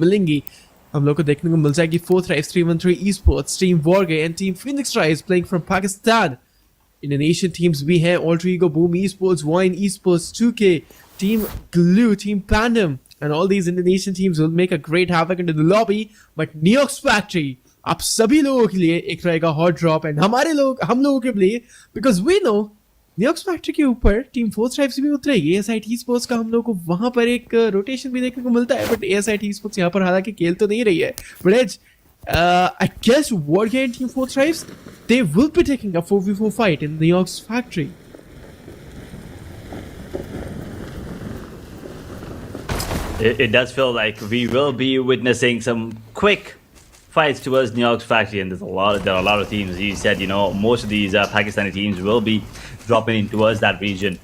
मिलेंगी हम लोग को देखने को मिल जाएगी 4-3-13 esports, Team Wargay and Team Phoenix Rise playing from Pakistan. Indonesian teams we have Alter Boom Esports, Wine Esports, 2K, Team Glue, Team Pandem, and all these Indonesian teams will make a great havoc into the lobby. But Neox Factory, आप सभी लोगों के लिए एक रहेगा hot drop and हम लोगों के लिए बिकॉज वी नो नियोक्स फैक्ट्री के ऊपर टीम 4 भी उतरेगी। एसआईटी स्पोर्ट्स का हम लोग को वहां पर एक रोटेशन भी देखने को मिलता है बट एसआईटी स्पोर्ट्स यहाँ पर हालांकि खेल तो नहीं रही है but as I guess Wargay and Team 4 they will be taking a 4v4 fight in the Neox Factory. It does feel like we will be witnessing some quick fights towards Neox Factory, and there are a lot of teams. He said, most of these Pakistani teams will be dropping in towards that region.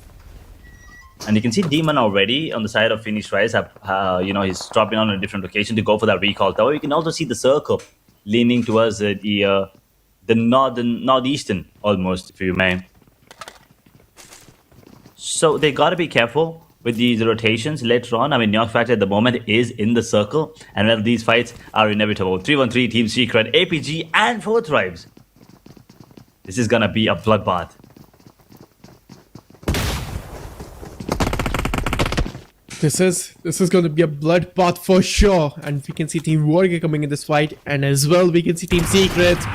And you can see Demon already on the side of Phoenix Rise. He's dropping on a different location to go for that recall tower. You can also see the circle leaning towards the northeastern almost, if you may. So they got to be careful with these rotations later on. I mean, Neox Factory at the moment is in the circle, and well, these fights are inevitable. 3-1-3, Team Secret, APG, and 4 Tribes. This is gonna be a bloodbath. This is going to be a bloodbath for sure, and we can see Team Wargay coming in this fight, and as well we can see Team Secret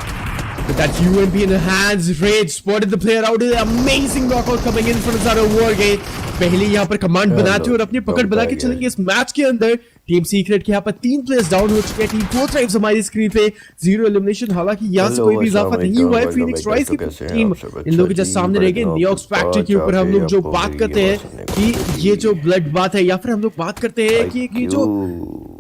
with that UMP in the hands. Rage spotted the player out. Amazing knockout coming in from the side of Wargay. पहले यहाँ पर command बनाते और अपनी पकड़ बना के चलेंगे इस मैच के अंदर। टीम सीक्रेट के यहाँ पर 3 प्लेयर्स डाउन हो चुके हैं। टीम 4 ट्राइब्स हमारी स्क्रीन पे 0 एलिमिनेशन, हालांकि यहाँ से कोई भी इजाफा नहीं हुआ है। फीनिक्स राइज की टीम इन लोगों के जस्ट सामने रह गए। नियोक्स फैक्ट्री के ऊपर हम लोग जो बात करते हैं कि ये जो ब्लड बात है, या फिर हम लोग बात करते हैं कि ये जो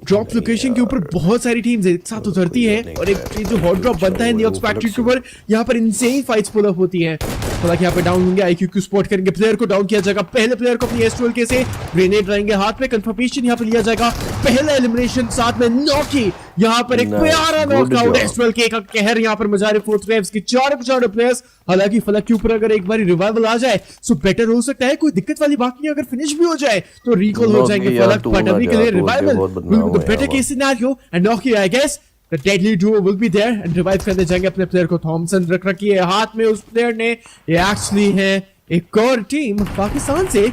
ड्रॉप लोकेशन के ऊपर बहुत सारी टीम्स एक साथ उतरती है और एक जो हॉट ड्रॉप बनता है नियोक्स फैक्ट्री के ऊपर, यहाँ पर इनसेन फाइट्स पुल अप होती हैं। हालांकि यहाँ पे डाउन होंगे, आईक्यू स्पॉट करेंगे, प्लेयर को डाउन किया जाएगा। पहले प्लेयर को अपनी एस12 के से ग्रेनेड रहेंगे हाथ में, कंफर्मेशन यहाँ पे लिया जाएगा। पहला एलिमिनेशन, साथ में नॉकी, यहाँ पर एक प्यारा नॉकआउट। एस12 के का कहर यहाँ पर मजा रहे 4 ट्राइब्स की चारों प्लेयर्स। हालांकि फलक के ऊपर अगर एक बार रिवाइवल आ जाए सो बेटर हो सकता है, कोई दिक्कत वाली बात नहीं। अगर फिनिश भी हो जाए तो रिकॉल हो जाएंगे फलक, बट अभी के लिए revival will be the better case scenario. And नॉकी I guess The deadly duo will be there and revive करने जाएंगे अपने प्लेयर को। थॉमसन रख रखी है हाथ में उस प्लेयर ने। ये एक्चुअली है एक और टीम पाकिस्तान से,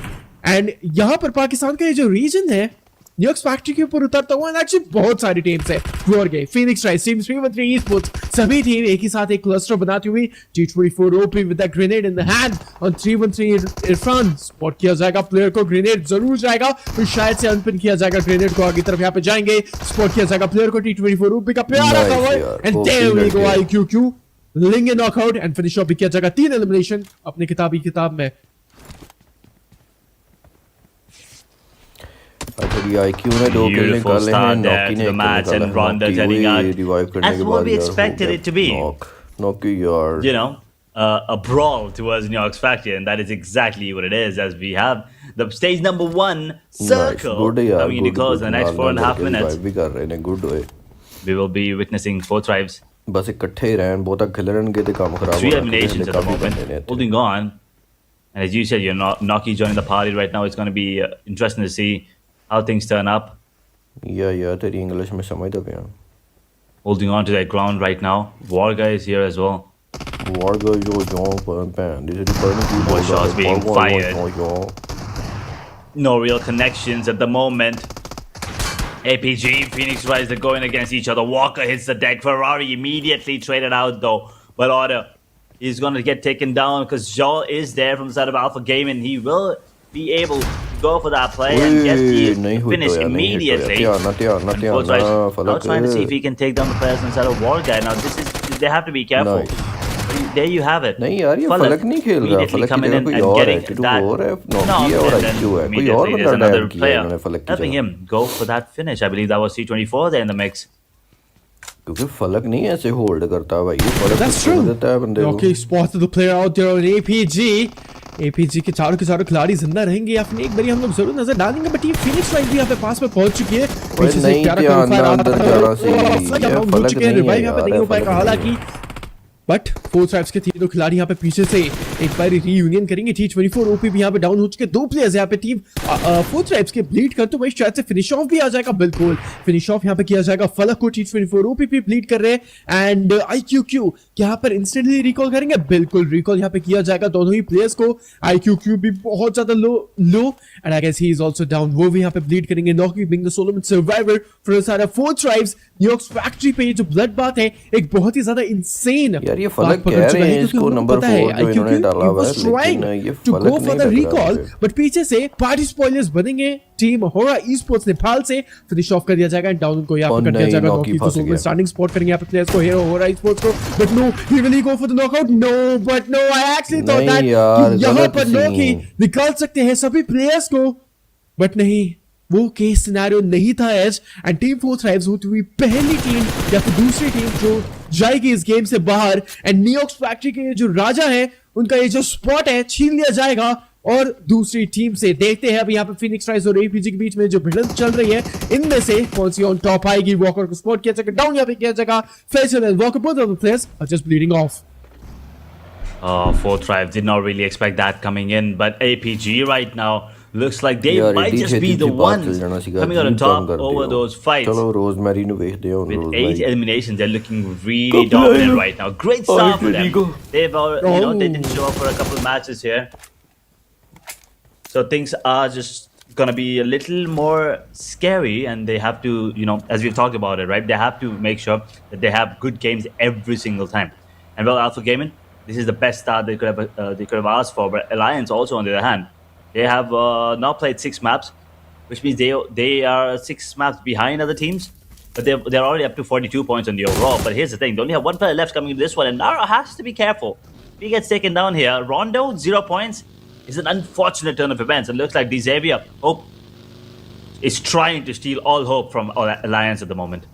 एंड यहाँ पर पाकिस्तान का ये जो रीजन है नियोक्स फैक्ट्री के ऊपर उतरता हुआ, एक्चुअली बहुत सारी टीम्स है। वॉरगे, फीनिक्स राइज, टीम 3-1-3 esports, सभी टीम एक ही साथ एक क्लस्टर बनाती हुई। T24 OP with that grenade in the hand on 3-1-3 Irfan. Spot किया जाएगा प्लेयर को, ग्रेनेड जरूर जाएगा, फिर शायद से अनपिन किया जाएगा ग्रेनेड को। आगे तरफ यहाँ पे जाएंगे, स्पॉट किया जाएगा प्लेयर को। T24 OP का प्यारा cover and there we go. IQQ लिंग नॉकआउट एंड फिनिश ऑफ भी किया जाएगा। 3 एलिमिनेशन अपनी किताब में। Beautiful start there to the match, and Ronda getting out as what we expected it to be. A brawl towards Neox Factory, and that is exactly what it is, as we have the stage number 1 circle coming to close in the next 4.5 minutes. We will be witnessing 4 tribes. 3 eliminations at the moment, holding on. And as you said, you're not Noki joining the party right now. It's going to be interesting to see how things turn up. Yeah, तेरी English में समझ तो गया। Holding on to that ground right now. Wargay is here as well. Wargay More shots being fired. No real connections at the moment. APG, Phoenix Rise are going against each other. Walker hits the deck. Ferrari immediately traded out though. But Order is going to get taken down because Joe is there from the side of Alpha Game, and he will be able to go for that play and get the finish immediately. Now trying to see if he can take down the players inside of Wargay. Now they have to be careful. There you have it. नहीं यार, ये फलक नहीं खेल रहा। फलक की जगह कोई और है, T2 और है, नॉकी है और IQ है। कोई और बंदा डायल किया है उन्होंने फलक की helping him go for that finish. I believe that was C24 there in the mix. क्योंकि फलक नहीं ऐसे होल्ड करता भाई, ये फलक देता है बंदे को। Okay, spotted the player out there on APG के चारों खिलाड़ी जिंदा रहेंगे या फिर एक बारी हम लोग जरूर नजर डालेंगे। बट ये फिनिक्स राइज भी यहाँ पे पास में पहुंच चुकी है। पीछे से प्यारा कंफायर आता है, फलक नहीं हो पाएगा हालांकि, बट 4 ट्राइब्स के 3 खिलाड़ी यहाँ पे पीछे से एक बार रीयूनियन करेंगे। T24 ओपी भी यहाँ पे डाउन हो चुके, 2 प्लेयर्स यहाँ पे टीम 4 ट्राइब्स के ब्लीड करते हुए शायद से फिनिश ऑफ भी आ जाएगा। बिल्कुल फिनिश ऑफ यहाँ पे किया जाएगा। फलक को T24 ओपी भी ब्लीड कर रहे हैं एंड IQQ यहाँ पर इंस्टेंटली रिकॉल करेंगे। बिल्कुल रिकॉल यहाँ पे किया जाएगा दोनों ही प्लेयर्स को। IQQ भी बहुत ज्यादा low and I guess he is also down. वो भी यहाँ पे ब्लीड करेंगे। नॉकी being the solo survivor for सारा 4 ट्राइब्स। न्यूयॉर्क फैक्ट्री पे ये जो ब्लड बात है एक बहुत ही ज्यादा इंसेन यार, ये फलक कह रहे हैं इसको नंबर 4 जो इन्होंने डाला हुआ है, लेकिन ये फलक नहीं लग रहा है। बट पीछे से पार्टी स्पॉयलर्स बनेंगे। टीम होरा ई-स्पोर्ट्स नेपाल से फिनिश ऑफ कर दिया जाएगा एंड डाउन को यहाँ पे कर दिया जाएगा। नॉकी तो सोल में स्टार्टिंग स्पॉट करेंगे यहाँ पे प्लेयर्स को होरा ई-स्पोर्ट्स को, but no he will go for the knockout. No but no, I actually thought that यहाँ पर नॉकी निकाल सकते हैं सभी प्लेयर्स को, बट नहीं, वो केस सिनेरियो नहीं था एज। एंड टीम 4 थ्राइव्स होती हुई पहली टीम या फिर दूसरी टीम जो जाएगी इस गेम से बाहर। एंड न्यूयॉर्क फैक्ट्री के जो राजा है उनका ये जो स्पॉट है छीन लिया जाएगा। और दूसरी टीम से देखते हैं अब यहाँ पे फिनिक्स राइज और एपीजी के बीच में जो भिड़ंत चल रही है, इनमें से कौन सी ऑन टॉप आएगी। वॉकर को स्पॉट किया जाएगा, डाउन यहाँ पे किया जाएगा। Faisal and Walker both of the players are just bleeding off. 4 tribes did not really expect that coming in, but APG right now looks like they might just be the ones coming out on top over those fights. चलो rosemary नु देखते हैं। With 8 eliminations, they're looking really dominant right now. Great start for them. They've they didn't show up for a couple of matches here, so things are just gonna be a little more scary, and they have to, as we've talked about it, right? They have to make sure that they have good games every single time. And well, Alpha Gaming, this is the best start they could have asked for. But Alliance also, on the other hand, they have now played 6 maps, which means they are 6 maps behind other teams. But they're already up to 42 points on the overall. But here's the thing: they only have 1 player left coming into this one, and Nara has to be careful. If he gets taken down here, Rondo 0 points. It's an unfortunate turn of events. It looks like Xavier is trying to steal all hope from Alliance at the moment.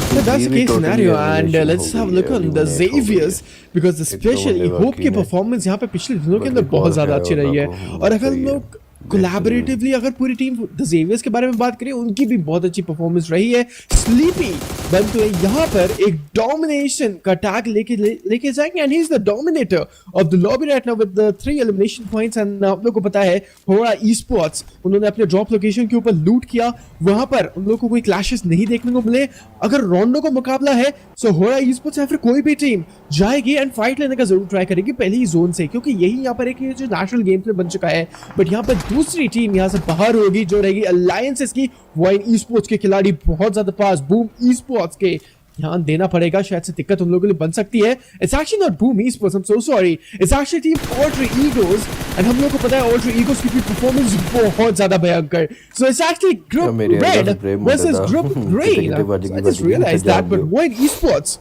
So that's the case scenario, and let's have a look on the Xaviers, because especially Hope की performance यहाँ पे पिछले दिनों के अंदर बहुत ज़्यादा अच्छी रही है। और अगर हम लोग कोलैबोरेटिवली अगर पूरी टीम द ज़ेवियर्स के बारे में बात करें, उनकी भी बहुत अच्छी परफॉर्मेंस रही है। स्लीपी बनते हुए यहाँ पर एक डोमिनेशन का टैग लेके जाएंगे, and he is the dominator of the lobby right now with the 3 elimination points. And आप लोगों को पता है होरा ई-स्पोर्ट्स उन्होंने अपने ड्रॉप लोकेशन के ऊपर लूट किया, वहां पर उन लोगों को कोई क्लैशेस नहीं देखने को मिले। अगर रोंडो का मुकाबला है सो होरा ई-स्पोर्ट्स या फिर कोई भी टीम जाएगी एंड फाइट लेने का जरूर ट्राई करेगी पहले ही जोन से, क्योंकि यही यहाँ पर एक जो नेचुरल गेम प्ले बन चुका है। बट यहाँ पर दूसरी टीम यहाँ से बाहर होगी जो रहेगी अलायंसेस की। वाइन ई-स्पोर्ट्स के खिलाड़ी बहुत ज्यादा पास, बूम ई-स्पोर्ट्स के ध्यान देना पड़ेगा, शायद से दिक्कत उन लोगों के लिए बन सकती है। It's actually not boom e-sports, I am so sorry, it's actually team alter egos. And हम लोग को पता है ऑल्ट्रा ईगोस की परफॉर्मेंस बहुत ज्यादा भयंकर। So it's actually group red versus group green. I just realised that, but Vine esports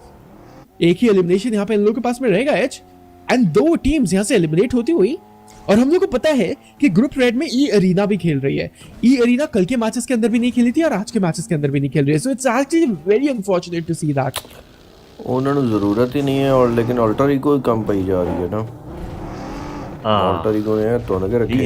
एक ही एलिमिनेशन यहाँ पे इन लोगों के पास में रहेगा एच, एंड 2 टीम्स यहाँ से एलिमिनेट होती हुई। और हम लोग को पता है कि ग्रुप रेड में ई अरीना भी खेल रही है। ई अरीना कल के मैचेस के अंदर भी नहीं खेली थी और आज के मैचेस के अंदर भी नहीं खेल रही है। So it's actually very unfortunate to see that. उन्होंने जरूरत ही नहीं है, और लेकिन अल्टर ईगो कम पाई जा रही है ना। अल्टर ईगो है तो लगे रखे हैं,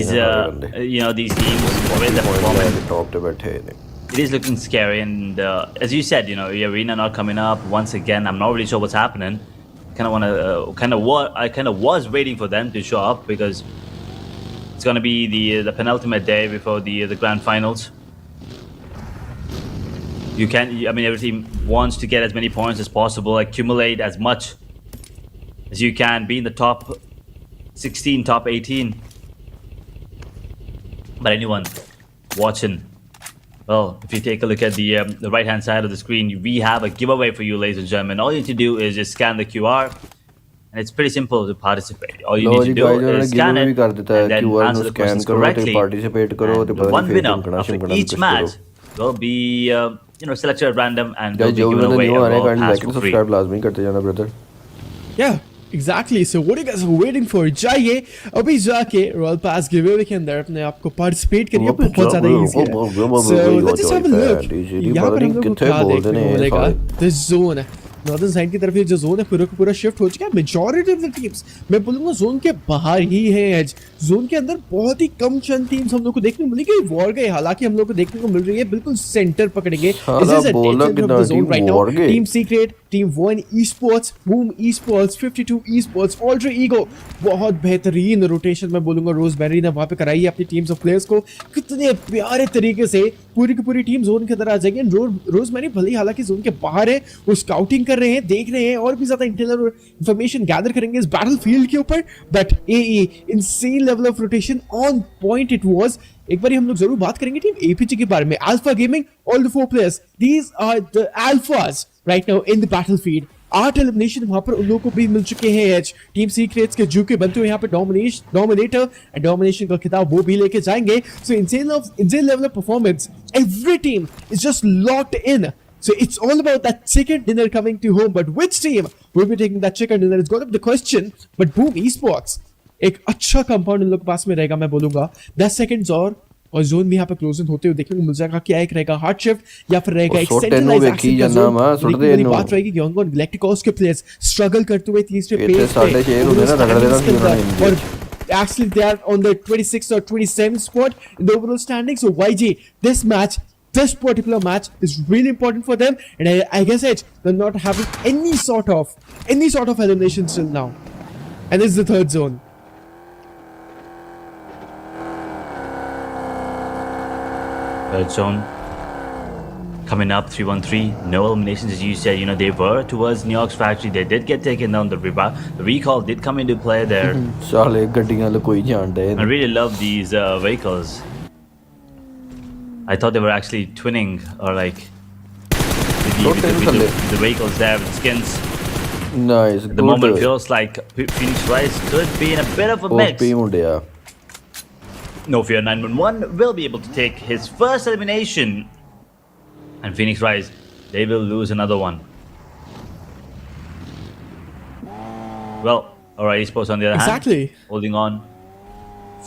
you know, these teams with the performance top पे बैठे हैं। It is looking scary, and as you said, the arena not coming up once again. I'm not really sure what's happening. I kind of was waiting for them to show up, because it's going to be the penultimate day before the grand finals. Every team wants to get as many points as possible, accumulate as much as you can, be in the top 16, top 18. But anyone watching, well, if you take a look at the right-hand side of the screen, we have a giveaway for you, ladies and gentlemen. All you need to do is just scan the QR, and it's pretty simple to participate. All you need to do is scan it, and then answer the questions correctly. And the one winner of each match will be selected at random, and will be given away a World Pass for free. लाजमी करते जाना brother. Yeah. Exactly. So what you guys are waiting for? जाइए अभी जाके royal pass giveaway के अंदर अपने आप को पार्टिसिपेट करिए, बहुत ज्यादा इजी है। So let's just have a look. यहाँ पर हम लोग को क्या देखने को मिलेगा? This zone, नॉर्दर्न साइड की तरफ ये जो जोन है पूरा का पूरा शिफ्ट हो चुका है। मेजॉरिटी ऑफ द टीम्स मैं बोलूंगा जोन के बाहर ही है एज। जोन के अंदर बहुत ही कम चंद टीम्स हम लोग को देखने को मिलेगी। वॉर गए हालांकि हम लोग को देखने को मिल रही है बिल्कुल सेंटर पकड़ेंगे। Team secret team 1 Esports, Boom Esports, 52 Esports, Alter Ego, बहुत बेहतरीन रोटेशन मैं बोलूंगा रोजबेरी ने वहां पे कराई है अपनी टीम्स ऑफ प्लेयर्स को। कितने प्यारे तरीके से पूरी की पूरी टीम जोन के अंदर आ जाएगी। रोजबेरी भले ही हालांकि जोन के बाहर है, वो स्काउटिंग कर रहे हैं, देख रहे हैं और भी ज्यादा इंटेल और इंफॉर्मेशन गैदर करेंगे इस बैटलफील्ड के ऊपर। But AE insane level of rotation on point it was. एक बार हम लोग जरूर बात करेंगे टीम एपीजी के बारे में। Alpha gaming, all the 4 players, these are the alphas right now in the battlefield. 8 elimination वहां पर उन लोगों को भी मिल चुके हैं एज। टीम सीक्रेट्स के जूके बनते हुए यहाँ पे डोमिनेटर एंड डोमिनेशन का खिताब वो भी लेके जाएंगे। So insane level of performance, every team is just locked in. So it's all about that chicken dinner coming to home. But which team will be taking that chicken dinner is going to be the question. But Boom Esports एक अच्छा compound in लोग के पास में रहेगा मैं बोलूंगा। 10 seconds और जोन भी यहाँ पे क्लोज होते हुए देखने को मिल जाएगा। क्या एक रहेगा हार्ड शिफ्ट या फिर रहेगा एक सेंट्रलाइज्ड एक्शन का जोन। बात रहेगी कि ऑन गैलेक्टिकोस के प्लेयर्स स्ट्रगल करते हुए तीसरे पेज पे और actually they are on the 26th or 27th spot in the overall standing. So YG, this particular match is really important for them, and I guess they're not having any sort of elimination still now, and this is the third zone. Third zone coming up, 3-1-3. No eliminations, as you said. You know, they were towards New York's factory. They did get taken down. The recall did come into play there. I really love these vehicles. I thought they were actually twinning or like the vehicles there with skins. Nice. At the moment feels like Phoenix Rise could be in a bit of a mix. No Fear 911 will be able to take his first elimination, and Phoenix Rise, they will lose another one. Well, alright, Esports on the other hand, holding on.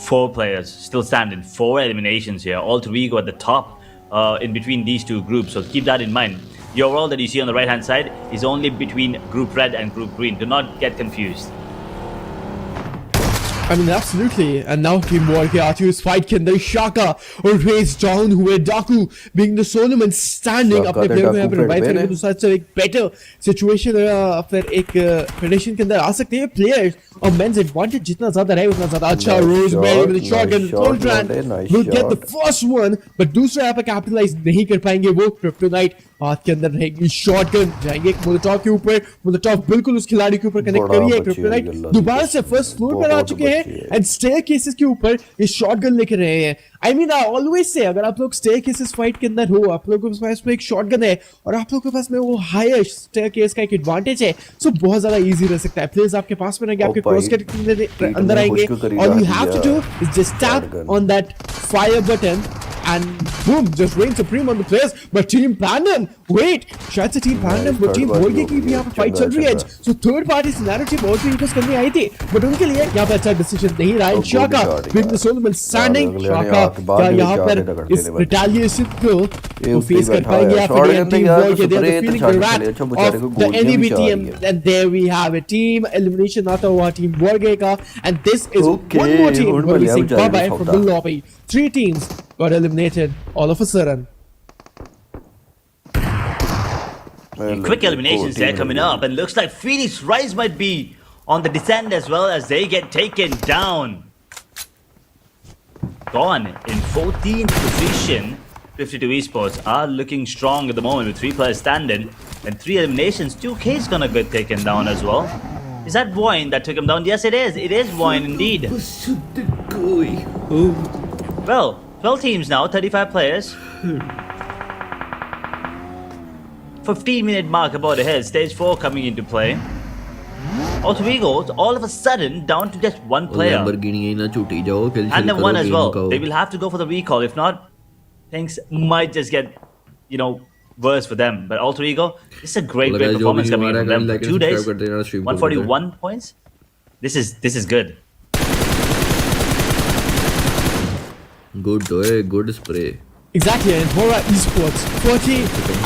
4 players still standing, 4 eliminations here. Alter Ego at the top in between these two groups, so keep that in mind. Your role that you see on the right hand side is only between Group Red and Group Green. Do not get confused. I mean, absolutely. And now Team War के आती हुई इस fight के अंदर शाका और race down हुए। डाकू being the Solomon standing अपने प्लेयर को यहाँ पर रिवाइव करके दूसरा से एक बेटर सिचुएशन फिर एक कंडीशन के अंदर आ सकते हैं प्लेयर्स। और मेंस एडवांटेज जितना ज्यादा रहे उतना ज्यादा अच्छा। Rosemary with the shotgun, Coltrane will get the first one, but दूसरा यहाँ पे कैपिटलाइज नहीं कर पाएंगे वो। क्रिप्टोनाइट हाथ के अंदर रहेगी, शॉटगन जाएंगे मोलोटॉव के ऊपर। मोलोटॉव बिल्कुल उस खिलाड़ी के ऊपर कनेक्ट करिए। क्रिप्टोनाइट दोबारा से फर्स्ट फ्लोर पर आ चुके हैं एंड स्टेयरकेसेस के ऊपर ये शॉटगन लेके रहे हैं। I mean I always say अगर आप लोग स्टेयरकेसेस फाइट के अंदर हो, आप लोगों के पास में एक शॉटगन है और आप लोगों के पास में वो हायर स्टेयरकेस का एक एडवांटेज है, सो बहुत ज्यादा इजी रह सकता है। प्लेयर्स आपके पास में रहेंगे, आपके क्रॉस के अंदर आएंगे। All you have to do is just tap on that fire button and boom, just reign supreme on the players. But Team Pandem, wait, शायद से Team Pandem वो Team Volge की भी यहाँ पे फाइट चल रही है। So third party scenario team बहुत ही इंटरेस्ट करने आई थी, but उनके लिए यहाँ पे अच्छा डिसीजन नहीं रहा है। शाका being the Solomon standing, शाका क्या यहाँ पर इस retaliation को फेस कर पाएंगे या फिर Team Volge they are feeling the wrath of the enemy team, and there we have it, team elimination आता हुआ Team Volge का, and this is one more team who will be saying bye bye from the lobby. 3 teams got eliminated all of a sudden. Quick eliminations there coming up, and looks like Phoenix Rise might be on the descent as well as they get taken down. Gone in 14th position. 52 Esports are looking strong at the moment with 3 players standing and 3 eliminations. 2K is gonna get taken down as well. Is that Voin that took him down? Yes, it is. It is Voin indeed. Well, 12 teams now, 35 players. 15-minute mark about ahead. Stage 4 coming into play. Alter Ego, all of a sudden, down to just 1 player. And then 1 as well. They will have to go for the recall. If not, things might just get, you know, worse for them. But Alter Ego, this is a great performance coming in from them. 2 days, 141 points. This is good. Good spray. Exactly, and Hora Esports 40.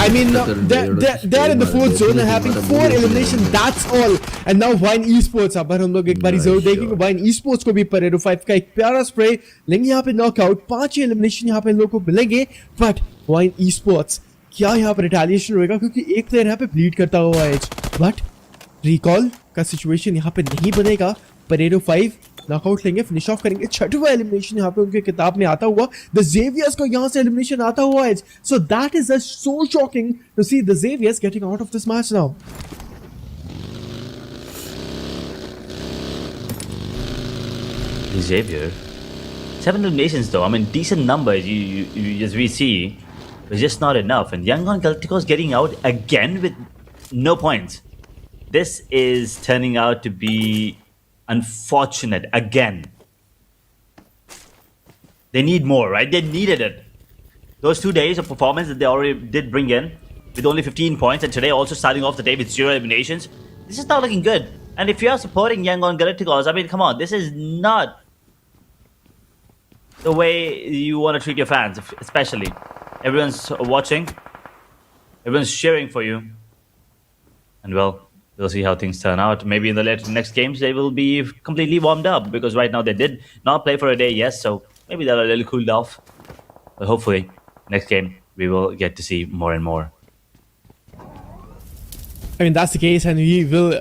I mean, they're in the 4th zone and having 4 elimination. That's all. And now Wine Esports. अब हम लोग एक बारी जरूर देखेंगे Wine Esports को भी पर 5 का एक प्यारा स्प्रे लेंगे यहाँ पे नॉकआउट। 5 एलिमिनेशन यहाँ पे लोगों को मिलेंगे, but Wine Esports क्या यहाँ पर रिटेलिएशन होएगा, क्योंकि एक प्लेयर यहाँ पे ब्लीड करता हुआ है। बट रिकॉल का सिचुएशन यहाँ पे नहीं बनेगा। परेरो 5 नॉकआउट लेंगे, फिनिश ऑफ करेंगे। छठवां एलिमिनेशन यहाँ पे उनके किताब में आता हुआ, द जेवियर्स को यहाँ से एलिमिनेशन आता हुआ है। So that is so shocking to see the Xaviers getting out of this match now. Xavier, 7 eliminations though. I mean, decent numbers. You as we see, it's just not enough. And Yangon Galacticos getting out again with no points. This is turning out to be unfortunate again. They need more, right? They needed it. Those 2 days of performance that they already did bring in with only 15 points, and today also starting off the day with 0 eliminations. This is not looking good. And if you are supporting Yangon Galacticos, I mean, come on, this is not the way you want to treat your fans, especially. Everyone's watching, everyone's cheering for you. And well, we'll see how things turn out. Maybe in the next games, they will be completely warmed up, because right now they did not play for a day, yes, so maybe they're a little cooled off. But hopefully, next game, we will get to see more and more. I mean, that's the case, and we will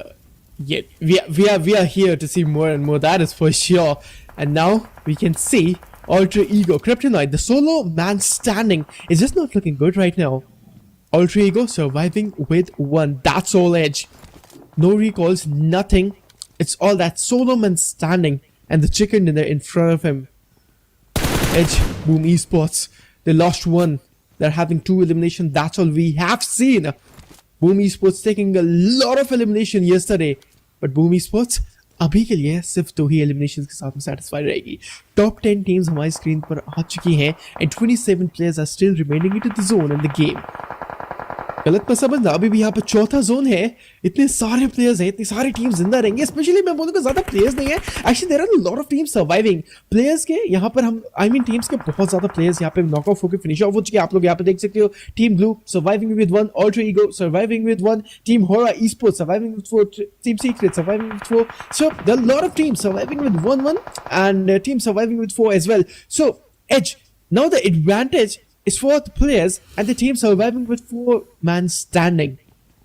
get, we are here to see more and more, that is for sure. And now we can see Alter Ego, Kryptonite, the solo man standing is just not looking good right now. Alter Ego surviving with 1. That's all Edge. No recalls, nothing. It's all that solo man standing and the chicken dinner in front of him. Edge, Boom Esports, they lost 1. They're having 2 eliminations. That's all we have seen. Boom Esports taking a lot of elimination yesterday. But Boom Esports अभी के लिए सिर्फ 2 ही elimination के साथ में satisfy रहेगी। Top 10 teams हमारी स्क्रीन पर आ चुकी हैं and 27 players are still remaining in the zone in the game. गलत मत समझना, अभी भी यहाँ पर चौथा जोन है, इतने सारे प्लेयर्स हैं, इतनी सारी टीम जिंदा रहेंगे। स्पेशली मैं बोलूँगा ज्यादा प्लेयर्स नहीं है, actually there are a lot of teams surviving. Players के यहाँ पर हम टीम्स के बहुत ज्यादा प्लेयर्स यहाँ पे नॉक ऑफ होकर फिनिश ऑफ हो चुके हैं। आप लोग यहाँ पे देख सकते हो, team Blue surviving with 1, Alter Ego surviving with 1, team Hora esports surviving with 4, team Secret surviving with 4। So there are lot of teams surviving with 1 and team surviving with 4 as well. So Edge, now the advantage is for the players and the team surviving with 4 man standing.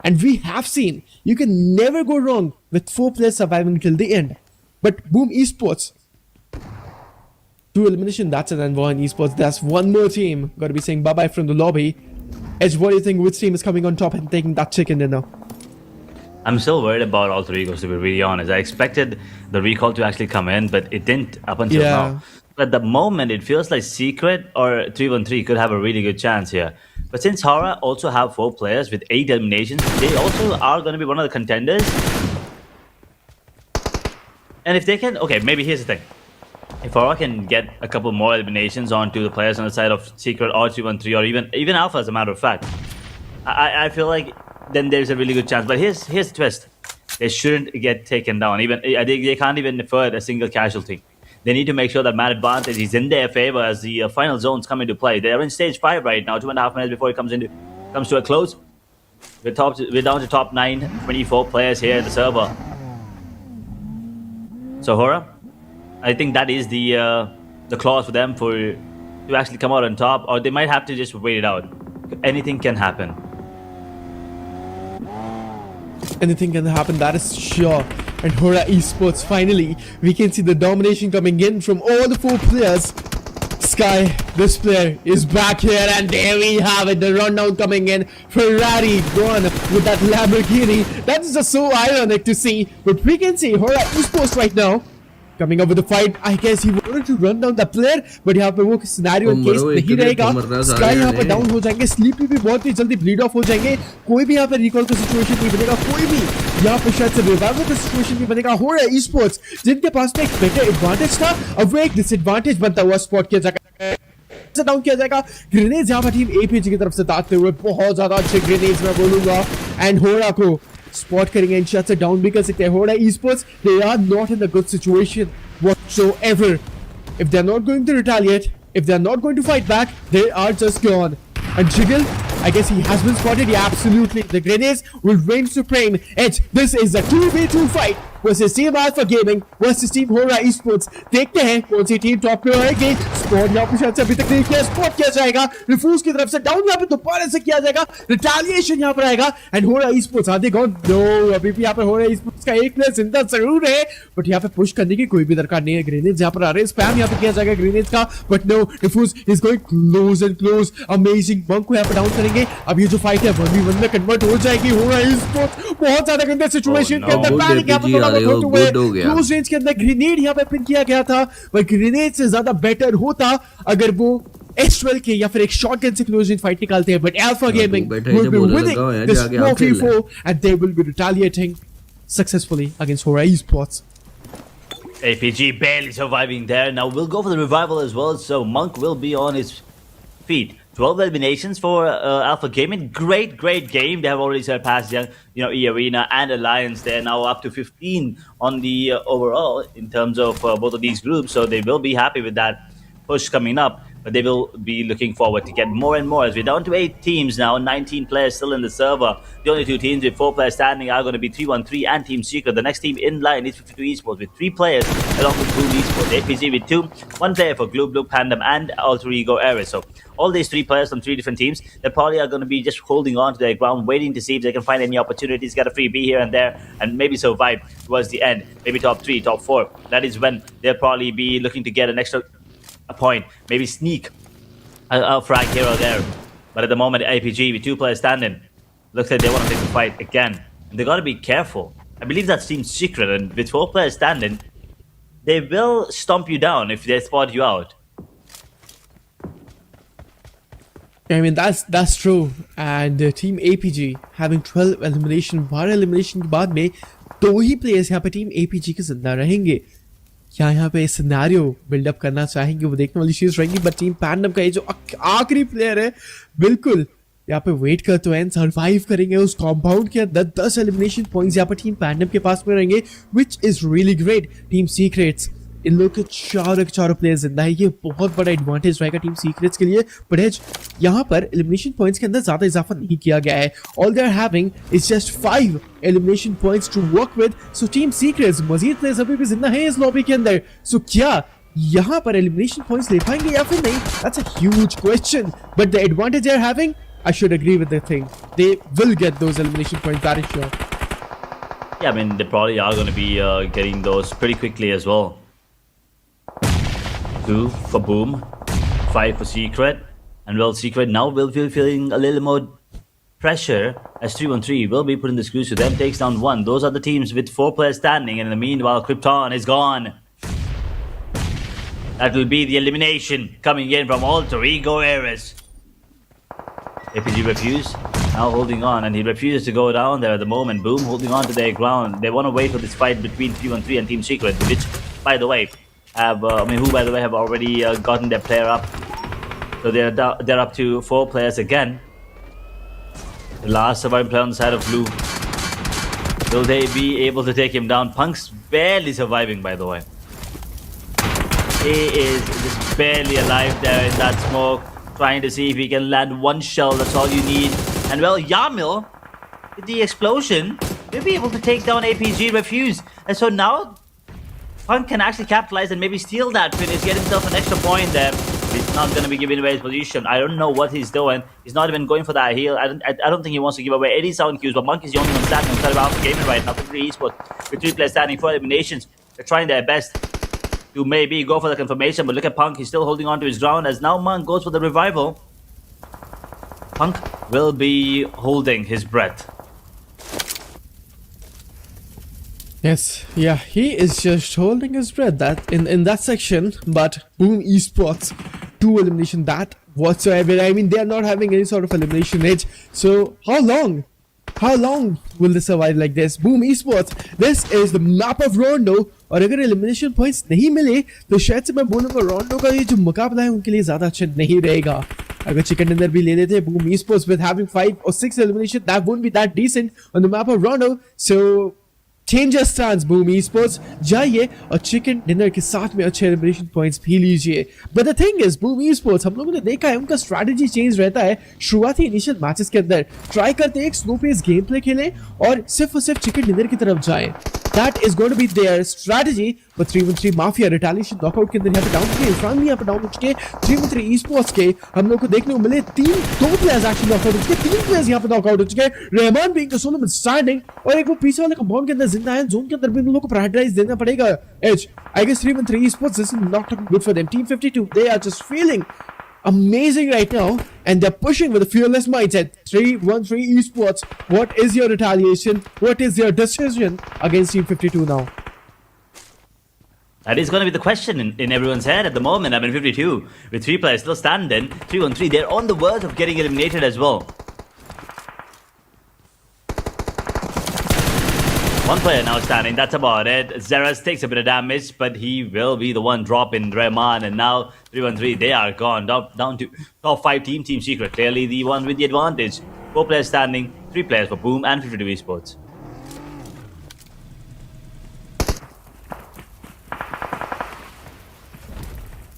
And we have seen you can never go wrong with 4 players surviving till the end. But Boom Esports, 2 elimination, that's it. And One Esports, that's one more team. Gotta be saying bye-bye from the lobby. Edge, what do you think? Which team is coming on top and taking that chicken dinner? I'm still worried about Alter Egos, to be really honest. I expected the recall to actually come in, but it didn't up until now. At the moment, it feels like Secret or 313 could have a really good chance here. But since Hara also have 4 players with 8 eliminations, they also are going to be one of the contenders. And if they can... Okay, maybe here's the thing. If Hara can get a couple more eliminations onto the players on the side of Secret or 313 or even Alpha, as a matter of fact, I feel like then there's a really good chance. But here's the twist. They shouldn't get taken down. They can't even afford a single casualty. They need to make sure that man advantage is in their favor as the final zones come into play. They're in stage 5 right now, 2.5 minutes before it comes to a close. We're down to top 9, 24 players here in the server. So Hora, I think that is the clause for them to actually come out on top, or they might have to just wait it out. Anything can happen. Anything can happen, that is sure. And Hora Esports, finally, we can see the domination coming in from all the 4 players. Sky, this player is back here, and there we have it, the rundown coming in. Ferrari gone with that Lamborghini. That is just so ironic to see. But we can see Hora Esports right now coming up with the fight. I guess he wanted to run down the player, but यहाँ पे वो scenario case नहीं रहेगा। Sky यहाँ पर down हो जाएंगे, sleepy भी बहुत ही जल्दी ब्लीड ऑफ हो जाएंगे। कोई भी यहाँ पे रिकॉल का सिचुएशन नहीं बनेगा, कोई भी यहाँ पे शायद से रिवाइवल का सिचुएशन नहीं बनेगा। हो रहा है esports जिनके पास में एक बेटर एडवांटेज था, अब वो एक डिसएडवांटेज बनता हुआ स्पॉट किया जाएगा, डाउन किया जाएगा। ग्रेनेड्स यहाँ पर टीम एपीजी की तरफ से दागते हुए, बहुत ज्यादा अच्छे ग्रेनेड्स मैं बोलूंगा, एंड होरा को spot करेंगे and shut it down because if they hold esports, they are not in a good situation whatsoever. If they're not going to retaliate, if they're not going to fight back, they are just gone. And Jiggle, I guess he has been spotted. Yeah, absolutely. The grenades will reign supreme. Edge, this is a 2v2 fight. Versus team alpha gaming versus team Hora esports। देखते हैं कौन सी team top पे आएगी। Spot यहाँ पे शायद से अभी तक नहीं किया, स्पॉट किया जाएगा रिफ्यूज की तरफ से, डाउन यहाँ पे दोबारा से किया जाएगा, रिटेलिएशन यहाँ पर आएगा एंड होरा esports आधे गॉन। नो, अभी भी यहाँ पर होरा esports का एक प्लेयर जिंदा जरूर है, बट यहाँ पे पुश करने की कोई भी दरकार नहीं है। ग्रेनेड्स यहाँ पर आ रहे हैं, स्पैम यहाँ पे किया जाएगा ग्रेनेड्स का, but no, refuge is going close and close. Amazing bunk को यहाँ पे डाउन करेंगे। अब ये जो फाइट है 1v1 में कन्वर्ट हो जाएगी। होरा esports बहुत ज्यादा गंदे सिचुएशन के अंदर, पैनिक यहाँ पे थोड़ा बहुत होते हुए क्लोज रेंज के अंदर ग्रेनेड यहाँ पे पिन किया गया था, पर ग्रेनेड से ज्यादा बेटर होता अगर वो S12 के या फिर एक शॉटगन से क्लोज रेंज फाइट निकालते हैं। But alpha gaming will be winning this 4v4 and they will be retaliating successfully against Hora Esports. APG barely surviving there. Now we'll go for the revival as well, so Monk will be on his feet. 12 eliminations for Alpha Gaming. Great game. They have already surpassed E-Arena and Alliance. They're now up to 15 on the overall in terms of both of these groups, so they will be happy with that push coming up. But they will be looking forward to get more and more as we're down to 8 teams now, 19 players still in the server. The only 2 teams with 4 players standing are going to be 313 and Team Secret. The next team in line is 52 Esports with 3 players along with Blue Esports. APG with 2, 1 player for Glue, Blue Pandem and Alter Ego Ares. So all these 3 players from 3 different teams, they probably are going to be just holding on to their ground, waiting to see if they can find any opportunities, get a freebie here and there, and maybe survive towards the end. Maybe top 3, top 4. That is when they'll probably be looking to get an extra point, maybe sneak a frag here or there. But at the moment, APG with 2 players standing, looks like they want to take the fight again. And they got to be careful. I believe that's Team Secret, and with 4 players standing, they will stomp you down if they spot you out. I mean, that's true. And Team APG having 12 elimination, 12 elimination के बाद में 2 ही players यहाँ पे Team APG के जिंदा रहेंगे। क्या यहाँ पे सिनेरियो बिल्डअप करना चाहेंगे, वो देखने वाली चीज रहेंगी। बट टीम पैंडम का ये जो आखिरी प्लेयर है, बिल्कुल यहाँ पे वेट करते हुए सर्वाइव करेंगे उस कॉम्पाउंड के अंदर। 10 एलिमिनेशन पॉइंट्स यहाँ पर टीम पैंडम के पास में रहेंगे, which is really great. Team secrets, इन लोग के चारों प्लेयर्स जिंदा है, ये बहुत बड़ा एडवांटेज रहेगा टीम सीक्रेट्स के लिए। बट यहाँ पर एलिमिनेशन पॉइंट्स के अंदर ज्यादा इजाफा नहीं किया गया है। All they are having is just 5 elimination points to work with. So team secrets मजीद प्लेयर्स अभी भी जिंदा है इस लॉबी के अंदर। सो क्या यहाँ पर एलिमिनेशन पॉइंट्स ले पाएंगे या फिर नहीं? That's a huge question, but the advantage they are having, I should agree with the thing, they will get those elimination points, that is sure. Yeah, I mean, they probably are going to be getting those pretty quickly as well. 2 for Boom, 5 for Secret, and well, Secret now will be feeling a little more pressure as 313 will be putting the screws to them, takes down 1. Those are the teams with 4 players standing, and in the meanwhile, Krypton is gone. That will be the elimination coming in from Alter Ego Ares. APG refused, now holding on, and he refuses to go down there at the moment. Boom holding on to their ground. They want to wait for this fight between 313 and Team Secret, which, by the way, have already gotten their player up. So they're up to 4 players again. The last surviving player on the side of Blue. Will they be able to take him down? Punk's barely surviving, by the way. He is just barely alive there in that smoke, trying to see if he can land 1 shell. That's all you need. And well, Yamil, with the explosion, will be able to take down APG Refuse. And so now Punk can actually capitalize and maybe steal that finish, get himself an extra point there. He's not going to be giving away his position. I don't know what he's doing. He's not even going for that heal. I don't think he wants to give away any sound cues, but Monk is the only one standing on Alpha Gaming right now. 3 Esports with 3 players standing, 4 eliminations. They're trying their best to maybe go for the confirmation, but look at Punk. He's still holding on to his ground as now Monk goes for the revival. Punk will be holding his breath. Yes, yeah, he is just holding his breath that in that section. But Boom Esports, 2 elimination, that whatsoever. I mean, they are not having any sort of elimination edge. So how long will they survive like this? Boom Esports, this is the map of Rondo. और अगर elimination points नहीं मिले तो शायद से मैं बोलूँगा रोंडो का ये जो मुकाबला है उनके लिए ज्यादा अच्छा नहीं रहेगा। अगर चिकन डिनर भी ले लेते Boom Esports with having 5 or 6 elimination, that wouldn't be that decent on the map of Rondo. So Change your stance, Boom Esports. जाइए और चिकन डिनर के साथ में अच्छे एलिमिनेशन पॉइंट्स भी लीजिए. But the thing is, Boom Esports हम लोगों ने देखा है उनका स्ट्रैटेजी चेंज रहता है शुरुआती इनिशियल मैचेस के अंदर. ट्राई करते हैं एक स्लो पेस गेम प्ले खेलें और सिर्फ चिकन डिनर की तरफ जाएं. That is going to be their strategy. But 313 Mafia retaliation knockout के अंदर यहाँ पे डाउन के इरफान भी यहाँ पे डाउन हो चुके. 313 Esports के हम लोग को देखने को मिले दो प्लेयर्स एक्चुअली नॉकआउट हो चुके. 3 प्लेयर्स यहाँ पे नॉकआउट हो चुके. Rahman being the solo man standing और एक वो पीछे वाले कंपाउंड के अंदर जिंदा है. जोन के अंदर भी उन लोगों को प्रायोरिटाइज देना पड़ेगा. As I guess 313 Esports this is not looking good for them. Team 52 they are just feeling amazing right now and they're pushing with a fearless mindset. 313 Esports, what is your retaliation? What is your decision against Team 52 now? That is going to be the question in everyone's head at the moment. I mean, 52 with 3 players still standing. 313, they're on the verge of getting eliminated as well. One player now standing, that's about it. Zeras takes a bit of damage, but he will be the one dropping Rahman. And now 313, they are gone down to top 5 team. Team Secret, clearly the one with the advantage. 4 players standing, 3 players for Boom and 52 Esports.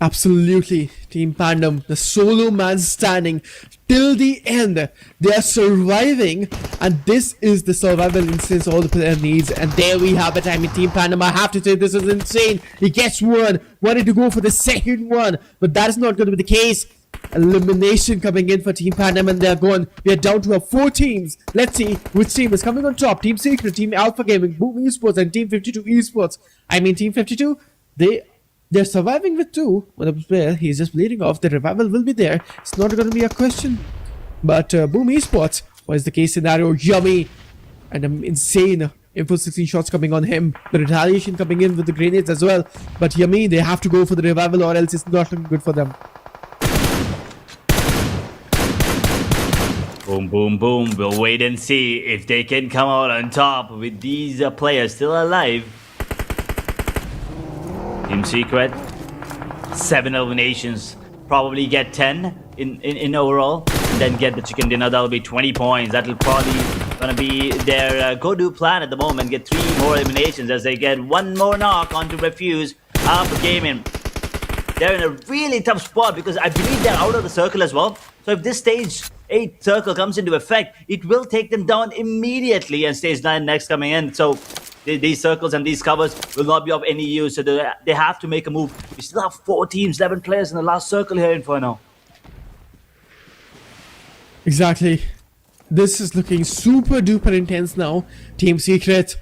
Absolutely, Team Pandem, the solo man standing till the end. They are surviving, and this is the survival instance all the player needs. And there we have it. I mean, Team Pandem, I have to say this is insane. He gets one, wanted to go for the second one, but that is not going to be the case. Elimination coming in for Team Pandem, and they're gone. We are down to our 4 teams. Let's see which team is coming on top. Team Secret, Team Alpha Gaming, Boom Esports, and Team 52 Esports. I mean, Team 52, they're surviving with 2. One of the player, he's just bleeding off. The revival will be there. It's not going to be a question. But Boom Esports, what is the case scenario? Yummy and insane info 16 shots coming on him. The retaliation coming in with the grenades as well. But Yummy, they have to go for the revival or else it's not looking good for them. Boom, boom, boom. We'll wait and see if they can come out on top with these players still alive. Team Secret, 7 eliminations, probably get 10 in overall, and then get the chicken dinner. That'll be 20 points. That'll probably gonna be their go-to plan at the moment. Get 3 more eliminations as they get 1 more knock onto Refuse after gaming. They're in a really tough spot because I believe they're out of the circle as well. So if this stage 8 circle comes into effect, it will take them down immediately, and stage 9 next coming in. So these circles and these covers will not be of any use, so they have to make a move. We still have 4 teams, 11 players in the last circle here, Inferno. Exactly. This is looking super duper intense now. Team Secret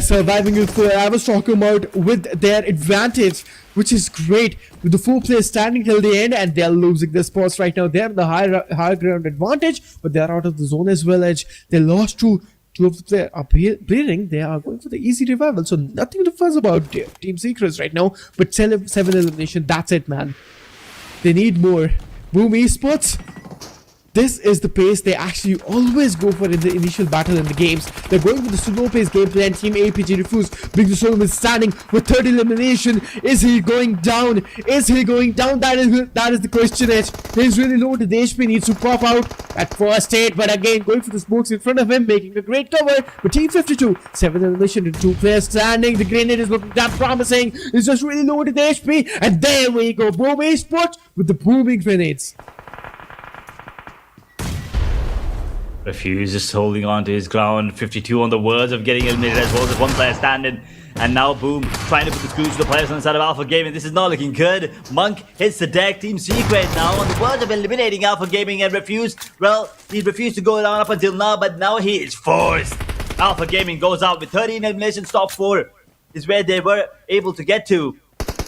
surviving with I was talking about with their advantage, which is great. With the 4 players standing till the end, and they're losing their spots right now. They're in the higher ground advantage, but they're out of the zone as well. Edge. They lost to 2 of the players are bleeding. They are going for the easy revival, so nothing to fuss about Team Secrets right now. But 7 elimination, that's it, man. They need more. Boom Esports, this is the pace they actually always go for in the initial battle in the games. They're going with the slow pace gameplay, and Team APG refused. Big the Solomon standing with 3rd elimination. Is he going down? Is he going down? That is the question. He's really low. The HP needs to pop out at first aid, but again going for the smokes in front of him, making a great cover. But Team 52, 7th elimination to 2 players standing. The grenade is looking that promising. It's just really low to the HP, and there we go. Boom Esports with the booming grenades. Refuse is holding on to his ground. 52 on the verge of getting eliminated as well as 1 player standing. And now Boom trying to put the screws to the players on the side of Alpha Gaming. This is not looking good. Monk hits the deck. Team Secret now on the verge of eliminating Alpha Gaming, and Refuse, well, he refused to go down up until now, but now he is forced. Alpha Gaming goes out with 13 eliminations. Top 4 is where they were able to get to.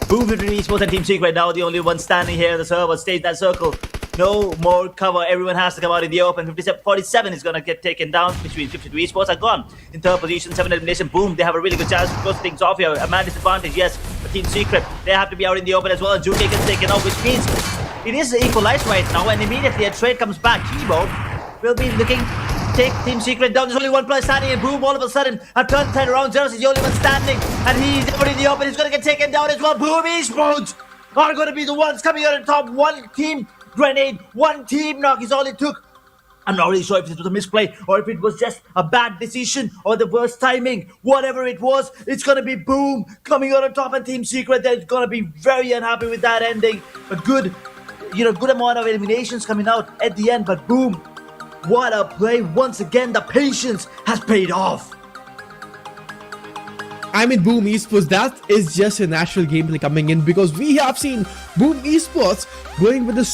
Boom 53 Esports and Team Secret now the only one standing here in the server. Stays that circle. No more cover. Everyone has to come out in the open. 47 is going to get taken down between 52 Esports are gone. In 3rd position, 7 elimination. Boom. They have a really good chance to close things off here. A man disadvantage, yes. But Team Secret, they have to be out in the open as well. And Juke gets taken off, which means it is equalized right now. And immediately a trade comes back. Kibo will be looking to take Team Secret down. There's only 1 player standing, and Boom all of a sudden have turned 10 around. Zeros is the only one standing, and he's out in the open. He's going to get taken down as well. Boom Esports are going to be the ones coming out on top. 1 team grenade, 1 team knock is all it took I'm not really sure if it was a misplay or if it was just a bad decision or the worst timing. Whatever it was, it's gonna be Boom coming out on top, and Team Secret, they're gonna be very unhappy with that ending. A good amount of eliminations coming out at the end, but Boom, what a play. Once again, the patience has paid off. I mean, Boom Esports, that is just a natural gameplay coming in, because we have seen Boom Esports going with a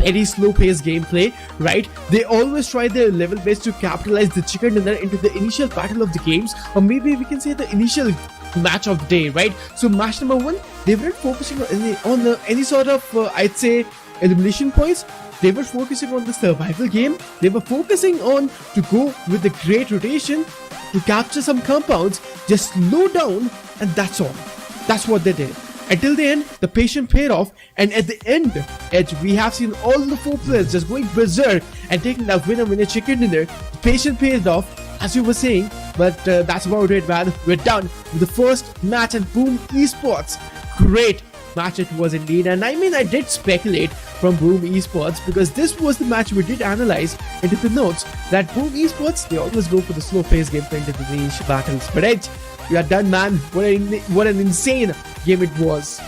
very slow-paced gameplay, right? They always try their level best to capitalize the chicken dinner into the initial battle of the games, or maybe we can say the initial match of the day, right? So match number 1, they weren't focusing on any sort of, I'd say, elimination points. They were focusing on the survival game. They were focusing on to go with the great rotation, to capture some compounds, just slow down, and that's all. That's what they did. Until the end, the patience paid off, and at the end, we have seen all the 4 players just going berserk and taking that winner chicken dinner. The patience paid off, as you were saying, but that's about it, man. We're done with the first match at Boom Esports. Great match it was indeed, and I mean, I did speculate from Boom Esports, because this was the match we did analyze into the notes, that Boom Esports, they always go for the slow-paced gameplay into the initial battles. But Edge, we are done, man. What an insane game it was.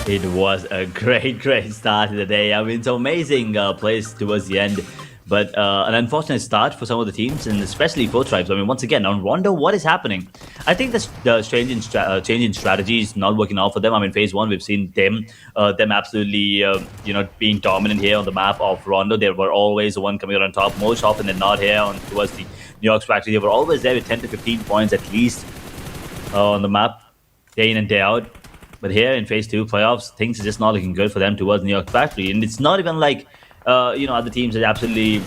It was a great start to the day. I mean, it's amazing plays towards the end. But an unfortunate start for some of the teams, and especially for Tribes. I mean, once again, on Rondo, what is happening? I think the change in strategy is not working out for them. I mean, phase 1, we've seen them absolutely, being dominant here on the map of Rondo. They were always the one coming out on top, most often than not here towards the New York's factory. They were always there with 10 to 15 points at least on the map, day in and day out. But here in phase 2 playoffs, things are just not looking good for them towards New York factory. And it's not even like other teams are absolutely,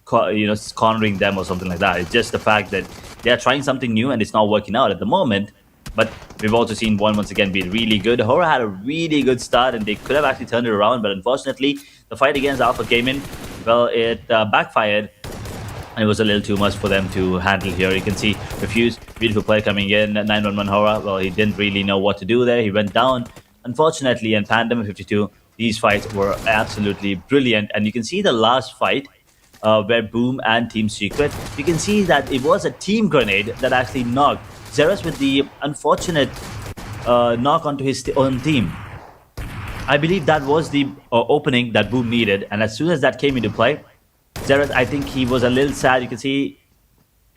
cornering them or something like that. It's just the fact that they are trying something new and it's not working out at the moment. But we've also seen one once again be really good. Hora had a really good start and they could have actually turned it around, but unfortunately, the fight against Alpha Gaming, well, it backfired. And it was a little too much for them to handle here. You can see Refuse, beautiful play coming in. 911 Hora, well, he didn't really know what to do there. He went down, unfortunately, and Pandem 52. These fights were absolutely brilliant. And you can see the last fight where Boom and Team Secret, you can see that it was a team grenade that actually knocked Xeris with the unfortunate knock onto his own team. I believe that was the opening that Boom needed. And as soon as that came into play, Xeris, I think he was a little sad, you can see.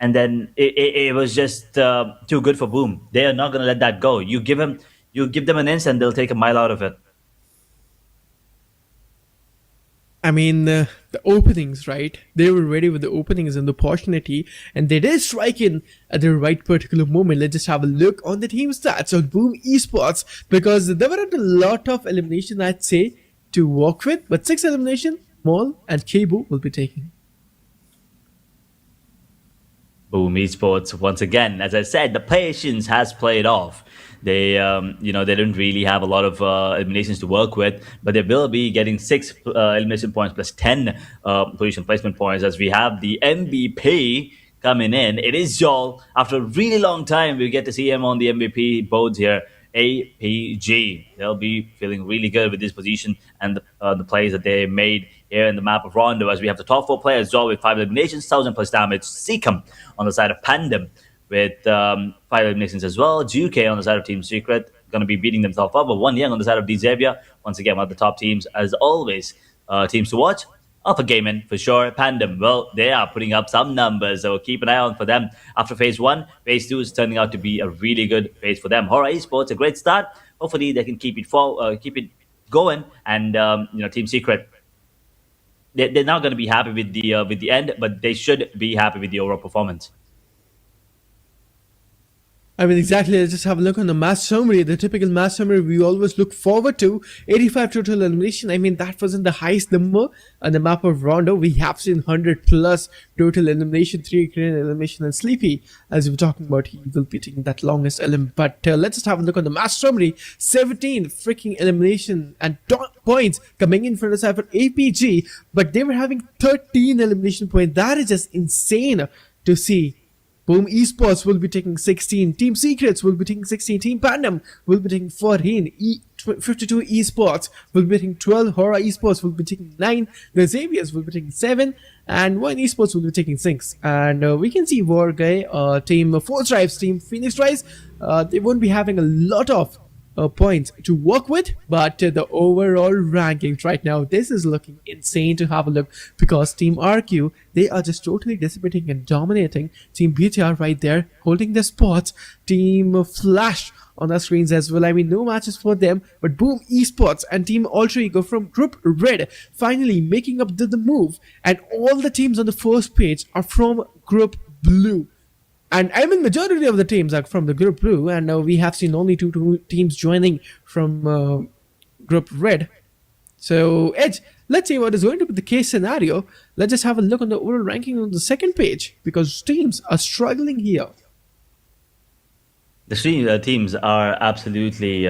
And then it was just too good for Boom. They are not going to let that go. You give them an inch and they'll take a mile out of it. I mean, the openings, right? They were ready with the openings and the opportunity, and they did strike in at the right particular moment. Let's just have a look on the team stats on Boom Esports, because there weren't a lot of elimination, I'd say, to work with, but 6 elimination, Maul and Kebu will be taking. Boom Esports, once again, as I said, the patience has played off. They, they didn't really have a lot of eliminations to work with, but they will be getting 6 elimination points plus 10 position placement points as we have the MVP coming in. It is Joel. After a really long time, we get to see him on the MVP boards here. APG. They'll be feeling really good with this position and the plays that they made here in the map of Rondo, as we have the top 4 players, Joel with 5 eliminations, 1000 plus damage, Seacom on the side of Pandem with 5 eliminations as well. GK on the side of Team Secret, going to be beating themselves up. But One Young on the side of Xavier, once again, one of the top teams, as always. Teams to watch, Alpha Gaming for sure. Pandem, well, they are putting up some numbers, so keep an eye on for them. After phase 1, phase 2 is turning out to be a really good phase for them. Hora Esports, a great start. Hopefully, they can keep it going. And Team Secret, they're not going to be happy with the end, but they should be happy with the overall performance. I mean, exactly. Let's just have a look on the match summary. The typical match summary we always look forward to. 85 total elimination. I mean, that wasn't the highest number on the map of Rondo. We have seen 100 plus total elimination, 3 Korean elimination, and Sleepy, as we were talking about, he will be taking that longest element. But let's just have a look on the match summary. 17 freaking elimination and points coming in for the side for APG, but they were having 13 elimination points. That is just insane to see. Boom Esports will be taking 16. Team Secrets will be taking 16. Team Pandem will be taking 14. 52 Esports will be taking 12. Horror Esports will be taking 9. The Xaviers will be taking 7. And One Esports will be taking 6. And we can see Wargay, Team Force Drives, Team Phoenix Rise, they won't be having a lot of points to work with, but the overall rankings right now, this is looking insane to have a look, because Team RQ, they are just totally dissipating and dominating. Team BTR right there holding their spots. Team Flash on the screens as well. I mean, no matches for them, but Boom Esports and Team Alter Ego from Group Red finally making up the move, and all the teams on the first page are from Group Blue. And I mean, majority of the teams are from the Group Blue, and we have seen only two teams joining from Group Red. So, Edge, let's see what is going to be the case scenario. Let's just have a look on the overall ranking on the second page, because teams are struggling here. The three teams are absolutely,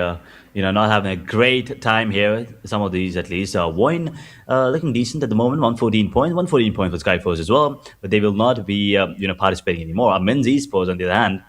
not having a great time here. Some of these, at least. Wine looking decent at the moment, 114 points. 114 points for Skyforce as well, but they will not be, participating anymore. Our men's esports, on the other hand,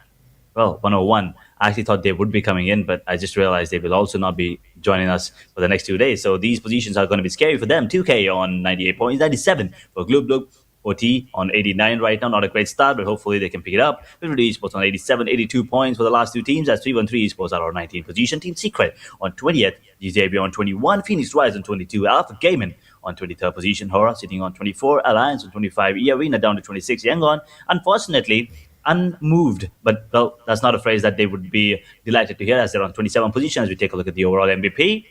well, 101. I actually thought they would be coming in, but I just realized they will also not be joining us for the next 2 days. So these positions are going to be scary for them. 2K on 98 points, 97 for Gloop. OT on 89 right now, not a great start, but hopefully they can pick it up. 50 Esports on 87, 82 points for the last two teams. That's 313 Esports are on 19th position. Team Secret on 20th, DJB on 21, Phoenix Rise on 22, Alpha Gaming on 23rd position, Horror sitting on 24, Alliance on 25, E-Arena down to 26, Yangon, unfortunately, unmoved. But, well, that's not a phrase that they would be delighted to hear, as they're on 27 position. As we take a look at the overall MVP,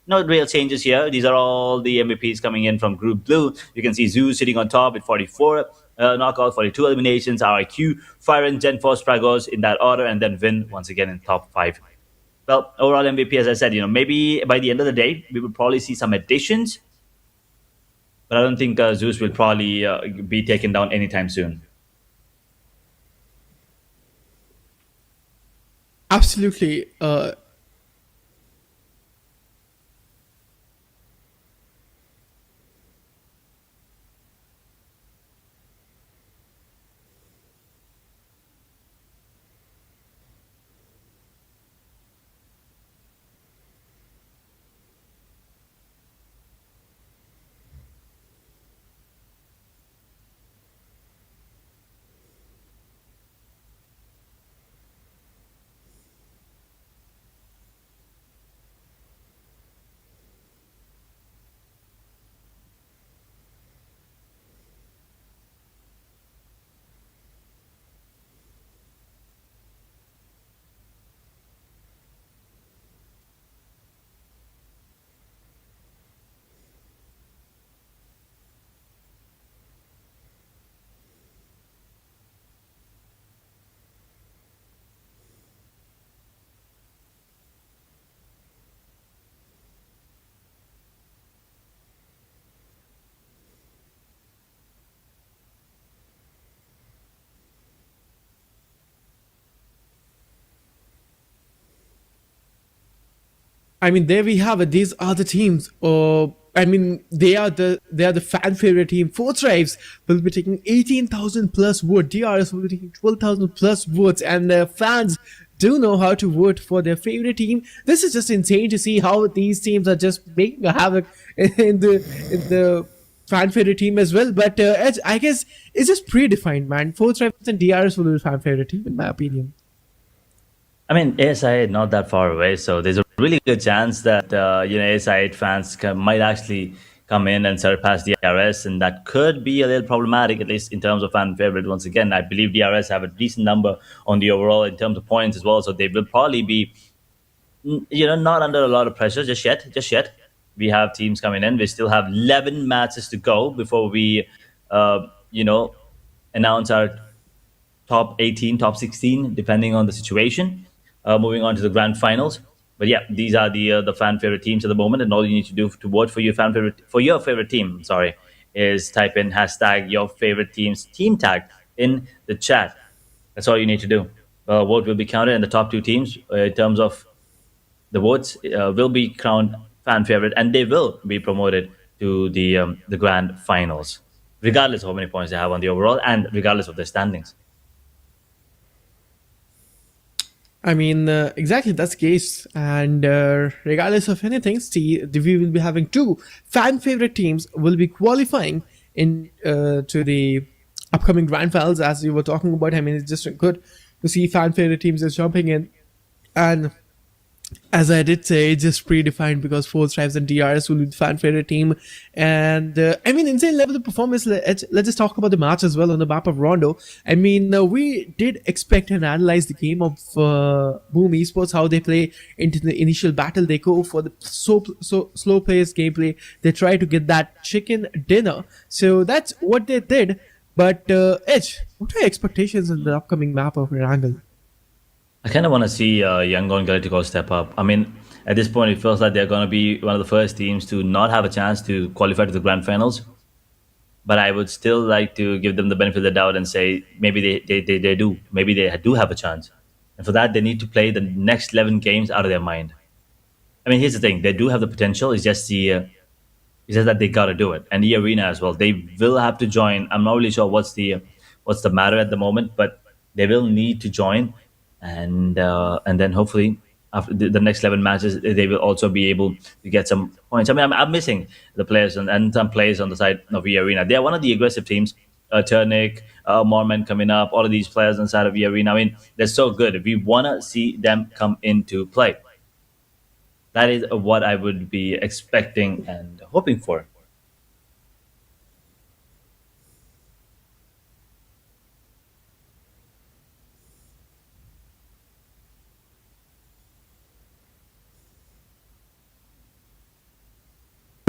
no real changes here. These are all the MVPs coming in from Group Blue. You can see Zoo sitting on top with 44 knockouts, 42 eliminations, RIQ, Fire and Gen Force Pragos in that order, and then Vin once again in top 5. Well, overall MVP, as I said, maybe by the end of the day, we will probably see some additions, but I don't think Zeus will probably be taken down anytime soon. Absolutely. I mean, there we have it. These are the teams. I mean, they are the fan favorite team. Fourth Drives will be taking 18,000 plus votes. DRS will be taking 12,000 plus votes, and the fans do know how to vote for their favorite team. This is just insane to see how these teams are just making a havoc in the fan favorite team as well. But I guess it's just predefined, man. Fourth Drives and DRS will be fan favorite team, in my opinion. I mean, ASI not that far away, so there's a really good chance that ASI fans might actually come in and surpass DRS, and that could be a little problematic, at least in terms of fan favorite. Once again, I believe DRS have a decent number on the overall in terms of points as well, so they will probably be, not under a lot of pressure just yet. We have teams coming in. We still have 11 matches to go before we, announce our top 18, top 16, depending on the situation. Moving on to the grand finals. But yeah, these are the fan favorite teams at the moment, and all you need to do to vote for your favorite team, is type in hashtag your favorite team's team tag in the chat. That's all you need to do. Vote will be counted, and the top two teams, in terms of the votes, will be crowned fan favorite, and they will be promoted to the grand finals, regardless of how many points they have on the overall, and regardless of their standings. I mean, exactly, that's the case. And regardless of anything, see, we will be having two fan favorite teams will be qualifying in to the upcoming grand finals, as you were talking about. I mean, it's just good to see fan favorite teams just jumping in. And as I did say, it's just predefined because Four Stripes and DRS will be the fan favorite team. And I mean, insane level of performance. Let's just talk about the match as well on the map of Rondo. I mean, we did expect and analyze the game of Boom Esports, how they play into the initial battle. They go for the so slow paced gameplay. They try to get that chicken dinner. So that's what they did. But Edge, what are your expectations in the upcoming map of Erangel? I kind of want to see Yangon Galactico step up. I mean, at this point, it feels like they're going to be one of the first teams to not have a chance to qualify to the grand finals. But I would still like to give them the benefit of the doubt and say maybe they do. Maybe they do have a chance. And for that, they need to play the next 11 games out of their mind. I mean, here's the thing. They do have the potential. It's just that they got to do it. And the arena as well. They will have to join. I'm not really sure what's the matter at the moment, but they will need to join. And then hopefully after the next 11 matches, they will also be able to get some points. I mean, I'm missing the players and some players on the side of the arena. They are one of the aggressive teams. Turnik, Mormon coming up, all of these players inside of the arena. I mean, they're so good. We want to see them come into play. That is what I would be expecting and hoping for.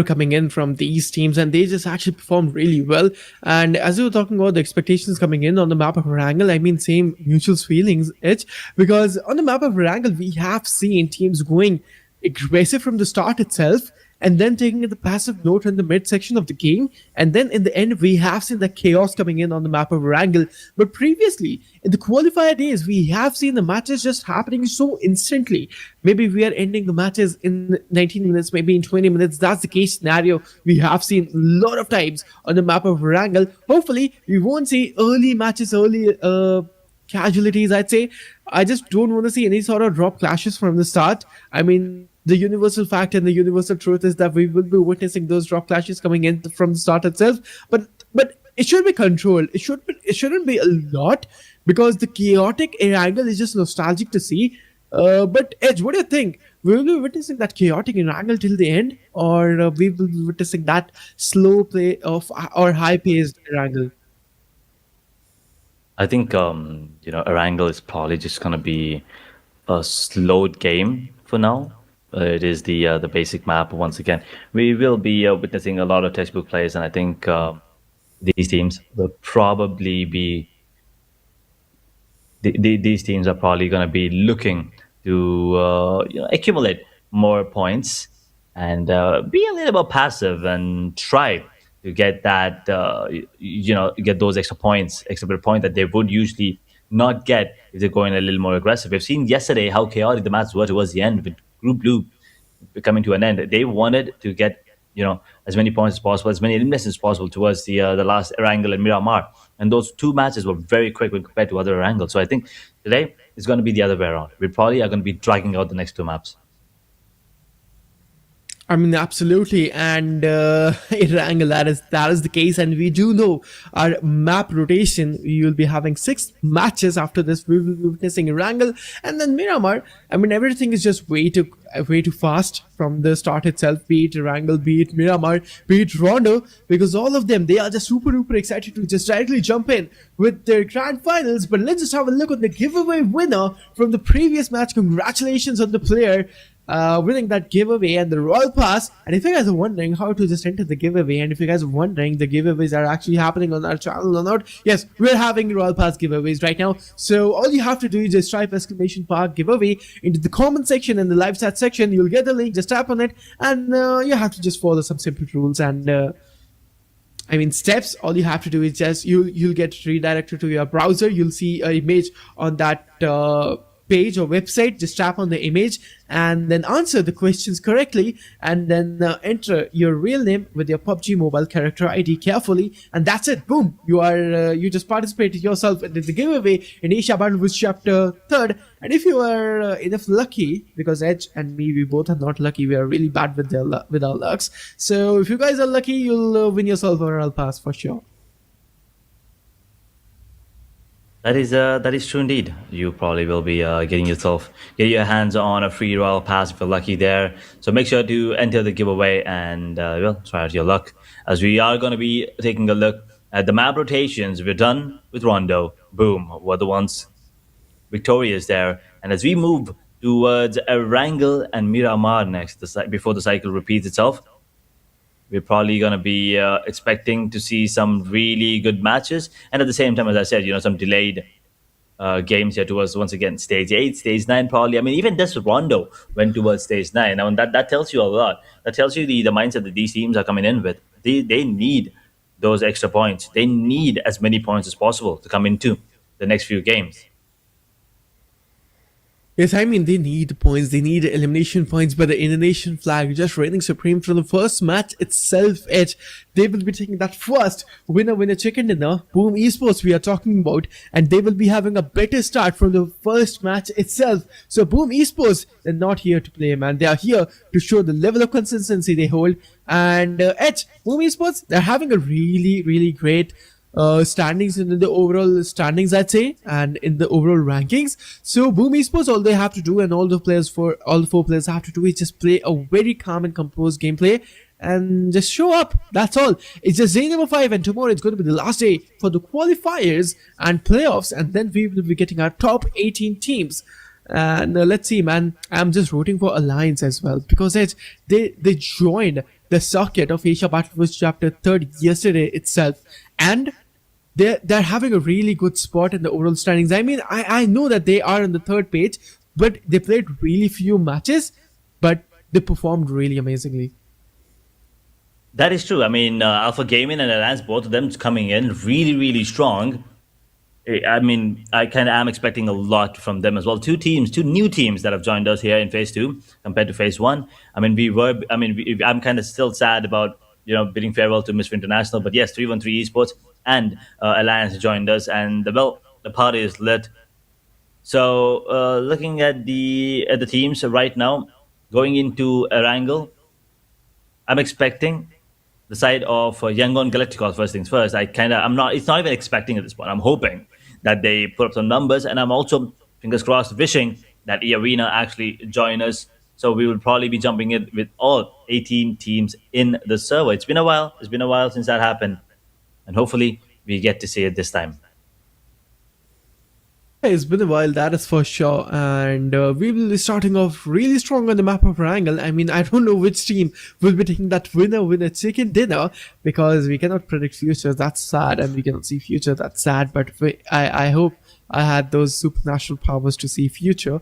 Coming in from these teams, and they just actually performed really well. And as you were talking about the expectations coming in on the map of Erangel, I mean, same mutual feelings, Edge, because on the map of Erangel, we have seen teams going aggressive from the start itself, and then taking the passive note in the midsection of the game, and then in the end we have seen the chaos coming in on the map of Erangel. But previously in the qualifier days, we have seen the matches just happening so instantly. Maybe we are ending the matches in 19 minutes, maybe in 20 minutes. That's the case scenario we have seen a lot of times on the map of Erangel. Hopefully we won't see early matches, early casualties, I'd say. I just don't want to see any sort of drop clashes from the start. I mean, the universal fact and the universal truth is that we will be witnessing those drop clashes coming in from the start itself. But it should be controlled. It shouldn't be a lot, because the chaotic Erangel is just nostalgic to see. But Edge, what do you think? Will we be witnessing that chaotic Erangel till the end, or we will be witnessing that slow play of or high paced Erangel? I think Erangel is probably just gonna be a slowed game for now. It is the basic map once again. We will be witnessing a lot of textbook plays, and I think these teams will probably be. These teams are probably going to be looking to accumulate more points and be a little more passive and try to get that get those extra bit of point that they would usually not get if they're going a little more aggressive. We've seen yesterday how chaotic the matches were towards the end with Group Blue coming to an end. They wanted to get as many points as possible, as many eliminations as possible towards the last Erangel and Miramar. And those two matches were very quick when compared to other Erangel. So I think today it's going to be the other way around. We probably are going to be dragging out the next two maps. I mean, absolutely, and Erangel, that is the case, and we do know our map rotation. We will be having 6 matches after this. We will be witnessing Erangel and then Miramar. I mean, everything is just way too fast from the start itself. Be it Erangel, be it Miramar, be it Rondo, because all of them, they are just super excited to just directly jump in with their grand finals. But let's just have a look at the giveaway winner from the previous match. Congratulations on the player winning that giveaway and the Royal Pass. And if you guys are wondering how to just enter the giveaway, and if you guys are wondering the giveaways are actually happening on our channel or not, yes, we're having Royal Pass giveaways right now. So all you have to do is just type !giveaway into the comment section and the live chat section. You'll get the link, just tap on it, and you have to just follow some simple rules and I mean steps. All you have to do is just you'll get redirected to your browser. You'll see an image on that page or website, just tap on the image and then answer the questions correctly, and then enter your real name with your PUBG Mobile character ID carefully, and that's it. Boom! You just participated yourself in the giveaway in Asia Battle Woods Chapter 3rd. And if you are enough lucky, because Edge and me, we both are not lucky, we are really bad with with our lucks. So if you guys are lucky, you'll win yourself a Royal Pass for sure. That is true indeed. You probably will be getting your hands on a free Royal Pass if you're lucky there. So make sure to enter the giveaway and well, try out your luck. As we are going to be taking a look at the map rotations, we're done with Rondo. Boom, we're the ones victorious there. And as we move towards Erangel and Miramar next, before the cycle repeats itself, we're probably going to be expecting to see some really good matches. And at the same time, as I said, some delayed games here towards, once again, stage 8, stage 9 probably. I mean, even this Rondo went towards stage 9. Now, that tells you a lot. That tells you the mindset that these teams are coming in with. They need those extra points. They need as many points as possible to come into the next few games. Yes, I mean, they need points, they need elimination points, but the Indonesian flag just reigning supreme from the first match itself. They will be taking that first winner chicken dinner. Boom Esports we are talking about, and they will be having a better start from the first match itself. So Boom Esports, they're not here to play, man. They are here to show the level of consistency they hold. And Boom Esports, they're having a really great standings in the overall standings, I'd say, and in the overall rankings. So Boom Esports, all they have to do, and all the four players have to do, is just play a very calm and composed gameplay and just show up. That's all. It's just day number 5, and tomorrow it's going to be the last day for the qualifiers and playoffs, and then we will be getting our top 18 teams. And let's see, man. I'm just rooting for Alliance as well, because they joined the circuit of Asia Battle Woods Chapter 3rd yesterday itself, and they're having a really good spot in the overall standings. I mean, I know that they are on the 3rd page, but they played really few matches, but they performed really amazingly. That is true. I mean, Alpha Gaming and Alliance, both of them coming in really strong. I mean, I kind of am expecting a lot from them as well. Two new teams that have joined us here in Phase 2 compared to Phase 1. I mean, I'm kind of still sad about, bidding farewell to Mr. International. But yes, 313 Esports and Alliance joined us, and the party is lit. So looking at the teams right now, going into Erangel, I'm expecting the side of Yangon Galacticos. First things first. It's not even expecting at this point. I'm hoping that they put up some numbers, and I'm also, fingers crossed, wishing that E-Arena actually join us. So we will probably be jumping in with all 18 teams in the server. It's been a while since that happened, and hopefully we get to see it this time. It's been a while, that is for sure, and we will be starting off really strong on the map of Erangel. I mean, I don't know which team will be taking that winner chicken dinner, because we cannot predict future. That's sad, and we cannot see future. That's sad, but I hope I had those supernatural powers to see future.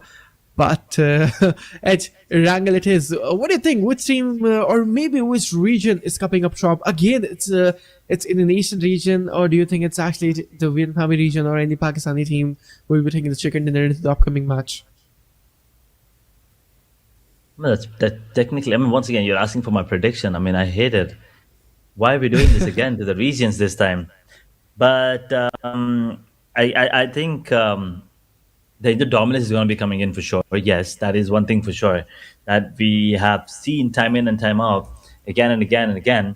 But at Erangel it is. What do you think? Which team or maybe which region is coming up top? Again, it's in the Asian region, or do you think it's actually the Vietnamese region, or any Pakistani team will be taking the chicken dinner into the upcoming match? Well, that technically, I mean, once again, you're asking for my prediction. I mean, I hate it. Why are we doing this again to the regions this time? But I think the dominance is going to be coming in for sure. Yes, that is one thing for sure that we have seen time in and time out, again and again and again.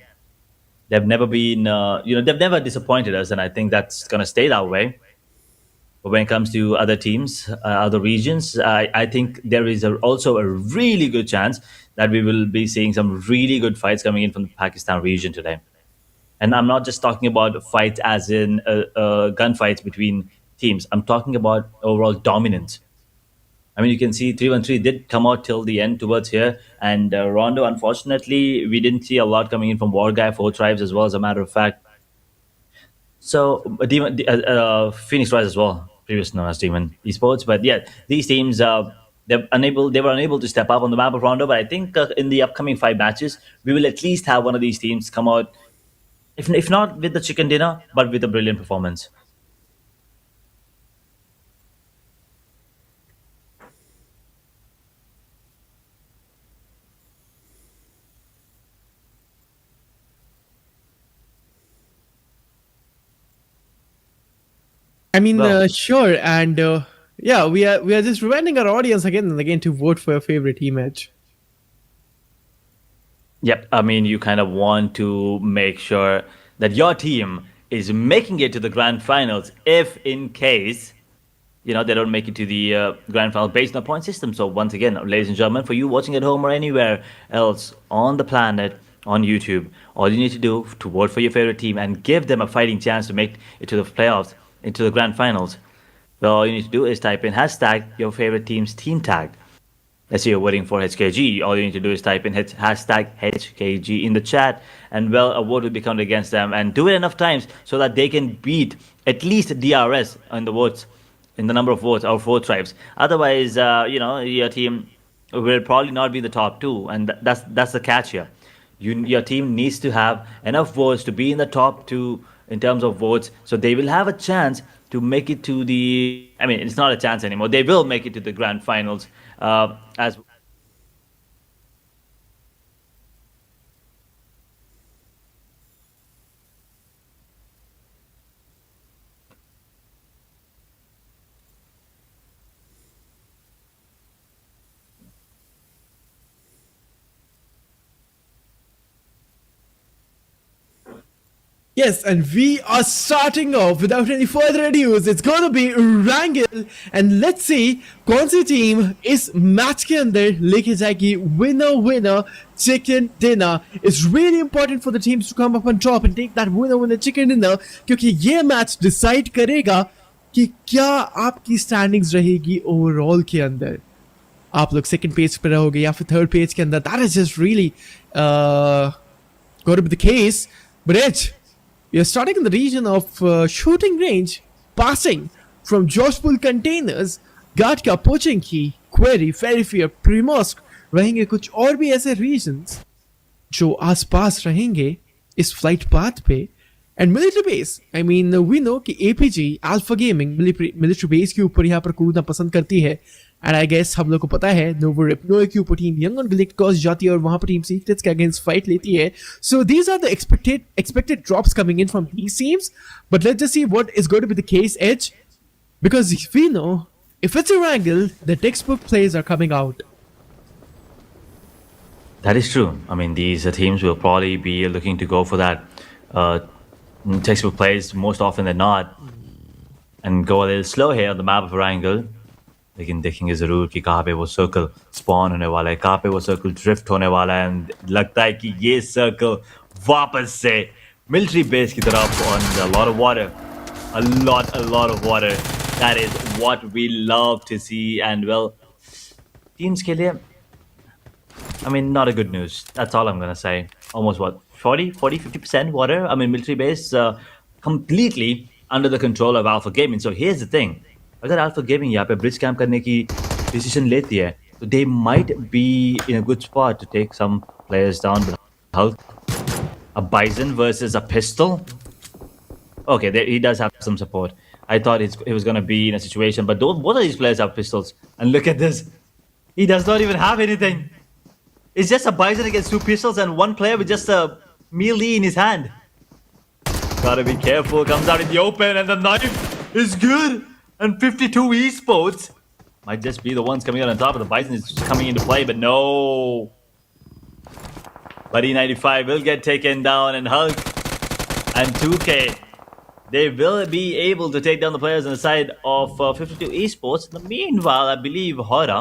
They've never been, they've never disappointed us, and I think that's going to stay that way. But when it comes to other teams, other regions, I think there is also a really good chance that we will be seeing some really good fights coming in from the Pakistan region today. And I'm not just talking about fights as in gunfights between teams. I'm talking about overall dominance. I mean, you can see 313 did come out till the end towards here. And Rondo, unfortunately, we didn't see a lot coming in from War Guy, 4 Tribes as well, as a matter of fact. So, Phoenix Rise as well, previously known as Demon Esports. But yeah, these teams, they were unable to step up on the map of Rondo. But I think in the upcoming 5 matches, we will at least have one of these teams come out, if not with the chicken dinner, but with a brilliant performance. I mean, Well, sure, and yeah, we are just reminding our audience again and again to vote for your favorite team, Edge. yep. I mean, you kind of want to make sure that your team is making it to the grand finals if in case they don't make it to the grand final based on the point system. So once again, ladies and gentlemen, for you watching at home or anywhere else on the planet on YouTube, all you need to do to vote for your favorite team and give them a fighting chance to make it to the playoffs, into the grand finals. Well, all you need to do is type in hashtag your favorite team's team tag. Let's say you're voting for HKG. All you need to do is type in hashtag HKG in the chat, and well, a vote will be counted against them. And do it enough times so that they can beat at least DRS in the votes, in the number of votes, or 4 tribes. Otherwise, your team will probably not be in the top 2, and that's the catch here. Your team needs to have enough votes to be in the top 2 in terms of votes, so they will have a chance to make it to the. I mean, it's not a chance anymore. They will make it to the grand finals. As Yes, and we are starting off without any further ado. It's gonna be Wrangle, and let's see कौन सी team इस match के अंदर लेके जाएगी winner chicken dinner. It's really important for the teams to come up on top and take that winner chicken dinner, क्योंकि ये match decide करेगा कि क्या आपकी standings रहेगी overall के अंदर. आप लोग second page पे रहोगे या फिर third page के अंदर. That is just really going to be the case. But Edge, we are starting in the region of shooting range, passing from Joshpool containers, Guard का poaching key, Query, Ferryfair, Primosk रहेंगे कुछ और भी ऐसे regions जो आसपास रहेंगे इस flight path पे. And military base, I mean we know कि APG, Alpha Gaming, military base के ऊपर यहाँ पर कूदना पसंद करती है. And I guess हम लोग को पता है Novo Hypno के ऊपर team Young on Galactic Cause जाती है और वहाँ पर टीम Secrets के against fight लेती है. So these are the expected drops coming in from these teams. But let's just see what is going to be the case, Edge. Because we know if it's a wrangle, the textbook plays are coming out. that is true. I mean, these teams will probably be looking to go for that textbook plays most often than not, and go a little slow here on the map of Wrangle. लेकिन देखेंगे जरूर कि कहाँ पे वो circle spawn होने वाला है, कहाँ पे वो सर्कल ड्रिफ्ट होने वाला है. एंड लगता है कि ये सर्कल वापस से मिलिट्री बेस की तरफ on a lot of water, a lot of water. That is what we love to see. And well, teams के लिए, I mean, not a good news. That's all I'm gonna say. Almost what, 50% water. I mean, military base completely under the control of Alpha Gaming. So here's the thing. अगर Alpha Gaming यहाँ पे bridge camp करने की decision लेती है, तो they might be in a good spot to take some players down. But a Bison versus a pistol? Okay, he does have some support. I thought it was going to be in a situation, but both of these players have pistols. And look at this. He does not even have anything. It's just a Bison against 2 pistols and 1 player with just a melee in his hand. Gotta be careful. Comes out in the open and the knife is good. And 52 Esports might just be the ones coming out on top of the Bison is coming into play, but no. Buddy 95 will get taken down, and Hulk and 2K, they will be able to take down the players on the side of 52 Esports. In the meanwhile, I believe Hora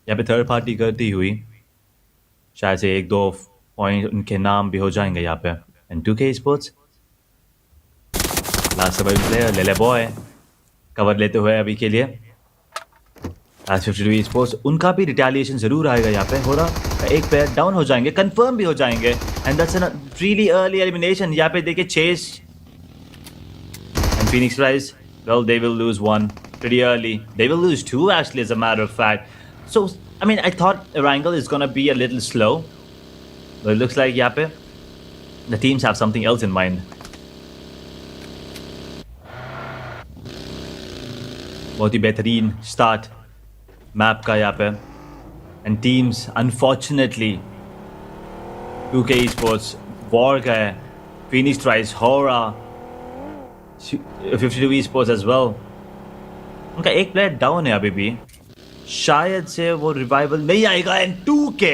यहाँ पे third party करती हुई शायद से 1-2 point उनके नाम भी हो जाएंगे यहाँ पे. And 2K Esports last survival player लेले बॉय कवर लेते हुए अभी के लिए. आज 52 Esports उनका भी रिटेलिएशन जरूर आएगा यहाँ पे. हो रहा एक प्लेयर डाउन हो जाएंगे, कंफर्म भी हो जाएंगे. And that's a really early elimination. यहाँ पे देखिए Chase and Phoenix Rise, well, they will lose 1 pretty early. They will lose 2 actually, as a matter of fact. So I mean, I thought Wrangle is gonna be a little slow, but it looks like यहाँ पे the teams have something else in mind. बहुत ही बेहतरीन start map का यहाँ पे. And teams unfortunately 2K Esports war का है. Phoenix rise, होरा, 52 esports as well. उनका एक प्लेयर डाउन है अभी भी, शायद से वो रिवाइवल नहीं आएगा। एंड 2K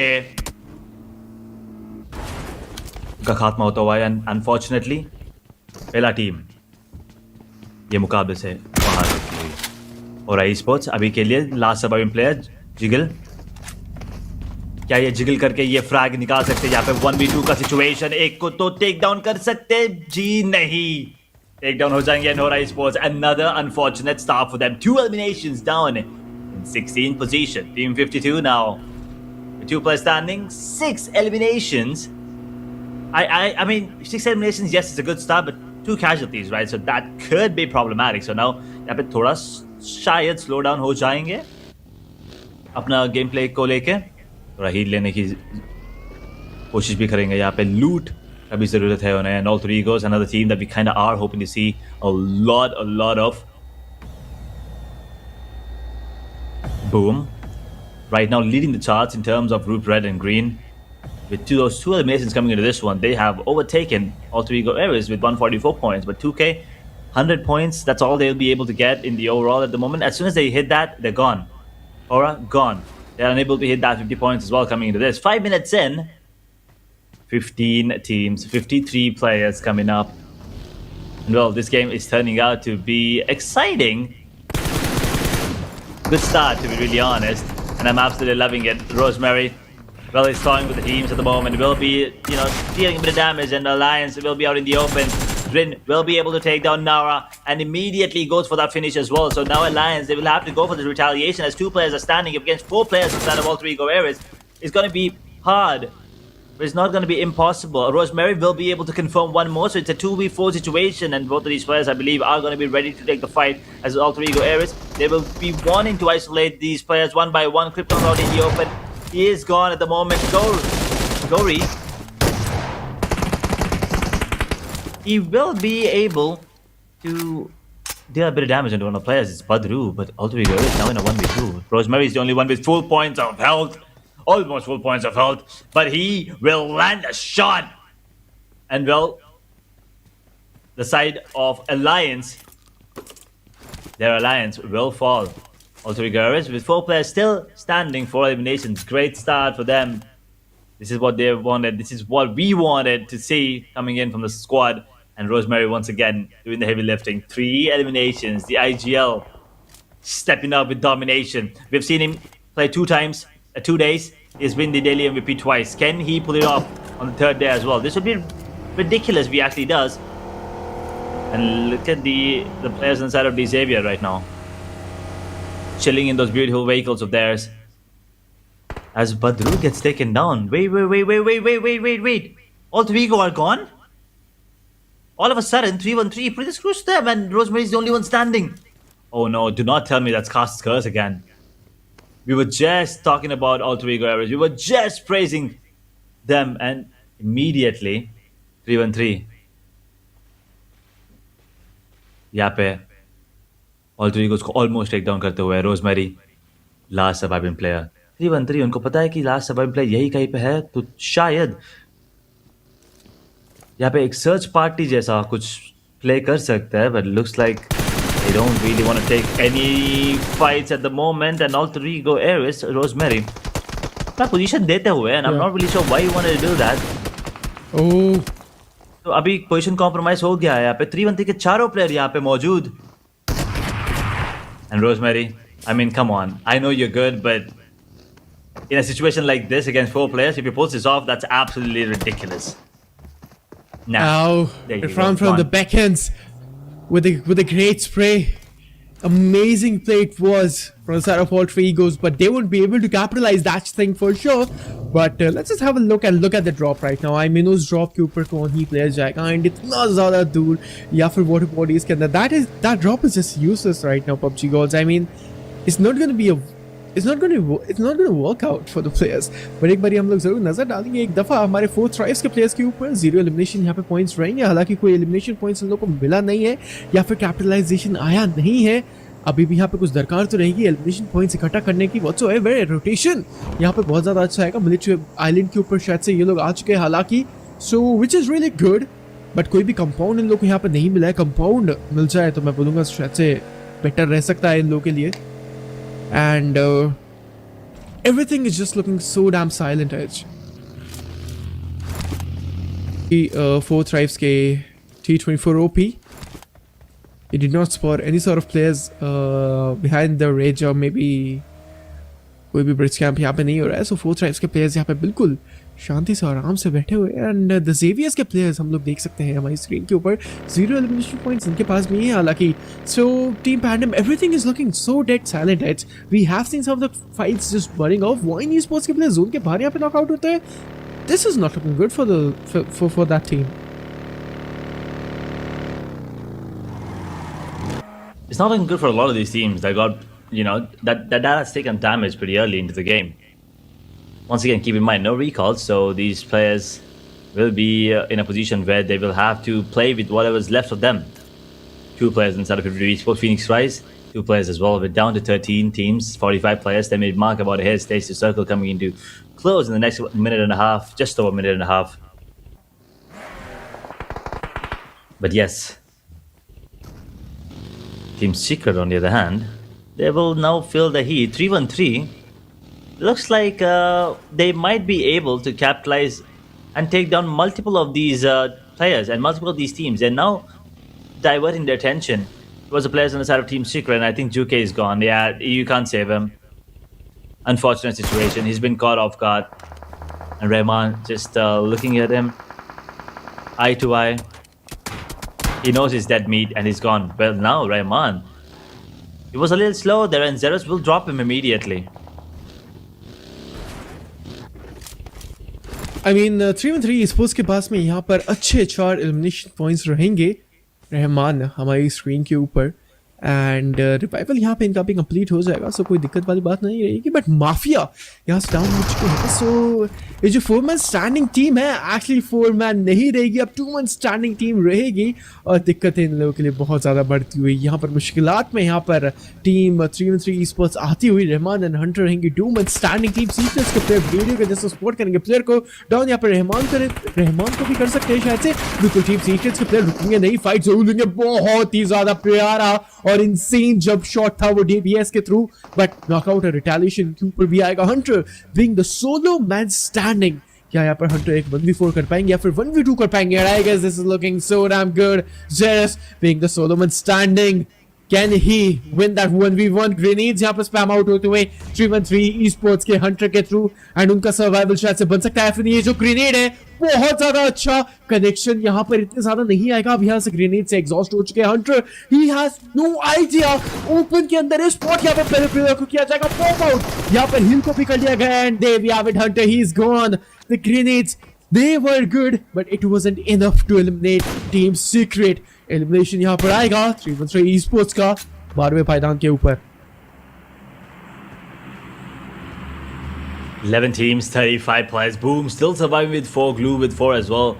का खात्मा होता हुआ है अनफॉर्चुनेटली। पहला टीम ये मुकाबले से बाहर होती हुई। और esports अभी के लिए लास्ट सर्वाइविंग प्लेयर जिगल। क्या ये जिगल करके ये फ्रैग निकाल सकते हैं? यहाँ पे 1v2 का सिचुएशन, एक को तो टेक डाउन कर सकते जी नहीं, टेक डाउन हो जाएंगे। Nora Esports, another unfortunate start for them. 2 eliminations down in 16th position. Team 52 now. With 2 players standing, 6 eliminations. I mean, 6 eliminations, yes, it's a good start, but 2 casualties, right? So that could be problematic. So now यहाँ पे थोड़ा शायद slow down हो जाएंगे अपना game play को लेके, थोड़ा हील लेने की कोशिश भी करेंगे। यहाँ पे लूट का भी जरूरत है उन्हें। And Alter Egos, another team that we kind of are hoping to see a lot of. Boom. Right now leading the charts in terms of group red and green. With those 2 eliminations coming into this one, they have overtaken Alter Ego Ares with 144 points. But 2K, 100 points, that's all they'll be able to get in the overall at the moment. As soon as they hit that, they're gone. Aura, gone. They're unable to hit that 50 points as well coming into this. 5 minutes in, 15 teams, 53 players coming up. And well, this game is turning out to be exciting. Good start, to be really honest. And I'm absolutely loving it. Rosemary, well, is toying with the teams at the moment. Will be, dealing a bit of damage, and Alliance will be out in the open. Rin will be able to take down Nara and immediately goes for that finish as well. So now Alliance, they will have to go for the retaliation as 2 players are standing against 4 players inside of Alter Ego Ares. It's going to be hard, but it's not going to be impossible. Rosemary will be able to confirm one more, so it's a 2v4 situation, and both of these players, I believe, are going to be ready to take the fight as Alter Ego Ares. They will be wanting to isolate these players one by one. Krypton's out in the open. He is gone at the moment. Gory. He will be able to deal a bit of damage into one of the players. It's Badru, but Alter Ego is now in a 1v2. Rosemary is the only one with full points of health. Almost full points of health. But he will land a shot. And well, the side of Alliance, their Alliance will fall. Alter Ego with 4 players still standing for eliminations. Great start for them. This is what they wanted. This is what we wanted to see coming in from the squad. And Rosemary once again doing the heavy lifting. 3 eliminations. The IGL stepping up with domination. We've seen him play 2 times, 2 days. He's been the daily MVP twice. Can he pull it off on the 3rd day as well? This would be ridiculous if he actually does. And look at the players inside of the Xavier right now, chilling in those beautiful vehicles of theirs. As Badru gets taken down. Wait. All 3 are gone? All of a sudden, 3-1-3 pretty screws them, and Rosemary's the only one standing. Oh no, do not tell me that's Cast's curse again. We were just talking about Alter Ego Ares. We were just praising them, and immediately 3-1-3. यहाँ पे Alter Egos को almost take down करते हुए Rosemary, last surviving player. 3-1-3, उनको पता है कि last surviving player यही कहीं पे है, तो शायद यहाँ पे एक सर्च पार्टी जैसा कुछ प्ले कर सकता है, but looks like they don't really want to take any fights at the moment. And Alter Ego Ares, Rosemary, अपना पोजीशन देते हुए, and I'm not really sure why he wanted to do that. Oh. तो अभी position compromise हो गया है यहाँ पे. 3-1-3 के 4 प्लेयर यहाँ पे मौजूद. And Rosemary, I mean, come on. I know you're good, but in a situation like this against 4 players, if you pull this off, that's absolutely ridiculous. Now, from the backhands with a great spray. Amazing play it was from the side of Alter Egos, but they won't be able to capitalize that thing for sure. But let's just have a look at the drop right now. I mean, उस drop के ऊपर कौन ही player जाएगा, and इतना ज़्यादा दूर या फिर water bodies के अंदर. That drop is just useless right now, PUBG gods. I mean, it's not going to work out for the players. But एक बारी हम लोग जरूर नजर डालेंगे एक दफा हमारे 4 थ्राइव्स के प्लेयर्स के ऊपर. 0 एलिमिनेशन यहाँ पे पॉइंट्स रहेंगे. हालांकि कोई एलिमिनेशन पॉइंट्स उन लोगों को मिला नहीं है या फिर कैपिटलाइजेशन आया नहीं है. अभी भी यहाँ पे कुछ दरकार तो रहेगी एलिमिनेशन पॉइंट्स इकट्ठा करने की. व्हाटसोएवर रोटेशन यहाँ पे बहुत ज़्यादा अच्छा आएगा. मिलिट्री आइलैंड के ऊपर शायद से ये लोग आ चुके हैं हालांकि. So which is really good. But कोई भी कंपाउंड इन लोगों को यहाँ पर नहीं मिला है. कंपाउंड मिल जाए तो मैं बोलूँगा शायद से बेटर रह सकता है इन लोगों के लिए. And everything is just looking so damn silent as. Fourth Tribes के T24 OP. He did not spot any sort of players behind the ridge or maybe कोई भी ब्रिज कैंप यहाँ पे नहीं हो रहा है. सो Fourth Tribes के प्लेयर्स यहाँ पे बिल्कुल शांति से आराम से बैठे हुए हैं. एंड द Xaviers के प्लेयर्स हम लोग देख सकते हैं हमारी स्क्रीन के ऊपर 0 एलिमिनेशन पॉइंट्स इनके पास भी है हालांकि. So team Pandem everything is looking so dead silent edge. We have seen some of the fights just burning off. Vine sports के प्लेयर्स जोन के बाहर यहाँ पे नॉकआउट होते हैं. This is not looking good for that team. It's not looking good for a lot of these teams that got, that has taken damage pretty early into the game. Once again, keep in mind, no recalls, so these players will be in a position where they will have to play with whatever's left of them. 2 players inside of PUBG Esports, Phoenix Rise, 2 players as well. We're down to 13 teams, 45 players. They made mark about a hair stage to circle coming into close in the next minute and a half, just over a minute and a half. But yes, Team Secret on the other hand, they will now feel the heat. 3-1-3 looks like they might be able to capitalize and take down multiple of these players and multiple of these teams. They're now diverting their attention towards the players on the side of Team Secret, and I think Juke is gone. Yeah, you can't save him. Unfortunate situation. He's been caught off guard. And Rahman just looking at him eye to eye. He knows he's dead meat and he's gone. Well, now Rahman, he was a little slow there, and Zeros will drop him immediately. I mean 3-1-3 Esports के पास में यहाँ पर अच्छे 4 elimination points रहेंगे. रहमान हमारी screen के ऊपर. एंड रिवाइवल यहाँ पे इनका भी कंप्लीट हो जाएगा, सो कोई दिक्कत वाली बात नहीं रहेगी. बट माफिया यहाँ से डाउन हो चुके हैं. सो ये जो 4-man स्टैंडिंग टीम है एक्चुअली 4-man नहीं रहेगी, अब 2-man स्टैंडिंग टीम रहेगी. और दिक्कतें इन लोगों के लिए बहुत ज़्यादा बढ़ती हुई यहाँ पर मुश्किलात में यहाँ पर टीम 3-1-3 Esports आती हुई. रहमान एंड हंटर रहेंगे 2-man स्टैंडिंग टीम. सीक्रेट्स के प्लेयर वीडियो के जैसे सपोर्ट करेंगे प्लेयर को डाउन. यहाँ पर रहमान को भी कर सकते हैं शायद से. बिल्कुल टीम सीक्रेट्स के प्लेयर रुकेंगे नहीं, फाइट जरूर लेंगे. बहुत ही ज़्यादा प्यारा और इंसेन जब शॉट था वो डीबीएस के थ्रू. बट नॉकआउट और रिटेलिएशन के ऊपर भी आएगा. Hunter being the solo man standing. क्या यहाँ पर हंटर एक 1v4 कर पाएंगे या फिर 1v2 कर पाएंगे? I guess this is looking so damn good. Zeros being the solo man standing. Can he win that 1v1? Grenades यहाँ पर spam out होते हुए 3-1-3 Esports के हंटर के थ्रू. एंड उनका सर्वाइवल शायद से बन सकता है. फिर ये जो ग्रेनेड है बहुत ज्यादा अच्छा कनेक्शन यहाँ पर इतने ज्यादा नहीं आएगा. अब यहाँ से ग्रेनेड से एग्जॉस्ट हो चुके हैं Hunter. He has no idea. Open के अंदर स्पॉट यहाँ पर पहले प्लेयर को किया जाएगा पॉप आउट. यहाँ पर हिल को भी कर लिया गया. And there we have it. Hunter he is gone. The grenades they were good but it wasn't enough to eliminate Team Secret. Elimination यहाँ पर आएगा 3-1-3 Esports का 12वें पायदान के ऊपर. 11 teams, 35 players. Boom, still surviving with 4. Glue with 4 as well.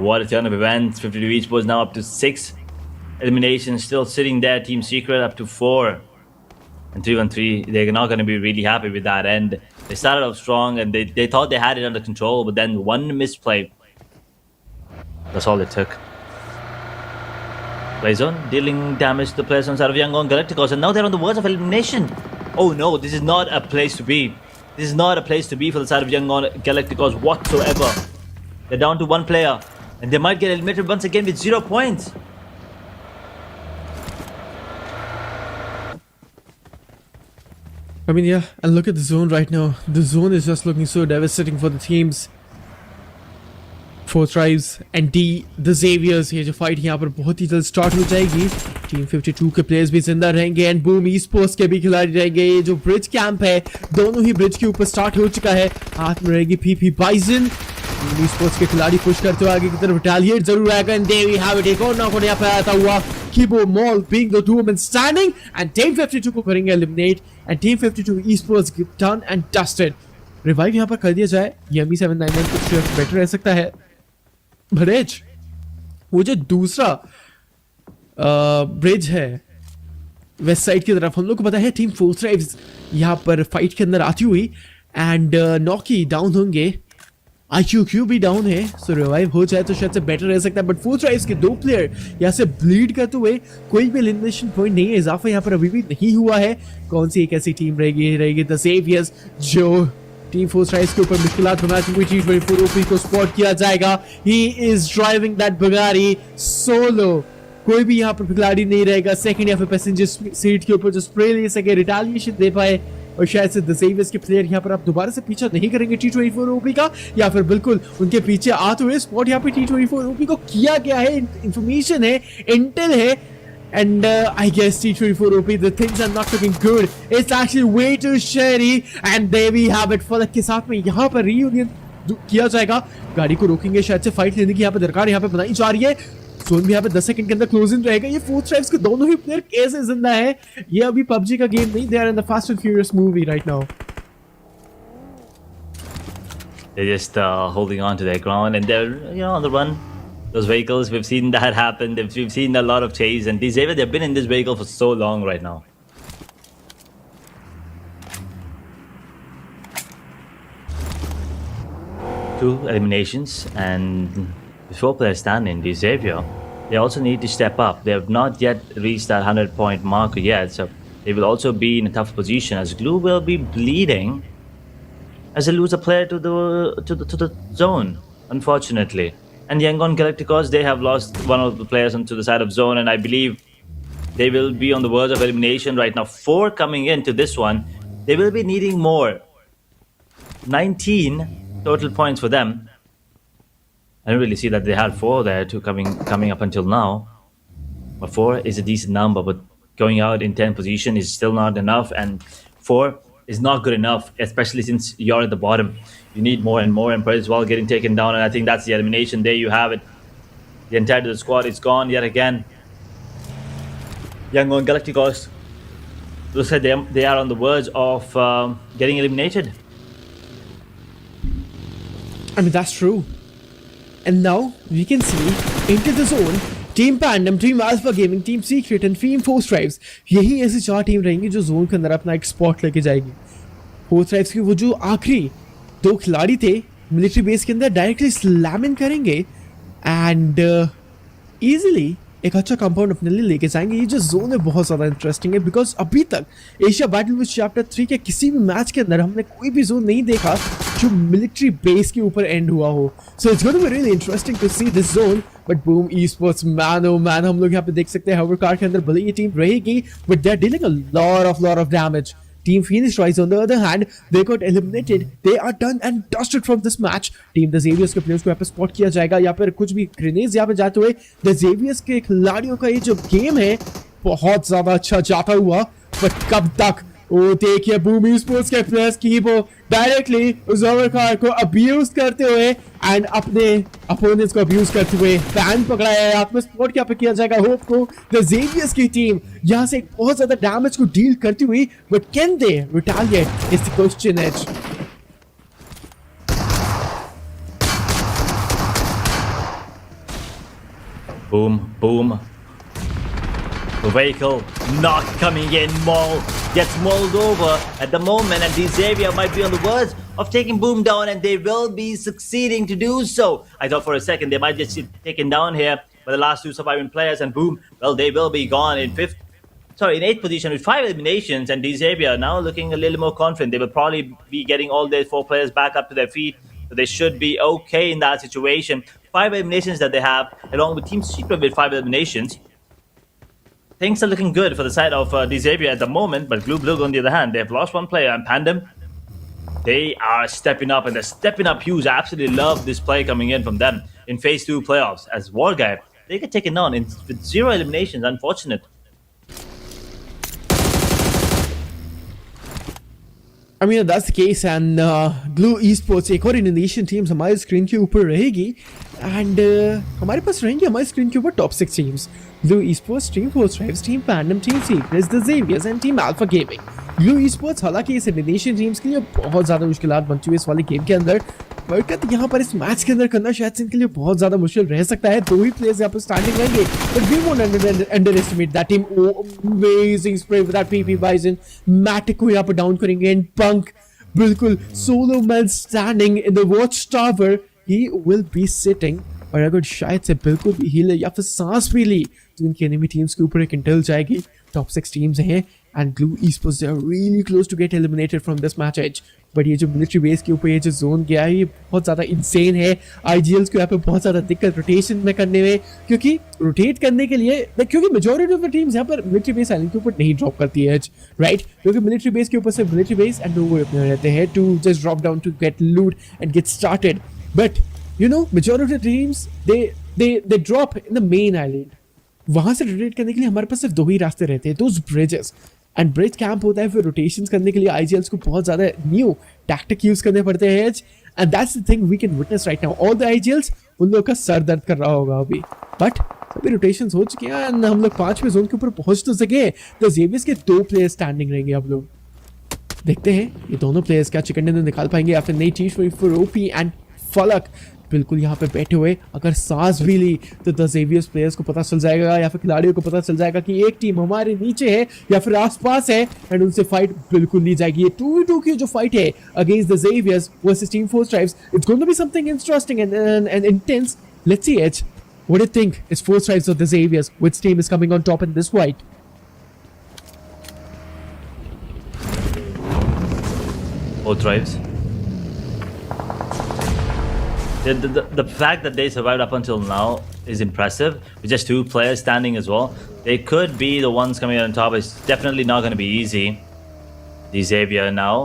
What a turn of events. 52 Esports now up to 6 eliminations. Still sitting there. Team Secret up to 4. And 3-1-3, they're not going to be really happy with that end. They started off strong and they thought they had it under control, but then one misplay. That's all it took. Playzone dealing damage to the players on the side of Yangon Galacticos, and now they're on the verge of elimination. Oh no, this is not a place to be. This is not a place to be for the side of Yangon Galacticos whatsoever. They're down to 1 player, and they might get eliminated once again with 0 points. I mean, yeah, and look at the zone right now. The zone is just looking so devastating for the teams. 4 Tribes and the Xaviers. ये जो fight यहाँ पर बहुत ही जल्द start हो जाएगी. Team 52 के players भी जिंदा रहेंगे एंड बूम Esports के भी खिलाड़ी रहेंगे. ये जो ब्रिज कैंप है दोनों ही ब्रिज के ऊपर स्टार्ट हो चुका है. हाथ में रहेगी PP बाइजन. Esports के खिलाड़ी पुश करते हुए आगे की तरफ रिटेलिएट जरूर आएगा. And there we have it. एक और नॉकआउट यहाँ पे आता हुआ. Kibo Mall being the 2-man standing and Team 52 को करेंगे eliminate and Team 52 Esports done and dusted. Revive यहाँ पर कर दिया जाए. Yummy 799 कुछ बेटर रह सकता है. भरेज वो जो दूसरा ब्रिज है वेस्ट साइड की तरफ हम लोग को पता है टीम 4 Tribes यहाँ पर फाइट के अंदर आती हुई एंड नॉकी डाउन होंगे IQ भी डाउन है, सो रिवाइव हो जाए तो शायद से बेटर रह सकता है, बट फोर्थ राइज के 2 प्लेयर यहाँ से ब्लीड करते हुए, कोई भी एलिमिनेशन पॉइंट नहीं है, इजाफा यहाँ पर अभी भी नहीं हुआ है। कौन सी एक ऐसी टीम रहेगी द सेवियर्स, जो टीम फोर्थ राइज के ऊपर मुश्किलात बनाती हुई T24 OP को स्पॉट किया जाएगा। ही इज ड्राइविंग दैट बगारी सोलो, कोई भी यहाँ पर खिलाड़ी नहीं रहेगा सेकंड या फिर पैसेंजर सीट के ऊपर जो स्प्रे ले सके, रिटालिएशन दे पाए, और शायद से द सेवियर्स के प्लेयर यहाँ पर आप दोबारा से पीछा नहीं करेंगे T24 OP का, या फिर बिल्कुल उनके पीछे आते हुए स्पॉट यहाँ पे T24 OP को किया गया है। इंफॉर्मेशन है, इंटेल है, and I guess T24 OP, the things are not looking good. It's actually way too shady, and there we have it। फलक के साथ में यहाँ पर रीयूनियन किया जाएगा, गाड़ी को रोकेंगे, शायद से फाइट लेने की यहाँ पे दरकार यहाँ पे बनाई जा रही है। जोन भी यहाँ पे 10 सेकंड के अंदर क्लोजिंग रहेगा। ये फोर्थ ट्राइब्स के दोनों ही प्लेयर कैसे जिंदा है, ये अभी PUBG का गेम नहीं, they are in the Fast and Furious movie right now. They're just holding on to their ground, and they're, you know, on the run. Those vehicles, we've seen that happen. We've seen a lot of chase, and Xavier, they've been in this vehicle for so long right now. 2 eliminations, and 4 players standing. Xavier, they also need to step up. They have not yet reached that 100-point marker yet, so they will also be in a tough position, as Glue will be bleeding as they lose a player to the zone, unfortunately. And Yangon Galacticos, they have lost one of the players onto the side of zone, and I believe they will be on the verge of elimination right now. 4 coming into this one. They will be needing more. 19 total points for them. I don't really see that they had 4 there to coming up until now. But 4 is a decent number, but going out in 10th position is still not enough, and 4 is not good enough, especially since you're at the bottom. You need more and more, and as well getting taken down, and I think that's the elimination. There you have it. The entirety of the squad is gone yet again. Yangon Galacticos, looks like they are on the verge of getting eliminated. I mean, that's true. And now we can see into the zone team Pandem, team alpha gaming, team secret and team fourth tribes, यही ऐसी 4 team रहेंगी जो zone के अंदर अपना एक spot लेके जाएगी। फोर्थ ट्राइब्स के वो जो आखिरी 2 खिलाड़ी थे मिलिट्री बेस के अंदर डायरेक्टली स्लैम इन करेंगे एंड इजीली एक अच्छा कंपाउंड अपने लिए लेके जाएंगे। ये जो जोन है बहुत ज़्यादा इंटरेस्टिंग है, बिकॉज अभी तक एशिया बैटल विद चैप्टर 3 के किसी भी मैच के अंदर हमने कोई भी जोन नहीं देखा जो मिलिट्री बेस के ऊपर एंड हुआ हो। So it's going to be really interesting to see this zone. But boom esports, man O man, हम लोग यहाँ पे देख सकते हैं हवर कार के अंदर भले ये टीम रहेगी, but they are dealing a lot of damage. Team Phoenix Rise, on the other hand, they got eliminated. They are done and dusted from this match. Team The Xaviers के players को यहाँ पे spot किया जाएगा, या फिर कुछ भी ग्रेनेड्स यहाँ पे जाते हुए The Xaviers के खिलाड़ियों का ये जो गेम है बहुत ज्यादा अच्छा जाता हुआ, बट कब तक? वो देखिए बूम ई-स्पोर्ट्स के प्लेयर्स की वो डायरेक्टली उस ओवरकार को अब्यूज करते हुए एंड अपने अपोनेंट्स को अब्यूज करते हुए फैन पकड़ाया है। आप में स्पॉट क्या पे किया जाएगा होप को। द ज़ेवियर्स की टीम यहां से बहुत ज्यादा डैमेज को डील करती हुई, but can they retaliate is the question as. Boom. The vehicle not coming in. Maul gets mauled over at the moment, and Xavier might be on the verge of taking Boom down, and they will be succeeding to do so. I thought for a second they might just get taken down here by the last 2 surviving players, and Boom, well, they will be gone in 8th position with 5 eliminations, and Xavier now looking a little more confident. They will probably be getting all their 4 players back up to their feet, so they should be okay in that situation. 5 eliminations that they have, along with Team Secret with 5 eliminations. Things are looking good for the side of Xavier at the moment, but Blue on the other hand, they've lost 1 player, and Pandem, they are stepping up, and they're stepping up huge. I absolutely love this play coming in from them in Phase 2 playoffs. As War Guy, they get taken on with 0 eliminations, unfortunate. I mean, that's the case, and Glue Esports एक और Indonesian teams हमारे screen के ऊपर रहेगी, and हमारे पास रहेंगी हमारी screen के ऊपर top 6 teams. Glue Esports, Team Force Drives, Team Pandem, Team Secrets, The Xaviers and Team Alpha Gaming. Glue Esports हालांकि इस इंडोनेशियन टीम्स के लिए बहुत ज़्यादा मुश्किलात बन चुकी है इस वाले गेम के अंदर, बट यहाँ पर इस मैच के अंदर करना शायद से इनके लिए बहुत ज़्यादा मुश्किल रह सकता है। 2 ही प्लेयर्स यहाँ पर स्टैंडिंग रहेंगे, but we won't underestimate that team. Amazing spray with that PP Bizon, मैटिक को यहाँ पर डाउन करेंगे, एंड पंक बिल्कुल solo man standing in the watchtower. He will be sitting. और अगर शायद से बिल्कुल भी हिले या फिर सांस भी ली तो इनकी एनिमी टीम्स के ऊपर एक इंटेल जाएगी. टॉप 6 टीम्स हैं and Glue Esports, they are really close to get eliminated from this match edge. But ये जो मिलिट्री बेस के ऊपर ये जो जोन गया है ये बहुत ज़्यादा इंसेन है. IGLs को यहाँ पे बहुत ज़्यादा दिक्कत रोटेशन में करने में, क्योंकि रोटेट करने के लिए क्योंकि मेजॉरिटी ऑफ द टीम्स यहाँ पर मिलिट्री बेस आइलैंड के ऊपर नहीं ड्रॉप करती है एज, राइट? क्योंकि मिलिट्री बेस के ऊपर से मिलिट्री बेस एंड नोवर अपने रहते हैं to just drop down to get loot and get started. But you know, majority of the teams they drop in the main island. वहां से rotate करने के लिए हमारे पास सिर्फ 2 ही रास्ते रहते हैं, those bridges. And bridge camp होता है, फिर रोटेशंस करने के लिए IGLs को बहुत ज़्यादा न्यू टैक्टिक यूज करने पड़ते हैं and that's the thing we can witness right now. All the IGLs उन लोगों का सर दर्द कर रहा होगा अभी, बट सभी रोटेशंस हो चुके हैं एंड हम लोग 5वें जोन के ऊपर पहुंच तो सके. तो जेवियर्स के 2 प्लेयर्स स्टैंडिंग रहेंगे. अब लोग देखते हैं ये दोनों प्लेयर्स क्या चिकन डिनर निकाल पाएंगे या फिर नहीं. चीज फॉर ओपी एंड फलक बिल्कुल यहाँ पे बैठे हुए, अगर सांस भी ली तो द जेवियर्स प्लेयर्स को पता चल जाएगा या फिर खिलाड़ियों को पता चल जाएगा कि एक टीम हमारे नीचे है या फिर आसपास है एंड उनसे फाइट बिल्कुल ली जाएगी. ये 2v2 की जो फाइट है against the Xaviers versus team 4 Stripes, it's going to be something interesting and intense. Let's see H, what do you think? It's 4 Stripes of the Xaviers. Which team is coming on top in this fight? Both Stripes. The fact that they survived up until now is impressive. With just 2 players standing as well, they could be the ones coming on top. It's definitely not going to be easy. The Xavier now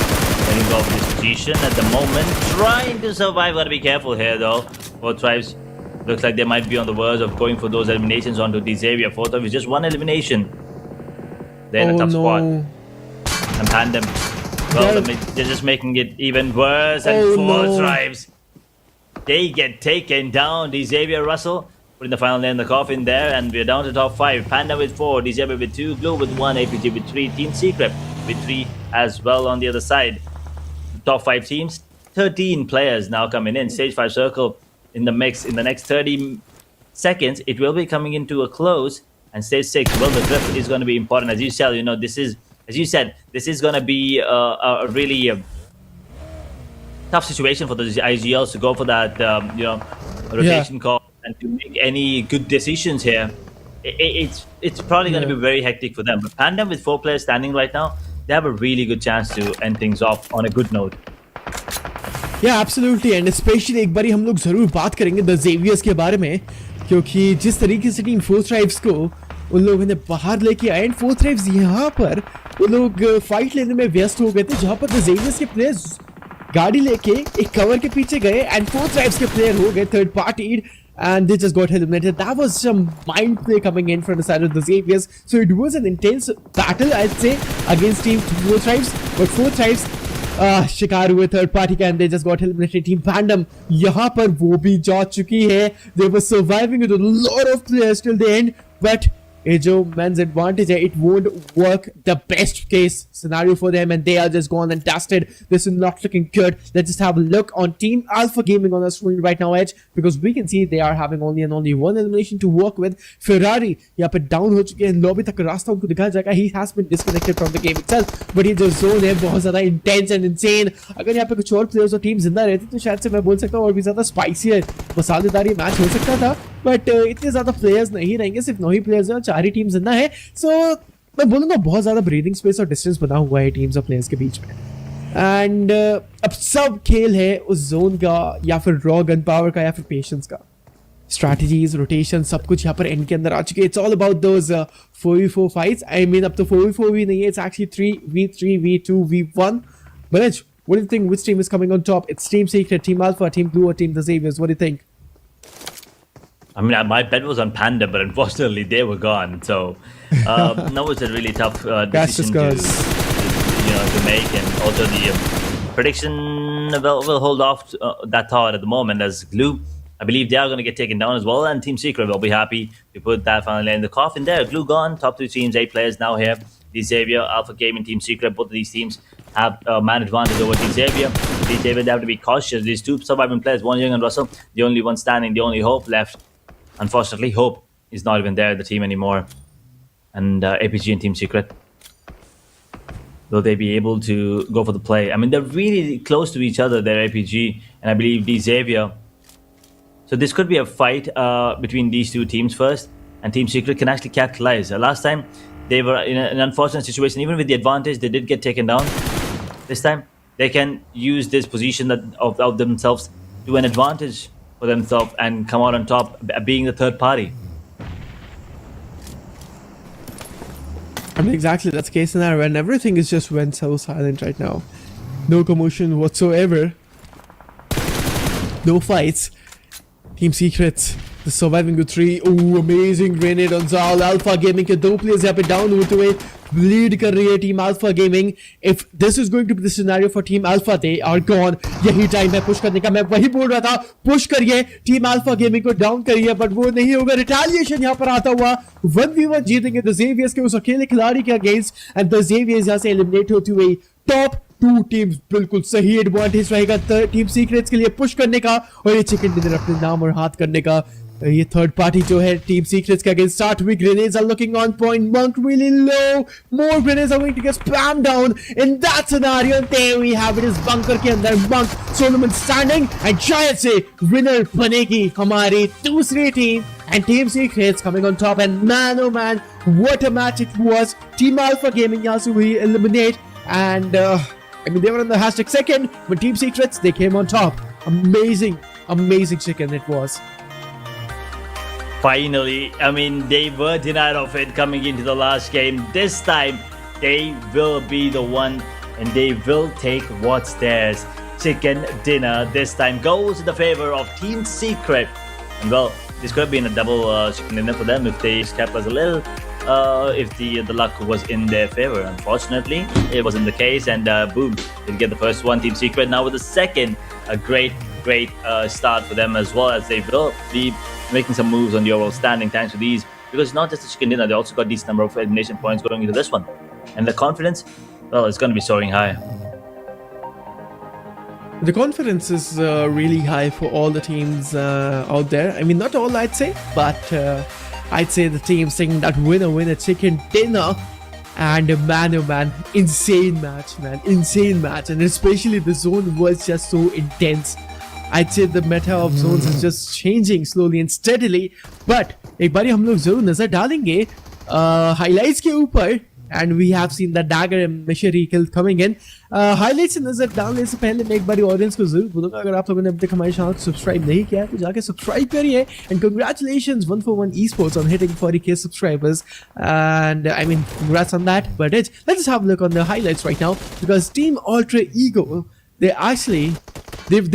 getting off this position at the moment, trying to survive. Got to be careful here though. Both Tribes looks like they might be on the verge of going for those eliminations onto the Xavier. Fourth of is just 1 elimination. They're in a tough spot. And Pandem, well, they're just making it even worse. And 4 Tribes. They get taken down. The Xavier Russell putting the final nail in the coffin there, and we're down to top 5. Panda with 4, the Xavier with 2, Glue with 1, APG with 3, Team Secret with 3 as well on the other side. Top 5 teams, 13 players now coming in. Stage 5 circle in the mix. In the next 30 seconds, it will be coming into a close. And stage 6, well, the drift is going to be important. As you said, you know, this is, as you said, this is going to be a really tough situation for the IGLs to go for that, rotation call and to make any good decisions here. It's probably going to be very hectic for them. But Pandem with 4 players standing right now, they have a really good chance to end things off on a good note. Yeah, absolutely, and especially एक बारी हम लोग जरूर बात करेंगे the Xavier's के बारे में, क्योंकि जिस तरीके से टीम 4 Stripes को उन लोगों ने बाहर लेके आए एंड 4 Stripes यहाँ पर वो लोग फाइट लेने में व्यस्त हो गए थे, जहाँ पर द जेवियर्स के प्लेयर्स गाड़ी लेके एक कवर के पीछे गए एंड 4 Stripes के प्लेयर हो गए third party and they just got eliminated. That was some mind play coming in from the side of the Xaviers. So it was an intense battle, I'd say, against team 4 Stripes. But 4 Stripes शिकार हुए third party का and they just got eliminated. Team Pandem यहाँ पर वो भी जा चुकी है. They were surviving with a lot of players till the end, but ये जो men's advantage है, it won't work the best case scenario for them and they are just gone and dusted. This is not looking good. Let's just have a look on Team Alpha Gaming on the screen right now, Edge, because we can see they are having only and only 1 elimination to work with. Ferrari यहाँ पे down हो चुके हैं, lobby तक रास्ता उनको दिखाया जाएगा. He has been disconnected from the game itself, but ये जो zone है बहुत ज़्यादा intense and insane. अगर यहाँ पे कुछ और players और team जिंदा रहते तो शायद से मैं बोल सकता हूँ और भी ज़्यादा spicy है, मसालेदार ये मैच हो सकता था. बट इतने ज्यादा प्लेयर्स नहीं रहेंगे, सिर्फ 9 ही प्लेयर्स हैं और 4 ही टीम जिंदा है. सो मैं बोलूंगा बहुत ज्यादा ब्रीदिंग स्पेस और डिस्टेंस बना हुआ है टीम्स और प्लेयर्स के बीच में. एंड अब सब खेल है उस जोन का या फिर रॉ गन पावर का या फिर पेशेंस का. स्ट्रैटेजीज, रोटेशन, सब कुछ यहाँ पर एंड के अंदर आ चुके. It's all about those 4v4 fights. I mean अब तो 4v4 भी नहीं है, it's actually 3v3, v2, v1. But what do you think? Which team is coming on top? It's Team Secret, Team Alpha, Team Blue, or Team the Xaviers? What do you think? I mean, my bet was on Panda, but unfortunately they were gone. So that was a really tough decision to make, and also the prediction will hold off that thought at the moment. As Glue, I believe they are going to get taken down as well, and Team Secret will be happy to put that finally in the coffin there. Glue gone, top 2 teams, 8 players now here. The Xavier, Alpha Gaming, Team Secret, both of these teams have man advantage over the Xavier. The Xavier, they have to be cautious. These 2 surviving players, one Young and Russell, the only one standing, the only hope left. Unfortunately, Hope is not even there, the team anymore. And APG and Team Secret. will they be able to go for the play? I mean, they're really close to each other, their APG, and I believe Xavier. So this could be a fight between these two teams first, and Team Secret can actually capitalize. Last time, they were in an unfortunate situation. Even with the advantage, they did get taken down. This time, they can use this position of themselves to an advantage for themselves and come out on top, being the third party. I mean, exactly, that's the case scenario, and everything is just went so silent right now. No commotion whatsoever. No fights. Team Secrets, the surviving with 3. Oh, amazing grenade on Zal. Alpha Gaming के 2 players यहाँ पे down होते हुए lead कर रही है Team Alpha Gaming. If this is going to be the scenario for Team Alpha, they are gone. यही time है पुश करने का. मैं वही बोल रहा था, पुश करिए, Team Alpha Gaming को डाउन करिए, बट वो नहीं होगा. रिटेलिएशन यहाँ पर आता हुआ 1v1 जीतेंगे द Xaviers के उस अकेले खिलाड़ी के अगेंस्ट, एंड द Xaviers यहाँ से एलिमिनेट होती हुई. टॉप 2 टीम्स बिल्कुल सही एडवांटेज रहेगा टीम सीक्रेट्स के लिए पुश करने का, और ये चिकन डिनर अपने नाम और हाथ करने का. ये थर्ड पार्टी जो है टीम सीक्रेट्स के अगेंस्ट स्टार्ट हुई. Grenades are looking on point. Monk really low. More grenades are going to get spammed down in that scenario. And there we have it, इस bunker के अंदर Monk, Solomon standing, and शायद से winner बनेगी हमारी दूसरी team. And Team Secrets coming on top, and man oh man, what a match it was. Team Alpha Gaming यहाँ से हुई eliminate, and I mean, they were on the hashtag second, but Team Secrets, they came on top. Amazing, amazing chicken it was. Finally, I mean, they were denied of it coming into the last game. This time, they will be the one and they will take what's theirs. Chicken dinner this time goes in the favor of Team Secret. And well, this could have been a double chicken dinner for them if they kept us a little. If the luck was in their favor. Unfortunately, it wasn't the case, and boom, they get the first one. Team Secret now with the second. A great start for them, as well as they will be making some moves on the overall standing thanks to these, because not just the chicken dinner, they also got decent number of elimination points going into this one, and the confidence, well, it's going to be soaring high. The confidence is really high for all the teams out there. I mean, not all, I'd say, but I'd say the teams taking that winner chicken dinner. And man, oh man, insane match, man, insane match. And especially the zone was just so intense. I'd say the meta of zones is just changing slowly and steadily. But एक बारी हम लोग जरूर नजर डालेंगे highlights के ऊपर. And we have seen the dagger and machery kill coming in. Highlights से नजर डालने से पहले मैं एक बारी ऑडियंस को जरूर बोलूंगा, अगर आप लोगों ने अब तक हमारे चैनल को सब्सक्राइब नहीं किया है तो जाके सब्सक्राइब करिए. And congratulations 141 Esports on hitting 40k subscribers. And I mean, congrats on that. But let's just have a look on the highlights right now, because Team Ultra Ego, they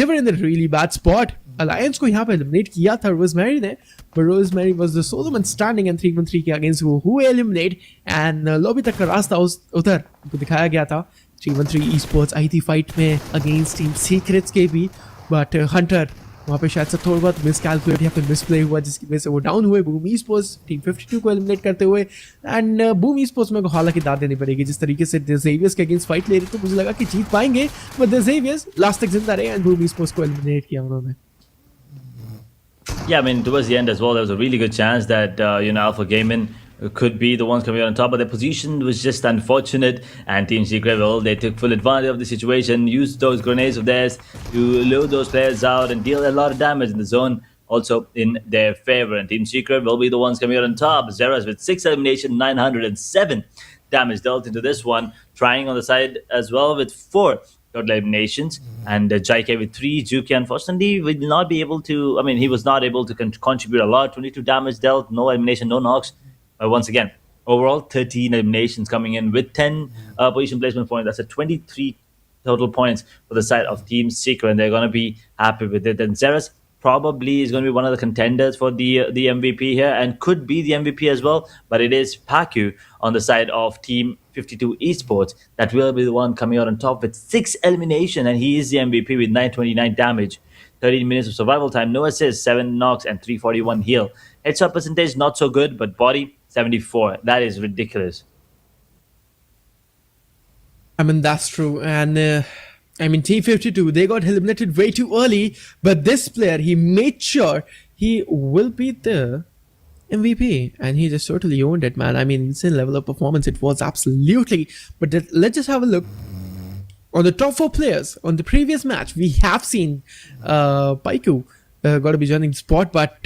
were in a really bad spot. Alliance को यहाँ पे eliminate किया था Rosemary ने, but Rosemary was the solo man standing and 313 के against who eliminate, and lobby तक का रास्ता उधर उनको दिखाया गया था. 313 Esports आई थी fight में against Team Secrets के भी, but Hunter वहाँ पे शायद से थोड़ा बहुत मिसकैलकुलेट या फिर मिसप्ले हुआ, जिसकी वजह से वो डाउन हुए. बूम Esports टीम 52 को एलिमिनेट करते हुए, एंड बूम Esports में को हालांकि दाद देनी पड़ेगी. जिस तरीके से द Xaviers के अगेंस्ट फाइट ले रही तो मुझे लगा कि जीत पाएंगे, बट द Xaviers लास्ट तक जिंदा रहे एंड बूम Esports को एलिमिनेट किया उन्होंने. Yeah, I mean, towards the end as well, there was a really good chance that Alpha Gaming could be the ones coming out on top, but their position was just unfortunate. And Team Secret, well, they took full advantage of the situation, used those grenades of theirs to lure those players out and deal a lot of damage in the zone, also in their favor. And Team Secret will be the ones coming out on top. Zeras with 6 elimination, 907 damage dealt into this one, trying on the side as well with 4 total eliminations, and Jaike with 3. Juki, unfortunately, will not be able to, I mean, he was not able to contribute a lot. 22 damage dealt, no elimination, no knocks. Once again, overall 13 eliminations coming in with 10 position placement points. That's a 23 total points for the side of Team Secret, and they're going to be happy with it. And Zeras probably is going to be one of the contenders for the MVP here, and could be the MVP as well. But it is Paku on the side of Team 52 Esports that will be the one coming out on top with 6 elimination, and he is the MVP with 929 damage, 13 minutes of survival time, no assists, 7 knocks, and 341 heal. Headshot percentage not so good, but body 74. That is ridiculous. I mean, that's true. And I mean, Team 52, they got eliminated way too early, but this player, he made sure he will be there MVP, and he just totally owned it, man. I mean, insane level of performance it was, absolutely. But let's just have a look on the top 4 players. On the previous match, we have seen Paiku got to be joining the spot, but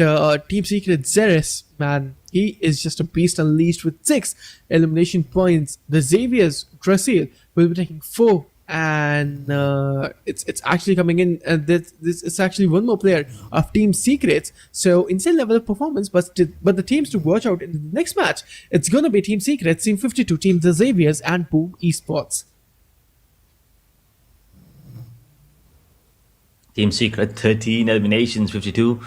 Team Secret Xeris, man, he is just a beast unleashed with 6 elimination points. The Xavier's Drasil will be taking 4, and it's actually coming in. This is actually one more player of Team Secrets. So insane level of performance, but the teams to watch out in the next match, it's gonna be Team Secrets, Team 52, Team The Xaviers, and Boom Esports. Team Secret 13 eliminations, 52.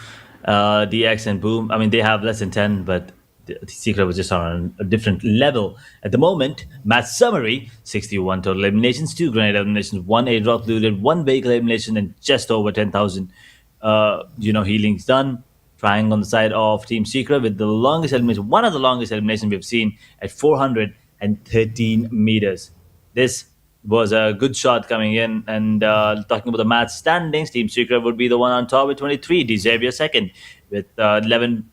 DX and Boom, I mean, they have less than 10, but the Secret was just on a different level at the moment. Match summary: 61 total eliminations, 2 grenade eliminations, 1 airdrop looted, 1 vehicle elimination, and just over 10,000 healings done. Trying on the side of Team Secret with the longest elimination, one of the longest eliminations we've seen at 413 meters. This was a good shot coming in. And talking about the match standings, Team Secret would be the one on top with 23, Xavier second with 11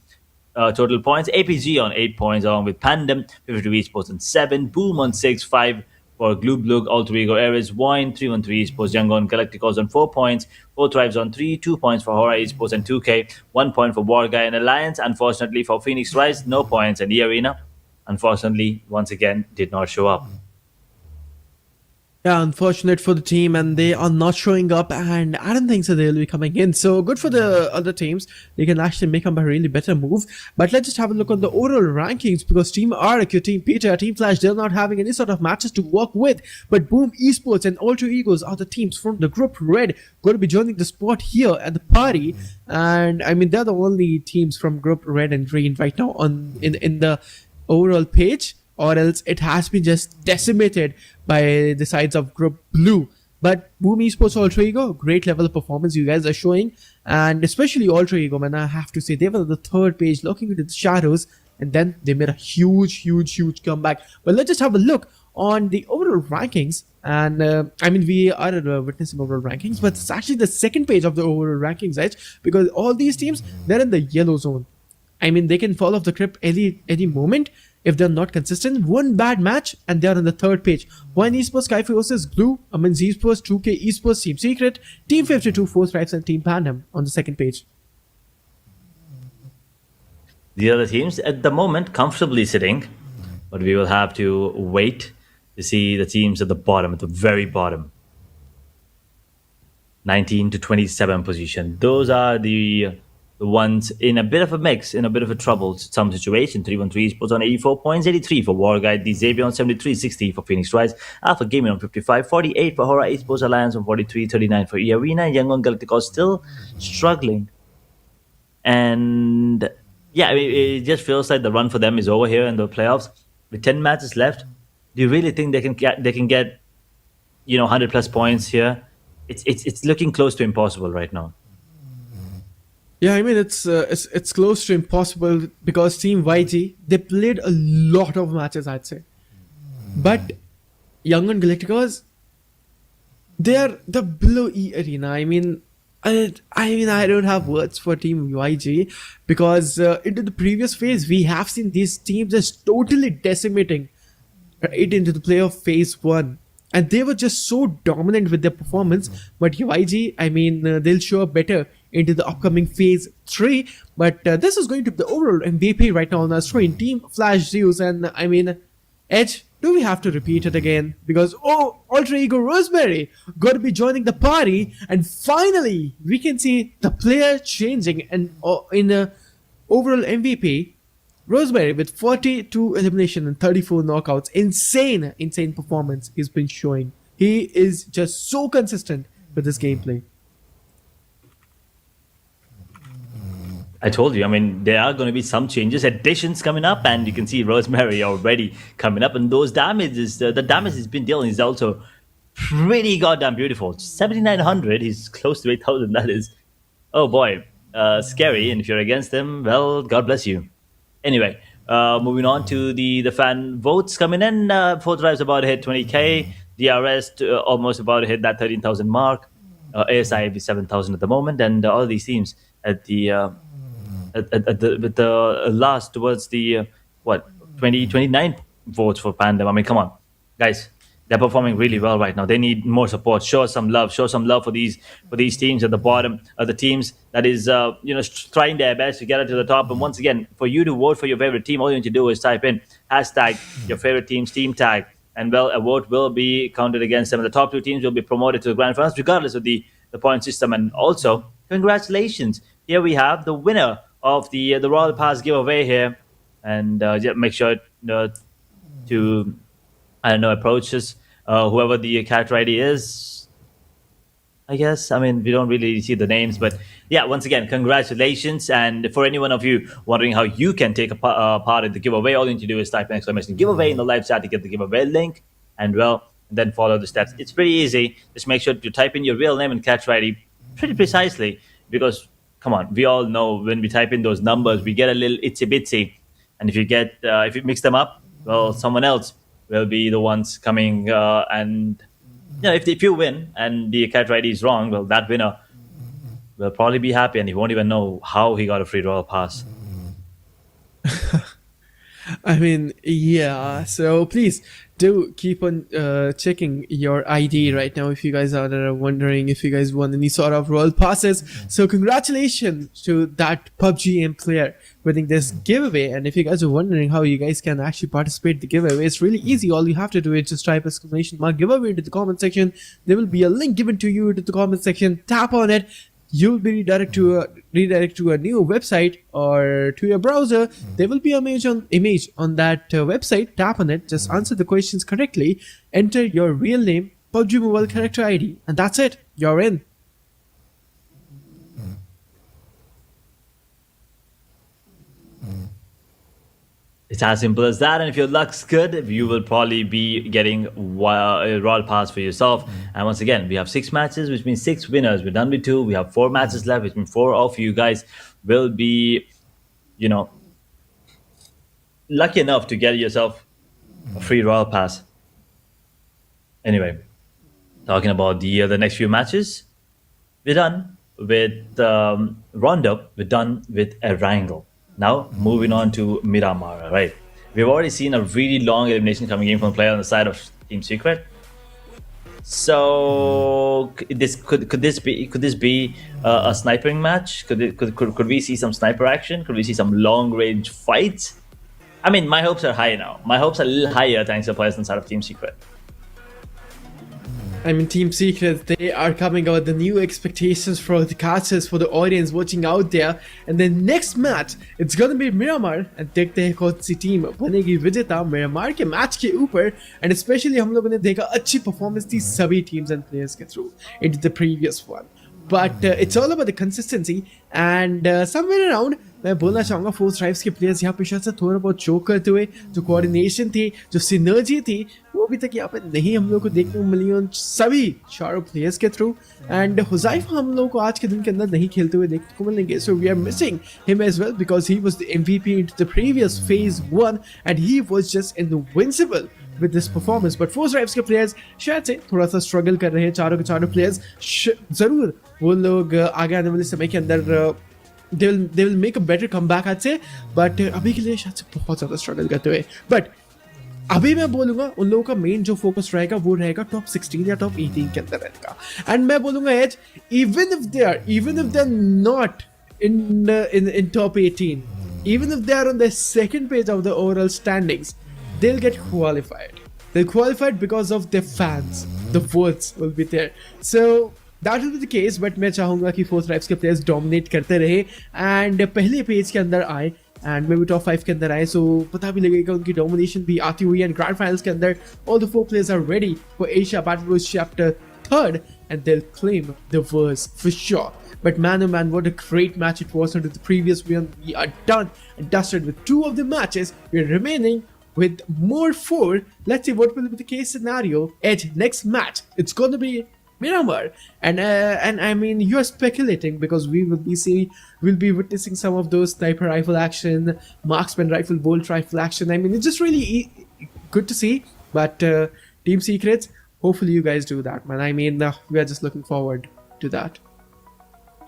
total points, APG on 8 points, along with Pandem, 52 Esports on 7, Boom on 6, 5 for Glooblug, Alter Ego, Ares, Wine, 313 Esports, Young on Galacticos on 4 points, 4 Tribes on 3, 2 points for Hora Esports and 2K, 1 point for War Guy and Alliance. Unfortunately for Phoenix Rise, no points, and E-Arena, unfortunately, once again, did not show up. Yeah, unfortunate for the team, and they are not showing up, and I don't think so they'll be coming in. So good for the other teams. They can actually make up a really better move. But let's just have a look on the overall rankings, because Team RQ, Team Peter, Team Flash, they're not having any sort of matches to work with. But Boom Esports and Alter Egos are the teams from the group Red going to be joining the spot here at the party. And I mean, they're the only teams from group Red and Green right now on in the overall page, or else it has been just decimated by the sides of group Blue. But Boom Esports, Alter Ego, great level of performance you guys are showing, and especially Alter Ego, man, I have to say, they were on the 3rd page looking into the shadows, and then they made a huge comeback. But let's just have a look on the overall rankings. And I mean, we are witnessing overall rankings, but it's actually the 2nd page of the overall rankings, right? Because all these teams, they're in the yellow zone. I mean, they can fall off the cliff any moment if they're not consistent. One bad match and they're on the 3rd page. Wine Esports, Skyfi versus Glue, Amins Esports, 2K Esports, Team Secret, Team 52, 4 Stripes, and Team Pandem on the 2nd page. The other teams at the moment comfortably sitting, but we will have to wait to see the teams at the bottom, at the very bottom. 19 to 27 position. Those are the ones in a bit of a mix, in a bit of a troubled some situation. 313 Esports on 84 points, 83 for War Guide, the Xavier on 73, 60 for Phoenix Rise, Alpha Gaming on 55, 48 for Hora Esports, Alliance on 43, 39 for E-Arena, Young on Galacticos still struggling. And yeah, it just feels like the run for them is over here in the playoffs. With 10 matches left, do you really think they can get 100 plus points here? It's looking close to impossible right now. Yeah, I mean, it's close to impossible, because Team YG, they played a lot of matches, I'd say. But Young and Galacticos, they're the below E Arena. I mean, I don't have words for Team YG, because into the previous phase, we have seen these teams just totally decimating it into the playoff phase 1. And they were just so dominant with their performance. But YG, I mean, they'll show up better into the upcoming phase 3. But this is going to be the overall MVP right now on our screen. Team Flash Zeus, and I mean, Edge, do we have to repeat it again? Because, Alter Ego Rosemary going to be joining the party. And finally, we can see the player changing. And in overall MVP, Rosemary with 42 elimination and 34 knockouts. Insane performance he's been showing. He is just so consistent with his gameplay. I told you, I mean, there are going to be some changes, additions coming up, and you can see Rosemary already coming up, and those damages, the damage he's been dealing is also pretty goddamn beautiful. 7,900, he's close to 8,000, that is. Oh boy, scary, and if you're against him, well, God bless you. Anyway, moving on to the fan votes coming in. 4 Drives about to hit 20k, DRS almost about to hit that 13,000 mark, ASI 7,000 at the moment, and all these teams at the with the last towards the what 29 votes for Pandem. I mean, come on, guys, they're performing really well right now. They need more support. Show some love. Show some love for these teams at the bottom, the teams that is trying their best to get it to the top. And once again, for you to vote for your favorite team, all you need to do is type in hashtag your favorite team's team tag, and well, a vote will be counted against them. And the top two teams will be promoted to the grand finals, regardless of the point system. And also, congratulations! Here we have the winner of the Royal Pass giveaway here, and make sure to I don't know approaches whoever the character ID is. I guess. I mean, we don't really see the names, but yeah, once again, congratulations. And for any one of you wondering how you can take a part in the giveaway, all you need to do is type an exclamation giveaway in the live chat to get the giveaway link, and well, then follow the steps. It's pretty easy. Just make sure to type in your real name and character ID pretty precisely, because come on, we all know when we type in those numbers, we get a little itsy bitsy, and if you mix them up, well, someone else will be the ones coming and if you win and the character ID is wrong, well, that winner will probably be happy and he won't even know how he got a free Royal Pass. I mean, yeah. So please do keep on checking your ID right now if you guys are wondering if you guys won any sort of Royal Passes. So congratulations to that PUBG player winning this giveaway. And if you guys are wondering how you guys can actually participate in the giveaway, it's really easy. All you have to do is just type ! giveaway into the comment section. There will be a link given to you into the comment section. Tap on it. You'll be redirected to a new website or to your browser. There will be an image on that website. Tap on it. Just answer the questions correctly. Enter your real name, PUBG Mobile character ID, and that's it. You're in. It's as simple as that, and if your luck's good, you will probably be getting a Royal Pass for yourself. And once again, we have 6 matches, which means 6 winners. We're done with 2. We have 4 matches left, which means 4 of you guys will be, lucky enough to get yourself a free Royal Pass. Anyway, talking about the next few matches, we're done with Rondo. We're done with Erangel. Now, moving on to Miramar, right? We've already seen a really long elimination coming in from a player on the side of Team Secret. So, could this be a sniping match? Could we see some sniper action? Could we see some long range fights? I mean, my hopes are high now. My hopes are a little higher thanks to players on the side of Team Secret. I mean, Team Secret, they are coming out with the new expectations for the casters, for the audience watching out there. And then next match, it's gonna be Miramar. And देखते हैं कौन सी team बनेगी विजेता Miramar के match के ऊपर. And especially हम लोगों ने देखा अच्छी परफॉर्मेंस थी सभी teams and players के through into the previous one. But it's all about the consistency and somewhere around मैं बोलना चाहूँगा फोर्स ड्राइव्स के प्लेयर्स यहाँ पे शायद से थोड़ा बहुत चोक करते हुए जो कोऑर्डिनेशन थी जो सिनर्जी थी वो अभी तक यहाँ पे नहीं हम लोग को देखने को मिली उन सभी चारों प्लेयर्स के थ्रू एंड हुज़ैफा हम लोग को आज के दिन के अंदर नहीं खेलते हुए देखने को मिलेंगे so we are missing him as well because he was the MVP in the previous phase 1 and he was just invincible with this performance. But Force Drives के players शायद से थोड़ा सा struggle कर रहे हैं चारों के चारों players जरूर वो लोग आगे आने वाले समय के अंदर they will make a better comeback I'd say, but अभी के लिए शायद से बहुत ज़्यादा struggle करते हुए. But अभी मैं बोलूँगा उन लोगों का मेन जो फोकस रहेगा वो रहेगा टॉप 16 या टॉप 18 के अंदर रहेगा. एंड मैं बोलूँगा as even if they're not in top 18, even if they are on the second page of the overall standings, they'll get qualified. They'll qualify because of their fans. The votes will be there. So that will be the case. But मैं चाहूँगा कि Force Drives के players dominate करते रहे and पहले page के अंदर आए and maybe top 5 के अंदर आए. So पता भी लगेगा उनकी domination भी आती हुई and grand finals के अंदर all the 4 players are ready for Asia Battle Royale Chapter 3rd and they'll claim the verse for sure. But man, oh man, what a great match it was into the previous one. We are done and dusted with 2 of the matches. We're remaining with more 4. Let's see what will be the case scenario at next match. It's going to be Miramar, and I mean you're speculating because we'll be witnessing some of those sniper rifle action, marksman rifle, bolt rifle action. I mean it's just really good to see. But Team Secrets, hopefully you guys do that, man. I mean we are just looking forward to that.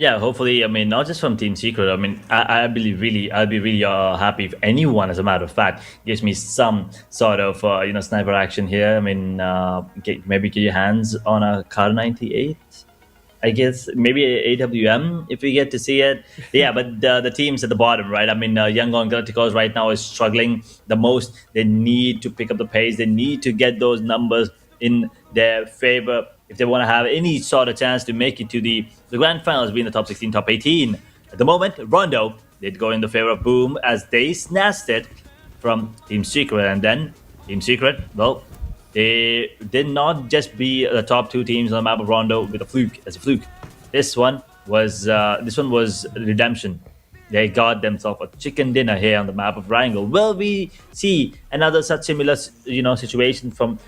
Yeah, hopefully. I mean, not just from Team Secret. I mean, I'll be really happy if anyone, as a matter of fact, gives me some sort of sniper action here. I mean, maybe get your hands on a Car 98. I guess maybe a AWM if we get to see it. Yeah, but the teams at the bottom, right? I mean, Yangon Galacticos right now is struggling the most. They need to pick up the pace. They need to get those numbers in their favor if they want to have any sort of chance to make it to the grand finals, be in the top 16, top 18. At the moment, Rondo did go in the favor of Boom as they snatched it from Team Secret, and then Team Secret, well, they did not just be the top two teams on the map of Rondo with a fluke. This one was redemption. They got themselves a chicken dinner here on the map of Wrangle. Will we see another such similar, situation from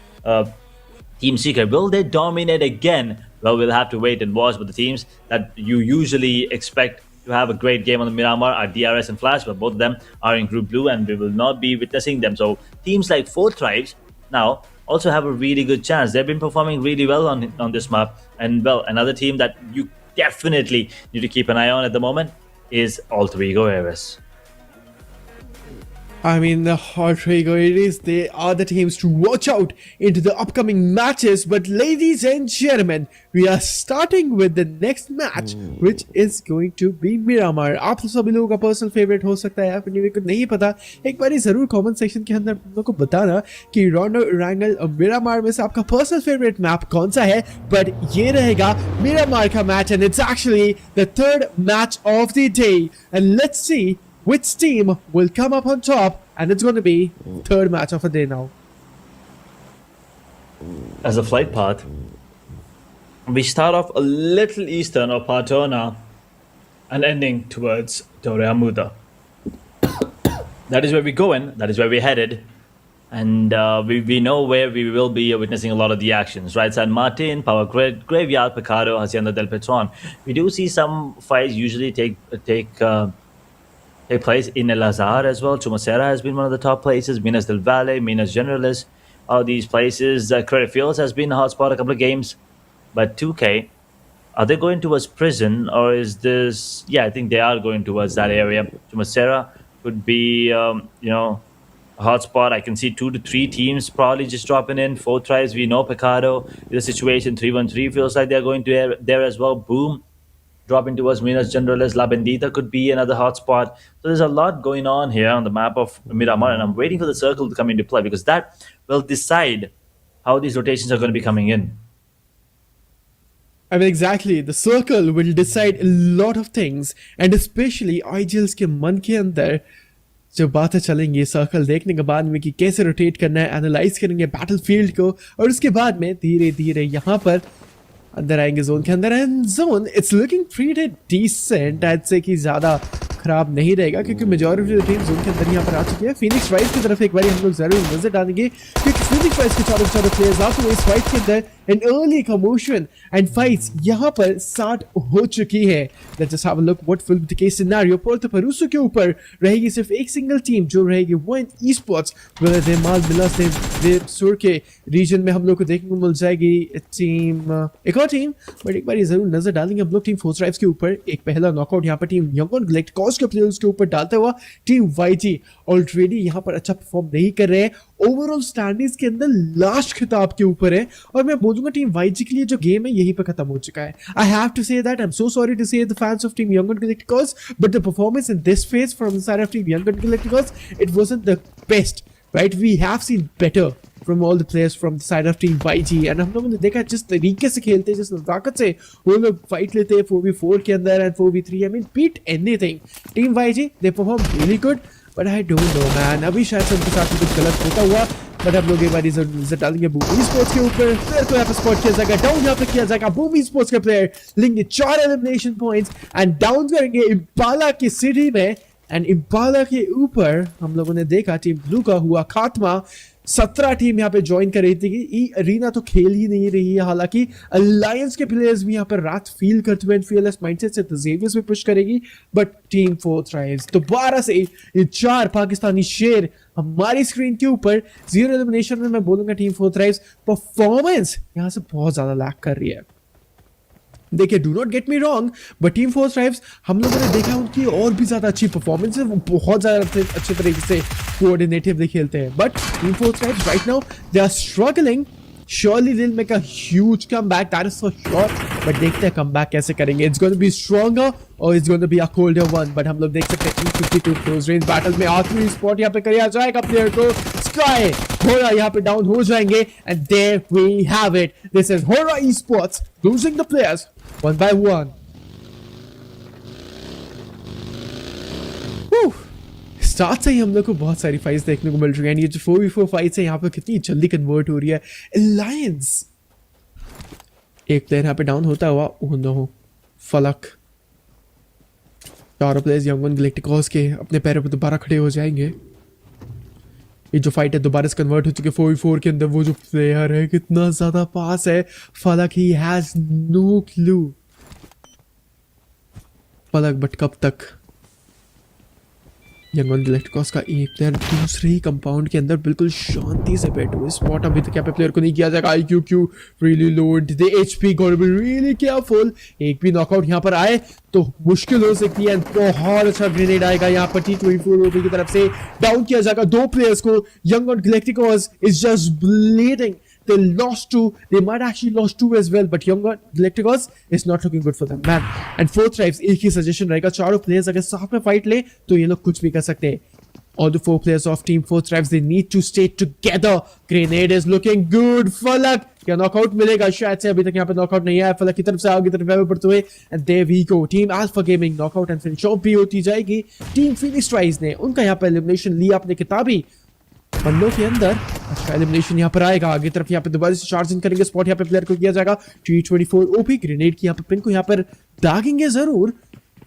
Team Secret? Will they dominate again? Well, we'll have to wait and watch. But the teams that you usually expect to have a great game on the Miramar are DRS and Flash, but both of them are in Group Blue, and we will not be witnessing them. So teams like Four Tribes now also have a really good chance. They've been performing really well on this map. And, well, another team that you definitely need to keep an eye on at the moment is STARXHARIS. I mean, the STARXHARIS, they are the teams to watch out into the upcoming matches. But ladies and gentlemen, we are starting with the next match, which is going to be Miramar. आप सभी लोगों का personal favourite हो सकता है या फिर को नहीं पता, एक बार जरूर कमेंट सेक्शन के अंदर लोगों को बताना कि रोंडो रैंगल मिरामार में से आपका पर्सनल फेवरेट मैप कौन सा है. बट ये रहेगा मिरामार का match, and it's actually the third match of the day. And let's see which team will come up on top, and it's going to be third match of the day now. As a flight path, we start off a little eastern of Partona and ending towards Toreamuda. That is where we're going, that is where we're headed, and we know where we will be witnessing a lot of the actions, right? San Martin, Power Grid, Graveyard, Picado, Hacienda del Petron. We do see some fights usually take place in El Azhar as well. Chumacera has been one of the top places. Minas del Valle, Minas Generalis, all these places. Credit Fields has been a hotspot a couple of games. But 2K, are they going towards prison, or is this... Yeah, I think they are going towards that area. Chumacera could be, a hotspot. I can see 2 to 3 teams probably just dropping in. 4 tries. We know Picado. The situation 3-1-3 feels like they're going to there as well. Boom. Dropping towards Minas Generalis. La Bendita could be another hotspot. So there's a lot going on here on the map of Miramar, and I'm waiting for the circle to come into play because that will decide how these rotations are going to be coming in. I mean, exactly. The circle will decide a lot of things, and especially IGLs के मन के अंदर जो बातें चलेंगी circle देखने के बाद में कि कैसे रोटेट करना है, एनालाइज करेंगे बैटलफील्ड को, और उसके बाद में धीरे धीरे यहाँ पर अंदर आएंगे जोन के अंदर. And zone it's looking pretty decent. आज से कि ज़्यादा खराब नहीं रहेगा क्योंकि मेजॉरिटी ऑफ टीम जोन के अंदर यहाँ पर आ चुकी है. फिनिक्स राइज की तरफ एक बार हम लोग जरूर नजर डालेंगे क्योंकि फिनिक्स राइज के चारों प्लेयर्स आते हुए इस फाइट के अंदर an early commotion and fights यहाँ पर स्टार्ट हो चुकी है. Let's just have a look what will be the case scenario. पोर्तो पेरूसो के ऊपर रहेगी सिर्फ एक सिंगल टीम जो रहेगी वो esports. माल मिला से सुर के रीजन में हम लोग को देखने को मिल जाएगी टीम, एक और टीम, बट एक बार ये जरूर नजर डालेंगे हम लोग टीम फोर्स ड्राइव्स के ऊपर. एक पहला नॉकआउट यहाँ पर टीम यंगन गैलेक्टिकोस के प्लेयर्स के ऊपर डालता हुआ टीम वाईजी ऑलरेडी यहाँ पर अच्छा परफॉर्म नहीं कर रहे हैं. ओवरऑल स्टैंडिंग्स के अंदर लास्ट खिताब के ऊपर है, और मैं बोलूंगा टीम वाईजी के लिए जो गेम है यहीं पर खत्म हो चुका है. I have to say that. I am so sorry to say the fans of team young one galacticos, but the performance in this phase from the side of team young one galacticos, it wasn't the best. Right, we have seen better from all the players from the side of team YG, and हम लोगों ने देखा जिस तरीके से खेलते हैं, जिस नज़ाकत से वो लोग फाइट लेते हैं 4v4 के अंदर and 4v3. I mean, beat anything. Team YG, they perform really good, but I don't know man. अभी शायद से उनके साथ कुछ गलत होता हुआ, बट हम लोग एक बार नजर डालेंगे बूम esports के ऊपर. प्लेयर को यहाँ पर स्पॉट किया जाएगा, डाउन यहाँ पे किया जाएगा. बूम esports के प्लेयर लेंगे 4 एलिमिनेशन पॉइंट्स एंड डाउन करेंगे इम्पाला की सिटी में. एंड इम्पाला के ऊपर हम लोगों ने देखा टीम ब्लू का हुआ खात्मा. 17 टीम यहाँ पे ज्वाइन कर रही थी. ई अरीना तो खेल ही नहीं रही है, हालांकि अलायंस के प्लेयर्स भी यहाँ पर रात फील करते हुए फीललेस माइंडसेट से जेवियर्स भी पुश करेगी. बट टीम फोर थ्राइव्स दोबारा से ये 4 पाकिस्तानी शेर हमारी स्क्रीन के ऊपर. 0 एलिमिनेशन में मैं बोलूंगा टीम फोर थ्राइव्स परफॉर्मेंस यहाँ से बहुत ज्यादा लैक कर रही है. देखिए do not get me wrong, but team Fourth tribes हम लोगों ने देखा उनकी और भी ज़्यादा अच्छी परफॉर्मेंस है, वो बहुत ज़्यादा अच्छे तरीके से कोऑर्डिनेटिवली खेलते हैं, but team Fourth Tribes right now they are struggling. Surely they'll make a huge comeback, that is for sure. But देखते हैं comeback कैसे करेंगे. It's going to be stronger or it's going to be a colder one. But हम लोग देख सकते हैं 252 close range battle में आखिरी स्पॉट यहाँ पे करिया जाएगा प्लेयर को. Sky Hora यहाँ पे डाउन हो जाएंगे and there we have it. This is Hora Esports losing the players one by one. Whew. Start से ही हम लोग को बहुत सारी फाइट्स देखने को मिल रही है. ये जो 4v4 फाइट्स है यहाँ पे कितनी जल्दी कन्वर्ट हो रही है. अलायंस एक प्लेयर यहाँ पे डाउन होता हुआ. ओह नो, फलक. चारों प्लेयर्स यंग वन गैलेक्टिकॉस के अपने पैरों पे दोबारा खड़े हो जाएंगे. ये जो फाइट है दोबारा से कन्वर्ट हो चुके 4v4 के अंदर. वो जो प्लेयर है कितना ज्यादा पास है फलक. ही हैज नो क्लू फलक, बट कब तक. यंग वन गैलेक्टिकॉस का एक प्लेयर दूसरे ही कंपाउंड के अंदर बिल्कुल शांति से बैठे हुए. स्पॉट अभी तक यहाँ पे प्लेयर को नहीं किया जाएगा. IQ really low into the HP, got to be really careful. एक भी नॉकआउट यहाँ पर आए तो मुश्किल हो सकती है. बहुत अच्छा ग्रेनेड आएगा यहाँ पर T24 OP की तरफ से. डाउन किया जाएगा दो प्लेयर्स को. Young one galacticos is just bleeding. They lost two. They might actually lost two as well. But younger Galacticos is not looking good for them, man. And fourth tribes एक ही suggestion रहेगा. चारों players अगर साथ में fight ले तो ये लोग कुछ भी कर सकते हैं. All the four players of team fourth tribes, they need to stay together. Grenade is looking good. फलक क्या नॉकआउट मिलेगा शायद से. अभी तक यहाँ पे नॉकआउट नहीं आया. फलक की तरफ से आगे तरफ बढ़ते हुए. And there we go. Team Alpha Gaming knockout and finish off भी होती जाएगी. टीम फिनिश ट्राइज ने उनका यहाँ पे एलिमिनेशन लिया अपने किताबी बंदों के अंदर. अच्छा एलिमिनेशन यहाँ पर आएगा. आगे तरफ यहाँ पे दोबारा से चार्ज इन करेंगे. स्पॉट यहाँ पे प्लेयर को किया जाएगा. T24 OP ग्रेनेड की यहाँ पे पिन को यहाँ पर दागेंगे जरूर.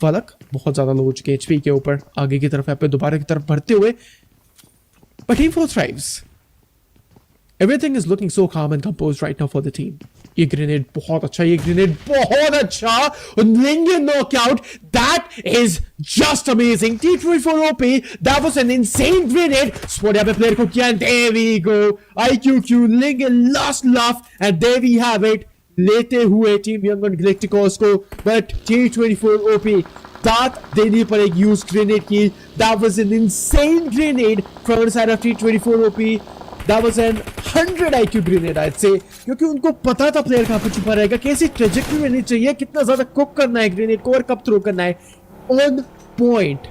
फलक बहुत ज्यादा लो हो चुके HP के ऊपर. आगे की तरफ यहाँ पे दोबारा की तरफ बढ़ते हुए. But team four thrives. Everything is looking so calm and composed right now for the team. ये ग्रेनेड बहुत अच्छा. ये ग्रेनेड बहुत अच्छा. Linge knockout. That is just amazing. T24 OP. That was an insane grenade. Spot यहाँ पे player को किया. There we go. IQQ Linge last laugh. And there we have it. लेते हुए टीम यंग वन गैलेक्टिकॉस को. But T24 OP. दांत देने पर एक यूज ग्रेनेड की. That was an insane grenade from the side of T24 OP. That was an 100 IQ grenade I'd say. क्योंकि उनको पता था प्लेयर कहाँ पे छुपा रहेगा. कैसी ट्रेजेक्टरी रहनी चाहिए, कितना ज्यादा कुक करना है ग्रेनेड को और कब थ्रो करना है. On point.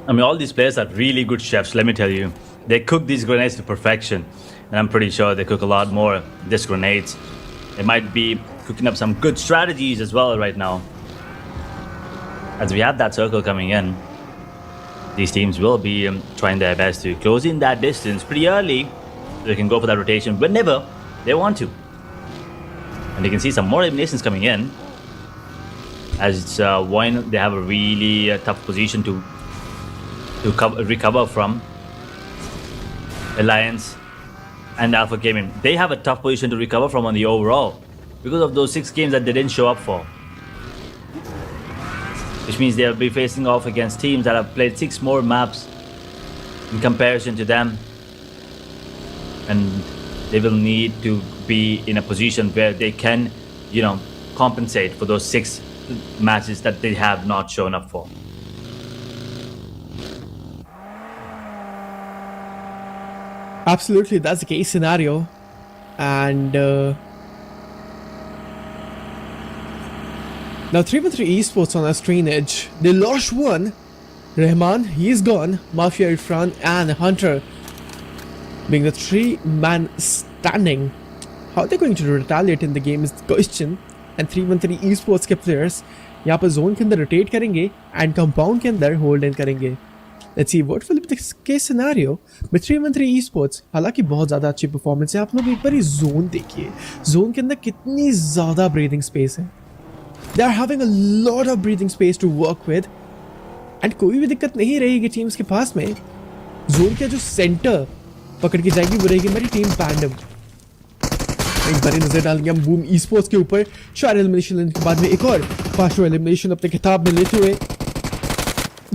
I mean, all these players are really good chefs, let me tell you. They cook these grenades to perfection. And I'm pretty sure they cook a lot more just grenades. They might be cooking up some good strategies as well right now. As we have that circle coming in, these teams will be trying their best to close in that distance pretty early. They can go for that rotation whenever they want to. And you can see some more eliminations coming in. As one, they have a really tough position to recover from. Alliance and Alpha Gaming, they have a tough position to recover from on the overall because of those 6 games that they didn't show up for. Which means they'll be facing off against teams that have played 6 more maps in comparison to them. And they will need to be in a position where they can, compensate for those 6 matches that they have not shown up for. Absolutely, that's the case scenario. And now 313 Esports on our screen edge. They lost one. Rahman, he's gone. Mafia Irfan and Hunter being the 3-man standing. How they're going to retaliate in the game is the question. And 313 Esports के players यहाँ पर zone के अंदर rotate करेंगे and compound के अंदर hold in करेंगे. Let's see what will be the case scenario with 313 Esports. हालांकि बहुत ज़्यादा अच्छी परफॉर्मेंस है. आप लोग एक बार ये जोन देखिए. जोन के अंदर कितनी ज़्यादा ब्रीदिंग स्पेस है. They are having a lot of breathing space to work with. And कोई भी दिक्कत नहीं रहेगी टीम्स के पास में. जोन का जो सेंटर पकड़ के जाएगी वो रहेगी मेरी टीम पैंडम. एक बार नजर डालेंगे हम बूम Esports के ऊपर. 4 एलिमिनेशन के बाद में एक और 5वां एलिमिनेशन अपने खिताब में लेते हुए.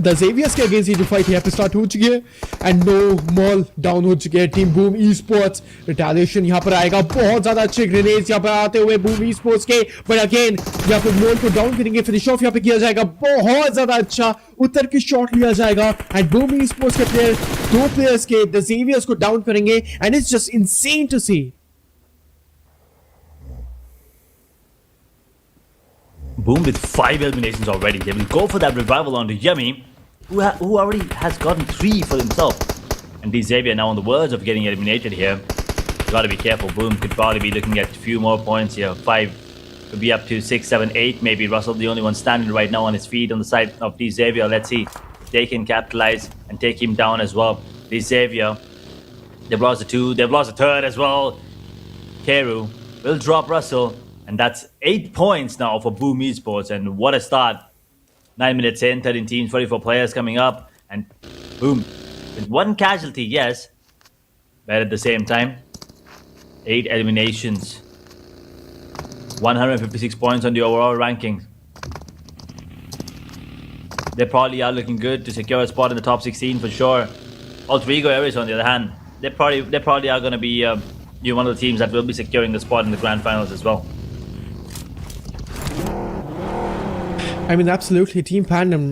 द जेवियर्स के अगेंस्ट ये जो फाइट यहाँ पे स्टार्ट हो चुकी है एंड नो मॉल डाउन हो चुके हैं. Team boom e sports retaliation यहाँ पर आएगा. बहुत ज्यादा अच्छे ग्रेनेड्स यहाँ पर आते हुए बूम ई स्पोर्ट्स के, बट अगेन यहाँ पर मॉल को डाउन करेंगे. फिनिश ऑफ यहाँ पे किया जाएगा. बहुत ज्यादा अच्छा उत्तर की शॉट लिया जाएगा एंड बूम ई स्पोर्ट्स के प्लेयर, दो प्लेयर्स के द जेवियर्स को डाउन करेंगे and it's just insane to see. Boom with 5 eliminations already. They will go for that revival on the Yummy, who already has gotten 3 for himself. And Xavier now on the verge of getting eliminated here. Gotta be careful. Boom could probably be looking at a few more points here. 5 could be up to 6, 7, 8 maybe. Russell the only one standing right now on his feet on the side of Xavier. Let's see if they can capitalize and take him down as well. Xavier, they've lost the 2, they've lost the 3rd as well. Keru will drop Russell. And that's 8 points now for Boom Esports. And what a start. 9 minutes in, 13 teams, 44 players coming up. And boom. With 1 casualty, yes. But at the same time, 8 eliminations. 156 points on the overall rankings. They probably are looking good to secure a spot in the top 16 for sure. Alter Ego Aries, on the other hand, they probably are going to be one of the teams that will be securing the spot in the grand finals as well. I mean, absolutely. Team Pandem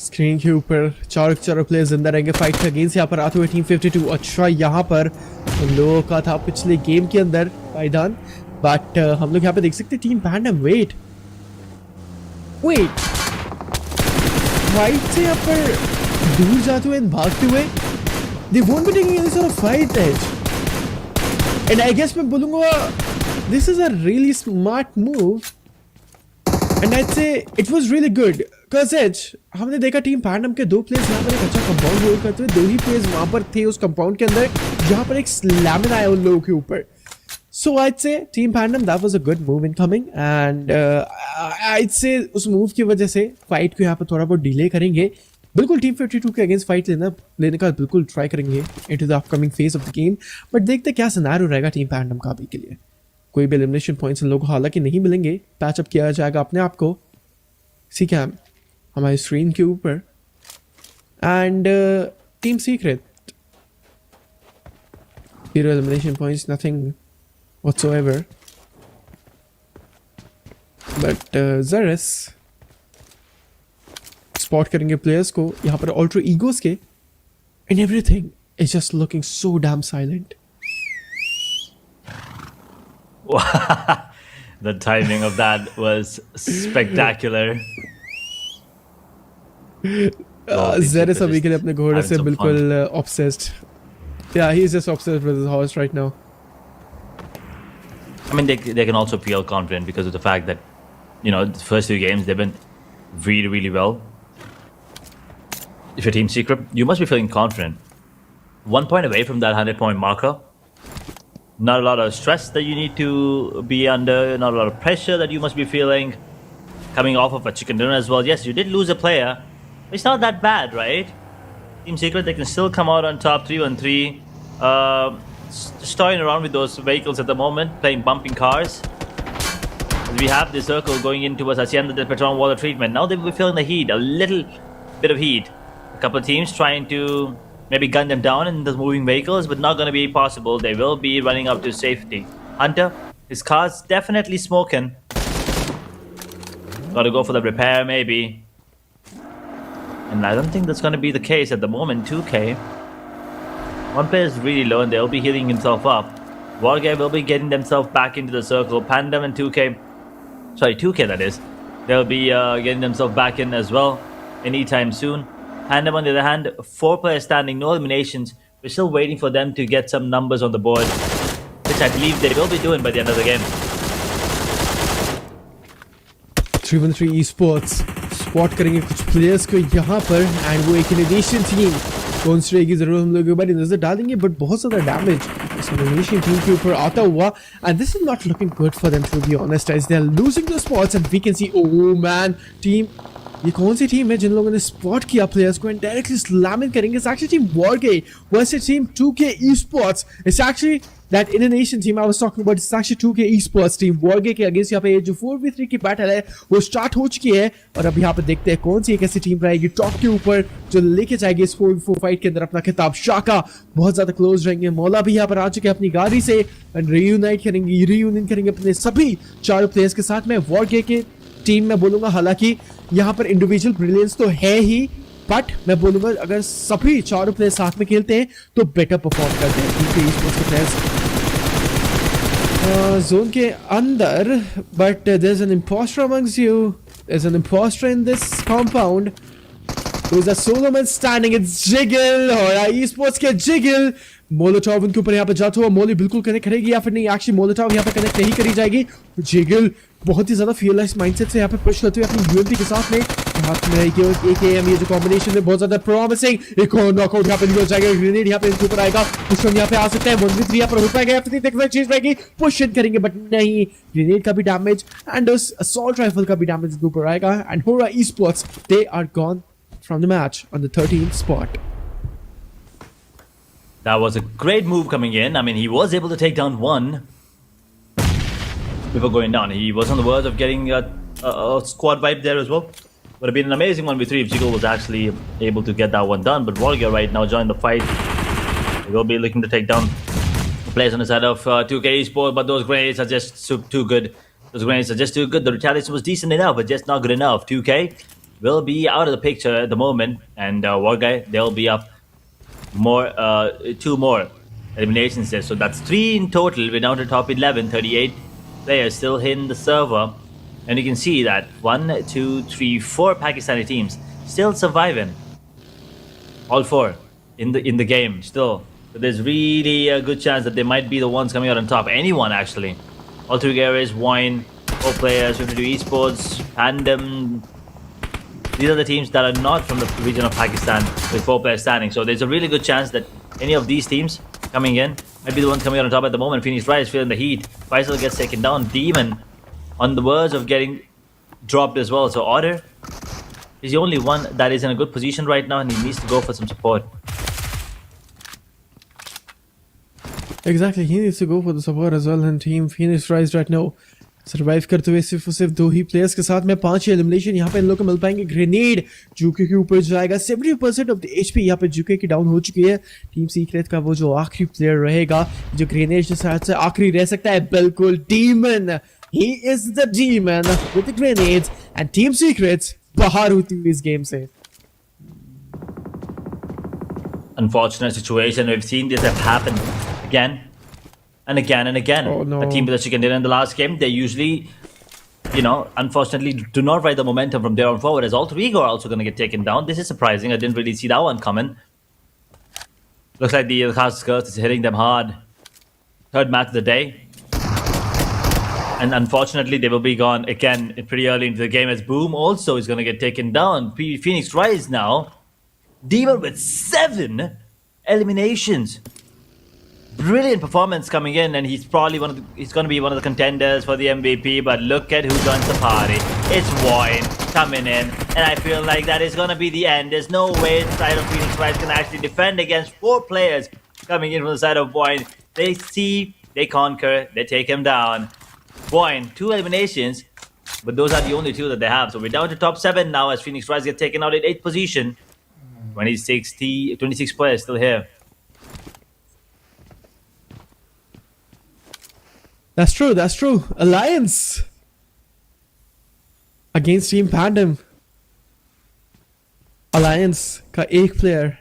screen के ऊपर चारों players जिंदा रहेंगे. Fight के against यहाँ पर आते हुए टीम 52. अच्छा, यहाँ पर हम लोगों का था पिछले गेम के अंदर पायदान, बट हम लोग यहाँ पे देख सकते हैं टीम पैंडम. वेट फाइट से यहाँ पर दूर जाते हुए भागते हुए they won't be taking any sort of fight edge. And I guess मैं बोलूँगा this is a really smart move. And I'd say it was really good. Cause edge, हमने देखा टीम पैंडम के 2 प्लेयर्स यहाँ पर एक अच्छा कंपाउंड होल्ड करते हुए. 2 ही प्लेयर्स वहाँ पर थे उस कंपाउंड के अंदर जहाँ पर एक स्लैमिन आया उन लोगों के ऊपर. So I'd say Team Pandem, that was a good move incoming, and I'd say उस मूव की वजह से फाइट को यहाँ पर थोड़ा बहुत डिले करेंगे. बिल्कुल टीम 52 के अगेंस्ट फाइट लेने का बिल्कुल ट्राई करेंगे into the upcoming phase of the game. But देखते क्या सिनेरियो रहेगा टीम पैंडम का अभी के लिए. कोई भी एलिमिनेशन पॉइंट्स इन लोगों को हालांकि नहीं मिलेंगे. पैचअप किया जाएगा अपने आप को सी कैम हमारी स्क्रीन के ऊपर. And team secret 0 elimination points, nothing whatsoever. But Xharis spot करेंगे प्लेयर्स को यहाँ पर अल्टर ईगोस के. And everything is just looking so damn silent. The timing of that was spectacular. Xharis अभी के लिए अपने घोड़े से बिल्कुल obsessed. Yeah, he's just obsessed with his horse right now. I mean, they can also feel confident because of the fact that, you know, the first 2 games they've been really, really well. If you're Team Secret, you must be feeling confident. 1 point away from that 100-point marker. Not a lot of stress that you need to be under. Not a lot of pressure that you must be feeling. Coming off of a chicken dinner as well. Yes, you did lose a player. But it's not that bad, right? Team Secret, they can still come out on top 3-1-3. Just toying around with those vehicles at the moment. Playing bumping cars. We have the circle going in towards Hacienda del Petron water treatment. Now they will be feeling the heat. A little bit of heat. A couple of teams trying to maybe gun them down in the moving vehicles, but not going to be possible. They will be running up to safety. Hunter, his car's definitely smoking. Got to go for the repair maybe. And I don't think that's going to be the case at the moment. 2K. One player is really low and they'll be healing himself up. Wargame will be getting themselves back into the circle. Pandem and 2K. Sorry, 2K that is. They'll be getting themselves back in as well anytime soon. Pandem on the other hand, 4 players standing, no eliminations. We're still waiting for them to get some numbers on the board, which I believe they will be doing by the end of the game. 3-1-3 esports spot करेंगे कुछ players को यहाँ पर. And वो एक innovation team कौन सी रहेगी जरूर हम लोग एक बार नजर डालेंगे. बट बहुत ज़्यादा डैमेज इस इनोवेशन टीम के ऊपर आता हुआ. And this is not looking good for them to be honest, as they are losing the spots. And we can see oh man team, ये कौन सी टीम है जिन लोगों ने स्पॉट किया प्लेयर्स को एंड डायरेक्टली स्लैमिंग करेंगे. It's actually team warge versus team 2K Esports. It's actually that Indonesian team I was talking about, STARXHARIS 2K Esports team Wargay के against यहाँ पे जो 4v3 की बैटल है वो स्टार्ट हो चुकी है और अब यहाँ पे देखते हैं कौन सी एक ऐसी टीम रहेगी टॉप के ऊपर जो लेके जाएगी इस 4v4 फाइट के अंदर अपना खिताब। शाका बहुत ज्यादा क्लोज रहेंगे, मौला भी यहाँ पर आ चुके हैं अपनी गाड़ी से एंड रियूनियन करेंगे अपने सभी चारों प्लेयर्स के साथ में। वॉरगे के टीम में बोलूंगा हालांकि यहाँ पर इंडिविजुअल ब्रिलियंस तो है ही, बट मैं बोलूंगा अगर सभी चारों प्लेयर साथ में खेलते हैं तो बेटर परफॉर्म करते हैं क्योंकि esports के प्लेयर्स जोन के अंदर। But there is an impostor amongst you, there is an impostor in this compound. There's a solo man standing, it's Jiggle और esports के Jiggle मोलोटॉव उनके ऊपर यहाँ पे जाता हुआ मोली बिल्कुल कनेक्ट करेगी या फिर नहीं, एक्चुअली मोलोटॉव यहाँ पे कनेक्ट नहीं करी जाएगी। जिगल बहुत ही ज्यादा फियरलेस माइंडसेट से यहाँ पे पुश करते हुए अपनी यूएमपी के साथ में हाथ में AKM ये जो कॉम्बिनेशन है बहुत ज्यादा प्रॉमिसिंग। एक और नॉकआउट यहाँ पे निकल जाएगा, ग्रेनेड यहाँ पे इनके ऊपर आएगा, पुश यहाँ पे आ सकता है 1v3 यहाँ पर हो पाएगा या फिर देखते चीज रहेगी, पुश इन करेंगे बट नहीं, ग्रेनेड का भी डैमेज एंड उस असॉल्ट राइफल का भी डैमेज इनके ऊपर आएगा and Hora esports they are gone from the match on the 13th spot. That was a great move coming in. I mean, he was able to take down one before going down. He was on the verge of getting a squad wipe there as well. Would have been an amazing 1v3 if Jiggle was actually able to get that one done. But Warrior right now joined the fight. He will be looking to take down players on the side of 2K Esports, but those grenades are just too good. Those grenades are just too good. The retaliation was decent enough, but just not good enough. 2K will be out of the picture at the moment, and Warguy, they'll be up two more eliminations there. So that's 3 in total. We're down to top 11, 38 players still in the server, and you can see that 1, 2, 3, 4 Pakistani teams still surviving. All 4 in the game still. So there's really a good chance that they might be the ones coming out on top. Anyone actually. All 3 Gares, Wine, 4 players, 52 Esports, Pandem. These are the teams that are not from the region of Pakistan with 4 players standing. So there's a really good chance that any of these teams coming in might be the ones coming out on top at the moment. Phoenix Rise feeling the heat. Faisal gets taken down. Demon on the verge of getting dropped as well. So Order is the only one that is in a good position right now and he needs to go for some support. Exactly, he needs to go for the support as well and team Phoenix Rise right now survive करते हुए सिर्फ 2 ही players के साथ में 5 ही elimination यहाँ पे इन लोगों को मिल पाएंगे। ग्रेनेड जूके के ऊपर जाएगा, 70% ऑफ द एचपी यहाँ पे जूके की डाउन हो चुकी है। टीम सीक्रेट का वो जो आखिरी प्लेयर रहेगा जो ग्रेनेड के साथ से आखिरी रह सकता है, बिल्कुल demon, he is the demon with the grenades and team secrets बाहर होती हुई इस गेम से। Unfortunate situation. We've seen this have happened again and again and again. Oh, no. The team that chicken dinner in the last game, they usually, unfortunately do not ride the momentum from there on forward, as all 3 are also going to get taken down. This is surprising. I didn't really see that one coming. Looks like the Khas Skirts is hitting them hard. 3rd match of the day. And unfortunately, they will be gone again pretty early into the game, as Boom also is going to get taken down. Phoenix Rise now. Demon with 7 eliminations. Brilliant performance coming in, and he's probably he's going to be one of the contenders for the MVP. But look at who joins the party. It's Wine coming in, and I feel like that is going to be the end. There's no way the side of Phoenix Rise can actually defend against 4 players coming in from the side of Wine. They see, they conquer, they take him down. Wine, 2 eliminations, but those are the only 2 that they have. So we're down to top 7 now as Phoenix Rise get taken out in 8th position. 26 players still here. That's true. Alliance against Team Pandem. Alliance का एक player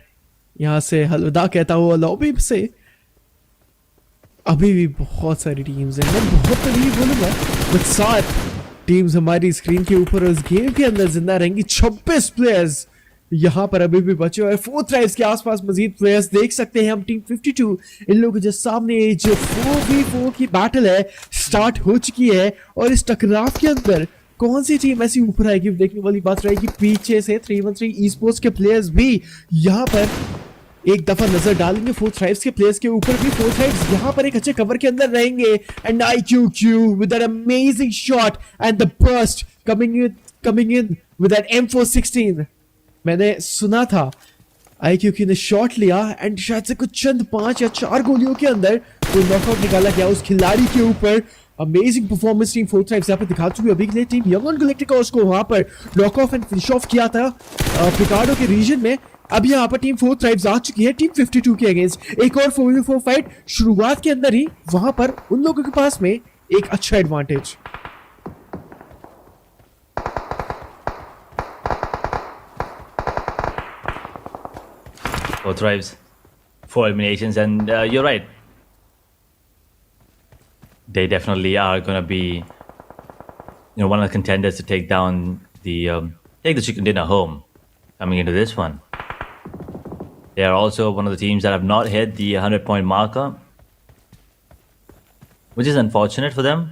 यहाँ से अलविदा कहता हुआ lobby से। अभी भी बहुत सारी टीम्स हैं, मैं बहुत नहीं बोलूँगा, बट 7 टीम्स हमारी स्क्रीन के ऊपर उस गेम के अंदर जिंदा रहेंगी। 26 प्लेयर्स यहाँ पर अभी भी बचे हुए। 4th राइज के आसपास मजीद प्लेयर्स देख सकते हैं हम। टीम 52 इन लोगों के सामने जो 4v4 की बैटल है स्टार्ट हो चुकी है और इस टकराव के अंदर कौन सी टीम ऐसी ऊपर आएगी देखने वाली बात रहेगी। पीछे से 313 esports के प्लेयर्स भी यहाँ पर एक दफा नजर डालेंगे 4th राइज के प्लेयर्स के ऊपर भी। 4th राइज यहाँ पर एक अच्छे कवर के अंदर रहेंगे and IQQ with that amazing shot and the burst coming in with that M416। मैंने सुना था IQQ ने शॉट लिया एंड शायद से कुछ चंद 5 या 4 गोलियों के अंदर वो नॉकआउट निकाला गया उस खिलाड़ी के ऊपर। अमेजिंग परफॉर्मेंस टीम 4 ट्राइब्स यहाँ पर दिखा चुकी है। अभी के लिए टीम यंग गैलेक्टिका उसको वहां पर knock off and finish of किया था पिकार्डो के रीजन में। अब यहाँ पर टीम 4 ट्राइब्स आ चुकी है टीम 52 के अगेंस्ट। एक और 4v4 फाइट शुरुआत के अंदर ही वहां पर उन लोगों के पास में एक अच्छा advantage. Four tribes, 4 eliminations, and you're right. They definitely are going to be, one of the contenders to take down take the chicken dinner home coming into this one. They are also one of the teams that have not hit the 100-point marker, which is unfortunate for them.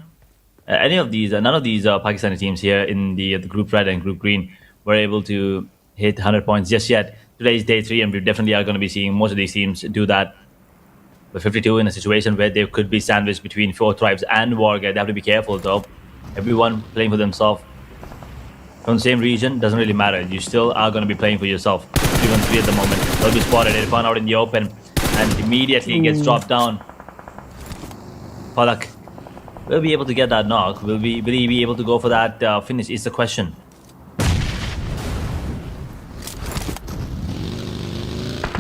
None of these Pakistani teams here in the Group Red and Group Green were able to hit 100 points just yet. Today is day 3, and we definitely are going to be seeing most of these teams do that. But 52 in a situation where they could be sandwiched between 4 tribes and Wargate. They have to be careful though. Everyone playing for themselves. From the same region, doesn't really matter. You still are going to be playing for yourself. 3-1-3 at the moment. They'll be spotted. Irfan out in the open and immediately gets dropped down. Palak will be able to get that knock. Will he be able to go for that finish is the question.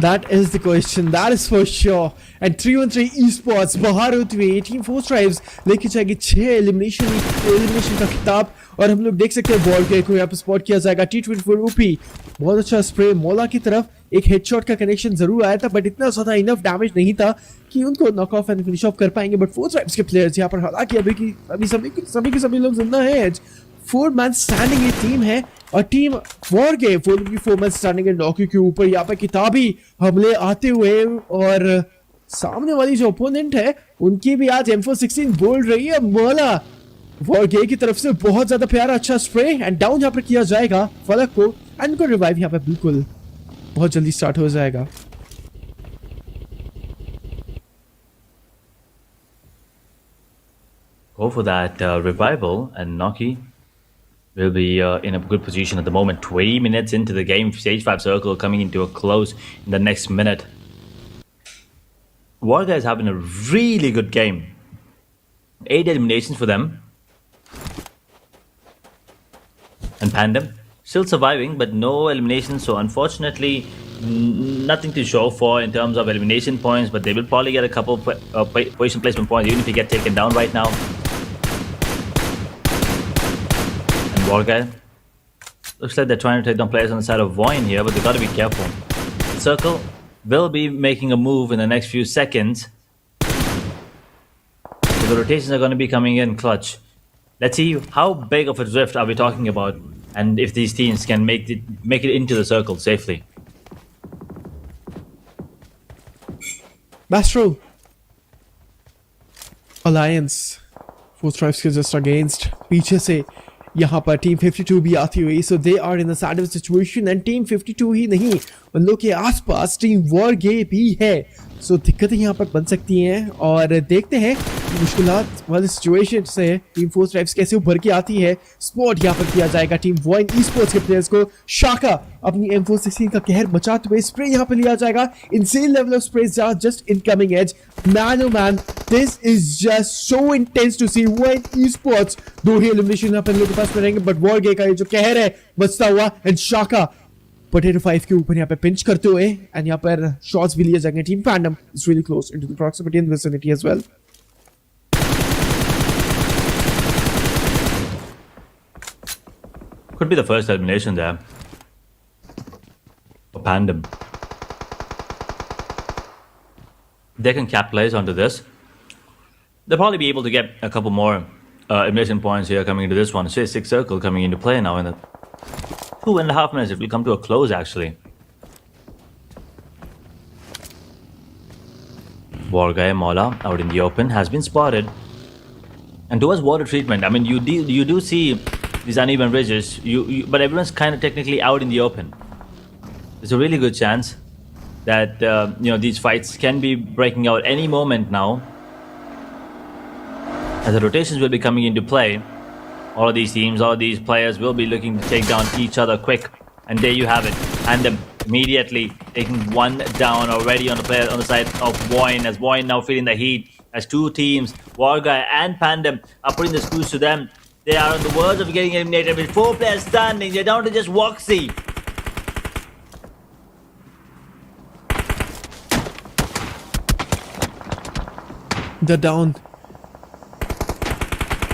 That is the question, that is for sure. And 3-1-3 esports बाहर होते हुए team 4 tribes लेके जाएगी 6 elimination का खिताब। और हम लोग देख सकते हैं बॉल के को यहाँ पे स्पॉट किया जाएगा। T24 ओपी बहुत अच्छा स्प्रे मौला की तरफ, एक हेडशॉट का कनेक्शन जरूर आया था बट इतना ज्यादा इनफ डैमेज नहीं था कि उनको knock off and finish of कर पाएंगे। बट 4 ट्राइब्स के प्लेयर्स यहाँ पर हालांकि अभी सभी लोग जिंदा हैं। 4 मैन स्टैंडिंग ये टीम है और टीम वॉरगे 4 मैन स्टैंडिंग है नॉकी के ऊपर। यहाँ पर किताबी हमले आते हुए और सामने वाली जो ओपोनेंट है उनकी भी आज M416 बोल रही है। मौला वॉरगे की तरफ से बहुत ज्यादा प्यारा अच्छा स्प्रे एंड डाउन यहाँ पर किया जाएगा फलक को एंड उनको रिवाइव यहाँ पर बिल्कुल बहुत जल्दी स्टार्ट हो जाएगा। Go for that revival, and Noki will be in a good position at the moment. 20 minutes into the game, stage 5 circle coming into a close in the next minute. Warga is having a really good game. 8 eliminations for them. And Pandem still surviving, but no eliminations, so unfortunately nothing to show for in terms of elimination points, but they will probably get a couple position placement points even if they get taken down right now. Warga looks like they're trying to take down players on the side of Voin here, but they've got to be careful. Circle will be making a move in the next few seconds. So the rotations are going to be coming in clutch. Let's see how big of a drift are we talking about, and if these teams can make it into the circle safely. Bastro Alliance 4 tribes के just against पीछे से यहाँ पर team 52 भी आती हुई। So they are in the saddle situation and team 52 ही नहीं उन लोग के आसपास टीम वॉरगे भी है। सो दिक्कतें यहाँ पर बन सकती हैं और देखते हैं मुश्किलात वाली सिचुएशन से टीम 4 ट्राइब्स कैसे उभर के आती है। स्पॉट यहाँ पर किया जाएगा टीम वॉइन ई-स्पोर्ट्स के प्लेयर्स को। शाका अपनी M416 का कहर बचाते हुए स्प्रे यहाँ पर लिया जाएगा। Insane level of spray just incoming edge. Man O man, this is just so intense to see. Vine esports 2 ही एलिमिनेशन यहाँ पर लोगों के पास में रहेंगे बट वॉरगे का ये जो कहर है बचता हुआ एंड शाका पोटैटो 5 के ऊपर यहाँ पे पिंच करते हुए एंड यहाँ पर शॉट्स भी लिए जाएंगे। Team Fandom is really close into the proximity and vicinity as well. Could be the first elimination there for Pandem. They can capitalize onto this. They'll probably be able to get a couple more elimination points here coming into this one. Say 6 circle coming into play now in the 2.5 minutes. It will come to a close actually. Wargai Mola out in the open has been spotted. And towards water treatment, I mean, you do see these uneven ridges, but everyone's kind of technically out in the open. There's a really good chance that these fights can be breaking out any moment now, as the rotations will be coming into play. All of these teams, all of these players will be looking to take down each other quick, and there you have it. And immediately taking one down already on the side of Voin, as Voin now feeling the heat as two teams, Warguy and Pandem, are putting the screws to them. They are on the verge of getting eliminated with 4 players standing. They're down to just Woxy. They're down.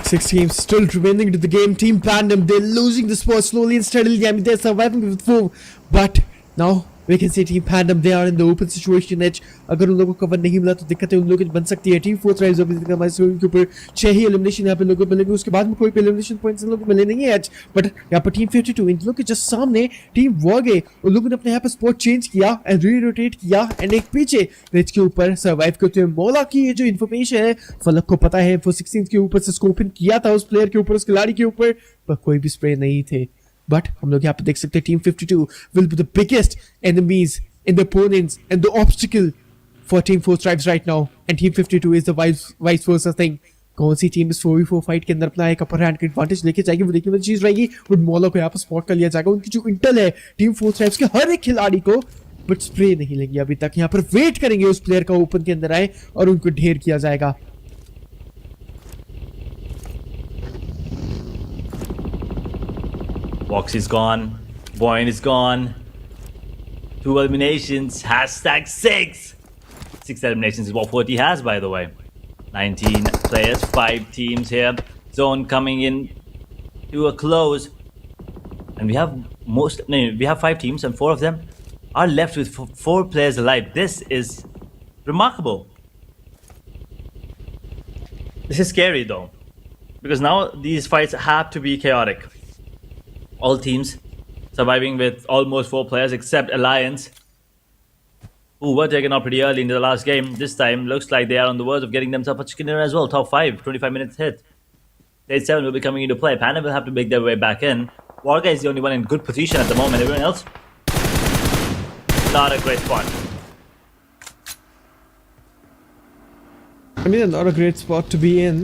6 teams still remaining to the game. Team Pandem, they're losing the spot slowly and steadily. I mean, they're surviving with 4. But now we can see Team Pandem, they are in the open situation edge. अगर उन लोगों को cover नहीं मिला तो दिक्कतें उन लोगों की बन सकती है. टीम 4 थ्राइव्स अभी तक हमारे स्कोर के ऊपर 6 ही एलिमिनेशन यहाँ पे लोगों को मिलेंगे. उसके बाद में कोई एलिमिनेशन पॉइंट्स इन लोगों को मिले नहीं है आज. बट यहाँ पर टीम 52 इन लोगों के जस्ट सामने टीम वॉगे, उन लोगों ने अपने यहाँ पर स्पॉट चेंज किया एंड रीरोटेट किया एंड एक पीछे रेज के ऊपर सर्वाइव करते हुए मौला की ये जो इन्फॉर्मेशन है फलक को पता है. वो 16 के ऊपर से स्कोपिंग किया था उस प्लेयर के ऊपर, उस खिलाड़ी के ऊपर, पर कोई भी स्प्रे नहीं थे. बट हम लोग यहाँ पे देख सकते हैं team 52 will be the biggest enemies in the opponents and the obstacle for Team 4 Stripes right now, and Team 52 is the vice versa thing. कौन सी टीम इस 4v4 फाइट के अंदर अपना एक अपर हैंड का एडवांटेज लेके जाएगी, वो देखने वाली चीज रहेगी. बट मौला को यहाँ पर स्पॉट कर लिया जाएगा. उनकी जो इंटेल है टीम 4 Stripes के हर एक खिलाड़ी को, बट स्प्रे नहीं लगी अभी तक. यहाँ पर वेट करेंगे उस प्लेयर का ओपन के अंदर आए और उनको ढेर किया जाएगा. Vox is gone. Boyne is gone. 2 eliminations. Hashtag 6. 6 eliminations is what 40 has, by the way. 19 players, 5 teams here. Zone coming in to a close. And we have we have 5 teams and 4 of them are left with 4 players alive. This is remarkable. This is scary though, because now these fights have to be chaotic. All teams surviving with almost 4 players except Alliance, who were taken out pretty early into the last game. This time looks like they are on the verge of getting themselves a chicken dinner as well. Top 5, 25 minutes hit. Stage 7 will be coming into play. Panda will have to make their way back in. Warga is the only one in good position at the moment. Everyone else, not a great spot. I mean, not a great spot to be in.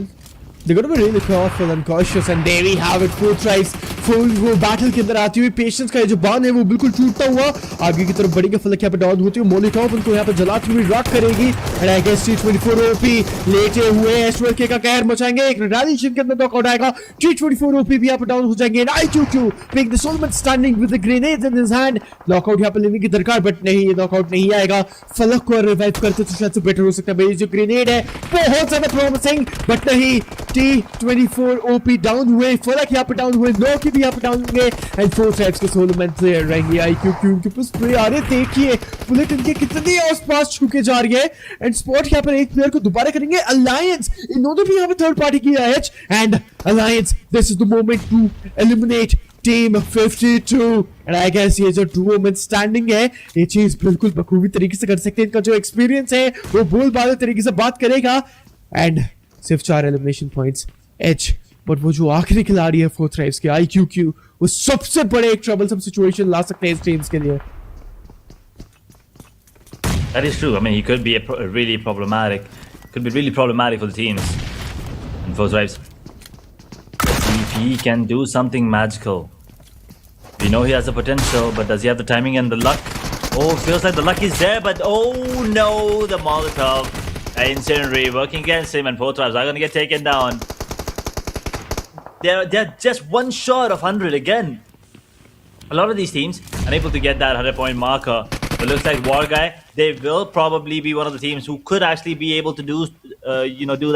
They're going to be really careful and cautious, and there we have it. 4 Stripes वो battle के अंदर आती हुई patience का जो बांध है वो बिल्कुल टूटता हुआ आगे की तरफ बढ़ेगा. फलक यहाँ पे डाउन होती है. मोलिटॉप उनको यहाँ पे जलाती हुई रॉक करेगी. And I guess T24 OP लेटे हुए एसवेल का कहर मचाएंगे. एक रेडिएशन के अंदर नॉकआउट आएगा. T24 ओपी भी यहाँ पे डाउन हो जाएंगे. And IQQ pick the Solman standing with the grenades in his hand. Knockout यहाँ पे लेने की दरकार, बट नहीं, ये नॉकआउट नहीं आएगा. फलक को रिवाइव करते तो शायद से बेटर हो सकता है. मेरी जो ग्रेनेड है बहुत ज्यादा प्रॉमिसिंग, बट नहीं. T24 ओपी डाउन हुए. फलक यहाँ पे डाउन हुए. नो की भी यहाँ पे डाउन होंगे. एंड 4 Stripes के सोलोमैन प्लेयर रहेंगे. IQQ के पास प्ले आ रहे. देखिए बुलेट इनके कितने आसपास छुके जा रही है. एंड स्पॉट यहाँ पर एक प्लेयर को दोबारा करेंगे. अलायंस, इन्होंने भी यहाँ पे थर्ड पार्टी किया है. And alliance, this is the moment to eliminate team 52. And I guess ये जो 2 वुमेन स्टैंडिंग है ये चीज बिल्कुल बखूबी तरीके से कर सकते हैं. इनका जो एक्सपीरियंस है वो बोल बाले तरीके से बात करेगा. एंड सिर्फ 4 एलिमिनेशन पॉइंट्स एच, बट वो जो आखिरी खिलाड़ी है 4 Stripes के IQQ, वो सबसे बड़े एक ट्रबलसम सिचुएशन ला सकते हैं इस टीम्स के लिए. That is true. I mean, he could be really problematic. Could be really problematic for the teams. And 4 Stripes, let's see if he can do something magical. We know he has the potential, but does he have the timing and the luck? Oh, feels like the luck is there, but oh no, the Molotov. Incendiary working against him, and 4 Stripes are going to get taken down. They're just one short of 100 again. A lot of these teams unable to get that 100-point marker. It looks like Warguy, they will probably be one of the teams who could actually be able to do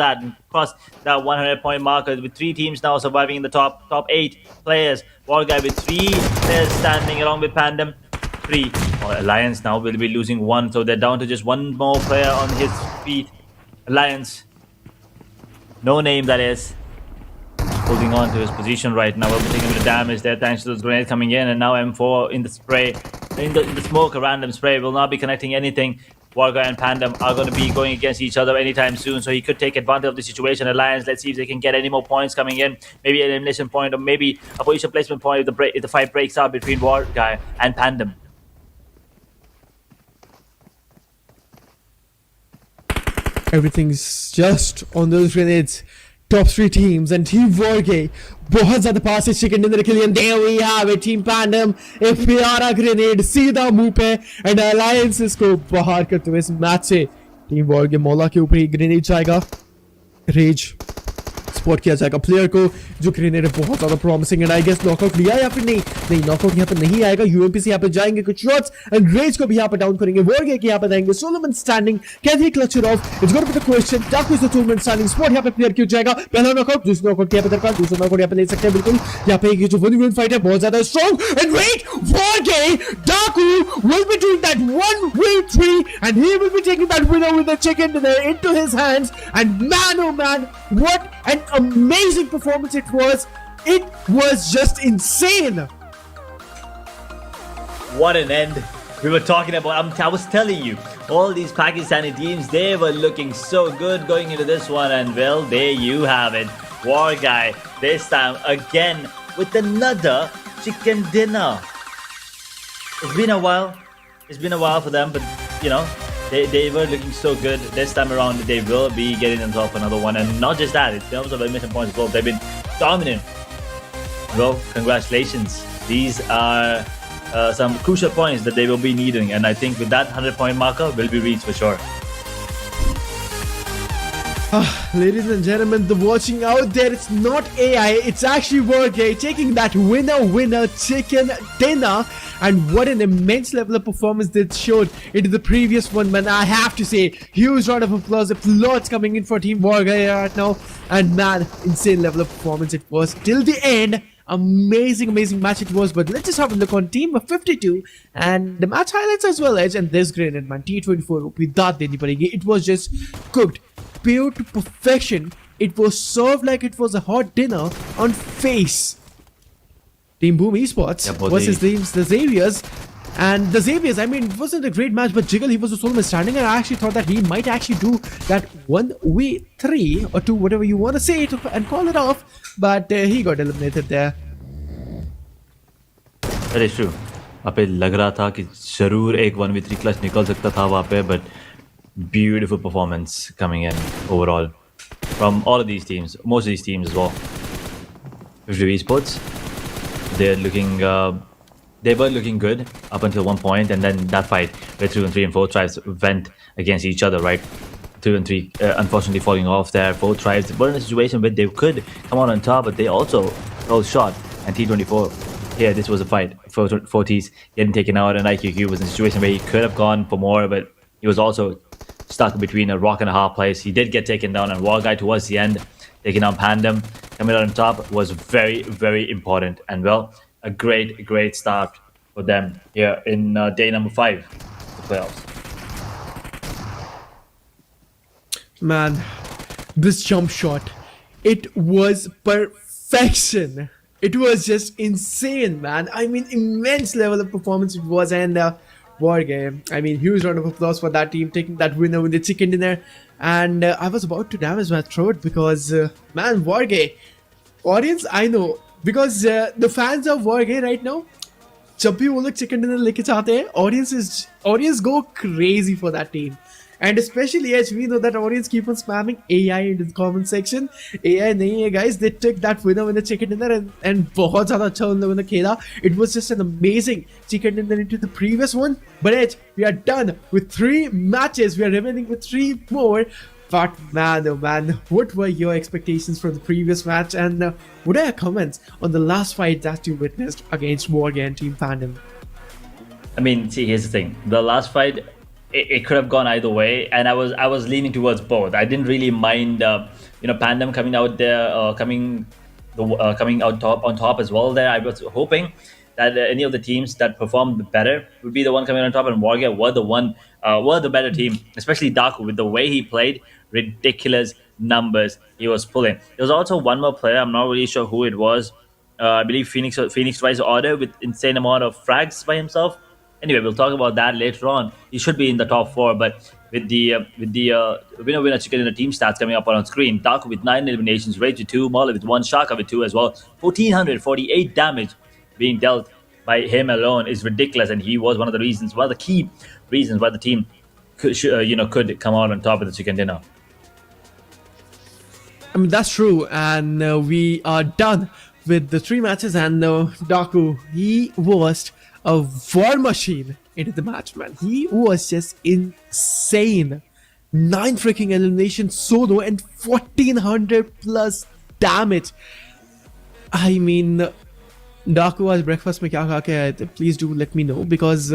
that and cross that 100-point marker. With 3 teams now surviving in the top 8 players. Warguy with 3 players standing along with Pandem. 3. Alliance now will be losing 1, so they're down to just 1 more player on his feet. Alliance, no name that is, holding on to his position right now. We'll be taking a bit of damage there thanks to those grenades coming in, and now M4 in the spray, in the smoke, a random spray will not be connecting anything. Warguy and Pandem are going to be going against each other anytime soon, so he could take advantage of the situation. Alliance, let's see if they can get any more points coming in. Maybe an elimination point, or maybe a position placement point if the fight breaks out between Warguy and Pandem. Everything's just on those grenades. top 3 teams and Team Wargay बहुत ज़्यादा पास है chicken dinner के लिए and there we have it Team Pandem एक प्यारा grenade सीधा मुंह पे and Alliances को बाहर करते हुए इस मैच से Team Wargay मौला के ऊपर ही grenade जाएगा Rage स्पॉट किया जाएगा प्लेयर को जो ग्रेनेड बहुत ज्यादा promising and I guess knockout लिया या फिर नहीं नॉकआउट यहाँ पे नहीं आएगा यूएमपी से यहाँ पे जाएंगे कुछ शॉट्स एंड रेज को भी यहाँ पे डाउन करेंगे वॉरगे के यहाँ पे देंगे solo man standing can he clutch it off it's gonna be the question डाकू is the tournament standing spot यहाँ पे क्लियर किया जाएगा पहला नॉकआउट दूसरा नॉकआउट यहाँ पे दरकार दूसरा नॉकआउट यहाँ पे ले सकते हैं बिल्कुल यहाँ पे ये जो 1v1 फाइट है बहुत ज्यादा स्ट्रांग एंड वेट वॉरगे डाकू will be doing that 1v3 and he will be taking that winner with the chicken dinner into his hands and man oh man what an amazing performance it was just insane. What an end. We were talking about, I was telling you, all these Pakistani teams, they were looking so good going into this one, and well, there you have it. War Guy, this time again with another chicken dinner. It's been a while for them, but you know, they were looking so good. This time around, they will be getting themselves another one. And not just that, in terms of elimination points as well, they've been dominant. Well, congratulations. These are some crucial points that they will be needing. And I think with that 100-point marker will be reached for sure. Ladies and gentlemen, the watching out there, it's not AI, it's actually Wargay taking that winner chicken dinner. And what an immense level of performance they showed into the previous one, man. I have to say, huge round of applause coming in for Team Wargay right now. And man, insane level of performance it was till the end. Amazing match it was. But let's just have a look on Team 52 and the match highlights as well as. And this grenade, man, T24 without anybody. It was just cooked pure to perfection. It was served like it was a hot dinner on face. Team Boom Esports versus the Xaviers. And the Xaviers, I mean, it wasn't a great match, but Jiggle, he was the solo man standing, and I actually thought that he might actually do that 1v3 or 2, whatever you want to say it, and call it off, but he got eliminated there. That is true. वहाँ पे लग रहा था कि जरूर एक 1v3 clutch निकल सकता था वहाँ पे, but beautiful performance coming in overall from all of these teams, most of these teams as well. PUBG Esports, they were looking good up until one point, and then that fight where 2 and 3 and 4 tribes went against each other, right? 2 and 3 unfortunately falling off there. 4 tribes were in a situation where they could come out on top, but they also fell short. And T24, yeah, this was a fight. 4 T's getting taken out, and IQQ was in a situation where he could have gone for more, but he was also stuck between a rock and a hard place. He did get taken down, and War Guy towards the end, taking down Pandem, coming out on top was very important. And well, a great start for them here in day number 5 of the playoffs. Man, this jump shot, it was perfection. It was just insane, man. I mean, immense level of performance it was, and War Game. I mean, huge round of applause for that team taking that winner with the chicken dinner. And I was about to damage my throat because, man, War Game audience, I know, because the fans of War Game right now, जब भी वो लोग chicken dinner लेके चाहते हैं, audience go crazy for that team. And especially as we know that audience keep on spamming AI in the comment section. AI nahi hai guys, they took that winner with the chicken dinner and बहुत ज़्यादा अच्छा उन लोगों ने खेला. It was just an amazing chicken dinner into the previous one. But Edge, we are done with 3 matches. We are remaining with 3 more. But man, oh man, what were your expectations from the previous match? And what are your comments on the last fight that you witnessed against Morgan and Team Pandem? I mean, see, here's the thing. The last fight, it could have gone either way, and I was leaning towards both. I didn't really mind, Pandem coming out there, coming out on top as well. There, I was hoping that any of the teams that performed better would be the one coming on top, and Warrior were the better team, especially Daku with the way he played. Ridiculous numbers he was pulling. There was also one more player. I'm not really sure who it was. I believe Phoenix tries to order with insane amount of frags by himself. Anyway, we'll talk about that later on. He should be in the top 4, but with the winner chicken dinner team stats coming up on screen, Daku with 9 eliminations, Rage with 2, Molly with 1, Shaka with 2 as well. 1448 damage being dealt by him alone is ridiculous, and he was one of the key reasons why the team could come out on top of the chicken dinner. I mean, that's true, and we are done with the 3 matches. And Daku, he was a war machine into the match, man. He was just insane. 9 freaking eliminations solo and 1400 plus damage. I mean, Daku आज breakfast में क्या खा के आए थे? Please do let me know, because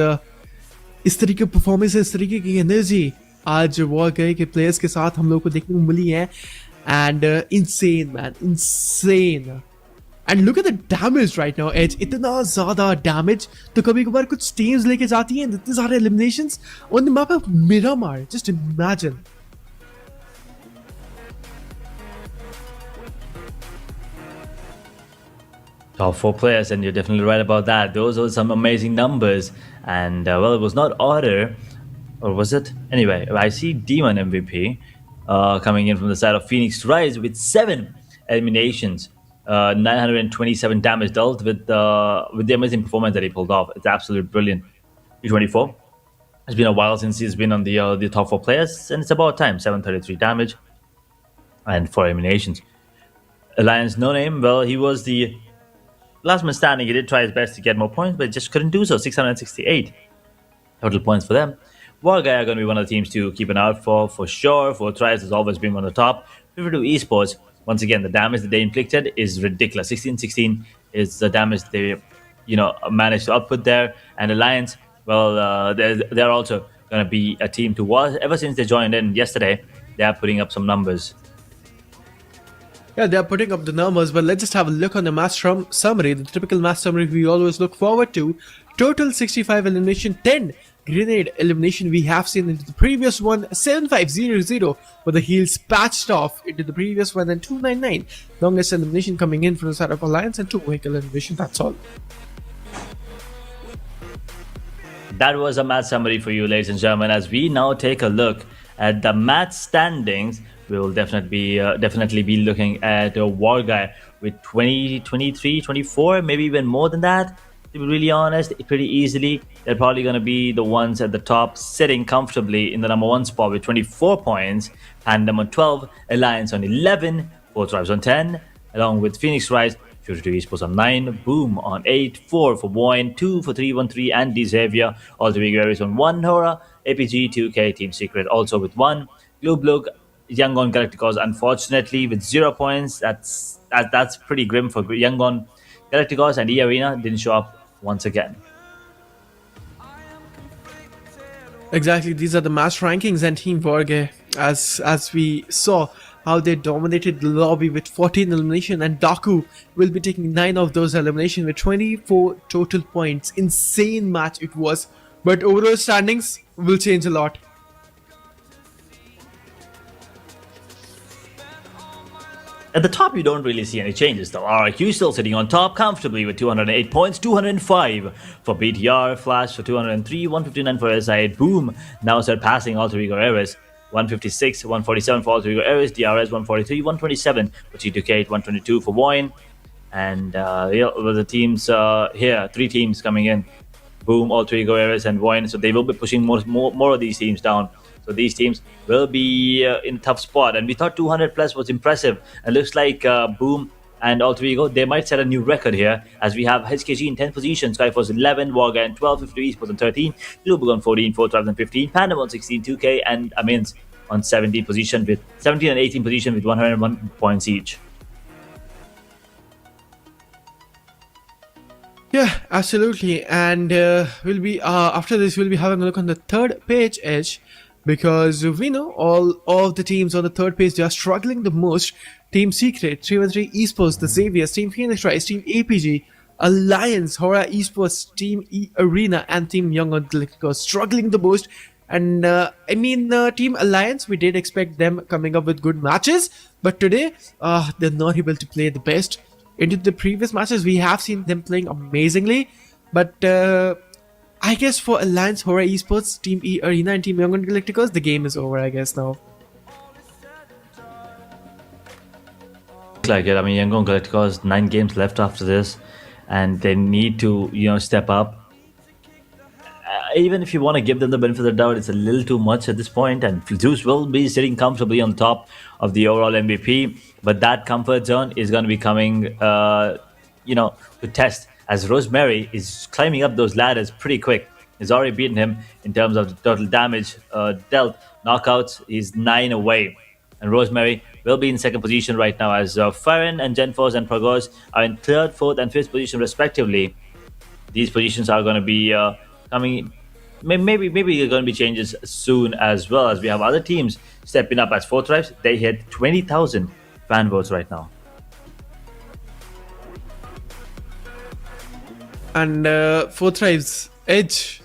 इस तरीके performance, इस तरीके की एनर्जी आज वॉर गए के प्लेयर्स के साथ हम लोग को देखने को मिली है. And insane, man, insane. And look at the damage right now, Edge. इतना ज़्यादा damage तो कभी कभार कुछ teams लेके जाती हैं इतने सारे eliminations on the map of Miramar. Just imagine. Top 4 players, and you're definitely right about that. Those are some amazing numbers. And well, it was not order, or was it? Anyway, I see Demon MVP coming in from the side of Phoenix Rise with 7 eliminations, 927 damage dealt with the amazing performance that he pulled off. It's absolutely brilliant. P24. It's been a while since he's been on the top 4 players, and it's about time. 733 damage and 4 eliminations. Alliance No Name. Well, he was the last man standing. He did try his best to get more points, but just couldn't do so. 668 total points for them. Warguy are going to be one of the teams to keep an eye out for sure. For Tries has always been one of the top. 52 Esports, once again, the damage that they inflicted is ridiculous. 16-16 is the damage they, managed to output there. And Alliance, well, they're also going to be a team to watch. Ever since they joined in yesterday, they are putting up some numbers. Yeah, they're putting up the numbers, but let's just have a look on the match summary. The typical match summary we always look forward to. Total 65 elimination, 10 grenade elimination we have seen into the previous one. 7500 with the heals patched off into the previous one, and 299 longest elimination coming in from the side of Alliance, and 2 vehicle elimination. That's all. That was a match summary for you, ladies and gentlemen. As we now take a look at the match standings, we will definitely be looking at Warguy with 20, 23, 24, maybe even more than that. To be really honest, pretty easily, they're probably going to be the ones at the top, sitting comfortably in the number 1 spot with 24 points. Pandem on 12, Alliance on 11, 4 Tribes on 10, along with Phoenix Rise, 52 Esports on 9, Boom on 8, 4 for Boyne, 2 for 313 and Xavier, all the big areas on 1, Hora, APG, 2K, Team Secret also with 1, Glue Yangon Galacticos unfortunately with 0 points. That's pretty grim for Yangon Galacticos, and E-Arena didn't show up once again. Exactly, these are the match rankings, and Team Warguy, as we saw how they dominated the lobby with 14 elimination, and Daku will be taking 9 of those elimination with 24 total points. Insane match it was, but overall standings will change a lot. At the top, you don't really see any changes though. RIQ still sitting on top comfortably with 208 points, 205 for BTR, Flash for 203, 159 for SI8, Boom now surpassing Alter Ego Ares, 156, 147 for Alter Ego Ares, DRS 143, 127 for T2K, 122 for Voin. And the teams here, 3 teams coming in, Boom, Alter Ego Ares and Voin, so they will be pushing more of these teams down. So these teams will be in a tough spot. And we thought 200 plus was impressive. It looks like Boom and Alter Ego, they might set a new record here, as we have HKG in 10th position, Skyforce 11, Warguy in 12, 50 Esports on 13, Glubug on 14, 4 Tribes on 15, Pandem on 16, 2K, and Amins on 17th position with 17 and 18 position with 101 points each. Yeah, absolutely. And we'll be after this we'll be having a look on the third page, Edge, because we know all of the teams on the third page, they are struggling the most. Team Secret, 313 Esports, the Xaviers, Team Phoenix Rise, Team APG, Alliance, Hora Esports, Team E-Arena, and Team Young Galacticos struggling the most. And Team Alliance, we did expect them coming up with good matches, but today they're not able to play the best. Into the previous matches, we have seen them playing amazingly, but I guess for Alliance, Hora Esports, Team E-Arena, and Team Young Galacticos, the game is over, I guess, now. Like it. I mean, Yangon Galacticos, 9 games left after this, and they need to, step up. Even if you want to give them the benefit of the doubt, it's a little too much at this point, and Zeus will be sitting comfortably on top of the overall MVP. but that comfort zone is going to be coming, to test, as Rosemary is climbing up those ladders pretty quick. He's already beaten him in terms of the total damage dealt. Knockouts, he's 9 away. And Rosemary will be in second position right now, as Farron and Genforce and Pragos are in third, fourth, and fifth position respectively. These positions are going to be coming. Maybe there are going to be changes soon, as well as we have other teams stepping up. As Fourth Tribes, they hit 20,000 fan votes right now. And Fourth Tribes, Edge,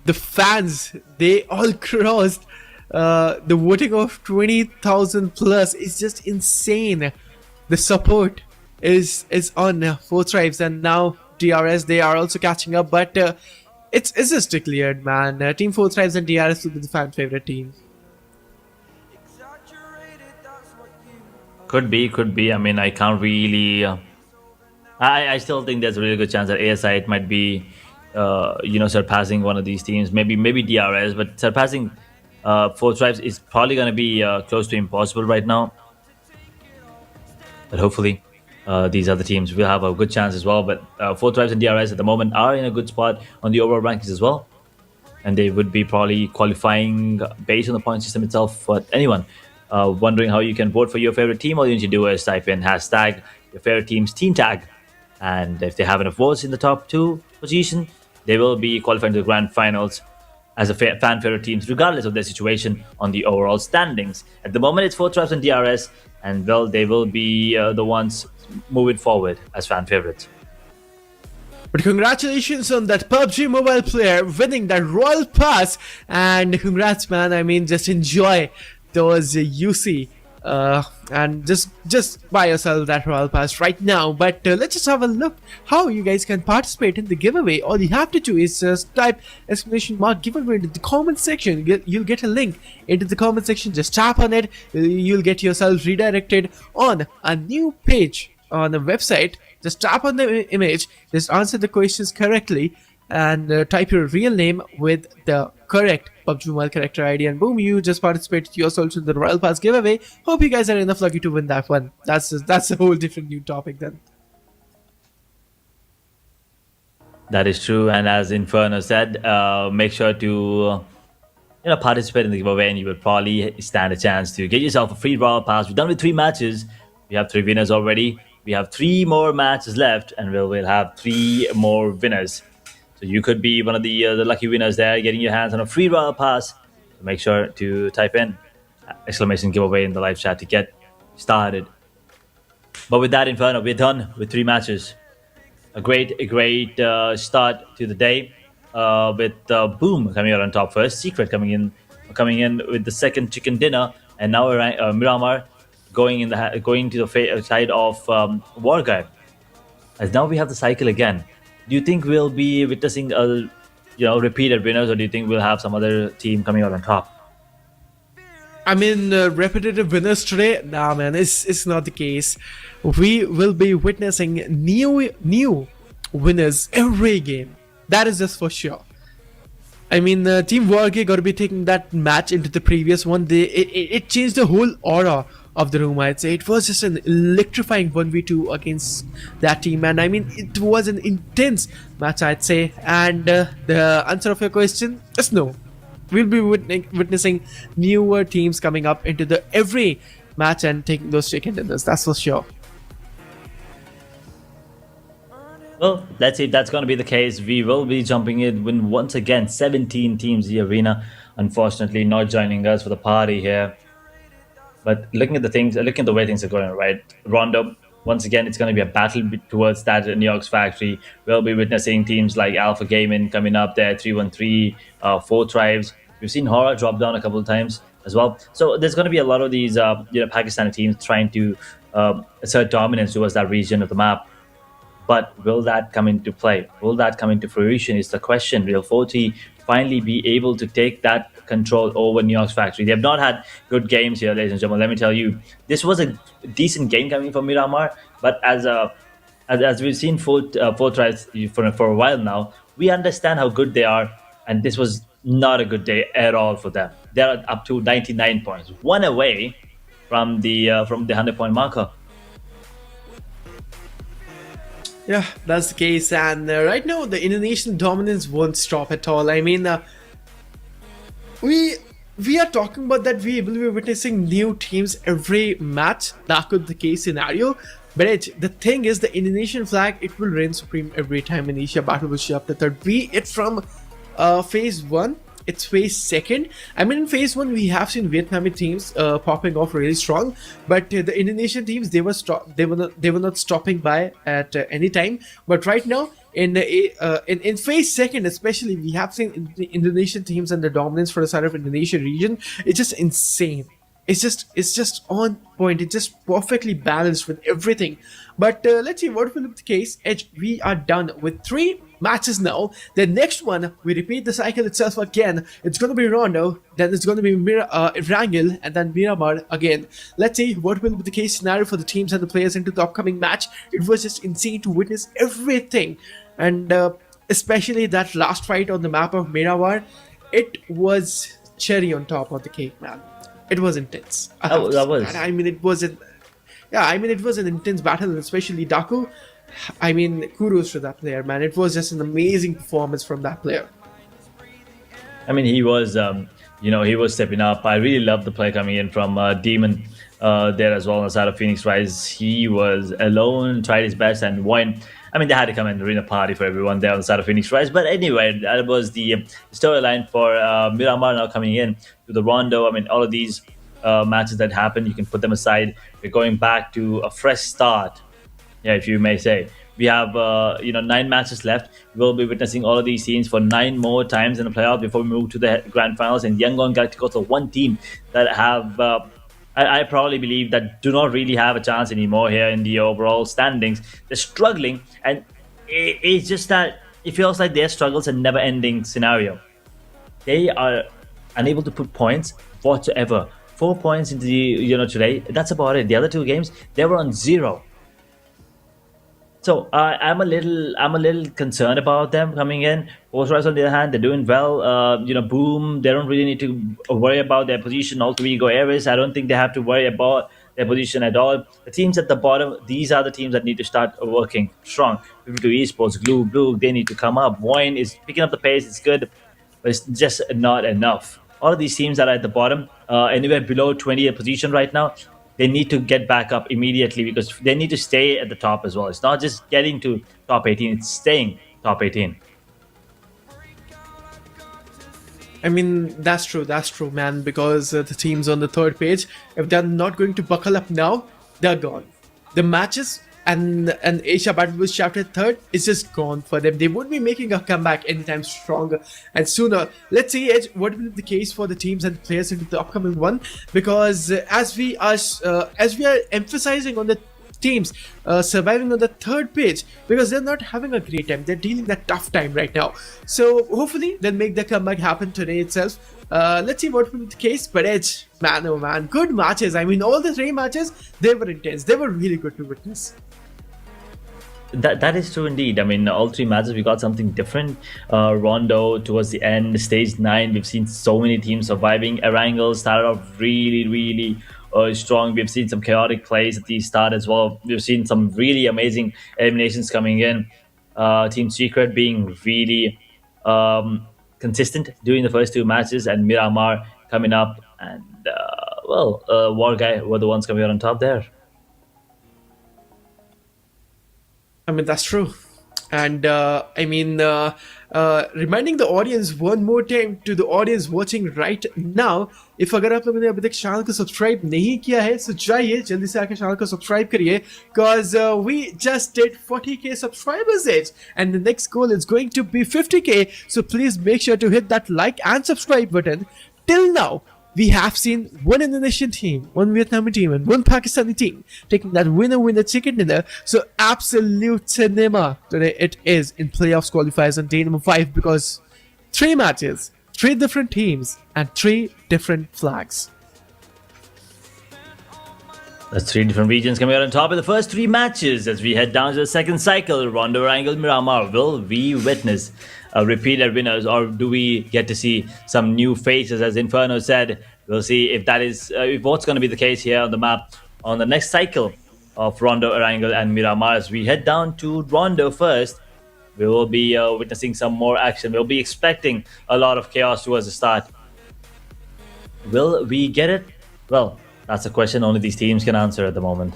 the fans, they all crossed the voting of 20,000 plus. Is just insane. The support is on Fourth Tribes, and now DRS, they are also catching up, but it's just declared, man. Team Fourth Tribes and DRS will be the fan favorite team. Could be. I mean, I can't really. I still think there's a really good chance that ASI it might be, surpassing one of these teams. Maybe DRS, but surpassing Fourth Tribes is probably going to be close to impossible right now. But hopefully, these other teams will have a good chance as well. But Fourth Tribes and DRS at the moment are in a good spot on the overall rankings as well, and they would be probably qualifying based on the point system itself. But anyone wondering how you can vote for your favorite team, all you need to do is type in hashtag your favorite team's team tag, and if they have enough votes in the top 2 position, they will be qualifying to the grand finals as a fan favorite teams, regardless of their situation on the overall standings. At the moment, it's Fourth Tribes and DRS, and well, they will be the ones moving forward as fan favorites. But congratulations on that PUBG Mobile player winning that Royal Pass, and congrats, man. I mean, just enjoy those UC and just buy yourself that Royal Pass right now. But let's just have a look how you guys can participate in the giveaway. All you have to do is just type ! giveaway into the comment section. You'll get a link into the comment section. Just tap on it. You'll get yourself redirected on a new page on the website. Just tap on the image, just answer the questions correctly, and type your real name with the correct PUBG Mobile character ID, and boom, you just participated yourself in the Royal Pass giveaway. Hope you guys are enough lucky to win that one. That's a whole different new topic then. That is true, and as Inferno said, make sure to participate in the giveaway, and you will probably stand a chance to get yourself a free Royal Pass. We're done with 3 matches. We have 3 winners already. We have 3 more matches left, and we'll have 3 more winners. So you could be one of the lucky winners there, getting your hands on a free Royal Pass. So make sure to type in exclamation giveaway in the live chat to get started. But with that, Inferno, we're done with 3 matches. A great start to the day with Boom coming out on top first, Secret coming in with the second chicken dinner, and now Miramar going to the side of Warguard. As now we have the cycle again. Do you think we'll be witnessing repeated winners, or do you think we'll have some other team coming out on top? I mean, repetitive winners today? Nah, man, it's not the case. We will be witnessing new winners every game. That is just for sure. I mean, Team Wargay got to be taking that match into the previous one. It changed the whole aura of the room, I'd say. It was just an electrifying 1v2 against that team, and I mean, it was an intense match, I'd say. And the answer of your question is no. We'll be witnessing newer teams coming up into the every match and taking those chicken dinners, that's for sure. Well, let's see if that's going to be the case. We will be jumping in when once again 17 teams in the arena, unfortunately not joining us for the party here. But looking at the way things are going, right? Rondo, once again, it's going to be a battle towards that New York's factory. We'll be witnessing teams like Alpha Gaming coming up there, 313, 4 Tribes. We've seen Horror drop down a couple of times as well. So there's going to be a lot of these Pakistani teams trying to assert dominance towards that region of the map. But will that come into play? Will that come into fruition is the question. Will 40 finally be able to take that control over New York's factory? They have not had good games here, ladies and gentlemen. Let me tell you, this was a decent game coming from Miramar, but as we've seen four Tribes for a while now, we understand how good they are, and this was not a good day at all for them. They're up to 99 points, one away from the 100-point marker. Yeah, that's the case. And right now, the Indonesian dominance won't stop at all. I mean, we we are talking about that we will be witnessing new teams every match. That could be the case scenario. But the thing is, the Indonesian flag, it will reign supreme every time Indonesia battle will show up the third. Be it from phase 1, it's phase 2nd. I mean, in phase 1 we have seen Vietnamese teams popping off really strong, but the Indonesian teams, they were not stopping by at any time. But right now in phase 2nd especially, we have seen the Indonesian teams and the dominance for the side of Indonesian region. It's just insane. It's just on point. It's just perfectly balanced with everything. But let's see what will be the case. Edge, we are done with 3 matches now. The next one, we repeat the cycle itself again. It's going to be Rondo, then it's going to be Rangel, and then Miramar again. Let's see what will be the case scenario for the teams and the players into the upcoming match. It was just insane to witness everything. And especially that last fight on the map of Miramar, it was cherry on top of the cake, man. It was intense. That was. I mean, it was an intense battle, and especially Daku. I mean, kudos to that player, man. It was just an amazing performance from that player. I mean, he was, he was stepping up. I really loved the play coming in from Demon there as well on the side of Phoenix Rise. He was alone, tried his best, and won. I mean, they had to come and ruin a party for everyone there on the side of Phoenix Rise. But anyway, that was the storyline for Miramar now coming in to the Rondo. I mean, all of these matches that happened, you can put them aside. We're going back to a fresh start, yeah, if you may say. We have 9 matches left. We'll be witnessing all of these scenes for 9 more times in the playoff before we move to the grand finals. And Yangon Galacticos are one team that have I probably believe that do not really have a chance anymore here in the overall standings. They're struggling, and it's just that it feels like their struggles are never-ending scenario. They are unable to put points whatsoever. 4 points into the today. That's about it. The other 2 games, they were on 0. So I'm a little concerned about them coming in. Rise on the other hand, they're doing well. Boom. They don't really need to worry about their position. Alter Ego Ares, I don't think they have to worry about their position at all. The teams at the bottom, these are the teams that need to start working strong. 52 Esports, Glue, Blue, they need to come up. Voin is picking up the pace. It's good, but it's just not enough. All of these teams that are at the bottom, anywhere below 20th position right now, they need to get back up immediately because they need to stay at the top as well. It's not just getting to top 18, it's staying top 18. I mean, that's true, man, because the teams on the third page, if they're not going to buckle up now, they're gone. The matches and Asia Battle was chapter 3rd is just gone for them. They won't be making a comeback anytime stronger and sooner. Let's see what will be the case for the teams and players into the upcoming one, because as we are emphasizing on the teams surviving on the third page, because they're not having a great time. They're dealing that tough time right now. So hopefully they'll make their comeback happen today itself. Let's see what will be the case. But Edge, man, oh man, good matches. I mean, all the 3 matches, they were intense. They were really good to witness. That is true indeed. I mean, all 3 matches we got something different. Rondo towards the end, stage 9, we've seen so many teams surviving. Erangel started off really strong. We've seen some chaotic plays at the start as well. We've seen some really amazing eliminations coming in. Team Secret being really consistent during the first 2 matches, and Miramar coming up, and War Guy were the ones coming out on top there. I mean, that's true. And reminding the audience one more time, to the audience watching right now, if अगर आप लोगों ने अभी तक channel को subscribe नहीं किया है, so जाइए जल्दी से आके चैनल को सब्सक्राइब करिए, because we just did 40k subscribers Edge, and the next goal is going to be 50k. So please make sure to hit that like and subscribe button. Till now, we have seen one Indonesian team, one Vietnamese team, and one Pakistani team taking that winner chicken dinner. So absolute cinema today it is in playoffs qualifiers on day number 5, because 3 matches, 3 different teams, and 3 different flags. That's 3 different regions coming out on top of the first 3 matches. As we head down to the second cycle, Rondo, Erangel, Miramar, will we witness repeated winners, or do we get to see some new faces? As Inferno said, we'll see if that is if what's going to be the case here on the map on the next cycle. of Rondo, Erangel, and Miramar. As we head down to Rondo first, we will be witnessing some more action. We'll be expecting a lot of chaos towards the start. Will we get it? Well, that's a question only these teams can answer at the moment.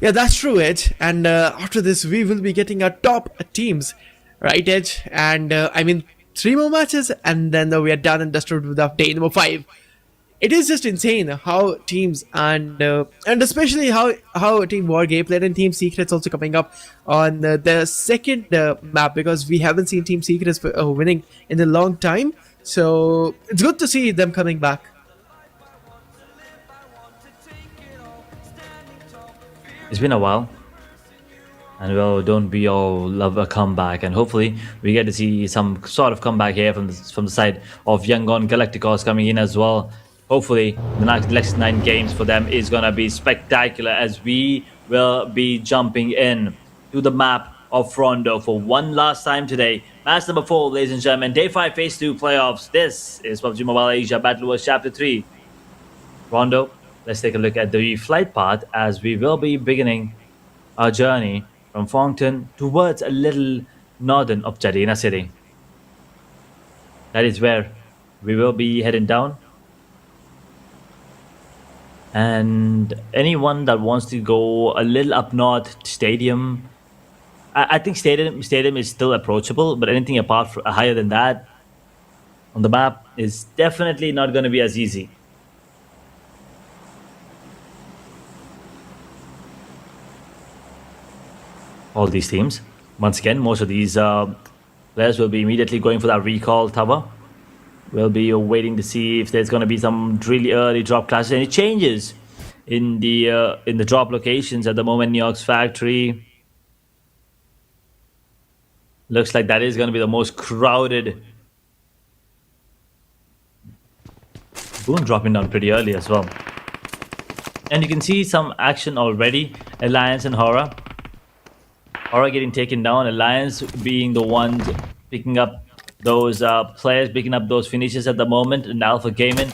Yeah, that's true, Edge. And after this, we will be getting our top teams, right, Edge? And I mean, 3 more matches, and then we are done and dusted with our day number 5. It is just insane how teams and especially how Team Wargame played and Team Secrets also coming up on the second map, because we haven't seen Team Secrets winning in a long time. So it's good to see them coming back. It's been a while, and well, don't we all love a comeback? And hopefully, we get to see some sort of comeback here from the side of Yangon Galacticos coming in as well. Hopefully, the next 9 games for them is gonna be spectacular, as we will be jumping in to the map of Rondo for one last time today. Match number 4, ladies and gentlemen. Day 5, Phase 2 playoffs. This is PUBG Mobile Asia Battle Wars Chapter 3. Rondo. Let's take a look at the flight path, as we will be beginning our journey from Fongton towards a little northern of Jadina City. That is where we will be heading down. And anyone that wants to go a little up north, Stadium, I think Stadium is still approachable, but anything apart from higher than that on the map is definitely not going to be as easy. All these teams, once again, most of these players will be immediately going for that recall tower. We'll be waiting to see if there's going to be some really early drop clashes. Any changes in the drop locations at the moment? New York's factory looks like that is going to be the most crowded. Boom dropping down pretty early as well, and you can see some action already. Alliance and Horror. Horror getting taken down, Alliance being the ones picking up those players, picking up those finishes at the moment, and Alpha Gaming,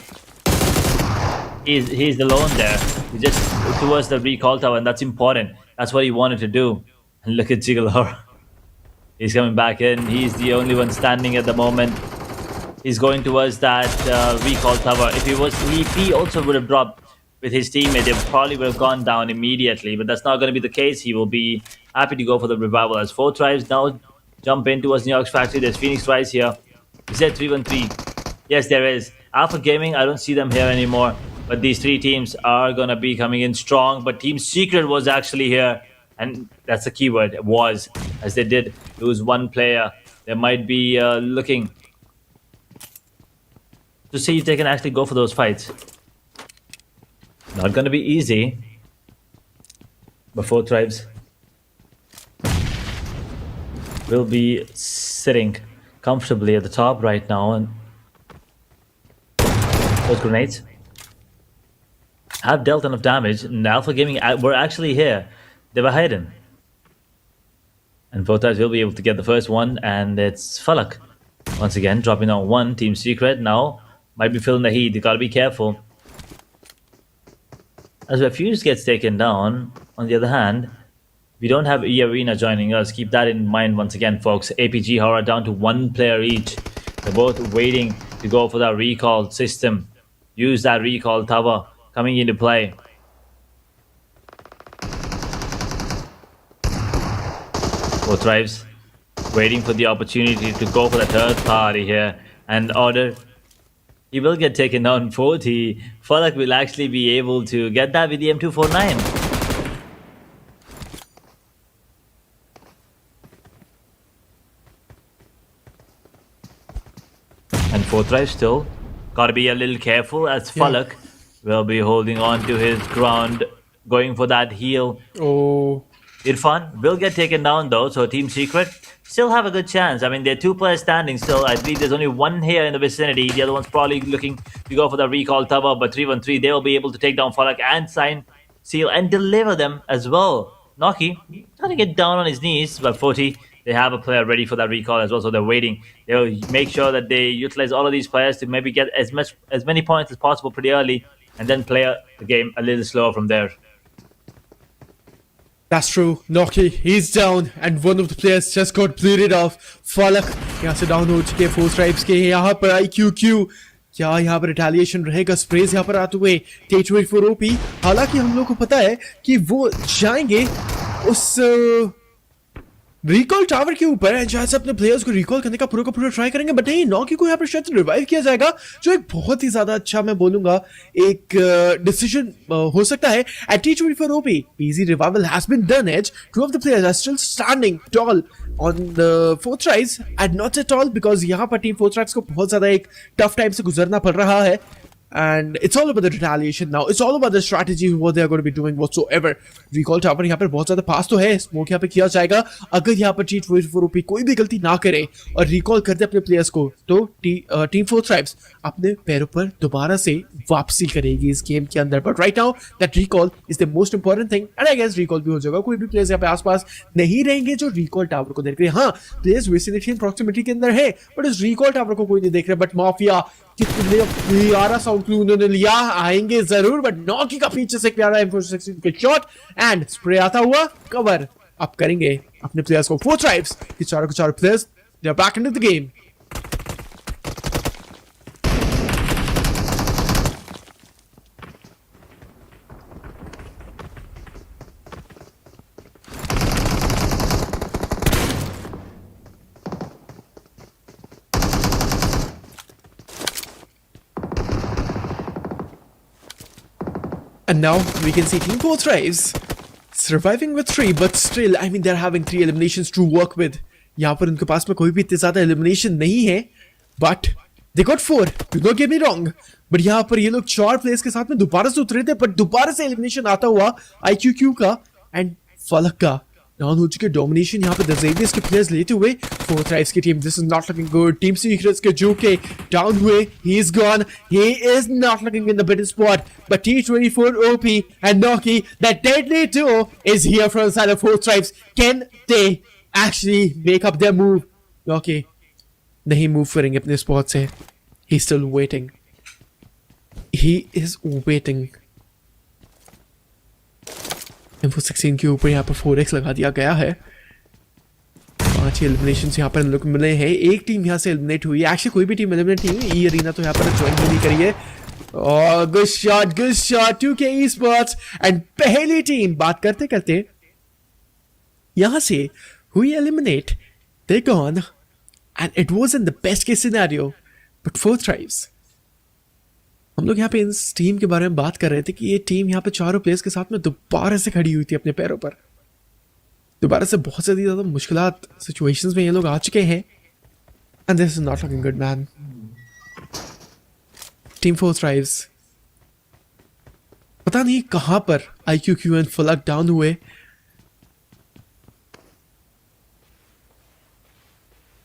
he's alone there. He's just towards the recall tower, and that's important. That's what he wanted to do. And look at Jiggle Horror. He's coming back in. He's the only one standing at the moment. He's going towards that recall tower. If he also would have dropped with his teammate, they probably would have gone down immediately, but that's not going to be the case. He will be happy to go for the revival, as 4 tribes now jump in towards New York's factory. There's Phoenix Twice here. Is there 313? Yes, there is. Alpha Gaming, I don't see them here anymore, but these 3 teams are going to be coming in strong. But Team Secret was actually here, and that's the keyword, was, as they did lose 1 player. They might be looking to see if they can actually go for those fights. Not going to be easy, but 4 tribes will be sitting comfortably at the top right now, and those grenades have dealt enough damage, and Alpha Gaming were actually here. They were hiding, and 4 tribes will be able to get the first one, and it's Falak once again dropping down 1. Team Secret now might be feeling the heat. You gotta be careful. As Refuse gets taken down, on the other hand, we don't have E-Arena joining us. Keep that in mind once again, folks. APG Horror down to 1 player each. They're both waiting to go for that recall system. Use that recall tower coming into play. Both tribes waiting for the opportunity to go for the 3rd party here. And Order, he will get taken down 40. Falak will actually be able to get that with the M249. And 4 tribes still gotta be a little careful, as Falak will be holding on to his ground, going for that heal. Oh. Irfan will get taken down though, so Team Secret still have a good chance. I mean, there are 2 players standing still. I believe there's only 1 here in the vicinity. The other one's probably looking to go for the recall tower, but 313, they will be able to take down Falak and sign, seal, and deliver them as well. Noki trying to get down on his knees, but 40. They have a player ready for that recall as well, so they're waiting. They'll make sure that they utilize all of these players to maybe get as many points as possible pretty early, and then play the game a little slower from there. That's true. Noki, he's down, and one of the players just got bleeded off. Falak यहाँ से down हो चुके हैं 4 stripes के. यहाँ पर IQQ क्या यहाँ पर रिटेलिएशन रहेगा? स्प्रेज यहाँ पर आते हुए T24 OP. हालांकि हम लोग को पता है कि वो जाएंगे उस रिकॉल टावर के ऊपर है, जहां से अपने प्लेयर्स को रिकॉल करने का पूरा ट्राई करेंगे. बट नहीं, नॉकी को यहाँ पर शायद रिवाइव किया जाएगा, जो एक बहुत ही ज्यादा अच्छा, मैं बोलूंगा, एक डिसीजन हो सकता है. At T24 OP, easy revival has been done. Edge, 2 of the players are still standing tall on the 4 tries, and not at all because यहाँ पर टीम 4 tries को बहुत ज्यादा एक टफ टाइम से गुजरना पड़ रहा है. And it's all about the retaliation now. It's all about the strategy, what they are going to be doing whatsoever. Recall tower यहाँ पर बहुत ज़्यादा पास तो है, स्मोक यहाँ पे किया जाएगा. अगर यहाँ पर T24 OP कोई भी गलती ना करे और रिकॉल कर दे अपने प्लेयर्स को, तो टीम 4 ट्राइब्स अपने पैरों पर दोबारा से वापसी करेगी इस गेम के अंदर. But right now that recall is the most important thing, and I guess recall भी हो जाएगा. कोई भी प्लेयर्स यहाँ पे आसपास नहीं रहेंगे जो रिकॉल टावर को देख रहे हैं. हाँ, प्लेयर्स विसिनिटी एंड प्रॉक्सिमिटी के अंदर है, बट इस रिकॉल टावर को कोई नहीं देख रहा. बट माफिया कितने प्यारा साउंड क्लू उन्होंने लिया, आएंगे जरूर. बट नॉकी का पीछे से प्यारा M416 के शॉट एंड स्प्रे आता हुआ कवर अप करेंगे अपने प्लेयर्स को. 4 ट्राइब्स के चारों players, they are back into the game. And now we can see Team 4 Thrives surviving with 3, but still, I mean, they're having 3 eliminations to work with. यहाँ पर उनके पास में कोई भी इतने ज़्यादा elimination नहीं है, but they got 4. Do not get me wrong. But यहाँ पर ये लोग 4 players के साथ में दोबारा से उतरे थे, but दोबारा से elimination आता हुआ IQQ का and फलक का. डाउन हो चुके डोमिनेशन यहाँ पे दजेवियर्स के प्लेयर्स लेते हुए 4 ट्राइब्स की team. This is not looking good. Team secrets के जो के डाउन हुए, ही is gone. He is not looking in the better spot. But T24 OP and Noki, that deadly duo is here from the side of 4 tribes. Can they actually make up their move? Noki नहीं move करेंगे अपने spot से. He's still waiting. He is waiting. M416 के ऊपर यहाँ पर 4x लगा दिया गया है. 5 एलिमिनेशन यहाँ पर लोग मिले हैं. एक टीम यहाँ से एलिमिनेट हुई है. एक्चुअली कोई भी टीम एलिमिनेट नहीं हुई. ई अरीना तो यहाँ पर ज्वाइन नहीं करी है. Good shot 2K Esports. And पहली टीम बात करते करते यहाँ से हुई eliminate. They gone and it was in the best case scenario, but 4 tribes. हम लोग यहाँ पे इस टीम के बारे में बात कर रहे थे कि ये टीम यहाँ पे चारों प्लेयर्स के साथ में दोबारा से खड़ी हुई थी अपने पैरों पर. दोबारा से बहुत से ज़्यादा मुश्किलात सिचुएशंस में ये लोग आ चुके हैं. And this is not looking good man. Team 4 thrives पता नहीं कहाँ पर IQQ एंड फलक डाउन हुए.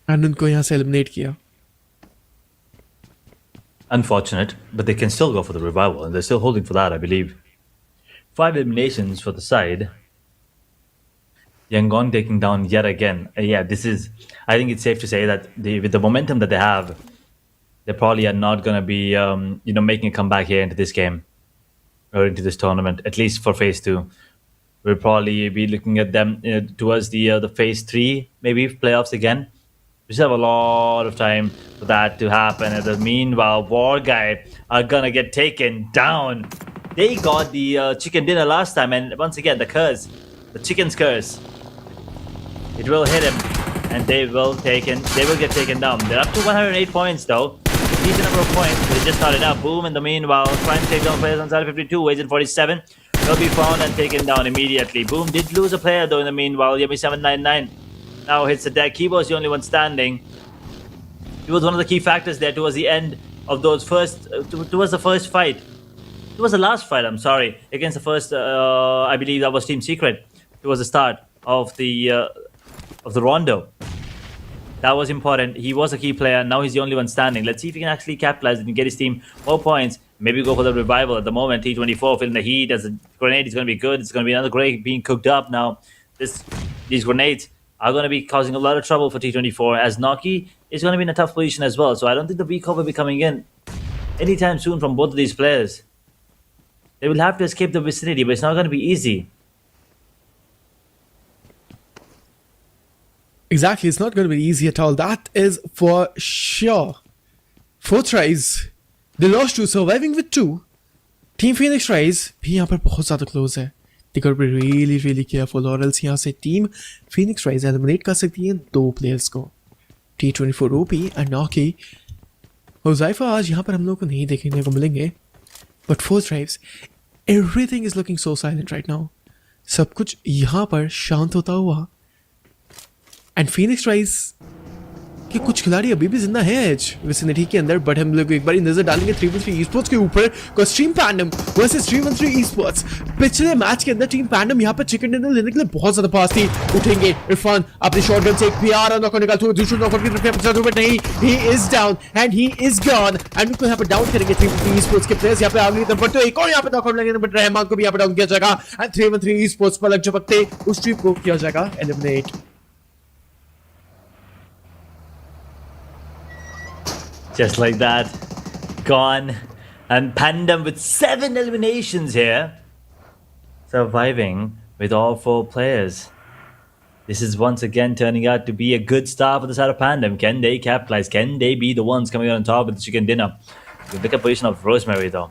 एंड उनको यहाँ से एलिमिनेट किया. Unfortunate, but they can still go for the revival, and they're still holding for that, I believe. 5 eliminations for the side. Yangon taking down yet again. Yeah, this is... I think it's safe to say that with the momentum that they have, they probably are not going to be, making a comeback here into this game or into this tournament, at least for Phase 2. We'll probably be looking at them towards the Phase 3, maybe playoffs again. We still have a lot of time for that to happen. And meanwhile, War Guy are gonna get taken down. They got the chicken dinner last time, and once again, the curse, the chicken's curse, it will hit him, and they will get taken down. They're up to 108 points though. Decent number of points. They just started out. Boom in the meanwhile, trying to take down players on side 52. Agent 47 will be found and taken down immediately. Boom did lose a player though in the meanwhile. Yummy 799. Now hits the deck. He was the only one standing. He was one of the key factors there towards the end of those towards the first fight. It was the last fight, I'm sorry, against the first, I believe that was Team Secret. It was the start of the rondo. That was important. He was a key player. Now he's the only one standing. Let's see if he can actually capitalize and get his team more points Maybe go for the revival at the moment. T24 feeling the heat as a grenade is going to be good. It's going to be another grenade being cooked up now. These grenades are going to be causing a lot of trouble for T24 as Noki is going to be in a tough position as well. So I don't think the recall will be coming in anytime soon from both of these players. They will have to escape the vicinity, but it's not going to be easy. Exactly, it's not going to be easy at all. That is for sure. 4 tries. They lost 2, surviving with 2. Team Phoenix Rise भी यहाँ पर बहुत ज़्यादा close है. They got to be really, really careful or else यहाँ से Team Phoenix Rise eliminate कर सकती है 2 players को. T24 OP and Noki. Huzaifa आज यहाँ पर हम लोग को नहीं देखने को मिलेंगे. But 4 drives, everything is looking so silent right now. सब कुछ यहाँ पर शांत होता हुआ. And Phoenix Rise कि कुछ खिलाड़ी अभी भी जिंदा हैं एज विसिनिटी के अंदर, बट हम लोग एक बार नजर डालेंगे 313 esports के ऊपर को स्ट्रीम पैंडम वर्सेस 313 esports. पिछले मैच के अंदर टीम पैंडम यहाँ पर चिकन डिनर लेने के लिए बहुत ज्यादा पास थी. उठेंगे इरफान अपने शॉटगन से एक प्यारा नॉकआउट निकालते हुए दूसरे नॉकआउट की तरफ पहुंचते हुए, नहीं, he is down and he is gone and उनको यहाँ पर डाउन करेंगे 313 esports के प्लेयर्स. यहाँ पे आगे की तरफ बढ़ते एक और यहाँ पे नॉकआउट लगेंगे, बट रहमान को भी यहाँ पर डाउन किया जाएगा एंड 313 esports पर लग झपकते उस टीम को किया जाएगा eliminate. Just like that, gone. And Pandam with 7 eliminations here, surviving with all 4 players. This is once again turning out to be a good start for the side of Pandam. Can they capitalize? Can they be the ones coming out on top with the chicken dinner? Look at the position of Rosemary though.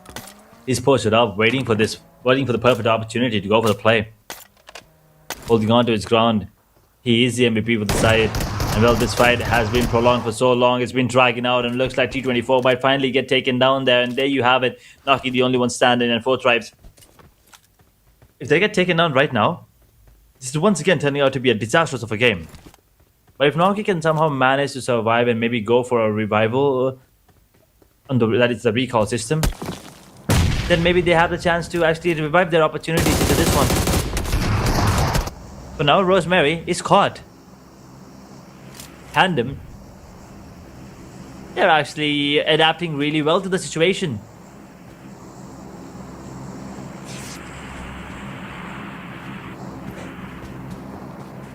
He's posted up, waiting for the perfect opportunity to go for the play. Holding on to his ground. He is the MVP for the side. And well, this fight has been prolonged for so long. It's been dragging out and looks like T24 might finally get taken down there. And there you have it. Noki the only one standing and 4 tribes. If they get taken down right now, this is once again turning out to be a disastrous of a game. But if Noki can somehow manage to survive and maybe go for a revival, that is the recall system, then maybe they have the chance to actually revive their opportunities into this one. But now Rosemary is caught. Pandem, they're actually adapting really well to the situation.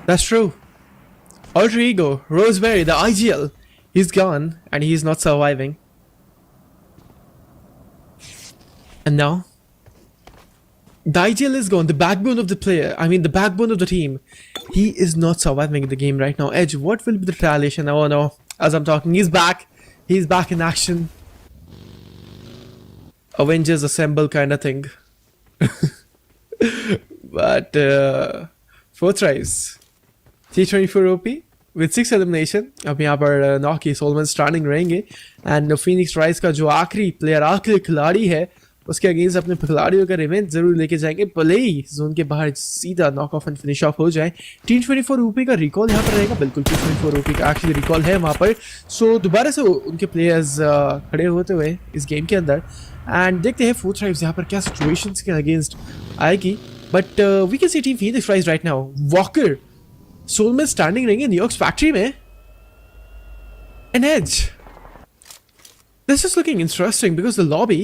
That's true. Alter Ego, Rosemary, the IGL, he's gone and he's not surviving. And now, the IGL is gone, the backbone of the player, the backbone of the team. He is not surviving in the game right now. Edge, what will be the retaliation? Oh no, as I'm talking, he's back. He's back in action. Avengers assemble kind of thing. But 4 tries. T24 OP with 6 elimination. अब यहाँ पर Noki Solomon starting रहेंगे and Phoenix rise का जो आखिरी player, आखिरी खिलाड़ी है, उसके अगेंस्ट अपने खिलाड़ियों का रिवेंज जरूर लेके जाएंगे, भले ही जोन के बाहर सीधा knock off and finish of हो जाए. T24 OP का रिकॉल यहाँ पर रहेगा, बिल्कुल T24 OP का एक्चुअली रिकॉल है वहाँ पर. सो दोबारा से उनके प्लेयर्स खड़े होते हुए इस गेम के अंदर एंड देखते हैं 4 ट्राइब्स यहाँ पर क्या सिचुएशंस के अगेंस्ट आएगी. But we can see team Phoenix rise right now. वॉकर सोलमन स्टैंडिंग रहेंगे न्यूयॉर्क फैक्ट्री में and edge. This is looking interesting because the lobby,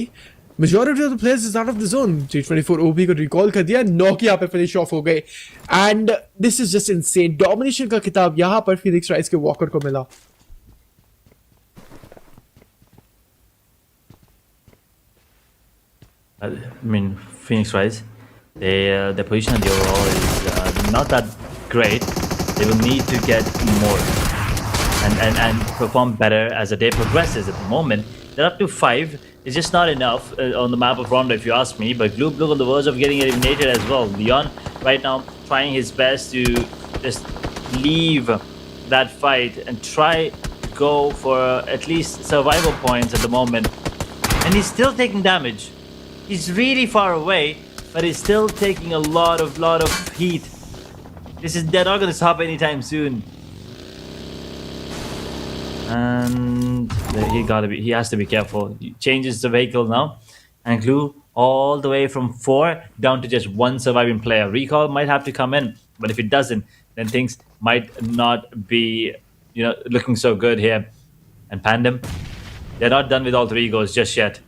majority of the players is out of the zone. T24 OP को recall कर दिया, Noki यहाँ पे finish off हो गए and this is just insane. Domination का खिताब यहाँ पर Phoenix Rise के Walker को मिला. Phoenix Rise, their position in the overall is not that great. They will need to get more and perform better as the day progresses. At the moment, they're up to 5. It's just not enough on the map of Rondo, if you ask me. But Gloop look on the verge of getting eliminated as well. Leon right now trying his best to just leave that fight and try to go for at least survival points at the moment. And he's still taking damage. He's really far away, but he's still taking a lot of heat. They're not going to stop anytime soon. And he has to be careful. He changes the vehicle now, and Glue all the way from 4 down to just 1 surviving player. Recall might have to come in, but if it doesn't, then things might not be, looking so good here. And Pandem, they're not done with all 3 egos just yet.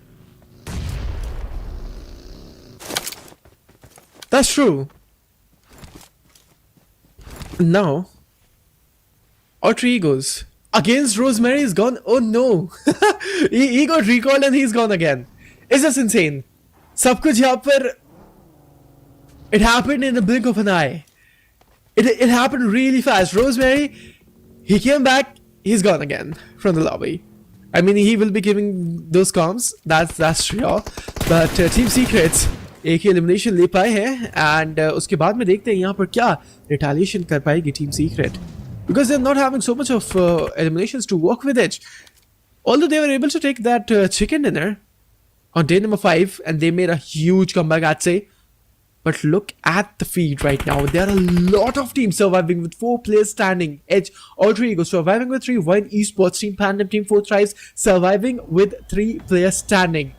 That's true. Now, Alter Egos against Rosemary is gone. Oh no, he got recalled and he's gone again. It's just insane. सब कुछ यहाँ पर it happened in the blink of an eye. It happened really fast. Rosemary, he came back. He's gone again from the lobby. I mean, he will be giving those comms. That's sure. But Team Secrets एक ही elimination ले पाए हैं and उसके बाद में देखते हैं यहाँ पर क्या retaliation कर पाएगी Team Secret, because they're not having so much of eliminations to work with it. Although they were able to take that chicken dinner on day number 5 and they made a huge comeback, I'd say. But look at the feed right now. There are a lot of teams surviving with 4 players standing. Edge, Alter Ego surviving with 3. Wine Esports, Team Pandem, Team 4 Thrives surviving with 3 players standing.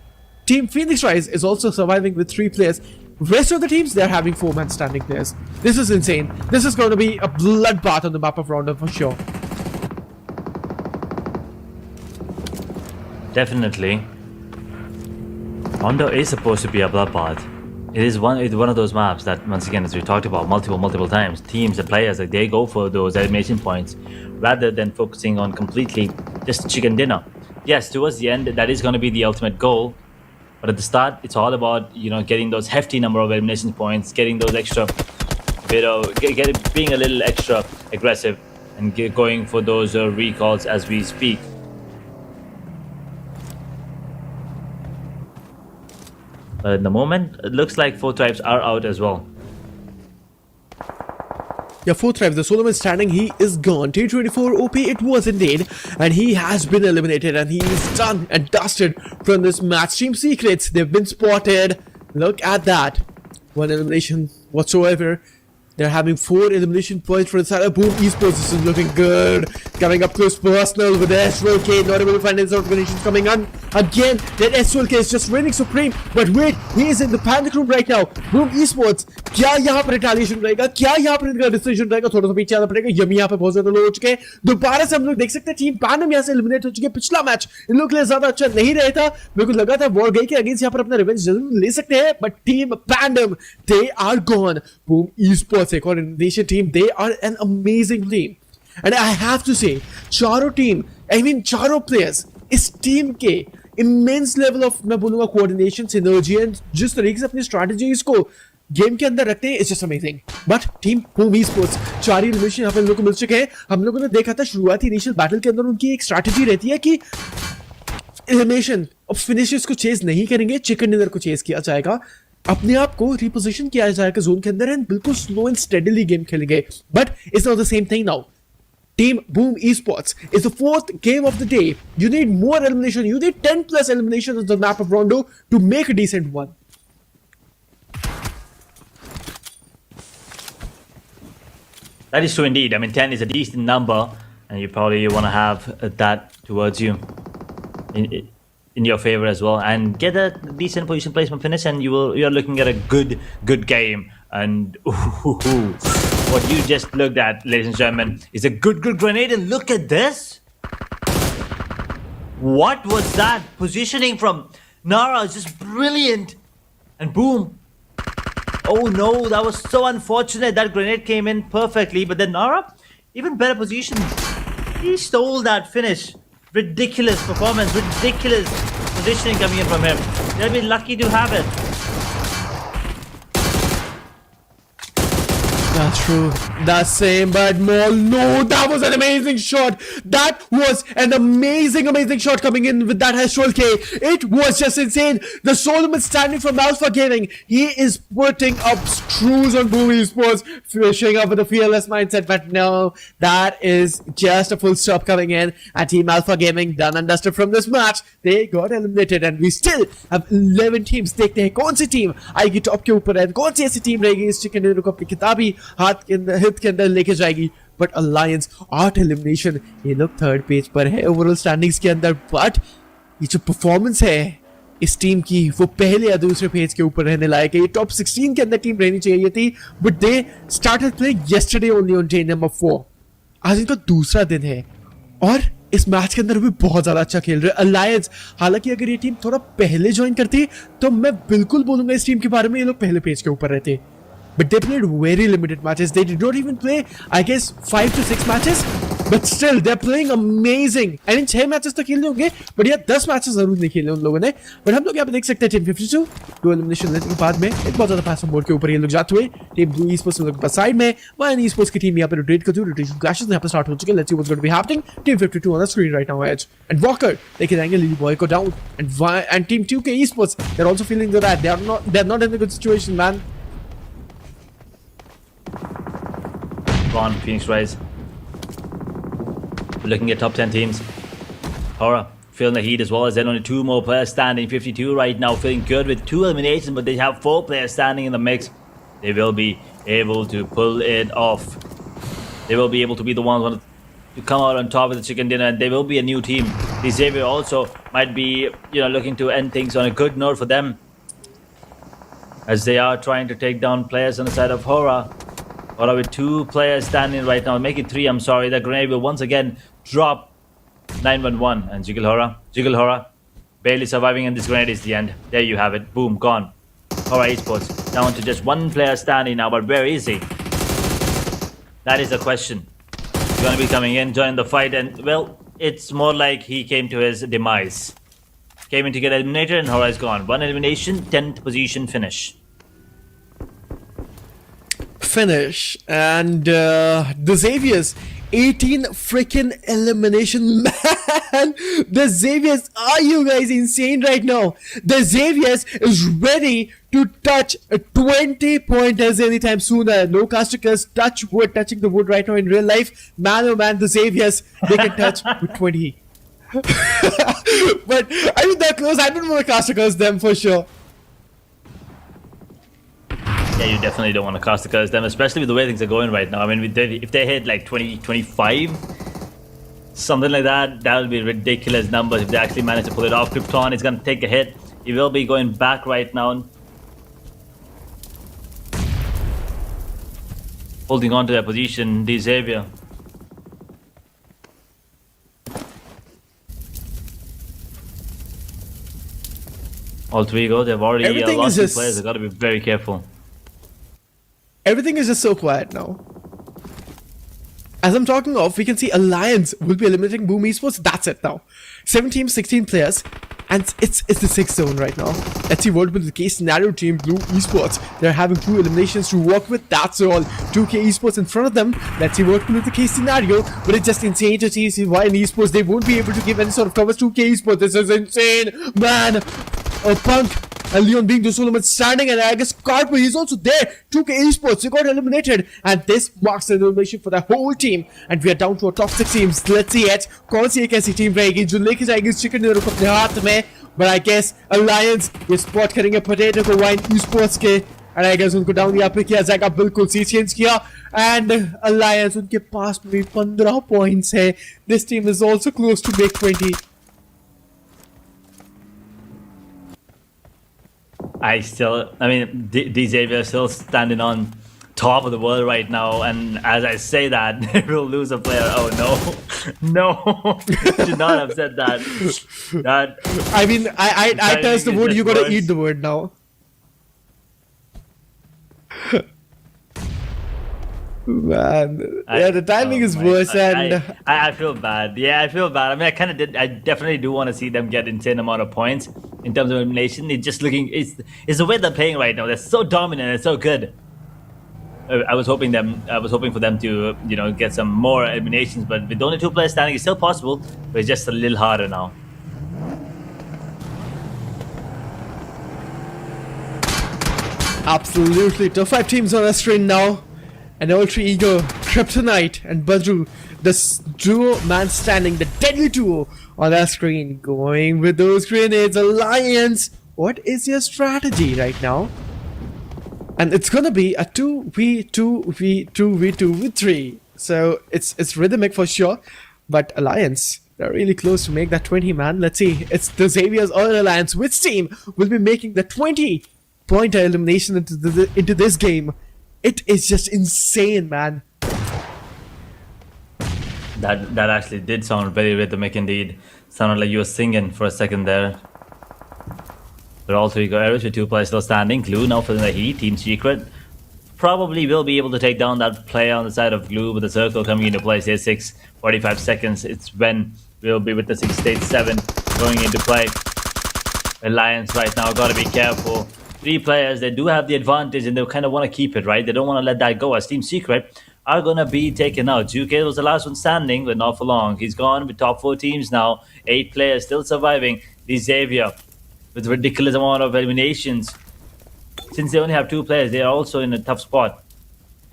Team Phoenix Rise is also surviving with 3 players. Rest of the teams, they're having 4-man standing players. This is insane. This is going to be a bloodbath on the map of Rondo for sure. Definitely. Rondo is supposed to be a bloodbath. It's one of those maps that, once again, as we talked about multiple times, teams and players, like, they go for those elimination points rather than focusing on completely just chicken dinner. Yes, towards the end, that is going to be the ultimate goal. But at the start, it's all about, you know, getting those hefty number of elimination points, getting those extra, being a little extra aggressive and going for those recalls as we speak. But at the moment, it looks like 4 Tribes are out as well. Yeah, 4 Thrives, the Solomon standing, he is gone. T24 OP, it was indeed. And he has been eliminated and he is done and dusted from this match. Team Secrets, they've been spotted. Look at that. 1 elimination whatsoever. They're having 4 elimination points for inside of Boom Esports. This is looking good. Coming up close personal with SWLK. Not able to find his organizations coming on. Again, that SWLK is just reigning supreme. But wait, he is in the panic room right now. Boom Esports. क्या यहाँ पर retaliation रहेगा? क्या यहाँ पर इनका decision रहेगा? थोड़ा सा पीछे आना पड़ेगा. यमी यहाँ पे बहुत ज़्यादा low हो चुके हैं. दोबारा से हम लोग देख सकते हैं टीम पैनम यहाँ से eliminate हो चुके हैं. पिछला मैच इन लोग के लिए ज़्यादा अच्छा नहीं रहा था. मेरे को लगा था वॉर गई के अगेंस्ट यहाँ पर अपना रिवेंज जरूर ले सकते हैं. But team Pandem, they are gone. Boom Esports, a coordination team, they are an amazing team. And I have to say, चारों players इस टीम के immense level of, मैं बोलूँगा, coordination, synergy and जिस तरीके से अपनी strategies को गेम के अंदर रखते हैं, it's just amazing. But team Boom Esports, 4 elimination यहाँ पे हम लोग को मिल चुके हैं. हम लोगों ने देखा था शुरुआती इनिशियल बैटल के अंदर उनकी एक स्ट्रैटेजी रहती है कि एलिमिनेशन और फिनिशर्स को चेज नहीं करेंगे, चिकन डिनर को चेज किया जाएगा, अपने आप को रिपोजिशन किया जाएगा जोन के अंदर एंड बिल्कुल स्लो एंड स्टेडीली गेम खेलेंगे. But it's not the same thing now. Team Boom Esports is the 4th game of the day. You need more elimination. You need 10 plus eliminations on the map of Rondo to make a decent one. That is true indeed. I mean, 10 is a decent number, and you probably want to have that towards you in your favor as well, and get a decent position placement finish, and you're looking at a good game. And what you just looked at, ladies and gentlemen, is a good grenade. And look at this. What was that positioning from Nara? Is just brilliant. And boom. Oh no, that was so unfortunate. That grenade came in perfectly, but then Nara, even better position. He stole that finish. Ridiculous performance, ridiculous positioning coming in from him. They'll be lucky to have it. That's true. That's same, but more. No, that was an amazing shot. That was an amazing shot coming in with that SWLK. It was just insane. The Solomon standing from Alpha Gaming. He is putting up screws on Boom Esports, showing up with a fearless mindset. But no, that is just a full stop coming in. And Team Alpha Gaming done and dusted from this match. They got eliminated, and we still have 11 teams. देखते हैं कौन सी team आएगी top के ऊपर है, कौन सी ऐसी team रहेगी इस चिकन डिनर को अपनी किताबी हाथ के अंदर हित के अंदर लेके जाएगी. बट अलायंस 8 एलिमिनेशन, ये लोग 3rd पेज पर है ओवरऑल स्टैंडिंग्स के अंदर. बट ये जो परफॉर्मेंस है इस टीम की वो पहले या दूसरे पेज के ऊपर रहने लायक है. ये टॉप 16 के अंदर टीम रहनी चाहिए थी, but they started playing yesterday only on day number 4. आज इनका दूसरा दिन है और इस मैच के अंदर भी बहुत ज्यादा अच्छा खेल रहे हैं अलायंस. हालांकि अगर ये टीम थोड़ा पहले ज्वाइन करती तो मैं बिल्कुल बोलूंगा इस टीम के बारे में, ये लोग पहले पेज के ऊपर रहते. but they played very limited matches. They did not even play, I guess, 5 to 6 matches. But still, they're playing amazing. I mean, 6 matches तो खेलने होंगे, but यार 10 matches जरूर नहीं खेले उन लोगों ने. But हम लोग यहाँ पे देख सकते हैं टीम 52 2 एलिमिनेशन लेने के बाद में एक बहुत ज़्यादा पास बोर्ड के ऊपर ये लोग जाते हुए टीम ब्लू esports लोग के साइड में वन esports की टीम यहाँ पे रोटेट करती हुई रोटेशन क्लैशेस यहाँ पे स्टार्ट हो चुके हैं. Let's see what's going to be happening. Team 52 on the screen right now, Edge and Walker लेके जाएंगे Lily Boy को down and team 2K esports they're also feeling that they're not in a good situation, man. Go on, Phoenix Rise. We're looking at top 10 teams. Horror feeling the heat as well as then only 2 more players standing. 52 right now feeling good with 2 eliminations, but they have 4 players standing in the mix. They will be able to pull it off. They will be able to be the ones to come out on top of the chicken dinner, and they will be a new team. Xavier also might be, looking to end things on a good note for them, as they are trying to take down players on the side of Horror. Horror with 2 players standing right now, make it 3. I'm sorry, the grenade will once again drop 911 and Jiggle Horror barely surviving, and this grenade is the end. There you have it, boom, gone. Horror Esports down to just 1 player standing now, but where is he? That is the question. He's gonna be coming in, joining the fight, and well, it's more like he came to his demise. Came in to get eliminated and Horror is gone. 1 elimination, 10th position finish. And the Xaviers 18 freaking elimination, man. The Xaviers, are you guys insane right now? The Xaviers is ready to touch 20 pointers anytime sooner. No casticers, touching the wood right now in real life. Man oh man, the Xaviers, they can touch with 20. But I mean, they're close. I don't want to casticers them for sure. Yeah, you definitely don't want to cast the them, especially with the way things are going right now. I mean, if they hit like 20, 25, something like that, that would be ridiculous numbers if they actually manage to pull it off. Krypton is going to take a hit. He will be going back right now. Holding on to their position, the Xavier. All 3 go. They've already lost 2 players. They've got to be very careful. Everything is just so quiet now. As I'm talking of, we can see Alliance will be eliminating Boom Esports. That's it now. 7 teams, 16 players, and it's the 6th zone right now. Let's see what will be the case scenario. Team Blue Esports, they're having 2 eliminations to work with. That's all. 2K Esports in front of them. Let's see what will be the case scenario. But it's just insane to see why in Esports they won't be able to give any sort of covers to 2K Esports. This is insane, man. Punk and Leon being the solo man standing, and I guess Carper, he's also there. 2K Esports, they got eliminated, and this marks an elimination for the whole team, and we are down to our top 6 teams. Let's see it. कौन सी एक ऐसी team रहेगी जो लेके जाएगी इस chicken dinner को अपने हाथ में? But I guess Alliance ये स्पॉट करेंगे पोटैटो को वाइन Esports के, and I guess उनको डाउन यहाँ पे किया जाएगा, बिल्कुल सी चेंज किया, and Alliance उनके पास में 15 points है. This team is also close to make 20. I mean, Xavier is still standing on top of the world right now, and as I say that, they will lose a player. Oh no, no, should not have said that. I mean, I touched the wood. You gotta eat the wood now. Man, yeah, the timing is worse, and I feel bad. Yeah, I feel bad. I mean, I definitely do want to see them get insane amount of points in terms of elimination. It's just looking, it's the way they're playing right now. They're so dominant and so good. I was hoping for them to, get some more eliminations, but with only 2 players standing, it's still possible, but it's just a little harder now. Absolutely, top 5 teams on the screen now. And Ultra Ego, Kryptonite, and Badru, this duo man standing, the deadly duo on our screen, going with those grenades. Alliance, what is your strategy right now? And it's gonna be a 2v3. So it's rhythmic for sure, but Alliance, they're really close to make that 20, man. Let's see, it's the Xavier's or Alliance. Which team will be making the 20-pointer elimination into this game? It is just insane, man. That actually did sound very rhythmic indeed. Sounded like you were singing for a second there. But also you got Eris with 2 players still standing. Glue now filling the heat. Team Secret probably will be able to take down that player on the side of Glue, with the circle coming into play. Say 45 seconds. It's when we'll be with the 6 stage 7 going into play. Alliance right now, gotta be careful. 3 players, they do have the advantage and they kind of want to keep it, right? They don't want to let that go, as Team Secret are gonna be taken out. Juke was the last one standing, but not for long. He's gone with top 4 teams now. 8 players still surviving. The Xavier with ridiculous amount of eliminations. Since they only have 2 players, they are also in a tough spot.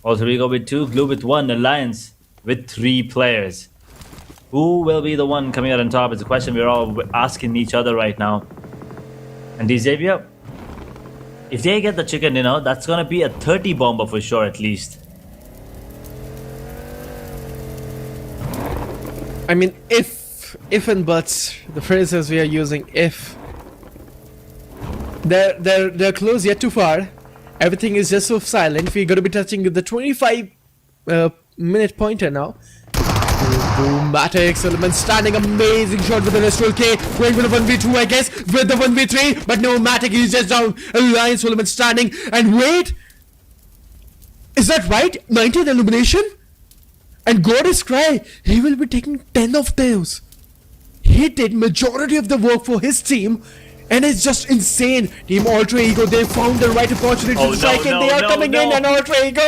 Also, we go with 2, Glue with 1, Alliance with 3 players. Who will be the one coming out on top is a question we're all asking each other right now. And the Xavier, if they get the chicken dinner, that's gonna be a 30 bomber for sure, at least. I mean, if and buts, the phrases we are using, if. They're close yet too far. Everything is just so silent. We're gonna be touching the 25 minute pointer now. Boomatics, Element standing, amazing shot with the Restore K, going for the 1v2 I guess, with the 1v3, but no Matic, he's just down. Alliance Element standing, and wait! Is that right? 19th elimination? And Goddess Cry, he will be taking 10 of those. He did majority of the work for his team, and it's just insane. Team Ultra Ego, they found the right opportunity to strike, and they are coming in, and Ultra Ego.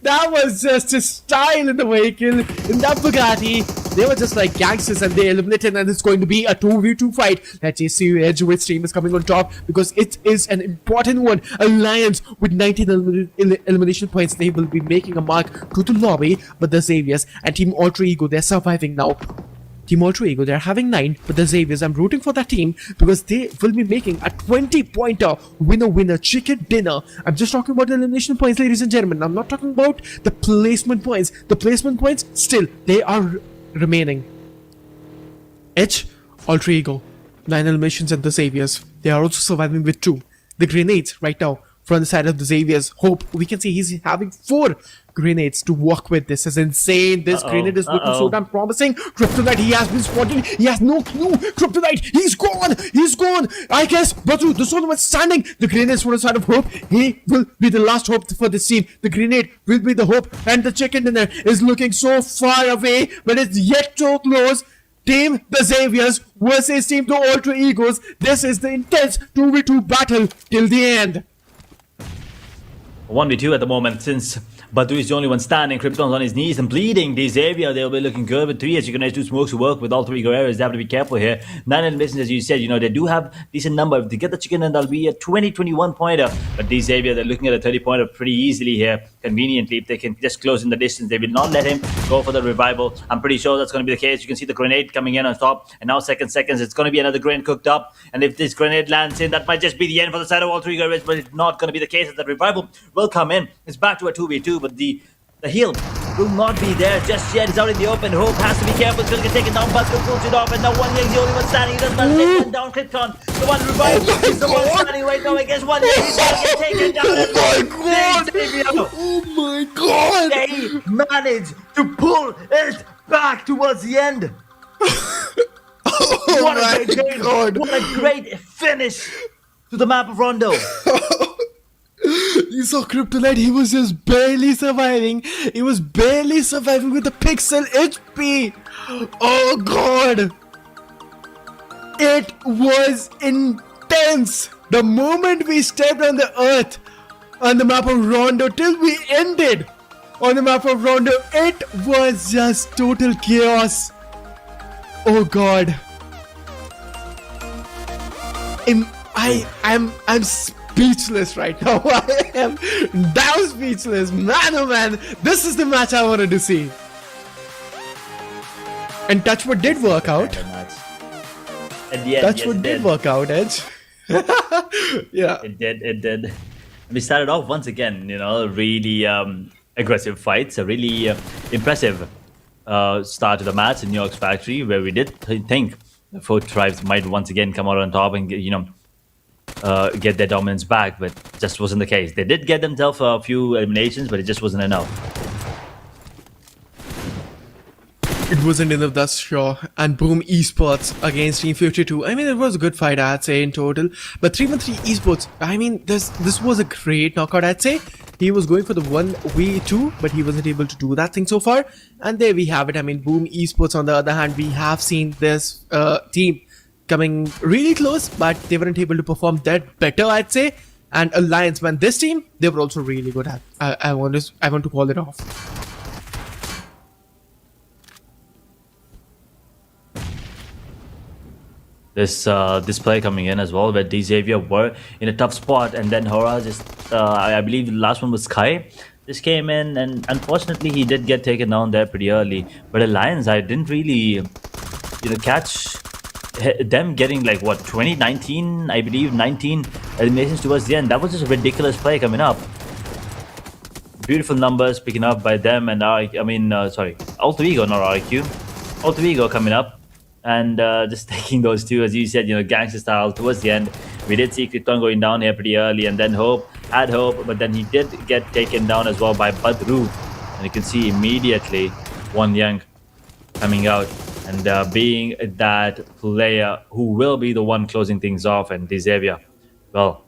That was just a style in the vehicle. In that Bugatti, they were just like gangsters, and they eliminated, and it's going to be a 2v2 fight. Let's see Edge which team is coming on top, because it is an important one. Alliance with 19 elimination points, they will be making a mark to the lobby, but the Xaviers and Team Ultra Ego, they're surviving now. Team Ultra Ego, they're having 9, but the Xaviers, I'm rooting for that team because they will be making a 20-pointer winner chicken dinner. I'm just talking about the elimination points, ladies and gentlemen. I'm not talking about the placement points. The placement points, still, they are remaining. Edge, Ultra Ego, 9 eliminations, and the Xaviers, they are also surviving with 2. The grenades right now from the side of the Xaviers. Hope, we can see he's having 4 grenades to work with. This is insane. This grenade is looking so damn promising. Kryptonite, he has been spotted. He has no clue. Kryptonite, he's gone. He's gone. I guess, but the Solomon standing. The grenade is from the side of Hope. He will be the last hope for this scene. The grenade will be the hope, and the chicken dinner is looking so far away, but it's yet so close. Team the Xaviers versus Team the Ultra Egos. This is the intense 2v2 battle till the end. 1v2 at the moment, since Batu is the only one standing. Krypton's on his knees and bleeding. The Xavier, they'll be looking good with 3, as you can do smokes to work with all 3 Guerreros. They have to be careful here. 9 eliminations, as you said, you know, they do have decent number. If they get the chicken, then that'll be a 20-21 pointer. But the Xavier, they're looking at a 30 pointer pretty easily here, conveniently. If they can just close in the distance, they will not let him go for the revival. I'm pretty sure that's going to be the case. You can see the grenade coming in on top, and now seconds, it's going to be another grenade cooked up. And if this grenade lands in, that might just be the end for the side of all 3 Guerreros, but it's not going to be the case. That the revival will come in. It's back to a 2v2, but the heal will not be there just yet. It's out in the open. Hope has to be careful. It's going to get taken down. Buster pulls it off, and now One Yang's the only one standing. He doesn't have to take one down. Krypton, the one revived, is the one standing right now against One Yang. He's going to get taken down. Oh my god! They managed to pull it back towards the end. What a great game. What a great finish to the map of Rondo. You saw Kryptonite, he was just barely surviving. He was barely surviving with the pixel HP. Oh god. It was intense. The moment we stepped on the earth on the map of Rondo till we ended on the map of Rondo, it was just total chaos. Oh god. I'm speechless right now. I am damn speechless. Man, oh man, this is the match I wanted to see. And Touchwood did work out. Touchwood did work out, Edge. Yeah. It did. We started off once again, you know, really aggressive fights, a really impressive start to the match in New York's factory, where we did think the 4 tribes might once again come out on top and, you know, get their dominance back, but just wasn't the case. They did get themselves a few eliminations, but it just wasn't enough. It wasn't enough, that's sure. And Boom Esports against Team 52. I mean, it was a good fight, I'd say, in total. But 313 Esports, I mean, this was a great knockout, I'd say. He was going for the 1v2, but he wasn't able to do that thing so far. And there we have it. I mean, Boom Esports, on the other hand, we have seen this team coming really close, but they weren't able to perform that better, I'd say. And Alliance, man, this team, they were also really good at. I want to call it off. This play coming in as well, where Xavier were in a tough spot, and then Hora just I believe the last one was Sky. This came in, and unfortunately he did get taken down there pretty early. But Alliance, I didn't really catch them getting like what 19, I believe 19 eliminations towards the end. That was just a ridiculous play coming up. Beautiful numbers picking up by them, and Alter Ego, not RQ. Alter Ego coming up. And just taking those two, as you said, gangster style towards the end. We did see Krypton going down here pretty early, and then Hope, but then he did get taken down as well by Badru. And you can see immediately Won Young coming out and being that player who will be the one closing things off. And Xavier, well,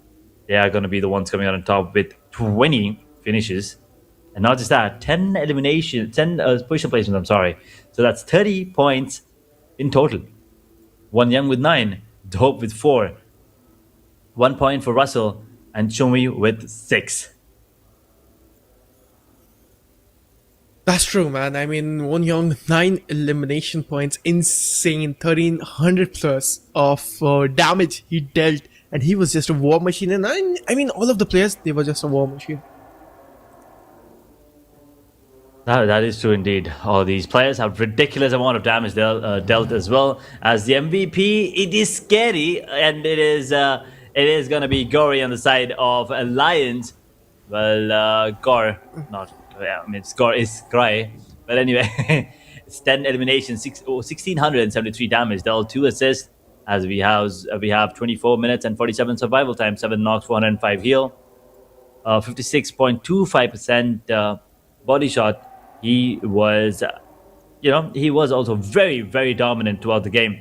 they are going to be the ones coming out on top with 20 finishes. And not just that, 10 eliminations, 10 position placements, I'm sorry. So that's 30 points in total. Won Young with 9, Dope with 4, 1 point for Russell, and Chumi with 6. That's true, man. I mean, Won Young, 9 elimination points, insane, 1300 plus of damage he dealt, and he was just a war machine. And I mean, all of the players, they were just a war machine. That is true indeed. All these players have ridiculous amount of damage dealt as well. As the MVP, it is scary, and it is going to be Gory on the side of Alliance. Well, Gore, not, yeah, I mean, Score is Cry. But anyway, it's 10 eliminations, 1,673 damage dealt, 2 assists. As we have 24 minutes and 47 survival time, 7 knocks, 405 heal, 56.25% body shot. He was, he was also very, very dominant throughout the game.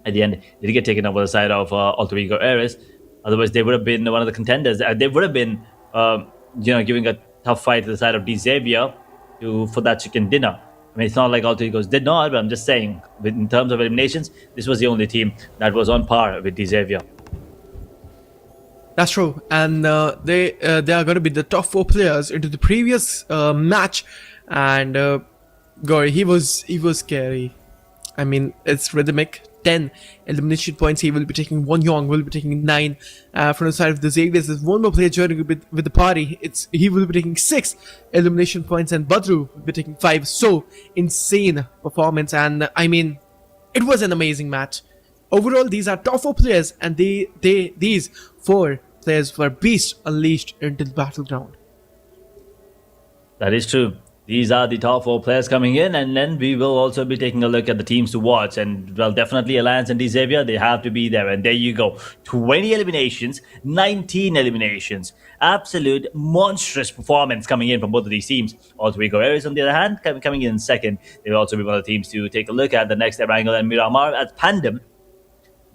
At the end, did get taken over the side of Alter Ego Ares. Otherwise, they would have been one of the contenders. They would have been, giving a tough fight to the side of Xavier for that chicken dinner. I mean, it's not like Alter Egos did not, but I'm just saying, in terms of eliminations, this was the only team that was on par with Xavier. That's true, and they are going to be the top 4 players into the previous match. And Gory, he was scary. I mean, it's rhythmic. 10 elimination points. He will be taking 1. Young will be taking 9. From the side of the Xavier, there's one more player joining with the party. He will be taking 6 elimination points, and Badru will be taking 5. So insane performance, and I mean, it was an amazing match. Overall, these are top 4 players, and these 4 players were beasts unleashed into the battleground. That is true. These are the top 4 players coming in, and then we will also be taking a look at the teams to watch. And, well, definitely Alliance and Xavier, they have to be there. And there you go. 20 eliminations, 19 eliminations. Absolute monstrous performance coming in from both of these teams. Alter Ego Ares, on the other hand, coming in second. They will also be one of the teams to take a look at. The next Erangel and Miramar as Pandem.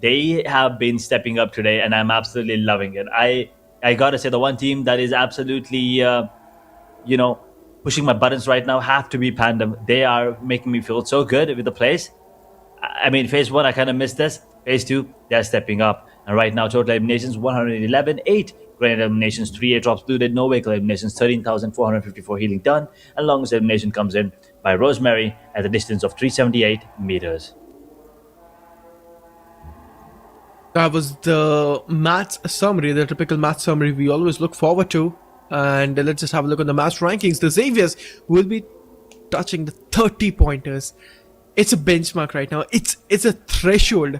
They have been stepping up today, and I'm absolutely loving it. I gotta say, the one team that is absolutely, pushing my buttons right now have to be Pandem. They are making me feel so good with the plays. I mean, phase 1, I kind of missed this. Phase 2, they're stepping up. And right now, total eliminations, 111, 8 grenade eliminations, 3 airdrops looted, no vehicle eliminations, 13,454 healing done. And longest elimination comes in by Rosemary at a distance of 378 meters. That was the match summary, the typical match summary we always look forward to. And let's just have a look at the match rankings. The Xaviers will be touching the 30 pointers. It's a benchmark right now. It's a threshold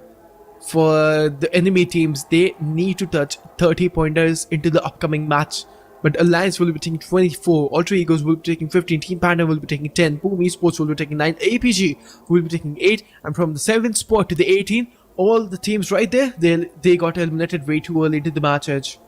for the enemy teams. They need to touch 30 pointers into the upcoming match. But Alliance will be taking 24. Alter Egos will be taking 15. Team Panda will be taking 10. Boom Esports will be taking 9. APG will be taking 8. And from the 7th spot to the 18th, all the teams right there, they got eliminated way too early to the match edge.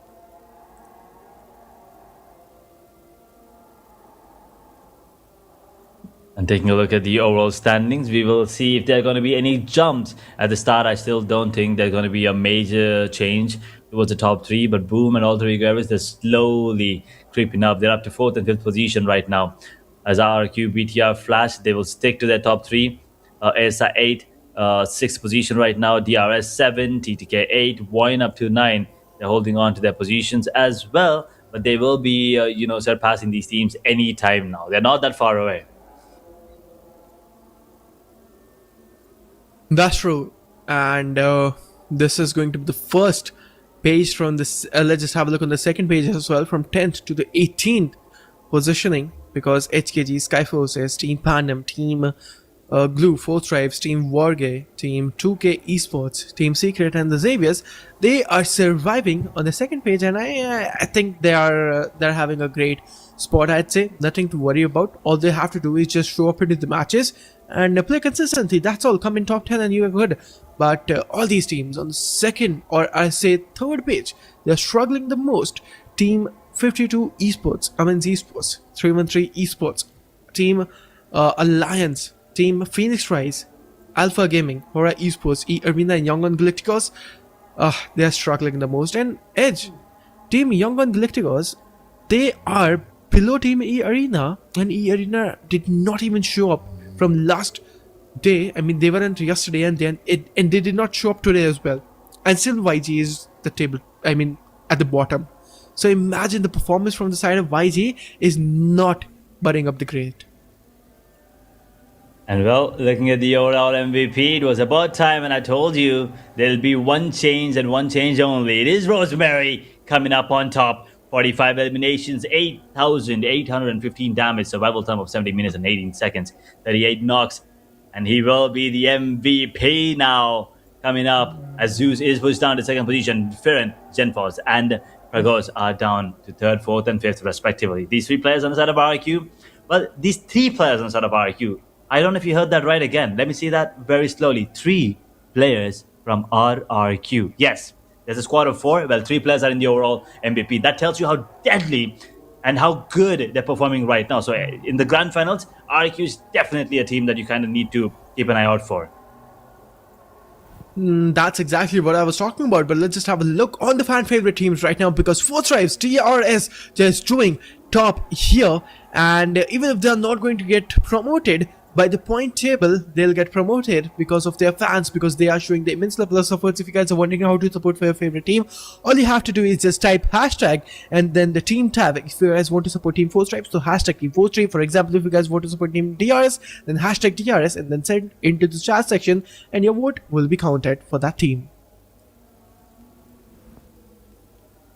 And taking a look at the overall standings, we will see if there are going to be any jumps. At the start, I still don't think there's going to be a major change towards the top three, but Boom and Alter Ego Aris, they're slowly creeping up. They're up to 4th and 5th position right now. As RRQ, BTR, Flash, they will stick to their top three. ASI 8, 6th position right now. DRS 7, TTK 8, Wine up to 9. They're holding on to their positions as well, but they will be, surpassing these teams anytime now. They're not that far away. That's true. And this is going to be the first page from this. Let's just have a look on the second page as well, from 10th to the 18th positioning, because HKG, Skyforces, Team Pandem, Team Glue, Fourth Tribes, Team Wargay, Team 2K Esports, Team Secret, and the Xaviers, they are surviving on the second page, and I think they're having a great spot. I'd say nothing to worry about. All they have to do is just show up into the matches and play consistently. That's all. Come in top 10 and you are good. But all these teams on the second, or I say third page, they're struggling the most. Team 52 Esports, Esports, 313 Esports, Team Alliance, Team Phoenix Rise, Alpha Gaming, Hora Esports, Arena, and Young on Galacticos, they are struggling the most. And Edge, Team Young on Galacticos, they are below Team E Arena, and E Arena did not even show up from last day. I mean, they weren't yesterday, and they did not show up today as well. And still YG is the table, at the bottom. So imagine the performance from the side of YG is not butting up the grade. And well, looking at the overall MVP, it was about time, and I told you there'll be one change and one change only. It is Rosemary coming up on top. 45 eliminations, 8,815 damage, survival time of 70 minutes and 18 seconds, 38 knocks, and he will be the MVP now. Coming up, as Zeus is pushed down to second position, Firen, Genfos, and Pragos are down to third, fourth, and fifth, respectively. These three players on the side of RRQ, well, these three players on the side of RRQ, I don't know if you heard that right again. Let me see that very slowly. 3 players from RRQ. Yes, there's a squad of 4. Well, 3 players are in the overall MVP. That tells you how deadly and how good they're performing right now. So in the grand finals, RRQ is definitely a team that you kind of need to keep an eye out for. That's exactly what I was talking about, but let's just have a look on the fan favorite teams right now, because Fourth Tribes, TRS, just doing top here, and even if they're not going to get promoted by the point table, they'll get promoted because of their fans, because they are showing the immense level of support. If you guys are wondering how to support for your favorite team, all you have to do is just type hashtag and then the team tab. If you guys want to support Team 4 Stripes, so hashtag Team 4 Stripe. For example, if you guys want to support Team DRS, then hashtag DRS and then send into the chat section, and your vote will be counted for that team.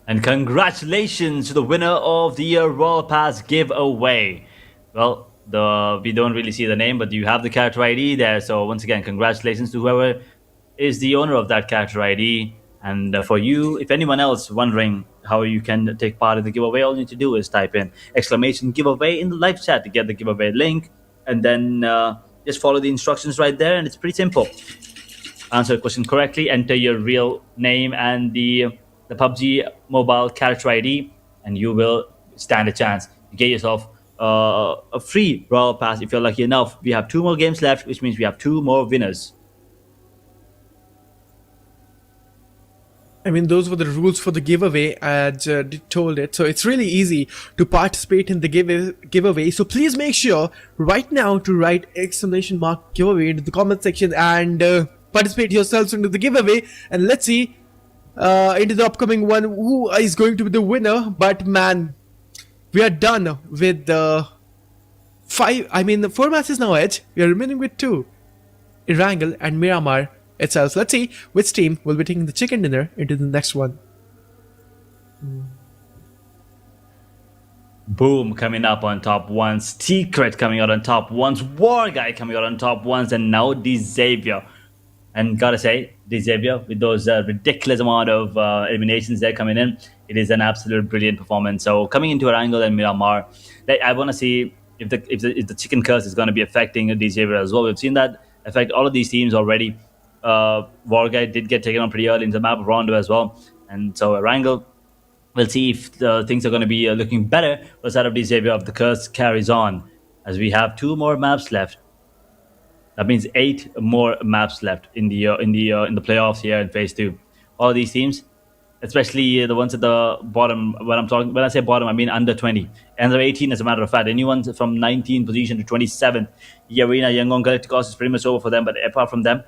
And congratulations to the winner of the Royal Pass giveaway. Well, we don't really see the name, but you have the character ID there. So once again, congratulations to whoever is the owner of that character ID. And for you, if anyone else wondering how you can take part in the giveaway, all you need to do is type in !giveaway in the live chat to get the giveaway link, and then just follow the instructions right there, and it's pretty simple. Answer the question correctly, enter your real name and the PUBG Mobile character ID, and you will stand a chance to get yourself a free Royal Pass if you're lucky enough. We have 2 more games left, which means we have 2 more winners. Those were the rules for the giveaway. I told it. So it's really easy to participate in the giveaway. So please make sure right now to write !giveaway into the comment section and participate yourselves into the giveaway. And let's see into the upcoming one who is going to be the winner. But man, we are done with the 4 matches now, Edge. We are remaining with 2. Erangel and Miramar itself. Let's see which team will be taking the chicken dinner into the next one. Boom coming up on top ones, Secret coming out on top ones, War Guy coming out on top ones, and now Xavier. And gotta say, Xavier, with those ridiculous amount of eliminations there coming in, it is an absolute brilliant performance. So coming into Erangel and Miramar, I want to see if the chicken curse is going to be affecting Xavier as well. We've seen that affect all of these teams already. War Guy did get taken on pretty early in the map of Rondo as well, and so Erangel, we'll see if things are going to be looking better for the side of Xavier if the curse carries on. as we have 2 more maps left. That means 8 more maps left in the playoffs here in phase 2. All these teams, especially the ones at the bottom. When I say bottom, I mean under 20, under 18. As a matter of fact, anyone from 19th position to 27th, the arena, Yangon, Galacticos is pretty much over for them. But apart from them,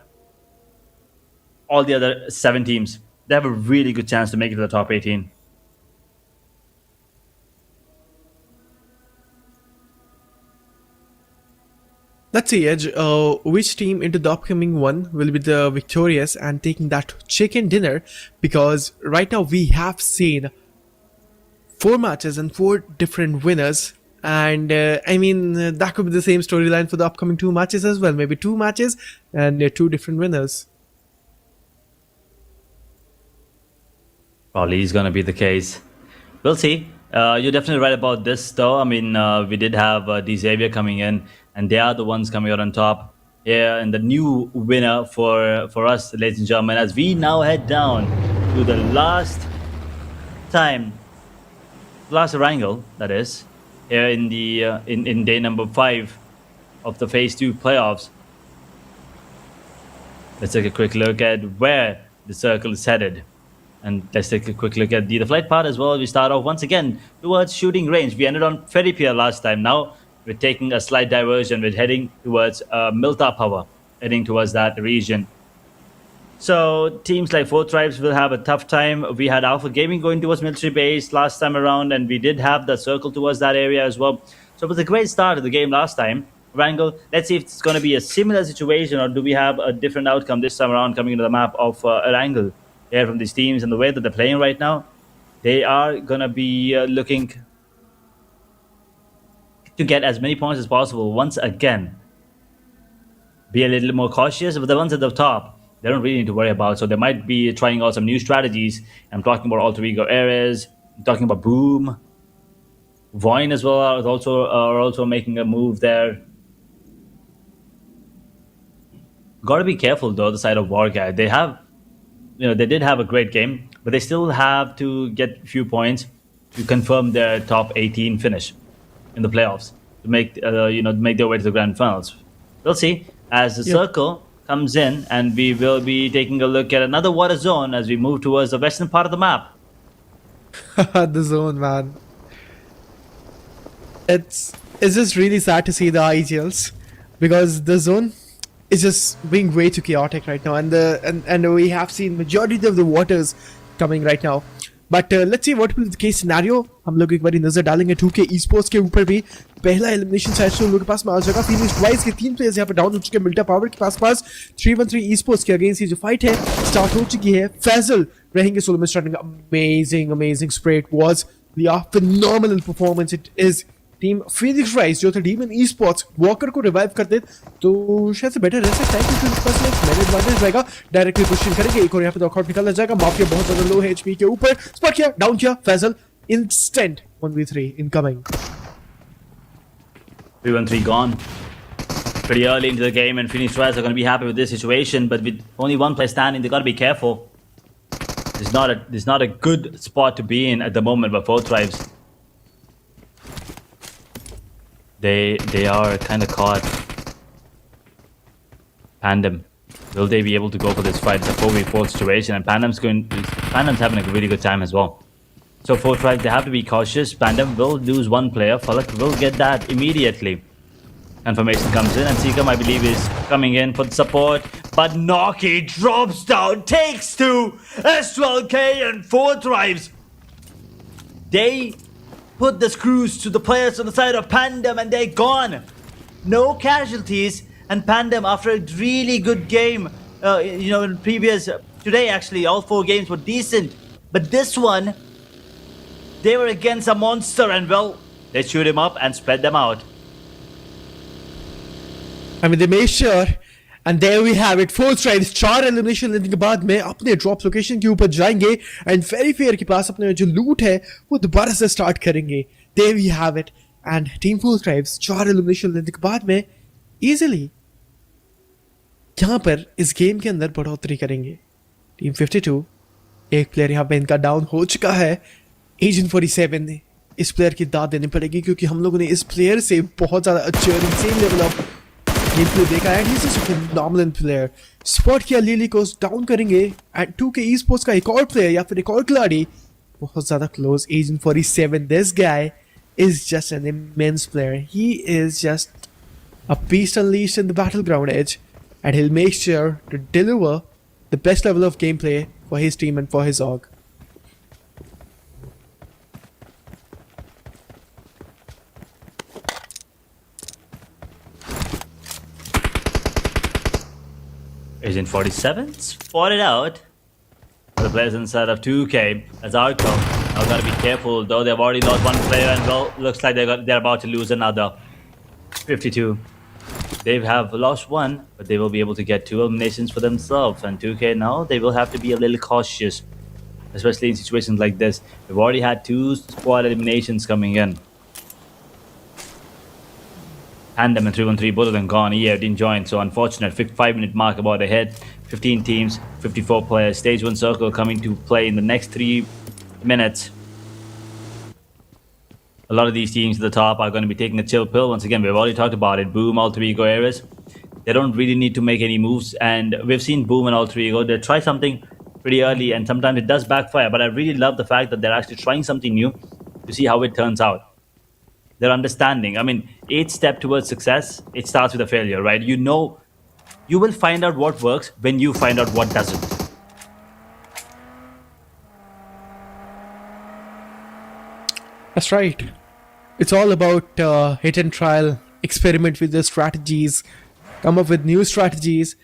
all the other 7 teams, they have a really good chance to make it to the top 18. Let's see, Edge, which team into the upcoming one will be the victorious and taking that chicken dinner, because right now we have seen 4 matches and 4 different winners, and that could be the same storyline for the upcoming 2 matches as well. Maybe 2 matches and 2 different winners. Probably is going to be the case. We'll see. You're definitely right about this, though. I mean, we did have Xavier coming in, and they are the ones coming out on top. Yeah, and the new winner for us, ladies and gentlemen, as we now head down to the last wrangle, that is, here in the in day number 5 of the phase 2 playoffs. Let's take a quick look at where the circle is headed. And let's take a quick look at the flight part as well. We start off once again towards shooting range. We ended on Ferry Pier last time. Now we're taking a slight diversion. We're heading towards Milta Power, heading towards that region. So teams like 4 Tribes will have a tough time. We had Alpha Gaming going towards military base last time around, and we did have the circle towards that area as well. So it was a great start of the game last time. Wrangle, let's see if it's going to be a similar situation, or do we have a different outcome this time around coming into the map of Wrangle. Here from these teams and the way that they're playing right now, they are going to be looking to get as many points as possible once again. Be a little more cautious, but the ones at the top, they don't really need to worry about. So they might be trying out some new strategies. I'm talking about Alter Ego Ares, I'm talking about Boom. Voin as well are also making a move there. Got to be careful though, the side of Warguy. They did have a great game, but they still have to get a few points to confirm their top 18 finish in the playoffs to make their way to the grand finals. We'll see as the circle comes in, and we will be taking a look at another water zone as we move towards the western part of the map. The zone, man. It's just really sad to see the IGLs, because the zone is just being way too chaotic right now, and we have seen majority of the waters coming right now. But let's see what will be the case scenario. हम लोग एक बार नजर डालेंगे 2K Esports के ऊपर भी. पहला elimination side से उन लोगों के पास में आ जाएगा. फिनिश ट्वाइस के 3 प्लेयर्स यहाँ पे डाउन हो चुके हैं. मिल्टा पावर के पास 313 Esports के अगेंस्ट ये जो फाइट है स्टार्ट हो चुकी है. फैजल रहेंगे सोलो में starting. amazing spray. It was the phenomenal performance. It is team Phoenix rise जो था डीमन Esports वॉकर को रिवाइव करते तो शायद से बेटर रह सकता है, क्योंकि उनके पास एक मैन एडवांटेज रहेगा. डायरेक्टली पुशिंग करेंगे. एक और यहाँ पे नॉकआउट निकाला जाएगा. माफिया बहुत ज्यादा लो है एचपी के ऊपर. स्पॉट किया, डाउन किया Faizal. Instant 1v3 incoming. 3-1-3 gone pretty early into the game, and Phoenix Rise are going to be happy with this situation, but with only 1 player standing, they got to be careful. There's not a good spot to be in at the moment, but 4 Tribes, they are kind of caught. Pandem, will they be able to go for this fight? It's a 4v4 situation, and Pandem's having a really good time as well. So 4 Tribes, they have to be cautious. Pandem will lose 1 player. Falak will get that immediately. Confirmation comes in, and Seekum, I believe, is coming in for the support. But Noki drops down, takes 2. S12K and 4 Tribes. They put the screws to the players on the side of Pandem, and they're gone. No casualties, and Pandem, after a really good game, in previous, today actually, all 4 games were decent. But this one, they were against a monster, and well, they shoot him up and spread them out. I mean, they made sure, and there we have it. 4 Tribes 4 elimination लेने के बाद में अपने drop location के ऊपर जाएंगे, and Pheri fair के पास अपने जो लूट है वो दोबारा से स्टार्ट करेंगे. There we have it. And team 4 Tribes 4 elimination लेने के बाद में इजीली यहाँ पर इस गेम के अंदर बढ़ोतरी करेंगे. टीम 52 एक प्लेयर यहाँ पे इनका डाउन हो चुका है. एजेंट 47 इस प्लेयर की दाद देनी पड़ेगी, क्योंकि हम लोगों ने इस प्लेयर से बहुत ज़्यादा अच्छे और insane level of game play देखा है. He is a phenomenal player. Spot किया लिली को डाउन करेंगे एंड 2K esports का एक और प्लेयर या फिर एक और खिलाड़ी बहुत ज़्यादा close. Agent 47. This guy is just an immense player. He is just a beast unleashed in the battleground edge, and he'll make sure to deliver the best level of gameplay for his team and for his org. Agent 47 spotted out. The players inside of 2K as Arco. Now gotta be careful though. They've already lost one player, and well, looks like they're about to lose another. 52. They have lost one, but they will be able to get 2 eliminations for themselves. And 2K now, they will have to be a little cautious, especially in situations like this. They've already had 2 squad eliminations coming in. Tandem and 313, both of them gone. EA didn't join, so unfortunate. 5-minute mark about ahead. 15 teams, 54 players. Stage 1 circle coming to play in the next 3 minutes. A lot of these teams at the top are going to be taking a chill pill. Once again, we've already talked about it. Boom, Alter Ego Ares. They don't really need to make any moves, and we've seen Boom and Alter Ego. They try something pretty early, and sometimes it does backfire. But I really love the fact that they're actually trying something new to see how it turns out. They're understanding. I mean, each step towards success, it starts with a failure, right? You know, you will find out what works when you find out what doesn't. That's right. It's all about hit and trial, experiment with the strategies, come up with new strategies,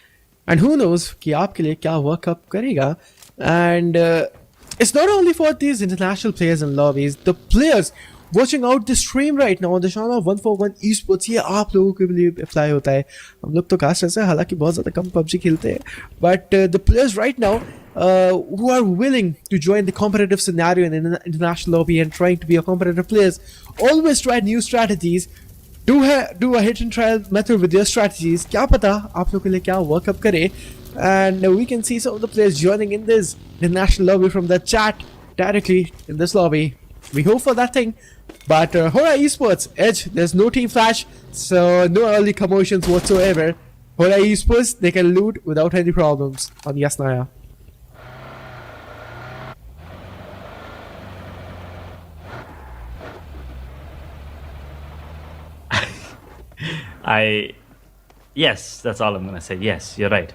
and who knows कि आपके लिए क्या work up करेगा. And it's not only for these international players and lobbies, the players watching out the stream right now on the channel 141 esports, ये आप लोगों के लिए अप्लाई होता है. हम लोग तो कास्ट ऐसे हालांकि बहुत ज़्यादा कम PUBG खेलते हैं, but the players right now who are willing to join the competitive scenario in an international lobby and trying to be a competitive players always try new strategies. Do a hit and trial method with your strategies. क्या पता आप लोगों के लिए क्या work up करे. And we can see some of the players joining in this international lobby from the chat directly in this lobby. We hope for that thing. But Hora Esports, Edge, there's no team flash, so no early commotions whatsoever. Hora Esports, they can loot without any problems on Yasnaya. Yes, that's all I'm gonna say. Yes, you're right.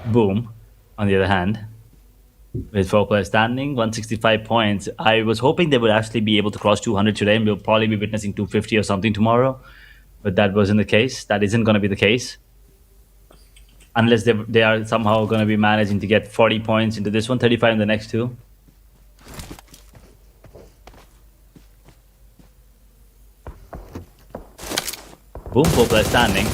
Boom, on the other hand, with 4 players standing, 165 points. I was hoping they would actually be able to cross 200 today, and we'll probably be witnessing 250 or something tomorrow. But that wasn't the case. That isn't going to be the case. Unless they are somehow going to be managing to get 40 points into this one, 35 in the next 2. Boom, 4 players standing.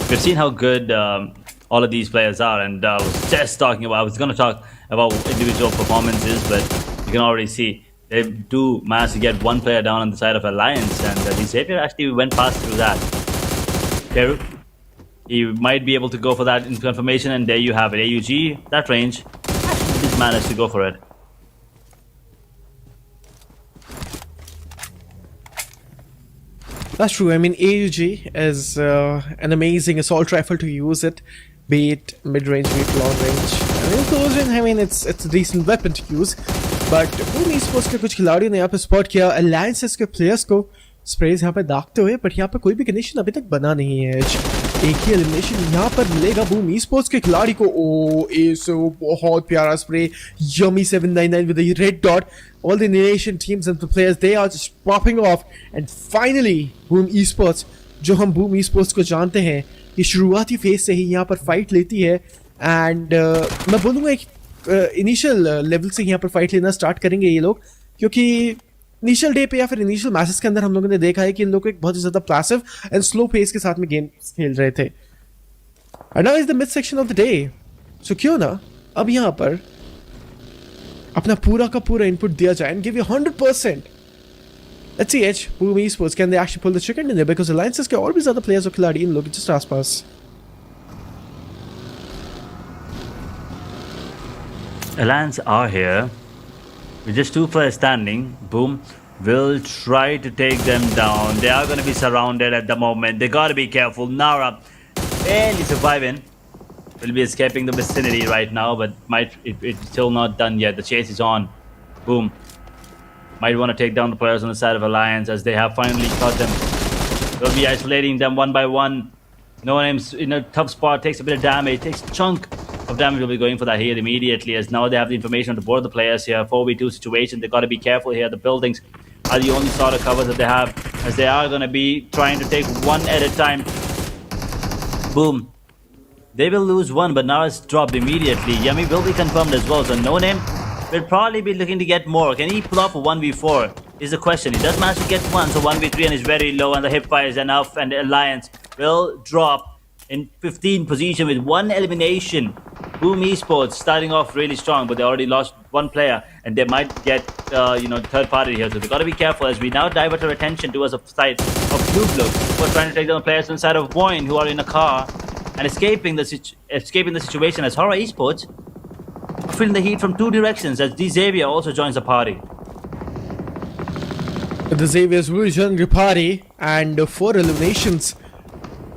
We've seen how good all of these players are, and I was just talking about, I was going to talk about individual performances, but you can already see they do manage to get 1 player down on the side of Alliance, and the Xavier actually went past through that. Peru, he might be able to go for that in confirmation, and there you have it. AUG, that range, actually just managed to go for it. That's true. I mean, AUG is an amazing assault rifle to use it, be it mid-range, be it long-range. I mean, close range, I mean, it's a decent weapon to use. But Boom Esports के कुछ खिलाड़ियों ने यहाँ पे spot किया alliances के players को sprays यहाँ पे दागते हुए, बट यहाँ पे कोई भी कंडीशन अभी तक बना नहीं है. एक ही एलिमिनेशन यहाँ पर मिलेगा बूम ईस्पोर्ट्स के खिलाड़ी को. ओ एसो बहुत प्यारा spray. Yummy 799 with a red dot. All the Nation teams and the players, they are just popping off. And finally Boom Esports, जो हम Boom Esports को जानते हैं, ये शुरुआती फेज से ही यहाँ पर फाइट लेती है. एंड मैं बोलूँगा एक इनिशियल लेवल से यहाँ पर फाइट लेना स्टार्ट करेंगे ये लोग, क्योंकि इनिशियल डे पे या फिर इनिशियल मैचेस के अंदर हम लोगों ने देखा है कि इन लोग एक बहुत ही ज़्यादा पैसिव एंड स्लो पेस के साथ में गेम खेल रहे थे. And now is the mid section of the day. So क्यों ना अब यहाँ पर अपना पूरा का पूरा इनपुट दिया जाए and give you 100%. Let's see Edge, Boom Esports, can they actually pull the chicken in there? Because Alliances के और भी ज़्यादा प्लेयर्स और खिलाड़ी इन लोग के जस्ट आसपास. Alliance are here. With just 2 players standing, Boom will try to take them down. They are going to be surrounded at the moment. They got to be careful. Nara barely surviving. Will be escaping the vicinity right now, but it's still not done yet. The chase is on. Boom might want to take down the players on the side of Alliance as they have finally caught them. They'll be isolating them one by one. No Name's in a tough spot, takes a bit of damage, takes a chunk of damage. Will be going for that here immediately as now they have the information to board the players here. 4v2 situation. They got to be careful here. The buildings are the only sort of covers that they have as they are going to be trying to take one at a time. Boom. They will lose one, but now it's dropped immediately. Yummy will be confirmed as well. So No Name will probably be looking to get more. Can he pull off a 1v4 is the question. He does manage to get one, so 1v3 and is very low, and the hip fire is enough, and the Alliance will drop in 15th position with 1 elimination. Boom Esports starting off really strong, but they already lost 1 player, and they might get third party here, so they got to be careful as we now divert our attention towards the side of Blue Blue, who are trying to take down the players inside of Void, who are in a car and escaping the situation as Horror Esports feeling the heat from 2 directions as Xavier also joins the party. The Xaviers will join the party and 4 eliminations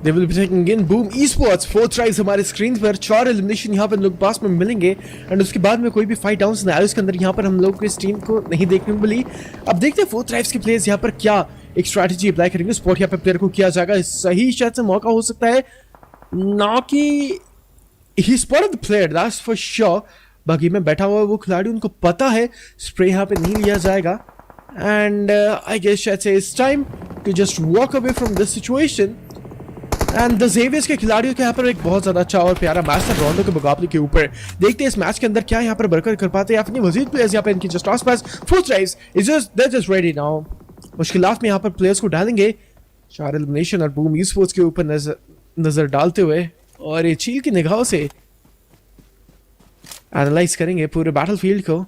they will be taking in. Boom Esports 4 tries हमारे screen पर 4 elimination यहाँ पर लोग पास में मिलेंगे and उसके बाद में कोई भी फाइट डाउन सिनेरियोस के अंदर यहाँ पर हम लोग को इस टीम को नहीं देखने को मिली. अब देखते हैं 4 ट्राइब्स के प्लेयर्स यहाँ पर क्या एक स्ट्रैटेजी अप्लाई करेंगे. स्पॉट यहाँ पर प्लेयर को किया जाएगा सही शायद से मौका हो सकता है ना कि he spotted the player that's for sure. बाकी में बैठा हुआ वो खिलाड़ी उनको पता है स्प्रे यहाँ पे नहीं लिया जाएगा एंड आई गेस शायद से it's time to just walk away from this situation. And the Xavier's के खिलाड़ियों के यहाँ पर एक बहुत ज़्यादा अच्छा और प्यारा मैच था रोंडो के मुकाबले के ऊपर. देखते हैं इस मैच के अंदर क्या यहाँ पर बरकरार कर पाते हैं अपनी मजीद प्लेयर्स यहाँ पर इनकी जस्ट आसपास. 4 tribes is just ready now. मुश्किलात में यहाँ पर प्लेयर्स को डालेंगे 4 एलिमिनेशन और बूम ईस्पोर्ट्स के ऊपर नजर डालते हुए और ये चील की निगाहों से एनालाइज करेंगे पूरे बैटलफील्ड को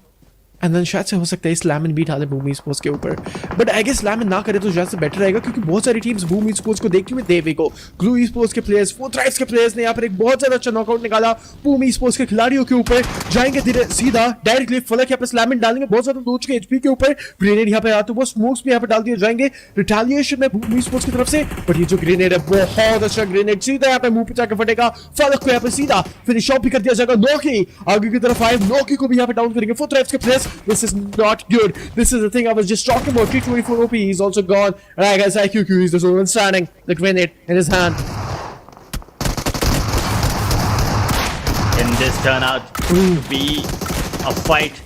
एंड देन शायद से हो सकता है इस लैमन भी डाले बूम ईस्पोर्ट्स के ऊपर. बट आई गेस लैमन ना करे तो शायद से बेटर रहेगा क्योंकि बहुत सारी टीम्स बूम ईस्पोर्ट्स को देखती हुई देवेगो ग्लू ईस्पोर्ट्स के प्लेयर्स 4 ट्राइब्स के प्लेयर्स ने यहाँ पर एक बहुत ज्यादा अच्छा नॉकआउट निकाला. बूम ईस्पोर्ट्स के खिलाड़ियों के ऊपर जाएंगे धीरे सीधा डायरेक्टली फलक यहाँ पर लैमन डालेंगे बहुत ज्यादा दूर के एचपी के ऊपर. ग्रेनेड यहाँ पे आते वो स्मोक्स भी यहाँ पर डाल दिए जाएंगे रिटेलिएशन में बूम ईस्पोर्ट्स की तरफ से. बट ये जो ग्रेनेड है बहुत अच्छा ग्रेनेड सीधा यहाँ पे मुंह पे जाकर फटेगा. फलक को यहाँ पे सीधा फिनिश ऑफ भी कर दिया जाएगा. नोकी आगे की तरफ आए नोकी को भी यहाँ पे डाउन करेंगे 4 ट्राइब्स के players. This is not good. This is the thing I was just talking about. T24 OP, he's also gone. And I guess IQQ, he's the sole one standing. The grenade in his hand. In this turn out to be a fight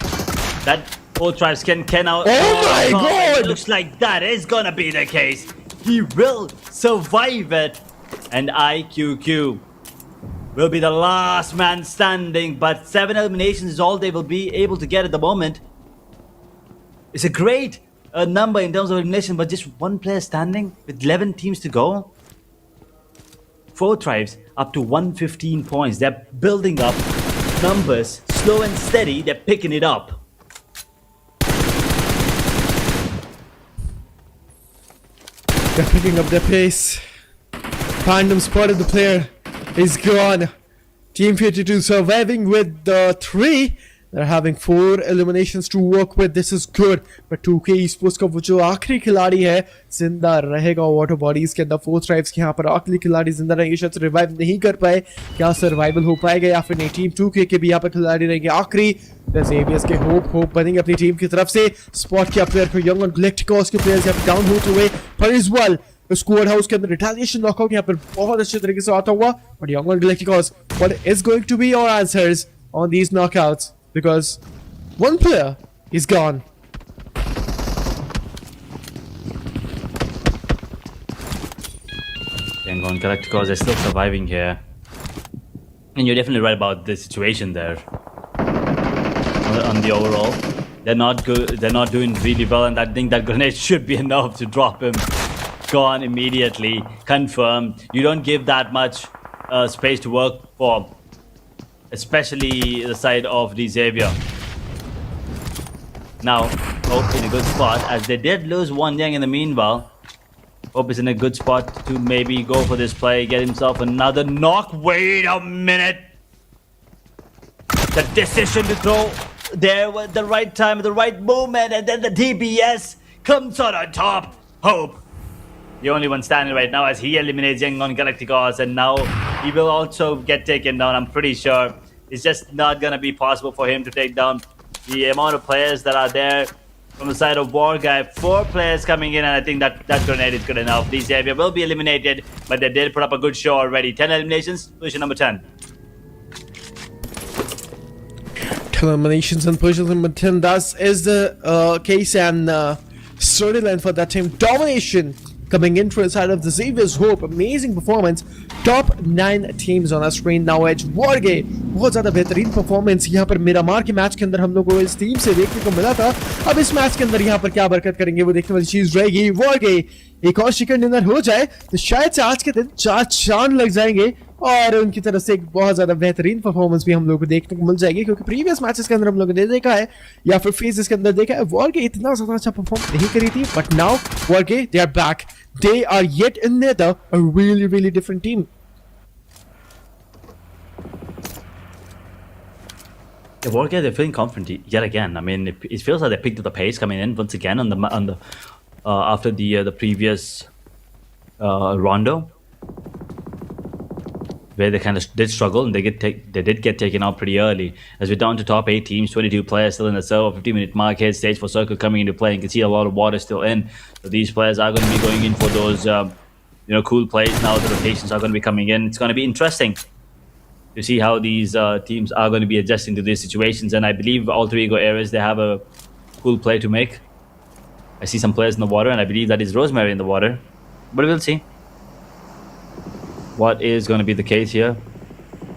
that both tribes can out. Oh my god! It looks like that is gonna be the case. He will survive it. And IQQ will be the last man standing, but 7 eliminations is all they will be able to get at the moment. It's a great number in terms of elimination, but just 1 player standing with 11 teams to go. 4 tribes up to 115 points. They're building up numbers slow and steady. They're picking it up. They're picking up their pace. Pandem spotted the player. He's gone. Team 52 surviving with 3. They're having 4 eliminations to work with. This is good. But 2K Esports का वो जो आखिरी खिलाड़ी है जिंदा रहेगा water bodies के अंदर. 4 ट्राइब्स के यहाँ पर आखिरी खिलाड़ी जिंदा रहेंगे. शायद से रिवाइव नहीं कर पाए. क्या सर्वाइवल हो पाएगा या फिर नहीं. टीम 2K के भी यहाँ पर खिलाड़ी रहेंगे आखिरी. ज़ेवियर्स के होप बनेंगे अपनी टीम की तरफ से. स्पॉट के प्लेयर को यंग और गैलेक्टिकोस के प्लेयर्स यहाँ पर डाउन होते हुए पर इज वेल स्क्वाड हाउस के अंदर रिटेलिएशन नॉकआउट यहाँ पर बहुत अच्छे तरीके से आता हुआ. बट यंग और Galacticos what is going to be your answers on these knockouts because 1 player is gone. Can go on correct because they're still surviving here. And you're definitely right about the situation there. On the overall, they're not good. They're not doing really well, and I think that grenade should be enough to drop him. Gone immediately. Confirmed. You don't give that much space to work for. Especially the side of the Xavier. Now, Hope in a good spot as they did lose 1 Yang in the meanwhile. Hope is in a good spot to maybe go for this play, get himself another knock. Wait a minute. The decision to throw there at the right time, at the right moment, and then the DBS comes out on top. Hope, the only one standing right now, as he eliminates Young on Galacticos, and now he will also get taken down. I'm pretty sure it's just not gonna be possible for him to take down the amount of players that are there from the side of War Guy. 4 players coming in, and I think that grenade is good enough. These area will be eliminated, but they did put up a good show already. 10 eliminations, position number 10. Eliminations and position number 10. That is the case and storyline for that team. Domination coming in from the side of the Xavier's Hope. Amazing performance. Top 9 teams on our screen now. Edge Wargay बहुत ज़्यादा बेहतरीन performance यहाँ पर मिरामार के match के अंदर हम लोगों को इस टीम से देखने को मिला था. अब इस मैच के अंदर यहाँ पर क्या बरकत करेंगे वो देखने वाली चीज रहेगी. Wargay एक और चिकन डिनर हो जाए तो शायद से आज के दिन 4 चांद लग जाएंगे और उनकी तरफ से एक बहुत ज्यादा बेहतरीन परफॉर्मेंस भी हम लोगों को देखने को मिल जाएगी, क्योंकि प्रीवियस मैचेस के अंदर हम लोगों ने देखा है या फिर फेजेस के अंदर देखा है Wargay इतना ज्यादा अच्छा परफॉर्म नहीं करी थी, but now Wargay they are back. They are yet another a really different team. Yeah, Wargay, they're feeling confident yet again. I mean, it feels like they picked up the pace coming in once again on the after the previous rondo, where they kind of did struggle and they did get taken out pretty early. As we're down to top 8 teams, 22 players still in the server, 15-minute mark here, stage 4 circle coming into play. You can see a lot of water still in. So these players are going to be going in for those cool plays now. The rotations are going to be coming in. It's going to be interesting to see how these teams are going to be adjusting to these situations. And I believe Alter Ego areas, they have a cool play to make. I see some players in the water, and I believe that is Rosemary in the water. But we'll see what is going to be the case here,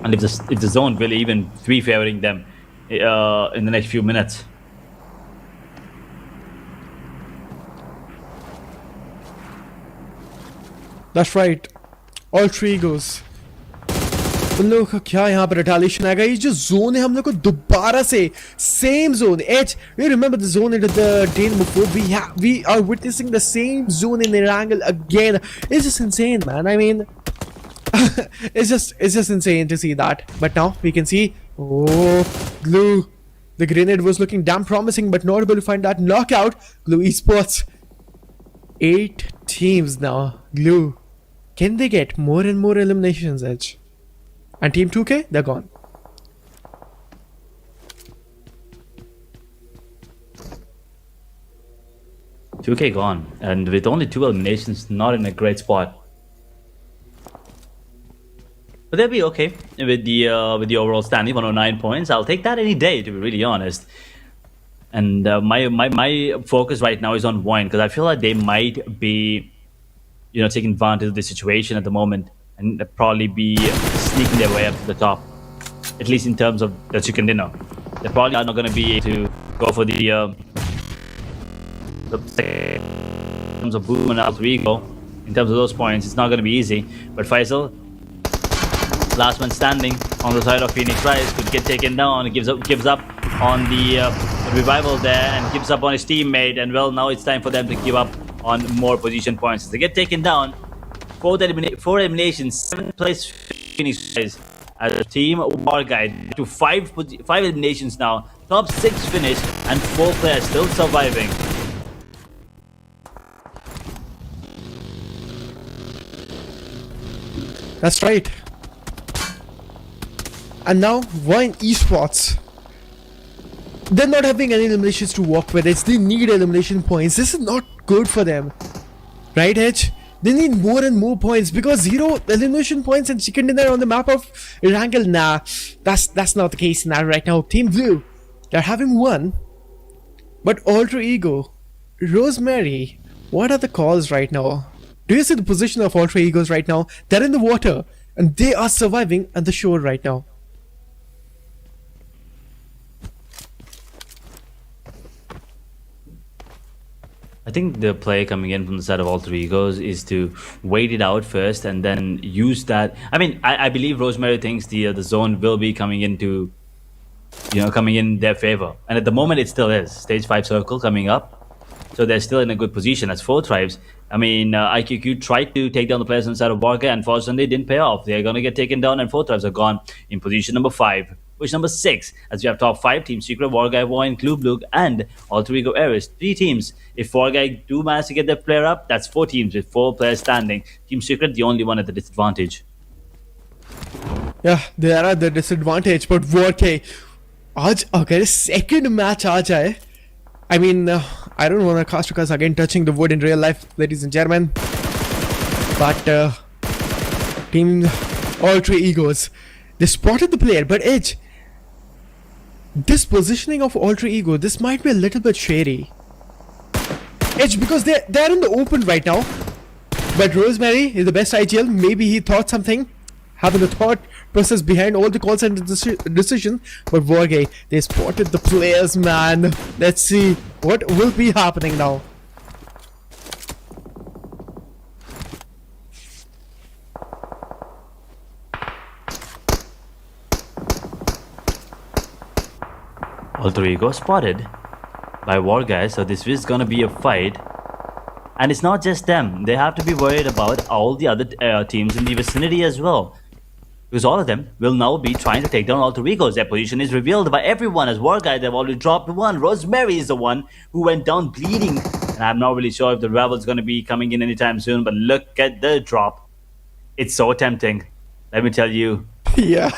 and if the zone will even be favoring them in the next few minutes. That's right. All 3 goes. उन लोगों का क्या यहाँ पर retaliation आएगा. ये जो zone है हम लोग को दोबारा से same zone. Edge, you remember the zone in the day before? We are witnessing the same zone in their angle again. It's just insane, man. I mean, it's just insane to see that. But now we can see, Glue, the grenade was looking damn promising, but not able to find that knockout. Glue Esports, 8 teams now. Glue, can they get more and more eliminations, Edge? And Team 2K, they're gone. $2K gone, and with only 2 eliminations, not in a great spot. But they'll be okay with the overall standing, 109 points. I'll take that any day, to be really honest. And my focus right now is on Wine, because I feel like they might be, taking advantage of the situation at the moment, and probably be sneaking their way up to the top. At least in terms of the chicken dinner, they probably are not going to be able to go for the in terms of Boom and Alter Ego. In terms of those points, it's not going to be easy. But Faisal, last man standing on the side of Phoenix Rise, could get taken down. Gives up on the revival there, and gives up on his teammate. And well, now it's time for them to give up on more position points. They get taken down. 4 eliminations, 7th place Phoenix Rise as a team. War Guy to 5 eliminations now. Top 6 finish, and 4 players still surviving. That's right. And now Wine Esports, they're not having any eliminations to work with. They need elimination points. This is not good for them, right, Edge? They need more and more points, because 0 elimination points and chicken dinner on the map of Erangel. Nah, that's not the case now. Right now, Team Blue, they're having 1, but Alter Ego, Rosemary, what are the calls right now? Do you see the position of Alter Egos right now? They're in the water, and they are surviving at the shore right now. I think the play coming in from the side of Alter Egos is to wait it out first and then use that. I mean, I believe Rosemary thinks the zone will be coming into, coming in their favor. And at the moment, it still is. Stage 5 circle coming up. So they're still in a good position as 4 tribes. I mean, IQQ tried to take down the players on the side of Wargay. Unfortunately, it didn't pay off. They're going to get taken down, and 4 tribes are gone in position number 5. Push number 6, as we have top 5, Team Secret, War Guy, Voin, Clue, and Alter Ego Eris. 3 teams. If War Guy do manage to get their player up, that's 4 teams with 4 players standing. Team Secret, the only one at the disadvantage. Yeah, they are at the disadvantage, but War K, आज अगर second match आ जाए, I mean, I don't want to cast because again touching the wood in real life, ladies and gentlemen. But Team Alter Egos, they spotted the player, but Edge, this positioning of Alter Ego, this might be a little bit shady. Edge, because they're in the open right now. But Rosemary is the best IGL. Maybe he thought something, having the thought process behind all the calls and decisions. But Vorge, they spotted the players, man. Let's see what will be happening now. Alter Ego spotted by War Guys, so this is gonna be a fight. And it's not just them, they have to be worried about all the other teams in the vicinity as well. Because all of them will now be trying to take down Alter Egos. Their position is revealed by everyone as War Guy. They've already dropped one. Rosemary is the one who went down bleeding. And I'm not really sure if the Rebel is going to be coming in anytime soon, but look at the drop. It's so tempting. Let me tell you. Yeah.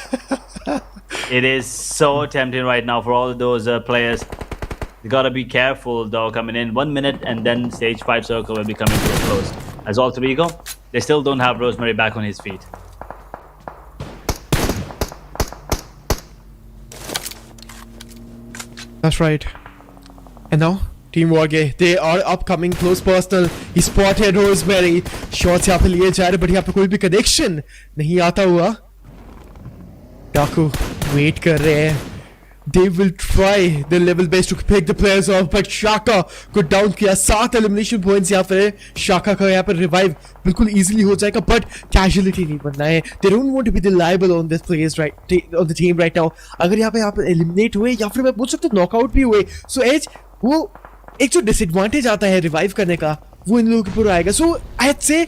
It is so tempting right now for all of those players. You gotta be careful though coming in. 1 minute and then stage 5 circle will be coming to a close. As Alter Ego, they still don't have Rosemary back on his feet. That's right. And now, Team Wargay, they are upcoming close personal. He spotted Rosemary. Shots यहाँ पे लिए जा रहे, but यहाँ पे कोई भी connection नहीं आता हुआ. Daku wait कर रहे हैं. They will try their level best to pick the players off, but Shaka को down किया. 7 elimination points यहाँ पे. Shaka का यहाँ पे revive बिल्कुल easily हो जाएगा, but casualty नहीं बनना है. They don't want to be the liable on this players on the team right now. अगर यहाँ पे eliminate हुए या फिर मैं बोल सकता हूँ knockout भी हुए, so Edge वो एक जो disadvantage आता है revive करने का, वो इन लोगों के ऊपर आएगा. So I'd say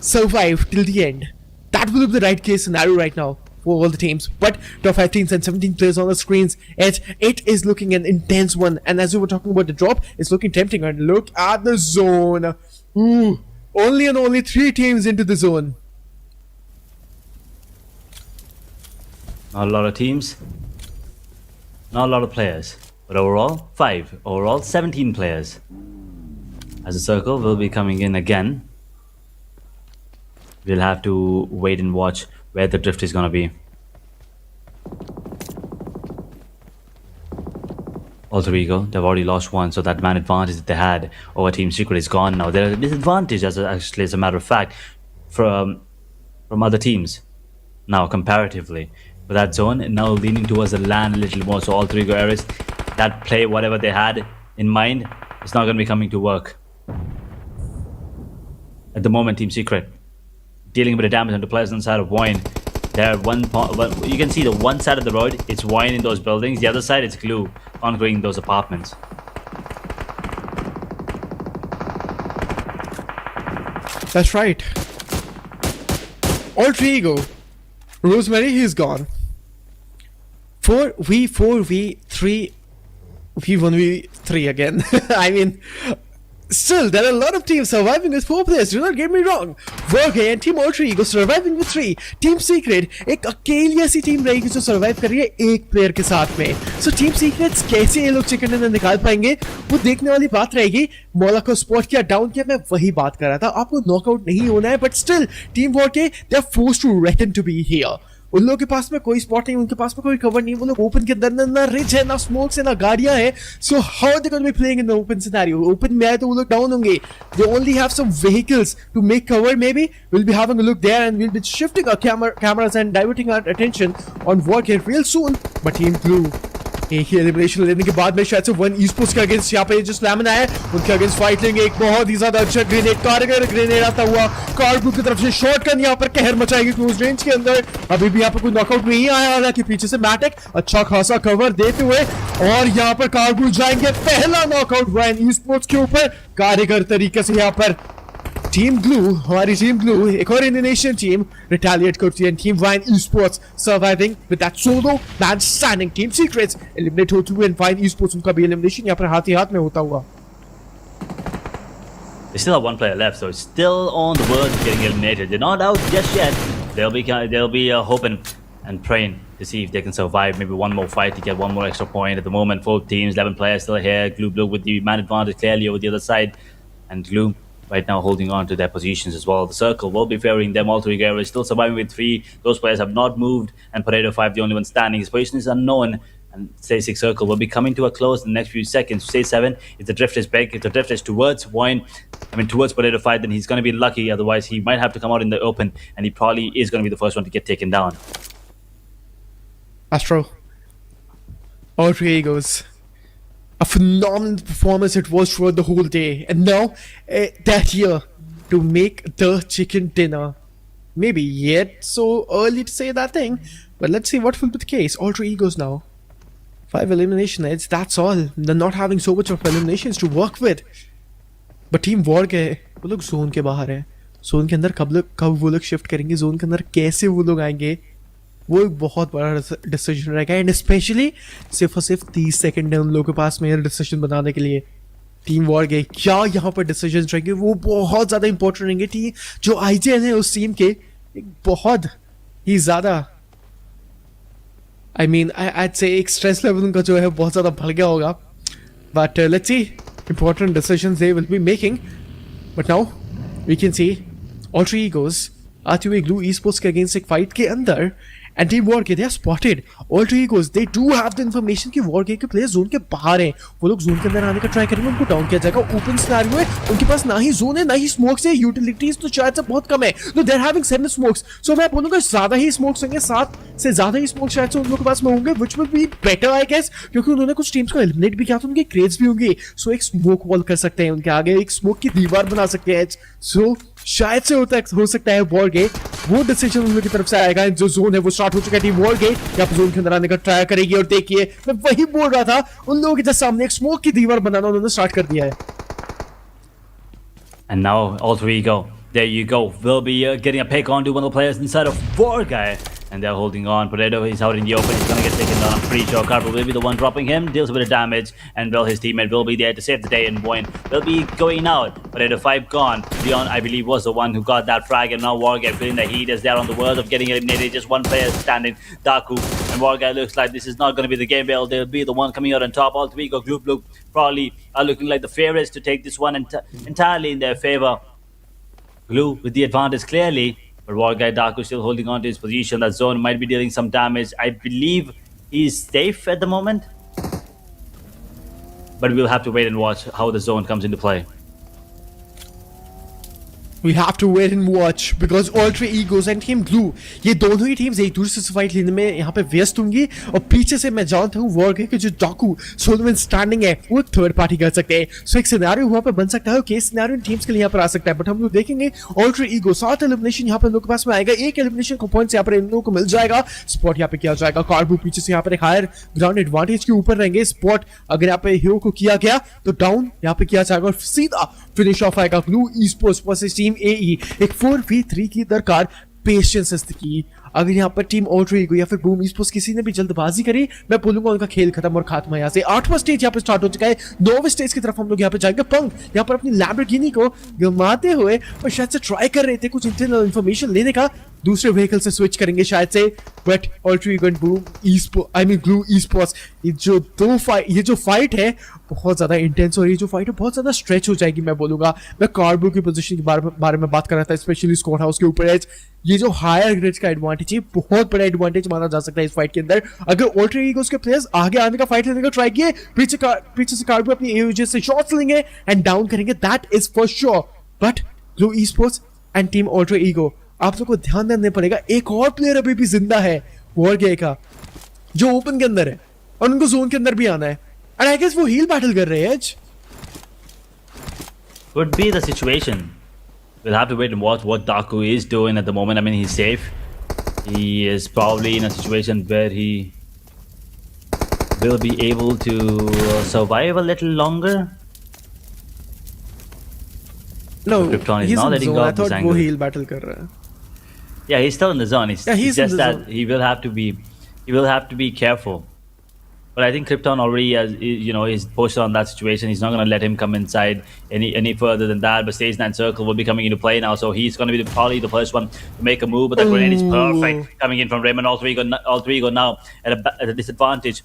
survive till the end. That will be the right case scenario right now for all the teams. But top 5 teams and 17 players on the screens. It is looking an intense one. And as we were talking about the drop, it's looking tempting. And look at the zone. Ooh, only and only 3 teams into the zone. Not a lot of teams. Not a lot of players. But overall, 5. Overall, 17 players. As the circle will be coming in again. We'll have to wait and watch where the drift is going to be. Alter Ego, they've already lost one, so that man advantage that they had over Team Secret is gone now. They're at a disadvantage, as a matter of fact, from other teams now comparatively. But that zone now leaning towards the land a little more, so Alter Ego Eris, that play, whatever they had in mind, it's not going to be coming to work. At the moment, Team Secret dealing with the damage on the players on the side of Wine. They're you can see the one side of the road, it's Wine in those buildings. The other side, it's Glue conquering those apartments. That's right. Alter Ego. Rosemary, he's gone. 4v4v3 v1v3 again. I mean, still, there are a lot of teams surviving with 4 players, do not get me wrong. Vorge and Team Alter Ego surviving with 3. Team Secret, एक अकेली ऐसी team रहेगी जो survive कर रही है एक player के साथ में. So Team Secrets कैसे ये लोग चिकन डिनर निकाल पाएंगे, वो देखने वाली बात रहेगी. मौला को स्पॉट किया, डाउन किया, मैं वही बात कर रहा था. आपको नॉकआउट नहीं होना है, but still, Team Vorge, they are forced to reckon to be here. उन लोगों के पास में कोई स्पॉट नहीं, उनके पास में कोई कवर नहीं. वो लोग ओपन के अंदर ना रिच है, ना स्मोक्स है, ना गाड़ियां है. So how they gonna be playing in the open scenario? Open में आए तो वो लोग डाउन होंगे. They only have some vehicles to make cover. Maybe will be having a look there and will be shifting our cameras and diverting our attention on work here real soon. But team blue एक ही elimination लेने के बाद में शायद से one esports के against यहाँ पे जो स्लैमन आया उनके अगेंस्ट फाइट लेंगे. एक बहुत ही ज्यादा अच्छा ग्रेनेड आता हुआ कार्बू की तरफ से शॉटगन यहाँ पर कहर मचाएगी क्लोज रेंज के अंदर. अभी भी यहाँ पर कोई नॉकआउट नहीं आया, हालांकि पीछे से मैटेक अच्छा खासा कवर देते हुए और यहाँ पर कार्बू जाएंगे. पहला नॉकआउट वन esports के ऊपर कारीगर तरीके से यहाँ पर टीम ग्लू, हमारी टीम ग्लू एक और इंडोनेशियन टीम रिटेलिएट करती है. Team wine esports surviving with that solo man standing. Team secrets eliminate हो चुके हैं. वाइन esports उनका भी एलिमिनेशन यहाँ पर हाथ ही हाथ में होता हुआ. They still have one player left, so it's still on the verge of getting eliminated. They're not out just yet. They'll be hoping and praying to see if they can survive maybe one more fight to get one more extra point. At the moment, 4 teams, 11 players still here. Glue Blue with the man advantage clearly over the other side, and Glue right now holding on to their positions as well. The circle will be favoring them. Altogether is still surviving with 3. Those players have not moved, and Pareto 5 the only one standing. His position is unknown. And Stage 6 circle will be coming to a close in the next few seconds. Stage 7, if the drift is big, if the drift is towards towards Pareto 5, then he's going to be lucky. Otherwise, he might have to come out in the open, and he probably is going to be the first one to get taken down. Astro, all three egos. A phenomenal performance it was throughout the whole day. And now, they're here to make the chicken dinner. Maybe yet so early to say that thing, but let's see what will be the case. All three egos now. 5 elimination heads, that's all. They're not having so much of eliminations to work with. But Team War के वो लोग zone के बाहर हैं. Zone के अंदर कब वो लोग शिफ्ट करेंगे, जोन के अंदर कैसे वो लोग आएंगे, वो एक बहुत बड़ा डिसीजन रहेगा. एंड स्पेशली सिर्फ और सिर्फ 30 सेकंड है उन लोगों के पास में डिसीजन बनाने के लिए. टीम वॉर के क्या यहाँ पर डिसीजन रहेंगे वो बहुत ज़्यादा इंपॉर्टेंट रहेंगे. टीम जो आईजीएन है उस टीम के बहुत ही ज़्यादा I'd say एक स्ट्रेस लेवल उनका जो है बहुत ज़्यादा बढ़ गया होगा. But let's see important decisions they will be making. But now we can see all three egos आते हुए ग्लू esports के अगेंस्ट एक फाइट के अंदर. And Team War के they are spotted. All three egos they do have the information कि War के players zone के बाहर हैं. वो लोग जोन के अंदर आने का ट्राई करेंगे, उनको डाउन किया जाएगा. ओपन सिनेरियो है, उनके पास ना ही जोन है ना ही स्मोक्स है. यूटिलिटीज तो शायद से बहुत कम है. तो दे आर हैविंग 7 स्मोक्स. सो मैं बोलूंगा ज्यादा ही स्मोक्स होंगे, 7 से ज्यादा ही स्मोक्स शायद से उन लोगों के पास में होंगे, which will be better I guess, क्योंकि उन्होंने कुछ टीम्स को एलिमिनेट भी किया तो उनके क्रेड्स भी होंगे. सो एक स्मोक वॉल कर सकते हैं उनके आगे, एक स्मोक की दीवार बना सकते हैं. सो शायद से हो सकता है वॉर के वो डिसीजन उन लोगों की तरफ से आएगा. जो जोन है वो स्टार्ट हो चुका है. टीम वॉर के या फिर जोन के अंदर आने का ट्राई करेगी. और देखिए मैं वही बोल रहा था, उन लोगों के जस्ट सामने एक स्मोक की दीवार बनाना उन्होंने स्टार्ट कर दिया है. And now all three go. There you go. We'll be getting a pick on to one of the players inside of War Guy. And they're holding on. Pareto is out in the open. He's going to get taken down. I'm pretty sure Carver will be the one dropping him. Deals a bit of damage. And well, his teammate will be there to save the day. And Boyne will be going out. Pareto 5 gone. Leon, I believe, was the one who got that frag. And now Warguy feeling the heat is there on the verge of getting eliminated. Just one player standing. Daku. And Warguy looks like this is not going to be the game where they'll be the one coming out on top. All three go Gloop Loop. Probably are looking like the favorites to take this one entirely in their favor. Glue with the advantage clearly. But Warguy Daku still holding on to his position. That zone might be dealing some damage. I believe he's safe at the moment. But we'll have to wait and watch how the zone comes into play. We have to wait and watch because all three egos and Team Glue ये दोनों ही teams एक दूसरे से fight लेने में यहाँ पे व्यस्त होंगी. और पीछे से मैं जानता हूँ वॉर के जो डाकू सोलमैन स्टैंडिंग है वो थर्ड पार्टी कर सकते हैं. सो एक सिनेरियो वहाँ पे बन सकता है, केस सिनेरियो टीम्स के लिए यहाँ पर आ सकता है. बट हम लोग देखेंगे ऑल थ्री ईगो 7 एलिमिनेशन यहाँ पर लोगों के पास में आएगा. एक एलिमिनेशन को पॉइंट्स यहाँ पर इन लोगों को मिल जाएगा. स्पॉट यहाँ पे किया जाएगा. कार्बू पीछे से यहाँ पर एक हायर ग्राउंड एडवांटेज के ऊपर रहेंगे. स्पॉट अगर यहाँ पे हीरो को किया गया तो डाउन यहाँ पे किया जाएगा और सीधा फिनिश ऑफ आएगा. Glue esports versus team AE. एक 4v3 की दरकार पेशेंस की. अगर यहाँ पर टीम ऑल्ट्री या फिर बूम esports किसी ने भी जल्दबाजी करी, मैं बोलूंगा उनका खेल खत्म और खात्मा. यहाँ से 8वां स्टेज यहाँ पे स्टार्ट हो चुका है. 9वें स्टेज की तरफ हम लोग यहाँ पे जाएंगे. पंग यहाँ पर अपनी लैम्बोर्गिनी को गमाते हुए और शायद से ट्राई कर रहे थे कुछ इंटरनल इंफॉर्मेशन लेने का. दूसरे व्हीकल से स्विच करेंगे शायद से. बट ऑल्ट्री एंड बूम ग्लू esports ये जो फाइट है बहुत ज्यादा इंटेंस और ये जो फाइट है बहुत ज्यादा स्ट्रेच हो जाएगी. मैं बोलूंगा मैं कार्बो की पोजीशन के बारे में बात कर रहा था, स्पेशली स्क्वाड हाउस के ऊपर एज. ये जो हायर ग्रेड का एडवांटेज है बहुत बड़ा एडवांटेज माना जा सकता है इस फाइट के अंदर. अगर ऑल्ट्री ईगोस के प्लेयर्स आगे आने का फाइट लेने का ट्राई किए, पीछे से कार्बो अपनी एओजे से शॉट्स लेंगे एंड डाउन करेंगे. That is for sure. But glue esports and team ऑल्ट्री ईगो आप लोग को ध्यान देना पड़ेगा. एक और प्लेयर अभी भी जिंदा है वॉरगे का जो ओपन के अंदर है और उनको जोन के अंदर भी आना है. एंड आई गेस वो हील बैटल कर रहे हैं. Could be the situation. We'll have to wait and watch what Daku is doing at the moment. I mean, he's safe. He is probably in a situation where he will be able to survive a little longer. No, Krypton is he's not in the letting zone. go I of this thought angle. वो heal battle कर रहा है. Yeah, he's still in the zone. Yeah, he's It's in just the that zone. he will have to be careful. But I think Krypton already has, is posted on that situation. He's not going to let him come inside any further than that. But Stage 9 Circle will be coming into play now, so he's going to be probably the first one to make a move. But that grenade is perfect coming in from Raymond. All three go now at a disadvantage.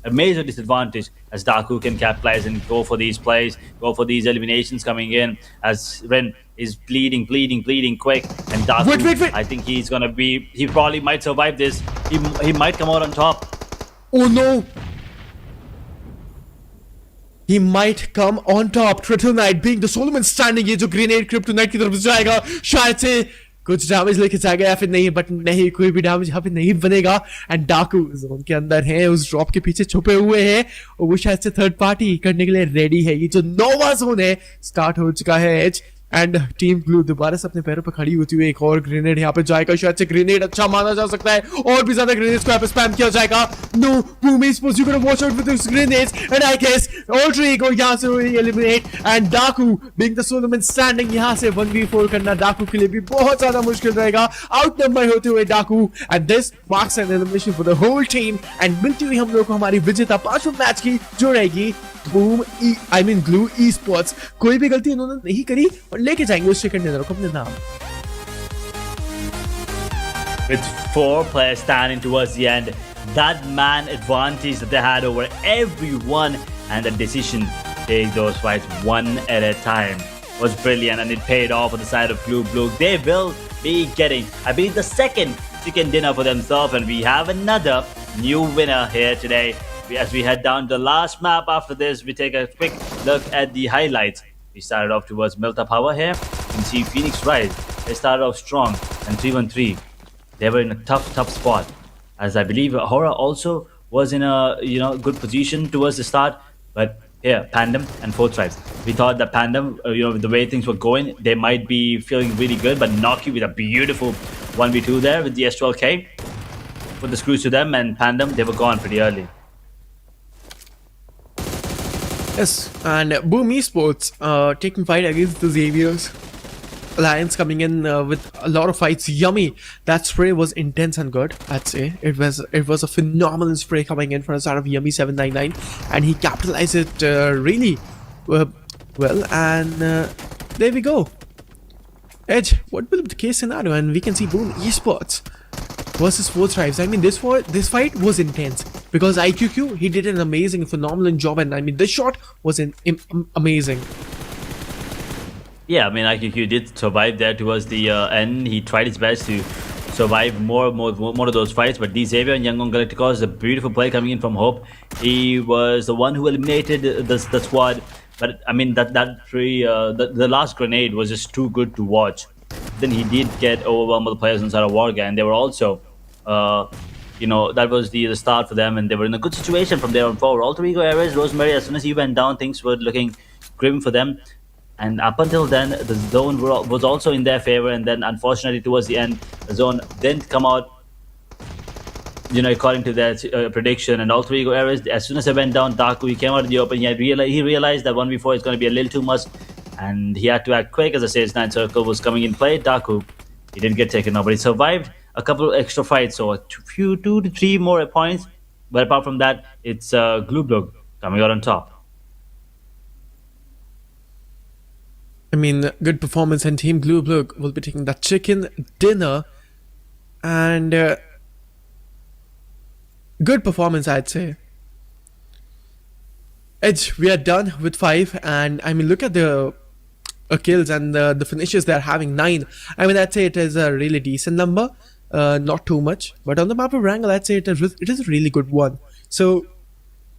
A major disadvantage as Daku can capitalize and go for these plays, go for these eliminations coming in as Ren is bleeding quick. And Daku, Wait. I think he probably might survive this. He might come out on top. Oh no! He might come on top. Kryptonite being the Solomon standing, ये जो grenade Kryptonite की तरफ जाएगा, शायद से कुछ damage लेके जाएगा या फिर नहीं, बट नहीं, कोई भी डैमेज यहाँ पे नहीं बनेगा. एंड डाकू जोन के अंदर है, उस ड्रॉप के पीछे छुपे हुए हैं और वो शायद से थर्ड पार्टी करने के लिए रेडी है. ये जो नोवा जोन है स्टार्ट हो चुका है एज. एंड टीम ग्लू दोबारा से अपने पैरों पर खड़ी होती हुई एक और ग्रेनेड यहाँ पे जाएगा. शायद से ग्रेनेड अच्छा माना जा सकता है, और भी ज्यादा ग्रेनेड्स को यहाँ पे स्पैम किया जाएगा. नो, बूमी esports, you gotta watch out with those grenades. And I guess Ultra यहाँ से हुई एलिमिनेट. एंड डाकू being the Solomon standing, यहाँ से 1v4 करना डाकू के लिए भी बहुत ज्यादा मुश्किल रहेगा. आउट नंबर होते हुए डाकू. And this marks an elimination for the whole team. And मिलती हुई हम लोग को हमारी विजेता पांचवें मैच की जो रहेगी ग्लू esports. कोई भी गलती इन्होंने नहीं करी और लेके जाएंगे उस चिकन डिनर को अपने नाम. With 4 players standing towards the end, that man advantage that they had over everyone and the decision to take those fights one at a time was brilliant, and it paid off on the side of Blue Blue. They will be getting, I believe, the second chicken dinner for themselves, and we have another new winner here today. As we head down to the last map after this, we take a quick look at the highlights. We started off towards Milta Power here. You can see Phoenix Rise. They started off strong, and 313. They were in a tough spot. As I believe Hora also was in a good position towards the start. But here, Pandem and Fourth Tribes. We thought that Pandem, with the way things were going, they might be feeling really good. But Noki with a beautiful 1v2 there with the S12K. Put the screws to them, and Pandem, they were gone pretty early. Yes, and Boom Esports taking fight against the Xavier's Alliance, coming in with a lot of fights. Yummy, that spray was intense and good. I'd say it was a phenomenal spray coming in for a side of Yummy 799, and he capitalized it really well. And there we go. Edge, what will be the case scenario? And we can see Boom Esports versus Fourth Tribes. I mean, this fight was intense because IQQ, he did an amazing, phenomenal job, and I mean, this shot was amazing. Yeah, I mean, IQQ did survive there towards the end. He tried his best to survive more of those fights, but D Xavier and Yangon Galacticos, a beautiful play coming in from Hope. He was the one who eliminated the squad, but I mean, the last grenade was just too good to watch. Then he did get overwhelmed by the players inside of Warga, and they were also, that was the start for them, and they were in a good situation from there on forward. Alter Ego Ares, Rosemary, as soon as he went down, things were looking grim for them. And up until then, the zone was also in their favor, and then unfortunately towards the end, the zone didn't come out, according to their prediction. And Alter Ego Ares, as soon as they went down, Daku, he came out in the open. He realized that 1v4 is going to be a little too much, and he had to act quick as the Stage 9 Circle was coming in play. Daku, he didn't get taken out, but he survived a couple of extra fights, so 2 to 3 more points. But apart from that, it's Glublug coming out on top. I mean, good performance, and Team Glublug will be taking that chicken dinner. And good performance, I'd say. Edge, we are done with 5, and I mean, look at the kills and the finishes they're having, 9. I mean, I'd say it is a really decent number, not too much, but on the map of Wrangle, I'd say it is a really good one. So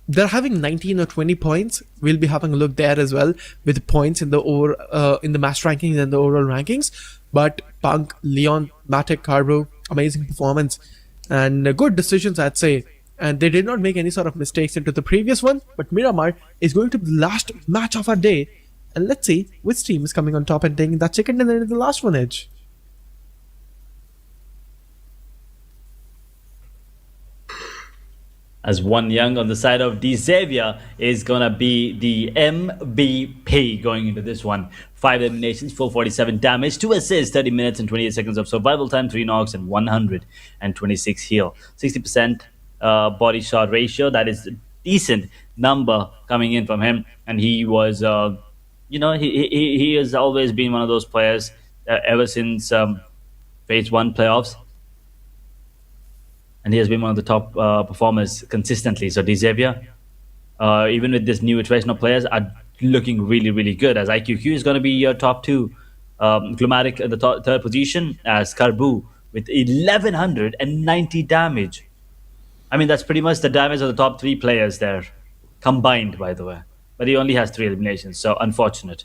they're having 19 or 20 points. We'll be having a look there as well with points in the match rankings and the overall rankings. But Punk, Leon, Matic, Carbo, amazing performance and good decisions, I'd say. And they did not make any sort of mistakes into the previous one. But Miramar is going to be the last match of our day. And let's see which team is coming on top and taking that chicken dinner in the last one, Edge. as One Young on the side of D Xavier is gonna be the MVP going into this one. 5 eliminations, 447 damage, 2 assists, 30 minutes and 28 seconds of survival time, 3 knocks and 126 heal. 60% body shot ratio. That is a decent number coming in from him, and he was, he has always been one of those players ever since Phase 1 playoffs, and he has been one of the top performers consistently. So Xavier, even with this new iteration of players, are looking really, really good. As IQQ is going to be your top 2. Glumatic at the third position as Karbu with 1190 damage. I mean, that's pretty much the damage of the top 3 players there, combined, by the way. But he only has 3 eliminations, so unfortunate.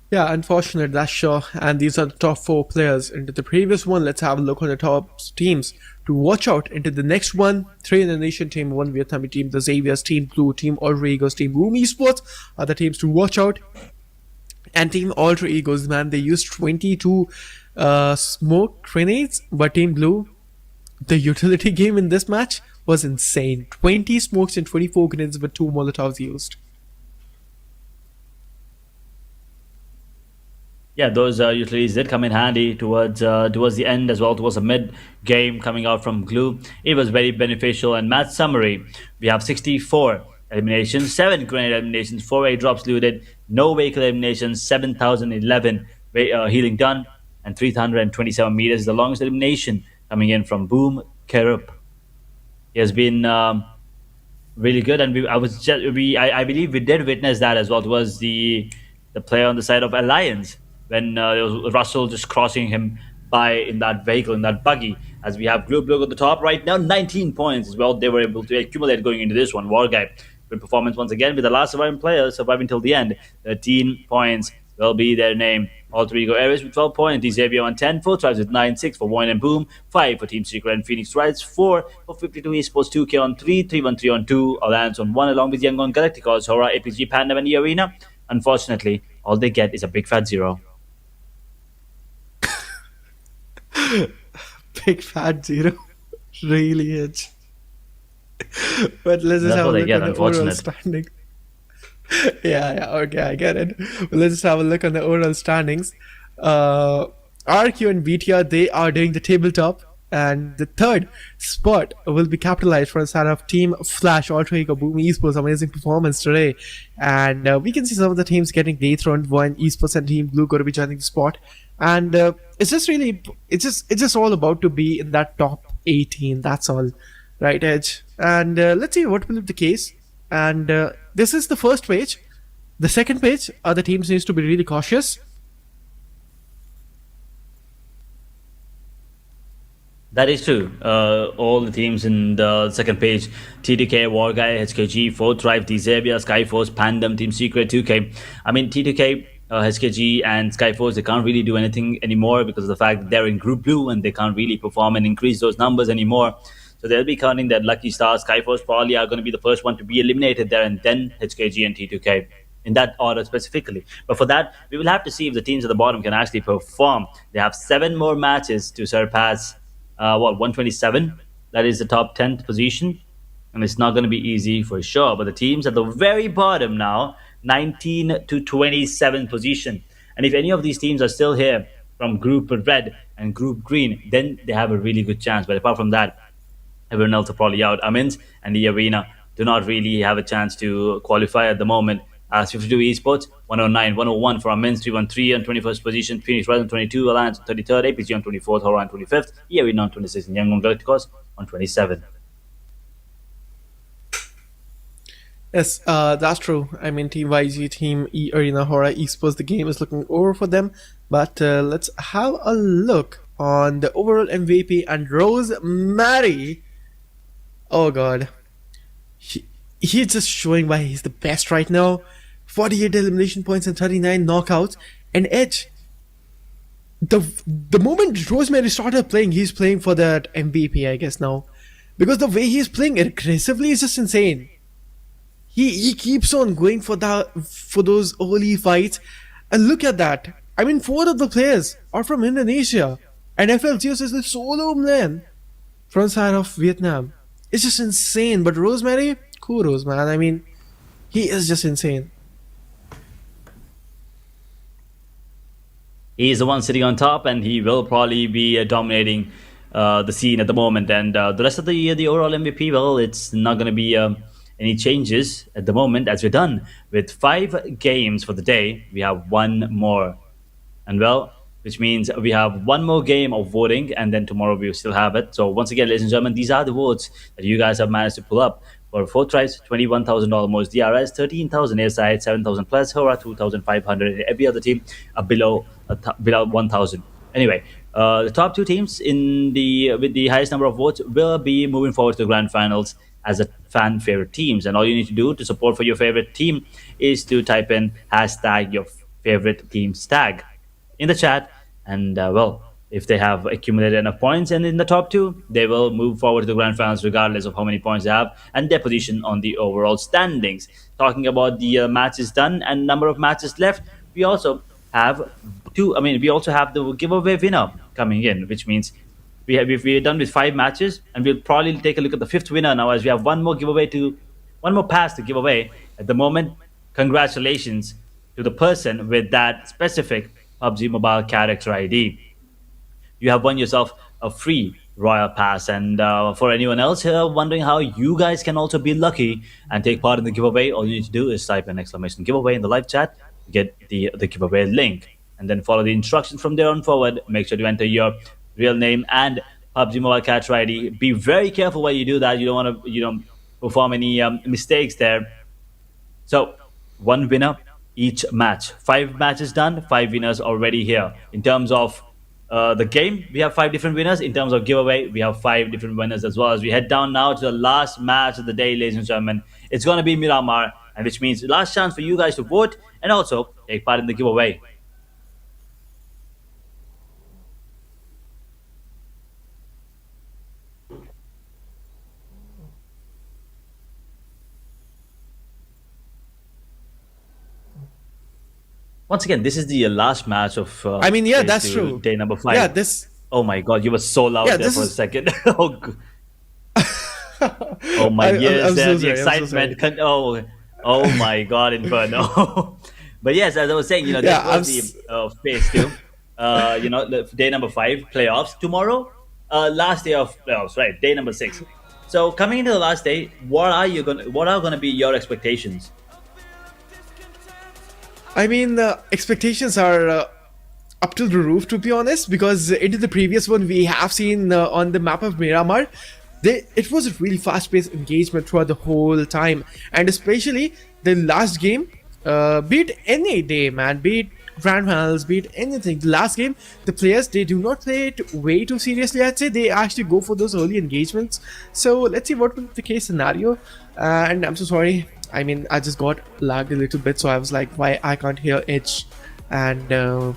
Yeah, unfortunate, that's sure. And these are the top 4 players. Into the previous one, let's have a look on the top teams to watch out. Into the next one, 3 Indonesian team, 1 Vietnamese team, the Xavier's team, Blue team, Alter Egos team, BGmi Esports are the teams to watch out. And team Alter Egos, man, they used 22 smoke grenades, but team Blue, the utility game in this match was insane. 20 smokes and 24 grenades with 2 Molotovs used. Yeah, those utilities did come in handy towards the end as well, towards the mid game coming out from Glue. It was very beneficial. And match summary: we have 64 eliminations, 7 grenade eliminations, 4 airdrops looted, no vehicle eliminations, 7,011 healing done, and 327 meters. The longest elimination coming in from Boom Kerup. He has been really good, and I believe we did witness that as well. It was the player on the side of Alliance, when there was Russell just crossing him by in that vehicle, in that buggy. As we have Glue Blue at the top right now, 19 points as well. They were able to accumulate going into this one. War Guy, good performance once again with the last surviving player surviving till the end. 13 points will be their name. Alter Ego Ares with 12 points. Xavier on 10. 4 tries with 9. 6 for Wine and Boom. 5 for Team Secret and Phoenix Rides. 4 for 52 Esports. 2K on 3. 313 on 2. Alliance on 1, along with Young on Galacticos, Hora, APG, Panda, and E Arena. Unfortunately, all they get is a big fat 0. Big fat 0. Really is. But let's just have a look at the overall standing. Yeah, okay, I get it. But let's just have a look on the overall standings. RQ and BTR, they are doing the tabletop, and the third spot will be capitalized for the side of Team Flash, Alter Ego, BGmi Esports. Amazing performance today, and we can see some of the teams getting dethroned. One Esports and Team Blue going to be joining the spot, and it's just all about to be in that top 18. That's all, right, Edge? And let's see what will be the case. And this is the first page. The second page, other teams needs to be really cautious. That is true. All the teams in the second page: TTK, War Guy, HKG, Fourth Drive, Xavier, Skyforce, Pandem, Team Secret, 2K. I mean, TTK, HKG, and Skyforce, they can't really do anything anymore because of the fact that they're in Group Blue and they can't really perform and increase those numbers anymore. So they'll be counting that lucky stars. Skyforce probably are going to be the first one to be eliminated there, and then HKG and T2K, in that order specifically. But for that, we will have to see if the teams at the bottom can actually perform. They have 7 more matches to surpass 127. That is the top 10th position, and it's not going to be easy for sure. But the teams at the very bottom now, 19 to 27 position, and if any of these teams are still here from Group Red and Group Green, then they have a really good chance. But apart from that, everyone else are probably out. Amins and the Arena do not really have a chance to qualify at the moment. As 52 Esports, 109, 101 for Amins, 313 on 21st position, Phoenix Rise on 22, Alliance on 33rd, APG on 24th, Horror on 25th, E Arena on 26th, and Young on Galacticos on 27th. Yes, that's true. I mean, Team YG, Team E Arena, Horror, Esports, the game is looking over for them. But let's have a look on the overall MVP and Rose Mary. Oh god, he's just showing why he's the best right now. 48 elimination points and 39 knockouts. And Edge, the moment Rosemary started playing, he's playing for that MVP, I guess now, because the way he's playing aggressively is just insane. He keeps on going for those early fights, and look at that. I mean, 4 of the players are from Indonesia, and FL Zeus is the solo man. front side of Vietnam. It's just insane. But Rosemary, kudos, man. I mean, he is just insane. He is the one sitting on top, and he will probably be dominating the scene at the moment. And the rest of the year, the overall MVP, well, it's not going to be any changes at the moment, as we're done with 5 games for the day. We have one more, and well, which means we have one more game of voting, and then tomorrow we will still have it. So once again, ladies and gentlemen, these are the votes that you guys have managed to pull up. For 4 tries, $21,000 most. DRS, 13,000. Airside, 7,000 plus. Hora, 2,500. Every other team below 1,000. Anyway, the top 2 teams in the with the highest number of votes will be moving forward to the grand finals as a fan favorite teams. And all you need to do to support for your favorite team is to type in hashtag your favorite team's tag in the chat, and well, if they have accumulated enough points and in the top 2, they will move forward to the grand finals regardless of how many points they have and their position on the overall standings. Talking about the matches done and number of matches left, we also have we also have the giveaway winner coming in, which means we're done with 5 matches, and we'll probably take a look at the 5th winner now, as we have one more pass to give away at the moment. Congratulations to the person with that specific PUBG Mobile character ID. You have won yourself a free Royal Pass. And for anyone else here wondering how you guys can also be lucky and take part in the giveaway, all you need to do is type an exclamation giveaway in the live chat to get the giveaway link. And then follow the instructions from there on forward. Make sure to enter your real name and PUBG Mobile character ID. Be very careful when you do that. You don't want to perform any mistakes there. So, one winner each match. 5 matches done, 5 winners already here. In terms of the game, we have 5 different winners. In terms of giveaway, we have 5 different winners as well. As we head down now to the last match of the day, ladies and gentlemen, it's going to be Miramar, and which means the last chance for you guys to vote and also take part in the giveaway. Once again, this is the last match of. Yeah, that's true. Day number 5. Yeah, this. Oh my God, you were so loud there for a second. Oh my ears, the excitement. Oh my God, Inferno. But yes, as I was saying, this was the phase 2. Day number 5 playoffs tomorrow. Last day of playoffs, right? Day number 6. So coming into the last day, what are going to be your expectations? I mean, the expectations are up to the roof, to be honest, because into the previous one we have seen on the map of Miramar, it was a really fast-paced engagement throughout the whole time, and especially the last game, be it any day, man, be it grand finals, be it anything, the last game, the players, they do not play it way too seriously. I'd say they actually go for those early engagements. So let's see what will be the case scenario. And I'm so sorry, I mean, I just got lagged a little bit, so I was like, why I can't hear Itch. And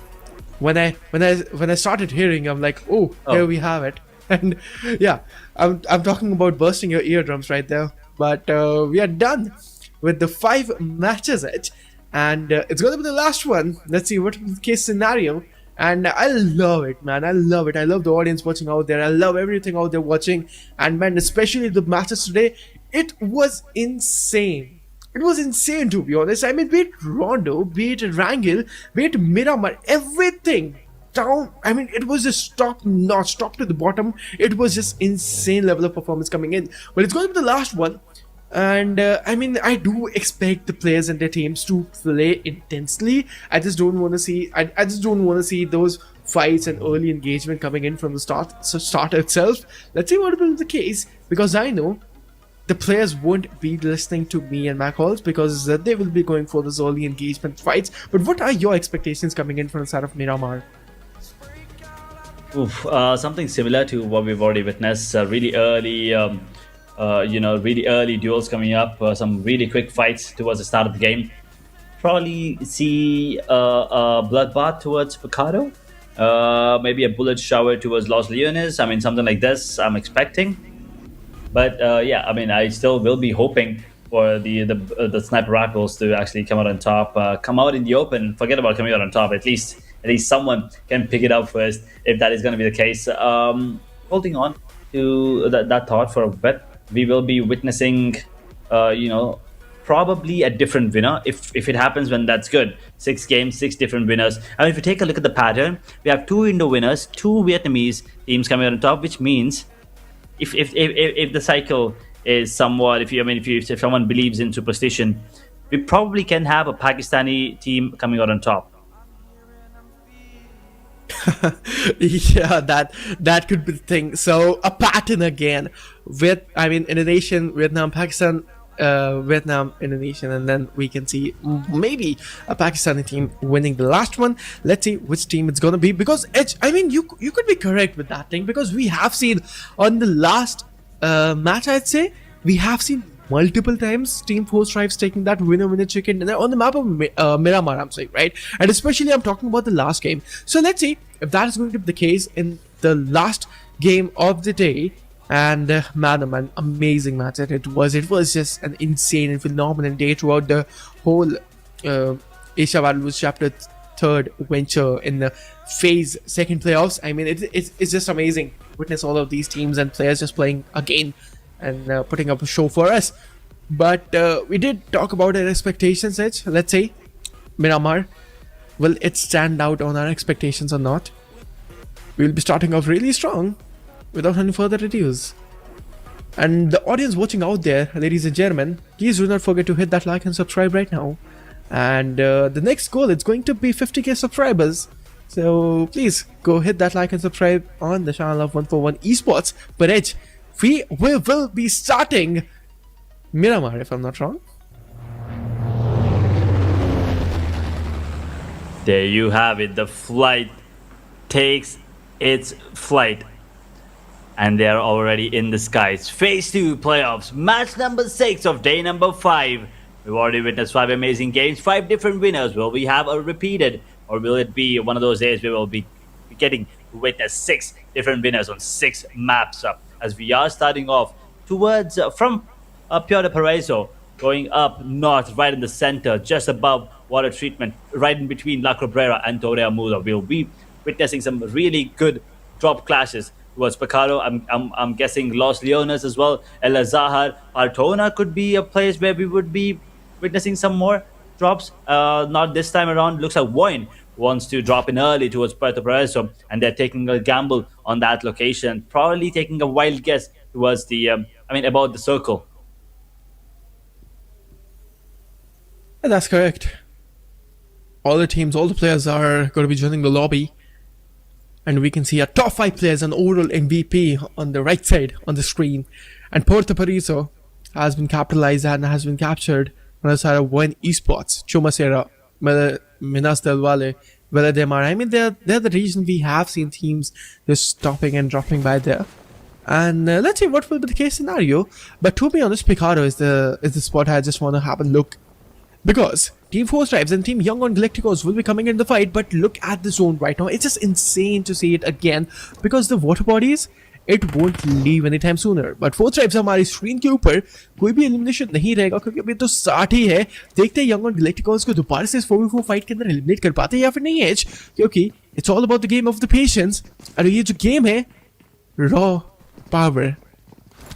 when I started hearing, I'm like, oh, here we have it. And yeah, I'm talking about bursting your eardrums right there. But we are done with the 5 matches, Itch, and it's gonna be the last one. Let's see what the case scenario. And I love it, man. I love it. I love the audience watching out there. I love everything out there watching. And man, especially the matches today, it was insane. It was insane, to be honest. I mean, be it Rondo, be it Rangel, be it Miramar, everything down. I mean, it was just top notch, top to the bottom. It was just insane level of performance coming in. But it's going to be the last one. And I mean, I do expect the players and their teams to play intensely. I just don't want to see. I just don't want to see those fights and early engagement coming in from the start itself. Let's see what will be the case, because I know the players won't be listening to me and my calls, because they will be going for those early engagement fights. But what are your expectations coming in from the side of Miramar? Something similar to what we've already witnessed. Really early, really early duels coming up. Some really quick fights towards the start of the game. Probably see a bloodbath towards Picado. Maybe a bullet shower towards Los Leones. I mean, something like this I'm expecting. But yeah, I mean, I still will be hoping for the sniper rifles to actually come out on top, come out in the open. Forget about coming out on top. At least someone can pick it up first, if that is going to be the case. Holding on to that thought for a bit, we will be witnessing, probably a different winner. If it happens, when that's good. 6 games, 6 different winners. And if you take a look at the pattern, we have 2 Indo winners, 2 Vietnamese teams coming out on top, which means if the cycle is somewhat, if someone believes in superstition, we probably can have a Pakistani team coming out on top. Yeah, that could be the thing. So a pattern again with, Indonesian, Vietnam, Pakistan, Vietnam, Indonesian, and then we can see maybe a Pakistani team winning the last one. Let's see which team it's gonna be, because you could be correct with that thing, because we have seen on the last match, I'd say we have seen multiple times Team 4 Stripes taking that winner chicken dinner on the map of Miramar, I'm saying, right? And especially I'm talking about the last game. So let's see if that is going to be the case in the last game of the day. And man, amazing match it was. It was just an insane and phenomenal day throughout the whole Asia Battles Chapter 3rd venture in the phase 2nd playoffs. It's just amazing. Witness all of these teams and players just playing again and putting up a show for us. But we did talk about our expectations, Edge. Let's say Miramar, will it stand out on our expectations or not? We'll be starting off really strong without any further ado. And the audience watching out there, ladies and gentlemen, please do not forget to hit that like and subscribe right now. And the next goal is going to be 50k subscribers. So please go hit that like and subscribe on the channel of 141 Esports. But Edge, we will be starting Miramar, if I'm not wrong. There you have it. The flight takes its flight. And they're already in the skies. Phase 2 playoffs. Match number 6 of day number 5. We've already witnessed 5 amazing games. 5 different winners. Will we have a repeated? Or will it be one of those days we will be getting to witness 6 different winners on 6 maps up? As we are starting off towards from Puerto Paraiso, going up north, right in the center, just above water treatment, right in between La Cabrera and Torre Amuda. We'll be witnessing some really good drop clashes towards Pecado. I'm guessing Los Leones as well. El Azahar, Altona could be a place where we would be witnessing some more drops. Not this time around. Looks like Voin wants to drop in early towards Puerto Paraiso, and they're taking a gamble on that location, probably taking a wild guess towards the about the circle. That's correct. All the teams, all the players are going to be joining the lobby, and we can see our top 5 players and overall MVP on the right side on the screen. And Puerto Paraiso has been capitalized and has been captured on the side of Voin Esports, Chumacera, Minas del Valle, Villademar. They're the reason we have seen teams just stopping and dropping by there. And let's see what will be the case scenario. But to be honest, Picaro is the spot I just want to have a look, because Team 4 Stripes and Team Young on Galacticos will be coming in the fight. But look at the zone right now. It's just insane to see it again, because the water bodies, it won't leave anytime sooner. But 4 Stripes हमारी screen के ऊपर कोई भी elimination नहीं रहेगा, क्योंकि अभी तो 60 ही है. देखते हैं यंग और गैलेक्टिकॉस को दोबारा से इस 4v4 फाइट के अंदर एलिमिनेट कर पाते हैं या फिर नहीं है, क्योंकि it's all about the game of the patience. और ये जो गेम है, raw power,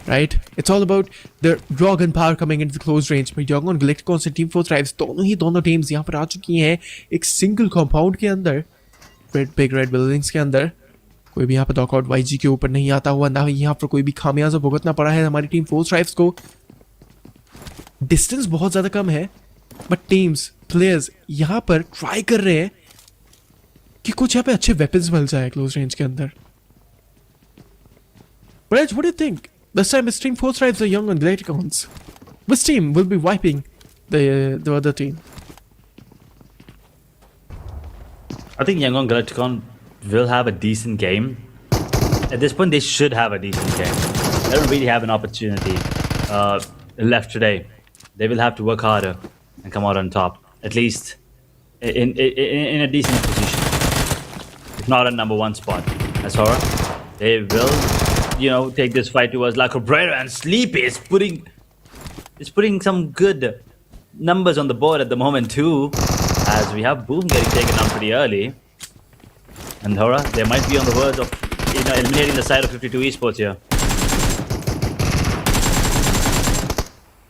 right? It's all about the raw gun power coming into the close range. But Young on Galacticons and Team 4 Stripes, दोनों teams यहाँ पर आ चुकी हैं एक single compound के अंदर, big red buildings के अंदर. कोई भी यहाँ पर डॉकआउट YG के ऊपर नहीं आता हुआ, ना यहाँ पर कोई भी खामियाजा भुगतना पड़ा है हमारी टीम 4 Stripes को. डिस्टेंस बहुत ज़्यादा कम है, बट टीम्स, प्लेयर्स यहाँ पर ट्राई कर रहे हैं कि कुछ यहाँ पे अच्छे वेपन्स मिल जाए क्लोज रेंज के अंदर. But what do you think? This time it's Team 4 Stripes or Young on Galacticons. Which team will be wiping the other team? I think Young on Galacticon will have a decent game. At this point, they should have a decent game. They don't really have an opportunity left today. They will have to work harder and come out on top, at least in a decent position, if not a #1 spot. As Hora, they will, take this fight towards La Cabrera, and Sleepy is putting some good numbers on the board at the moment too, as we have Boom getting taken down pretty early. And Hora, they might be on the verge of eliminating the side of 52 Esports here.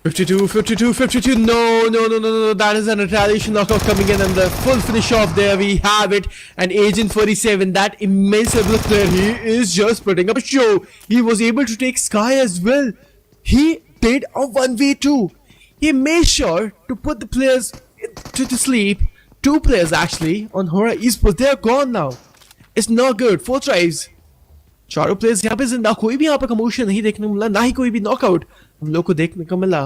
52, 52, 52. No. That is an retaliation knockout coming in, and the full finish off there. We have it. And Agent 47, that immense ability player, he is just putting up a show. He was able to take Sky as well. He did a 1v2. He made sure to put the players to sleep. 2 players actually on Hora Esports. They are gone now. It's not good. 4 tries. चारों players यहाँ पे जिंदा, कोई भी यहाँ पे commotion नहीं देखने को मिला, ना ही कोई भी नॉकआउट हम लोग को देखने को मिला।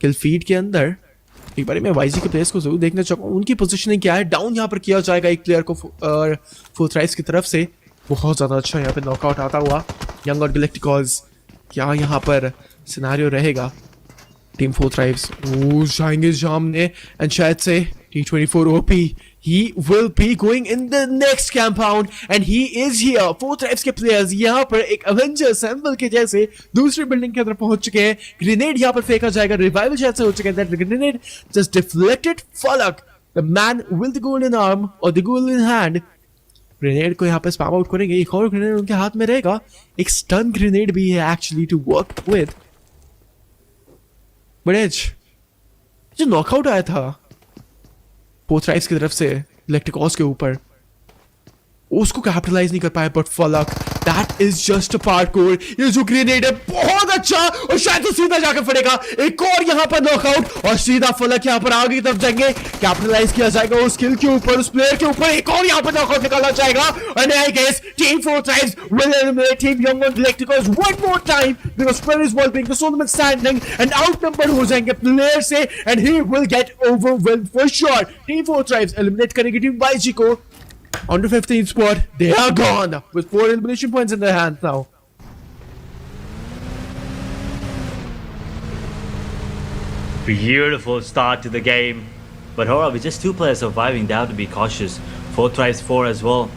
किल फीड के अंदर एक बार मैं वाईजी के प्लेयर्स को जरूर देखना चाहूँगा, उनकी पोजीशनिंग क्या है। डाउन यहाँ पर किया जाएगा एक प्लेयर को 4 थ्राइव्स की तरफ से। बहुत ज़्यादा अच्छा यहाँ पे नॉकआउट आता हुआ यंग और गैलेक्टिकॉल्स। क्या यहाँ पर सिनेरियो रहेगा? टीम 4 थ्राइव्स जाएंगे सामने, एंड शायद से T24 OP, he will be going in the next compound, and he is here. 4 thrives के players यहाँ पर एक Avenger symbol के जैसे दूसरी बिल्डिंग के अंदर पहुंच चुके हैं। ग्रेनेड यहाँ पर फेंका जाएगा, रिवाइवल शायद से हो चुके हैं। That grenade just deflected Falak, the man with the golden arm or the golden hand. Grenade को यहाँ पे स्पैम आउट करेंगे, एक और ग्रेनेड उनके हाथ में रहेगा। एक स्टन ग्रेनेड भी है actually to work with. बड़ेज जो नॉकआउट आया था 4 थ्राइव्स की तरफ से इलेक्ट्रिकॉस के ऊपर, उसको कैपिटलाइज नहीं कर पाया। बट फलक, that is just a parkour. ये जो ग्रेनेड है बहुत अच्छा, और शायद तो सीधा जाकर पड़ेगा। एक और यहाँ पर नॉकआउट, और सीधा फलक यहाँ पर आगे की तरफ जाएंगे। कैपिटलाइज किया जाएगा उस किल के ऊपर, उस प्लेयर के ऊपर। एक और यहाँ पर नॉकआउट निकाला जाएगा, and I guess Team 4 Thrives will eliminate Team Young and Electricals one more time, because Ferris Wall being the tournament standing and outnumbered हो जाएंगे प्लेयर से, and he will get overwhelmed for sure. Team 4 Thrives eliminate करेंगे Team YG को on the 15th spot. They are gone with 4 elimination points in their hands now. Beautiful start to the game. But Hora, with just 2 players surviving, they have to be cautious. 4 tries, 4 as well.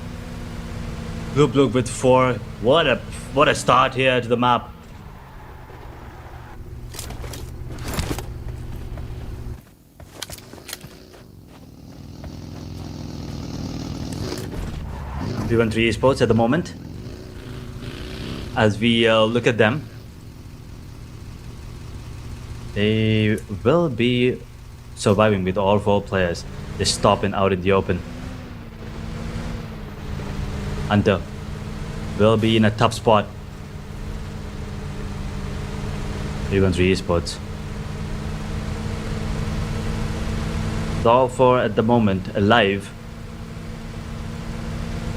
Loop with 4. What a start here to the map. P13 Esports at the moment. As we look at them, they will be surviving with all 4 players. They're stopping out in the open. Hunter will be in a tough spot. P13 Esports. All 4 at the moment alive.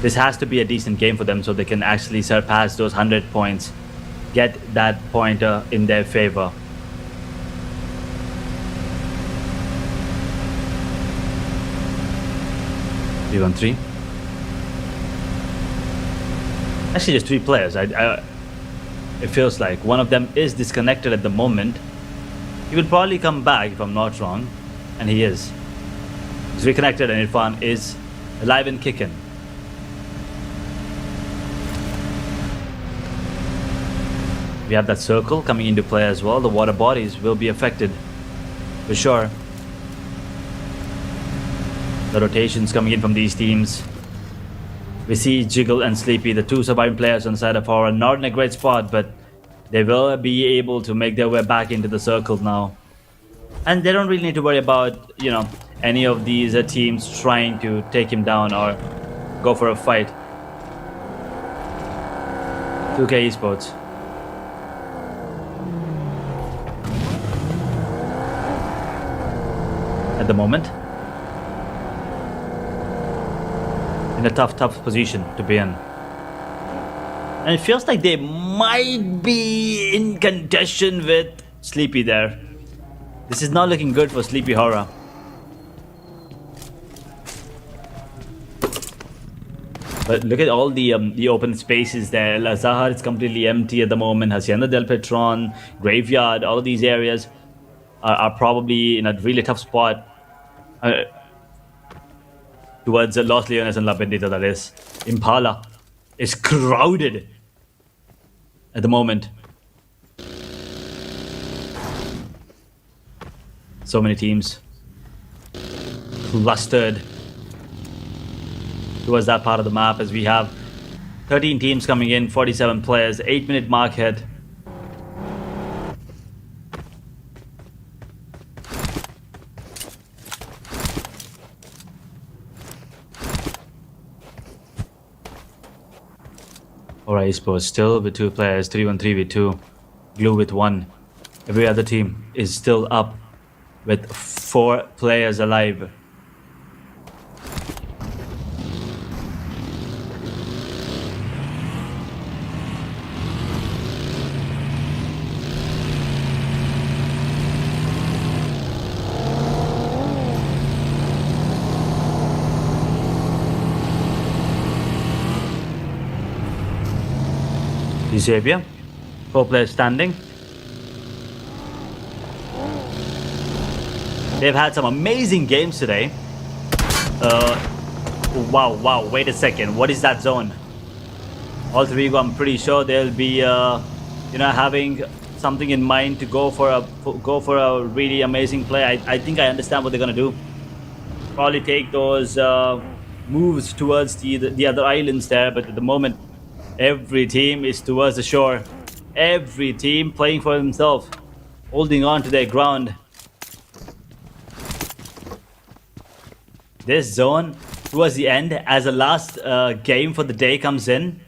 This has to be a decent game for them so they can actually surpass those 100 points. Get that pointer in their favor. P13. Actually, just 3 players. It feels like one of them is disconnected at the moment. He will probably come back if I'm not wrong, and he is. He's reconnected, and Irfan is alive and kicking. We have that circle coming into play as well. The water bodies will be affected for sure. The rotations coming in from these teams. We see Jiggle and Sleepy, the 2 surviving players on the side of Hora, not in a great spot, but they will be able to make their way back into the circle now. And they don't really need to worry about, any of these teams trying to take him down or go for a fight. 2K Esports. At the moment, in a tough position to be in, and it feels like they might be in contention with Sleepy there. This is not looking good for Sleepy Hora. But look at all the open spaces there. Lazahar is completely empty at the moment. Hacienda del Petron, Graveyard, all of these areas are probably in a really tough spot. Towards Los Leones and La Bendita, that is. Impala is crowded at the moment. So many teams clustered towards that part of the map, as we have 13 teams coming in, 47 players, 8-minute mark hit. Alright, Esports still with 2 players, 3-1-3 with 2, Glue with 1. Every other team is still up with 4 players alive. Xavier, 4 players standing. They've had some amazing games today. Wow, wait a second. What is that zone? All 3, I'm pretty sure they'll be, having something in mind to go for a really amazing play. I think I understand what they're gonna do. Probably take those moves towards the other islands there, but at the moment, every team is towards the shore. Every team playing for themselves, holding on to their ground. This zone, towards the end, as the last game for the day comes in,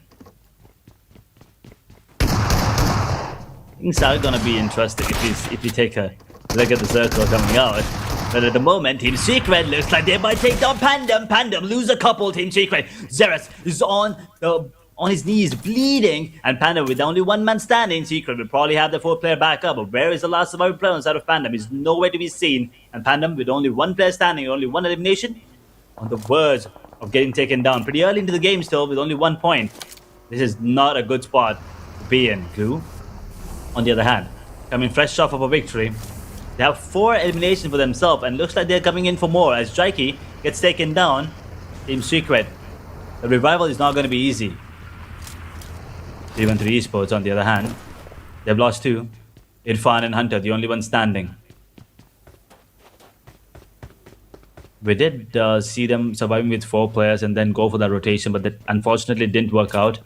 things are gonna be interesting if you take a look at the circle coming out. But at the moment, Team Secret looks like they might take down Pandem. Pandem lose a couple. Team Secret. Xeris is on his knees, bleeding, and Pandem with only 1 man standing. Secret will probably have the 4-player backup, but where is the last surviving player inside of Pandem? He's nowhere to be seen, and Pandem with only 1 player standing, only 1 elimination, on the verge of getting taken down. Pretty early into the game still, with only 1 point. This is not a good spot to be in. Glue, on the other hand, coming fresh off of a victory. They have 4 eliminations for themselves, and looks like they're coming in for more as Jaiki gets taken down. Team Secret, the revival is not going to be easy. 3-1-3 Esports, on the other hand, they've lost 2. Irfan and Hunter, the only one standing. We did see them surviving with 4 players and then go for that rotation, but that unfortunately didn't work out.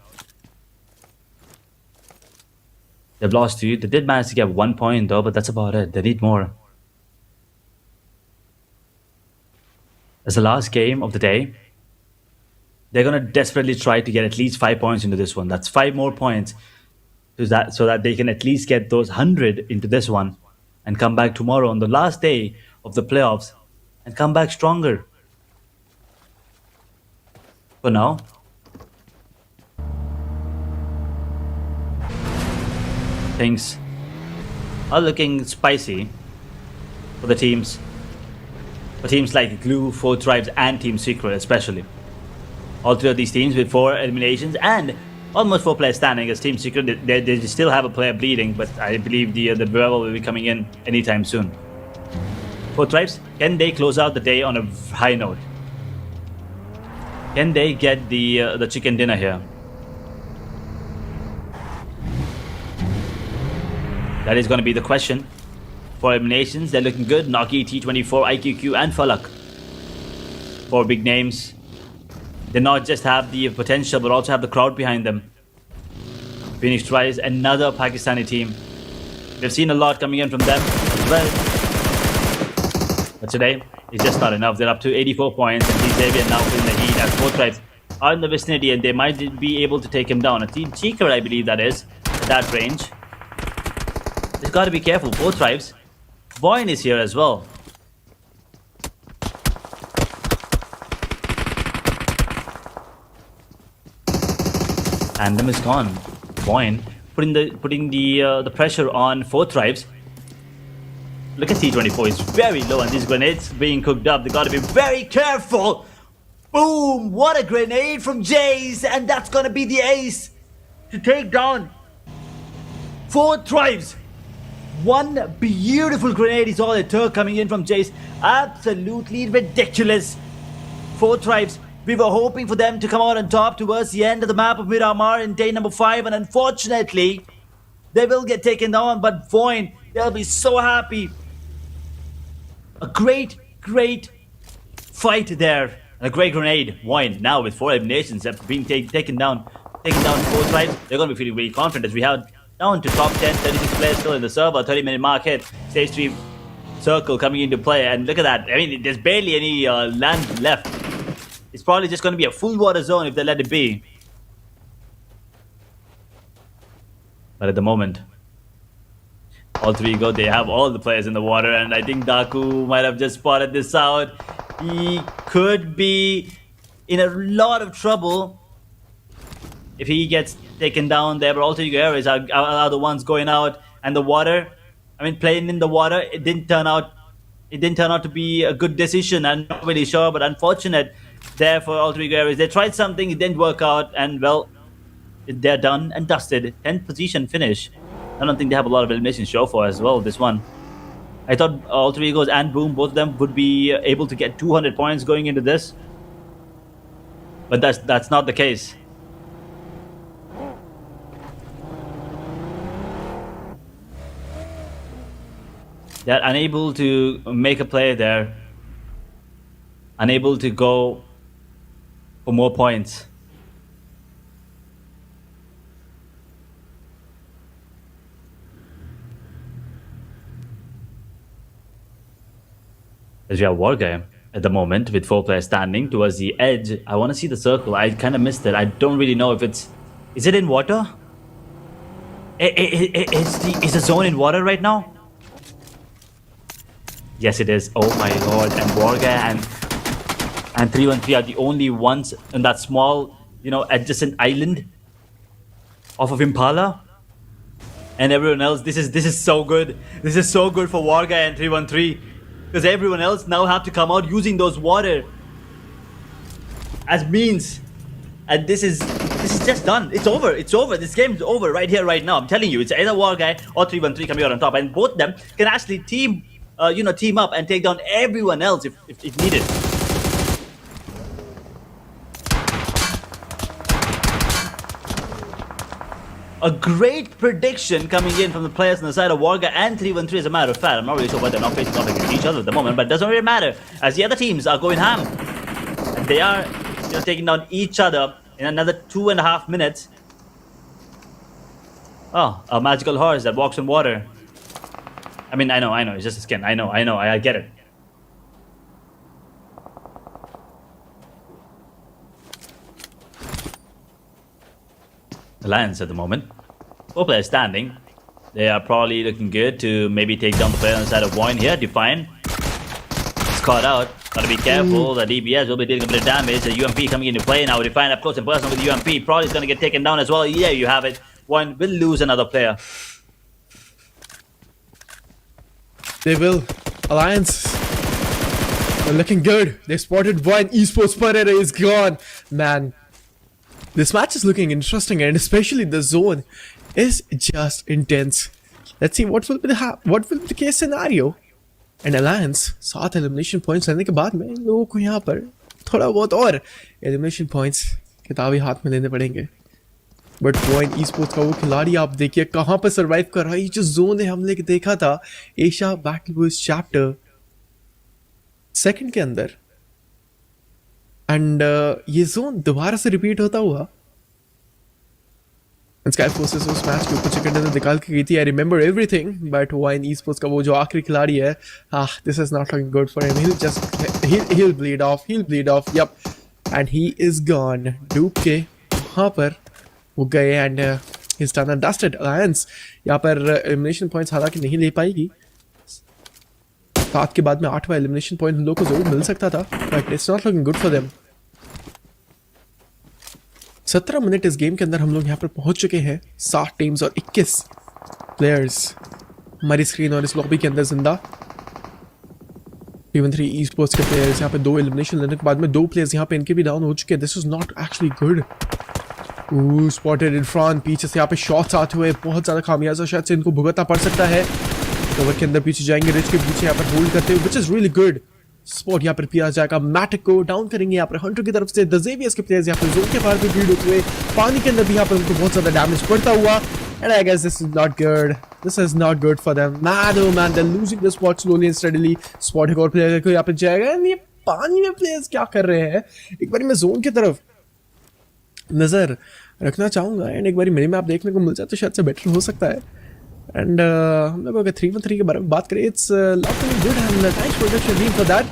They've lost 2. They did manage to get 1 point though, but that's about it. They need more. As the last game of the day, they're going to desperately try to get at least 5 points into this one. That's 5 more points so that they can at least get those 100 into this one and come back tomorrow on the last day of the playoffs and come back stronger. For now, things are looking spicy for the teams. For teams like Glue, 4 Tribes, and Team Secret especially. All 3 of these teams with 4 eliminations and almost 4 players standing, as Team Secret, they still have a player bleeding, but I believe the Bravo will be coming in anytime soon. 4 Tribes, can they close out the day on a high note? Can they get the chicken dinner here? That is going to be the question. For eliminations, they're looking good. Naki, T24, IQQ, and Falak. 4 big names. They not just have the potential, but also have the crowd behind them. Phoenix tries another Pakistani team. We've seen a lot coming in from them as well. But today, it's just not enough. They're up to 84 points, and Team Xavier now in the heat as 4 Tribes are in the vicinity, and they might be able to take him down. A Team Cheeker, I believe that is, at that range. Just got to be careful. 4 Tribes. Voin is here as well. Pandem is gone. Voin putting the pressure on 4 Tribes. Look at T24, he's very low, and these grenades being cooked up. They got to be very careful. Boom! What a grenade from Jace, and that's gonna be the ace to take down 4 Tribes. 1 beautiful grenade is all it took coming in from Jace. Absolutely ridiculous. 4 Tribes. We were hoping for them to come out on top towards the end of the map of Miramar in day number 5, and unfortunately, they will get taken down, but Voin, they'll be so happy. A great fight there, and a great grenade. Voin, now with 4 eliminations that being taken down 4 Tribes, they're going to be feeling really confident as we have down to top 10, 36 players still in the server, 30-minute mark hit, stage 3 circle coming into play, and look at that. I mean, there's barely any land left. It's probably just going to be a full water zone if they let it be. But at the moment, all three go. They have all the players in the water, and I think Daku might have just spotted this out. He could be in a lot of trouble if he gets taken down there. But all three areas are the ones going out, and the water. I mean, playing in the water, it didn't turn out to be a good decision. I'm not really sure, but unfortunate there for all three areas. They tried something, it didn't work out, and well, they're done and dusted. 10th position finish. I don't think they have a lot of elimination show for as well, this one. I thought all three Egos and Boom, both of them would be able to get 200 points going into this. But that's not the case. They're unable to make a play there. Unable to go for more points. As we have War Game at the moment with 4 players standing towards the edge. I want to see the circle. I kind of missed it. I don't really know if it's... Is it in water? Is the zone in water right now? Yes, it is. Oh my lord. And Warga and 313 are the only ones in that small, adjacent island off of Impala. And everyone else, this is so good. This is so good for Warga and 313. Because everyone else now have to come out using those water as means. And this is just done. It's over. It's over. This game is over right here, right now. I'm telling you, it's either Warga or 313 coming out on top. And both of them can actually team up and take down everyone else if needed. A great prediction coming in from the players on the side of Warga and 313, as a matter of fact. I'm not really sure why they're not facing off against each other at the moment, but it doesn't really matter, as the other teams are going ham. And they are taking down each other in another 2.5 minutes. Oh, a magical horse that walks on water. I mean, I know, it's just a skin. I know, I get it. Alliance at the moment. 4 players standing. They are probably looking good to maybe take down the player on the side of Void here. Define. It's caught out. Gotta be careful. The DBS will be dealing a bit of damage. The UMP coming into play now. Define up close and personal with the UMP. Probably is gonna get taken down as well. Yeah, you have it. One will lose another player. They will. Alliance. They're looking good. They spotted one. Esports Pereira is gone. Man. This match is looking interesting, and especially the zone is just intense. Let's see what will be the case scenario. And Alliance 7 elimination points लेने के बाद में इन लोगों को यहाँ पर थोड़ा बहुत और elimination points किताबी हाथ में लेने पड़ेंगे. But Void Esports का वो खिलाड़ी आप देखिए कहाँ पर survive कर रहा है. ये जो zone है हमने देखा था एशिया बैटल बॉयज चैप्टर 2 के अंदर. एंड ये जोन दोबारा से रिपीट होता हुआ स्काई फोर्सेस उस मैच के ऊपर चिकन डिनर निकाल के गई थी. I remember everything. But Vine esports का वो जो आखिरी खिलाड़ी है, this is not looking good for him. he'll bleed off. Yep. And he is gone. डूब के वहाँ पर वो गए and he's done and dusted. Alliance यहाँ पर एलिमिनेशन पॉइंट्स हालांकि नहीं ले पाएगी. 7 के बाद में 8वां एलिमिनेशन पॉइंट उन लोगों को जरूर मिल सकता था, but it's not looking good for them. 17 minute इस गेम के अंदर हम लोग यहाँ पर पहुंच चुके हैं. 7 टीम्स और 21 प्लेयर्स हमारी स्क्रीन और इस लॉबी के अंदर जिंदा. इवन 3 ई स्पोर्ट्स के प्लेयर्स यहाँ पे 2 एलिमिनेशन लेने के बाद में 2 प्लेयर्स यहाँ पे इनके भी डाउन हो चुके हैं. This is not actually good. Spotted in front. पीछे से यहाँ पे शॉट्स आते हुए बहुत ज़्यादा खामियाजा शायद से इनको भुगतना पड़ सकता है. कवर के अंदर पीछे जाएंगे. रिच के पीछे यहाँ पर होल्ड करते हुए, विच इज रियली गुड. स्पॉट यहाँ पर किया जाएगा. मैटिक को डाउन करेंगे यहाँ पर हंटर की तरफ से. द ज़ेवियर्स के प्लेयर्स यहाँ पर जोन के बाहर भी भीड़ होते हुए पानी के अंदर भी यहाँ पर उनको बहुत ज़्यादा डैमेज पड़ता हुआ. And I guess this is not good for them. Man they losing the spot slowly and steadily. Spot एक और प्लेयर को यहाँ पर जाएगा. एंड ये पानी में प्लेयर्स क्या कर रहे हैं. एक बार मैं जोन की तरफ नजर रखना चाहूंगा एंड एक बार मेरी मैप देखने को मिल जाए तो शायद से बेटर हो सकता है. एंड हम लोग अगर 3-1-3 के बारे में बात करें, it's looking good and thanks for that for that.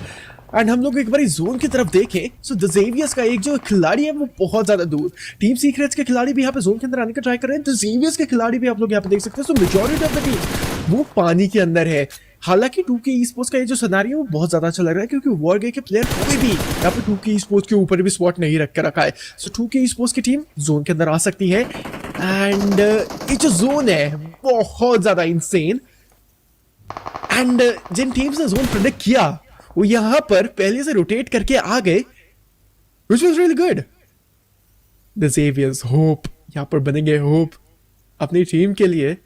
And हम लोग एक बार जोन की तरफ देखें, सो द ज़ेवियर्स का एक जो खिलाड़ी है वो बहुत ज्यादा दूर, टीम सीक्रेट्स के खिलाड़ी भी यहाँ पे जोन के अंदर आने का ट्राई कर रहे हैं, द ज़ेवियर्स के खिलाड़ी भी आप लोग यहाँ पे देख सकते हैं, सो मेजॉरिटी ऑफ द टीम वो पानी के अंदर है। हालांकि 2K Esports का ये जो सिनेरियो वो बहुत ज्यादा अच्छा लग रहा है, क्योंकि वॉरगे के प्लेयर कोई भी यहाँ पे 2K Esports के ऊपर भी स्पॉट नहीं रख के रखा है। सो 2K Esports की टीम जोन के अंदर आ सकती है, एंड ये जो जोन है बहुत ज्यादा इंसेन, एंड जिन टीम्स ने जोन प्रेडिक्ट किया वो यहाँ पर पहले से रोटेट करके आ गए, which was really good. The Xavier's hope, यहाँ पर बनेंगे होप अपनी टीम के लिए।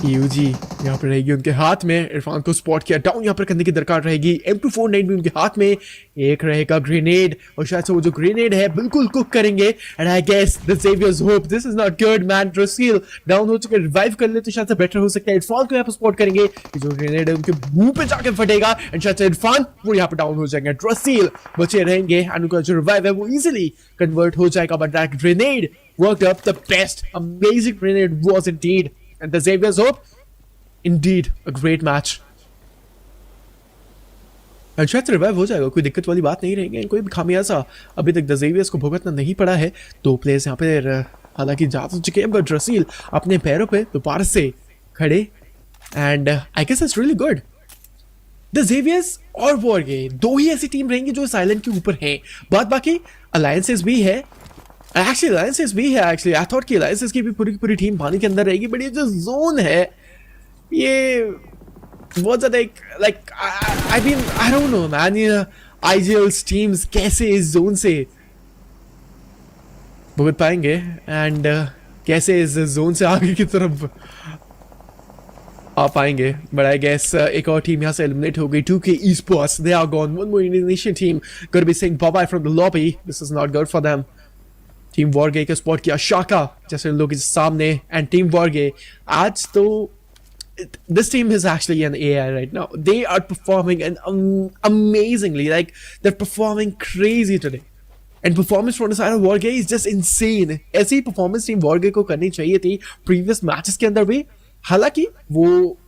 यूजी यहाँ पर रहेगी उनके हाथ में, इरफान को स्पॉट किया डाउन यहाँ पर करने की दरकार रहेगी, M249 भी उनके हाथ में, एक रहेगा ग्रेनेड, और शायद से वो जो ग्रेनेड है बिल्कुल कुक करेंगे, and I guess the Xaviers hope this is not good man. ड्रसील डाउन हो चुके, रिवाइव कर ले तो शायद से बेटर हो सकता है। इरफान को यहाँ पर स्पॉट करेंगे, जो ग्रेनेड है उनके मुंह पे जाके फटेगा, एंड शायद से इरफान वो यहाँ पर डाउन हो जाएंगे। ड्रसील बचे रहेंगे, एंड उनका जो रिवाइव है वो इजिली कन्वर्ट हो जाएगा, but that grenade worked up the best, amazing grenade was Indeed, and the Xavier's hope, indeed a great match. and शायद रिवाइव हो जाएगा, कोई दिक्कत वाली बात नहीं रहेगी, कोई भी खामियाजा अभी तक द Xavier's को भुगतना नहीं पड़ा है। दो प्लेयर्स यहाँ पे हालांकि जा तो चुके हैं, बट रसील अपने पैरों पे दोबारा से खड़े, and I guess it's really good. The Xavier's और वॉरगे दो ही ऐसी टीम रहेंगी जो साइलेंट के ऊपर हैं, बाद बाकी अलायंसेस भी है, एक्चुअली अलायंसेस भी है। एक्चुअली आई थॉट कि अलायंसेस की भी पूरी टीम पानी के अंदर रहेगी, बट ये जो जोन है ये बहुत ज्यादा एक like I mean I don't know man, ये आईजीएल्स टीम्स कैसे इस जोन से भुगत पाएंगे, एंड कैसे इस जोन से आगे की तरफ आ पाएंगे। बट आई गेस एक और टीम यहाँ से एलिमिनेट हो गई, 2K Esports, they are gone. One more Indonesian team gonna be saying bye bye from the lobby. This is not good for them. Team warge का स्पॉट किया शाका जैसे उन लोगों के सामने, एंड टीम वॉरगे आज तो this team is actually an AI right now. They are performing amazingly, like they're performing crazy today, and performance from the side of वॉरगे is just insane. ऐसी परफॉर्मेंस टीम वॉरगे को करनी चाहिए थी प्रीवियस मैचेस के अंदर भी। हालांकि वो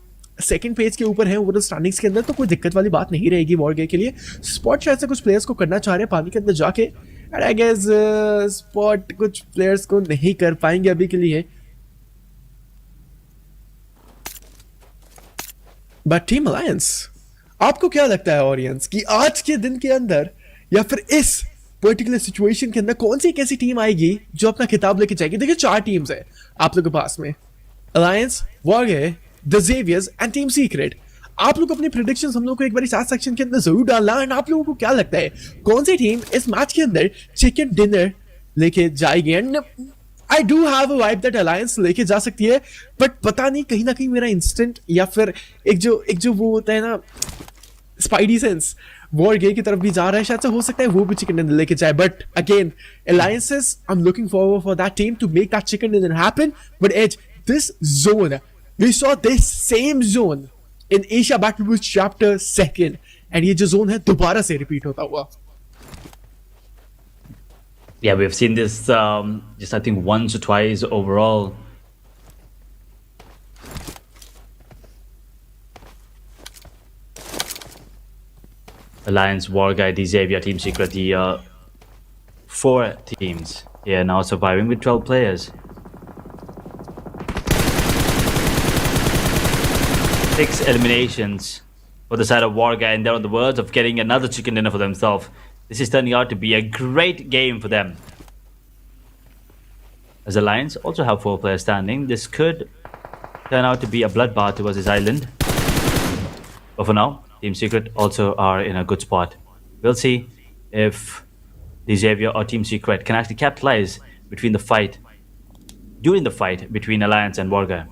सेकंड पेज के ऊपर है ओवरऑल स्टैंडिंग्स के अंदर, तो कोई दिक्कत वाली बात नहीं रहेगी वॉरगे के लिए। स्पॉट शायद से कुछ प्लेयर्स को करना चाह रहे हैं पानी के अंदर जाके, एंड आई गेस स्पॉट कुछ प्लेयर्स को नहीं कर पाएंगे अभी के लिए। बट टीम अलायंस, आपको क्या लगता है ऑडियंस कि आज के दिन के अंदर या फिर इस पर्टिकुलर सिचुएशन के अंदर कौन सी एक ऐसी टीम आएगी जो अपना खिताब लेके जाएगी? देखिए 4 टीम्स है आप लोगों के पास में, alliance, warge, the Xavier's and team secret. आप लोग अपनी प्रेडिक्शंस हम लोग को एक बार साथ सेक्शन के अंदर जरूर डालना, एंड आप लोगों को क्या लगता है कौन सी टीम इस मैच के अंदर चिकन डिनर लेके जाएगी? And I do have a vibe that alliance लेके जा सकती है, बट पता नहीं कहीं ना कहीं मेरा इंस्टेंट या फिर एक जो वो होता है ना स्पाइडी सेंस वॉरगे की तरफ भी जा रहा है, शायद से हो सकता है वो भी चिकन डिनर लेके जाए। But again alliances, I am looking forward for that team to make that chicken dinner happen. But as this zone, we saw this same zone in Asia Battle Boost Chapter 2, and ये जो zone है दोबारा से repeat होता हुआ। Yeah, we've seen this just I think once or twice overall. Alliance, Warguy, the Xavier, Team Secret, the 4 teams here now surviving with 12 players. 6 eliminations for the side of Warguy, and they're on the verge of getting another chicken dinner for themselves. This is turning out to be a great game for them. As Alliance also have 4 players standing, this could turn out to be a bloodbath towards this island. But for now, Team Secret also are in a good spot. We'll see if the Xavier or Team Secret can actually capitalize during the fight between Alliance and Warguy.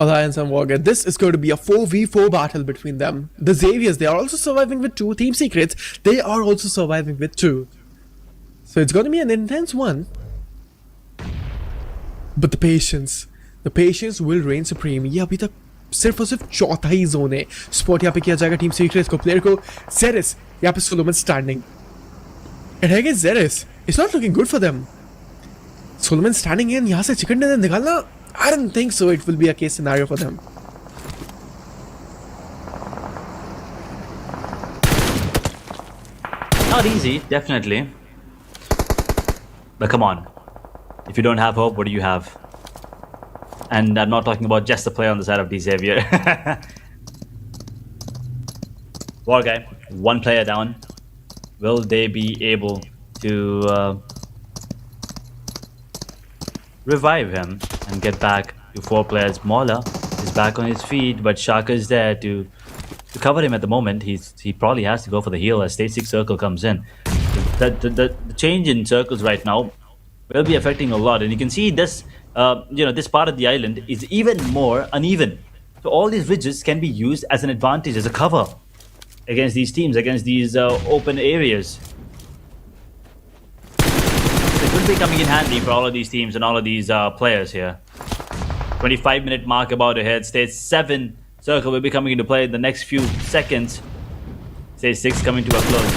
Alliance and Warguy, this is going to be a 4v4 battle between them. The Xavier's, they are also surviving with 2. Team Secrets, they are also surviving with 2. So it's going to be an intense one. But the patience will reign supreme. ये अभी तक सिर्फ और सिर्फ चौथा ही zone है। Spot यहाँ पे किया जाएगा टीम सीक्रेट्स को, प्लेयर को ज़ेरिस यहाँ पे सोलोमन स्टैंडिंग, एंड है कि ज़ेरिस it's not looking good for them. Solo man standing है, यहाँ से चिकन डिनर निकालना, I don't think so it will be a case scenario for them. Not easy, definitely. But come on. If you don't have hope, what do you have? And I'm not talking about just the play on the side of Xavier. War guy, one player down. Will they be able to revive him and get back to 4 players? Mauler is back on his feet, but Shaka is there to cover him at the moment. He probably has to go for the heal as stage 6 circle comes in. The change in circles right now will be affecting a lot, and you can see this this part of the island is even more uneven. So all these ridges can be used as an advantage, as a cover against these teams, against these open areas. So it will be coming in handy for all of these teams and all of these players here. 25-minute mark about ahead. Stage 7 circle will be coming into play in the next few seconds. Stage 6 coming to a close.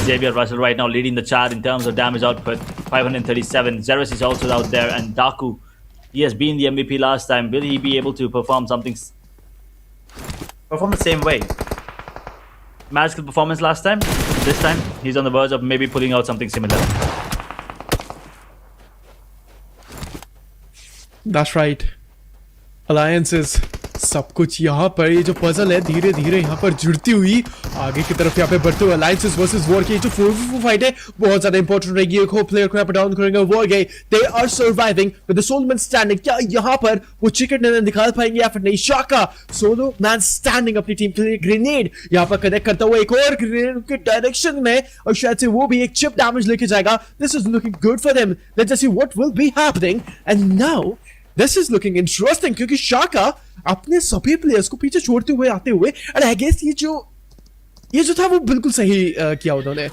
Xavier Russell right now leading the chart in terms of damage output, 537. Xeris is also out there, and Daku, he has been the MVP last time. Will he be able to perform the same way? Magical performance last time. This time, he's on the verge of maybe pulling out something similar. That's right. Alliances. सब कुछ यहाँ पर ये जो puzzle है धीरे धीरे यहाँ पर जुड़ती हुई आगे की तरफ यहाँ पे बढ़ते हुए अलायंसेस वर्सेस वॉर की जो 4v4 फाइट है बहुत ज्यादा इंपॉर्टेंट रहेगी। एक और प्लेयर को यहाँ पर डाउन करेंगे वॉर गए। They are surviving with the solo man standing. क्या यहाँ पर वो चिकन डिनर निकाल पाएंगे या फिर नहीं? शाका सोलो मैन स्टैंडिंग अपनी टीम के लिए ग्रेनेड यहाँ पर कनेक्ट करता हुआ एक और ग्रेनेड उनके डायरेक्शन में, और शायद से वो भी एक चिप डैमेज लेके जाएगा। This is looking good for them. Let's see what will be happening and now this is looking interesting, क्योंकि शाका अपने सभी प्लेयर्स को पीछे छोड़ते हुए आते हुए, एंड आई गेस ये जो था वो बिल्कुल सही किया उन्होंने,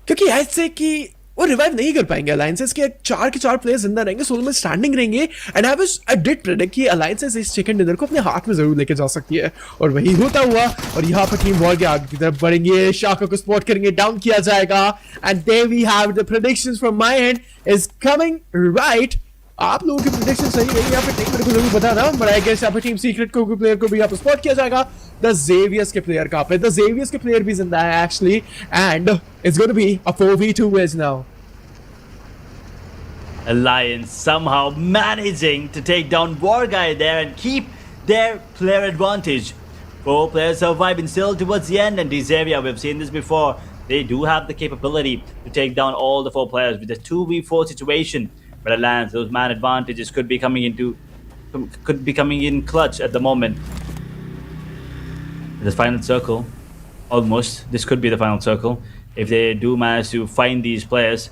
क्योंकि ऐसे कि वो रिवाइव नहीं कर पाएंगे। अलायंसेस के 4 के 4 प्लेयर्स जिंदा रहेंगे, सोलो में स्टैंडिंग रहेंगे, एंड आई डिड प्रेडिक्ट कि अलायंसेस इस चिकन डिनर को अपने हाथ में जरूर लेके जा सकती है, और वही होता हुआ। और यहाँ पर टीम वॉर के आगे की तरफ बढ़ेंगे, शाका को स्पॉट करेंगे, डाउन किया जाएगा, and there we have the predictions from my and is coming right. आप लोगों की प्रेडिक्शन सही है यहाँ पे टीम मेरे को जरूर बताना, बट आई गेस यहाँ पे टीम सीक्रेट को प्लेयर को भी यहाँ पे स्पॉट किया जाएगा। द ज़ेवियर्स के प्लेयर कहाँ पे? द ज़ेवियर्स के प्लेयर भी जिंदा है actually, and it's gonna be a 4v2 with now. Alliance somehow managing to take down War Guy there and keep their player advantage. 4 players surviving still towards the end, and Xavier, we've seen this before, they do have the capability to take down all the 4 players with a 2v4 situation. But Alliance, those man advantages could be coming in clutch at the moment. The final circle, almost. This could be the final circle if they do manage to find these players.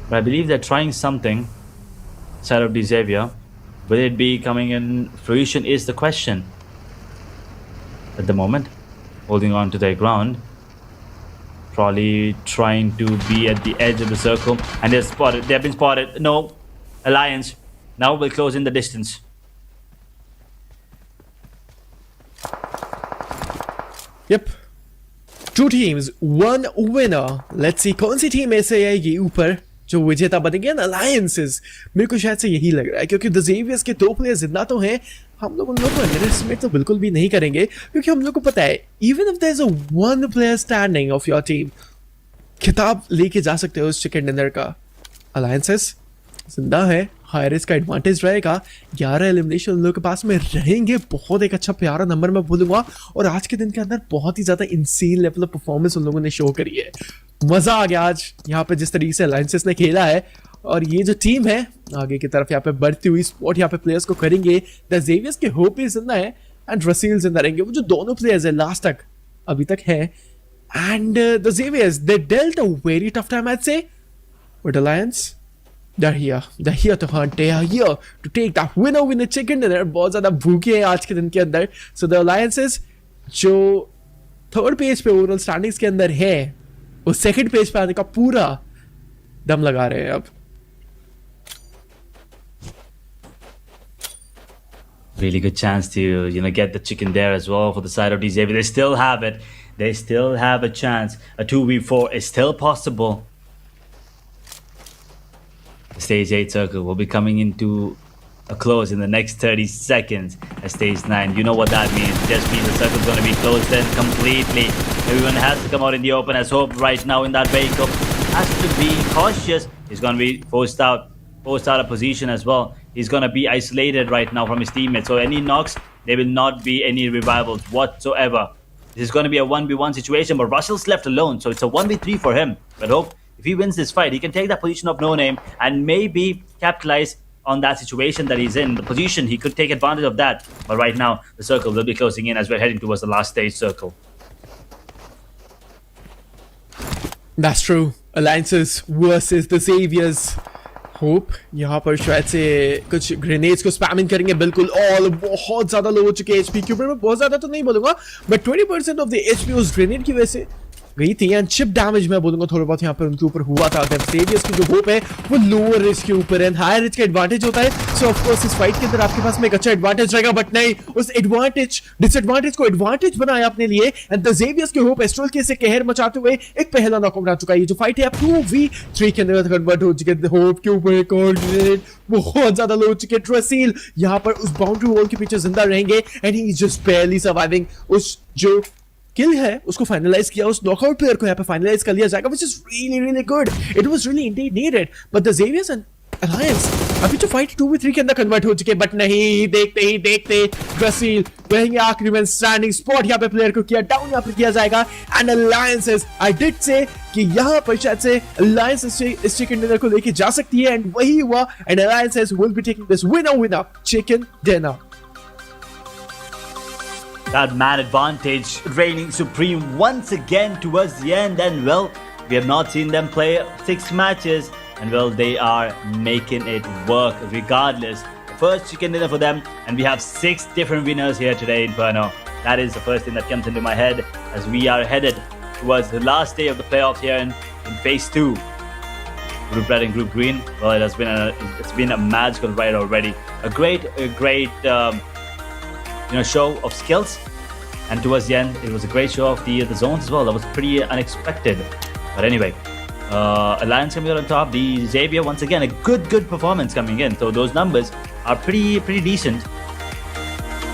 But I believe they're trying something. Side of Xavier, will it be coming in fruition is the question. At the moment, holding on to their ground. Probably trying to be at the edge of the circle, and they're spotted. They've been spotted. No, Alliance now will close in the distance. Yep, 2 teams, 1 winner. Let's see कौन सी team ऐसे आएगी ऊपर जो विजेता बनेंगे। Alliances मेरे को शायद से यही लग रहा है, क्योंकि द ज़ेवियर्स के 2 प्लेयर जिंदा तो हैं। हम लोग उन लोगों को अंडरएस्टिमेट तो बिल्कुल भी नहीं करेंगे, क्योंकि हम लोग को पता है even if there is a 1 player standing of your team, खिताब लेके जा सकते हो उस चिकन डिनर का। अलायंसेस जिंदा है, हायरिस का एडवांटेज रहेगा, 11 एलिमिनेशन उन लोगों के पास में रहेंगे। बहुत एक अच्छा प्यारा नंबर मैं बोलूंगा, और आज के दिन के अंदर बहुत ही ज्यादा इंसेन लेवल ऑफ परफॉर्मेंस उन लोगों ने शो करी है। मजा आ गया आज यहाँ पे जिस तरीके से अलायंसेस ने खेला है, और ये जो टीम है आगे की तरफ यहाँ पे बढ़ती हुई स्पॉट यहाँ पे प्लेयर्स को करेंगे। द ज़ेवियर्स के होप भी जिंदा है, एंड रसील जिंदा रहेंगे। वो जो दोनों प्लेयर्स है लास्ट तक अभी तक है, and the Xavier's they dealt a very tough time I'd say, but Alliance they're here to hunt, they are here to take that winner chicken dinner। बहुत ज्यादा भूखे हैं आज के दिन के अंदर। सो द अलायंसेस जो 3rd पेज पे ओवरऑल स्टैंडिंग्स के अंदर है, वो 2nd पेज पे आने का पूरा दम लगा रहे हैं अब। Really good chance to get the chicken there as well for the side of Xavier. They still have it. They still have a chance. A 2v4 is still possible. The stage 8 circle will be coming into close in the next 30 seconds at stage 9. You know what that means. It just means the circle's going to be closed in completely. Everyone has to come out in the open as Hope right now in that vehicle has to be cautious. He's going to be forced out of position as well. He's going to be isolated right now from his teammates. So any knocks, there will not be any revivals whatsoever. This is going to be a 1v1 situation, but Russell's left alone. So it's a 1v3 for him. But Hope, if he wins this fight, he can take that position of no name and maybe capitalize on that situation that he's in. The position, he could take advantage of that. But right now, the circle will be closing in as we're heading towards the last stage circle. That's true. Alliances versus the Saviors. Hope यहाँ पर शायद से कुछ grenades को spamming करेंगे बिल्कुल और बहुत ज्यादा लो हो चुके हैं एचपी के ऊपर। मैं बहुत ज्यादा तो नहीं बोलूंगा बट 20% ऑफ द एचपी उस ग्रेनेड की वजह से गई थी एंड चिप डैमेज मैं बोलूंगा थोड़ा बहुत यहाँ पर उनके ऊपर हुआ था। सेवियर्स की जो होप है वो लोअर रिस्क के ऊपर है, हायर रिस्क का एडवांटेज होता है। सो ऑफ कोर्स इस फाइट के अंदर आपके पास में एक अच्छा एडवांटेज रहेगा बट नहीं, उस एडवांटेज डिसएडवांटेज को एडवांटेज बनाया अपने लिए एंड द सेवियर्स की होप एस्ट्रल के से कहर मचाते हुए एक पहला नॉकआउट आ चुका है। ये जो फाइट है अब 2v3 के अंदर कन्वर्ट हो चुके हैं। होप के ऊपर एक और ग्रेनेड बहुत ज्यादा लो हो चुके हैं। ट्रेसिल यहाँ पर उस बाउंड्री वॉल के पीछे जिंदा रहेंगे and he is just barely surviving. उस जो किल है उसको फाइनलाइज किया, उस नॉकआउट प्लेयर को यहाँ पे फाइनलाइज कर लिया जाएगा which is really really good. It was really Indeed needed but the Xavier's and alliance अभी जो फाइट 2v3 के अंदर कन्वर्ट हो चुके बट नहीं, देखते ही देखते ब्राजील रहेंगे आखिरी में स्टैंडिंग स्पॉट। यहाँ पे प्लेयर को किया डाउन यहाँ पे किया जाएगा एंड अलायंसेस आई डिड से कि यहाँ पर शायद से अलायंस इस चिकन डिनर को लेके जा सकती है एंड वही हुआ and alliances will be taking this winner chicken dinner. That man advantage reigning supreme once again towards the end, and well, we have not seen them play 6 matches and well, they are making it work regardless. First chicken dinner for them and we have 6 different winners here today in Inferno. That is the first thing that comes into my head as we are headed towards the last day of the playoffs here in phase 2. Group red and group green, well, it's been a magical ride already. A great show of skills, and towards the end it was a great show of the zones as well. That was pretty unexpected, but anyway, Alliance coming out on top. The Xavier once again a good performance coming in, so those numbers are pretty decent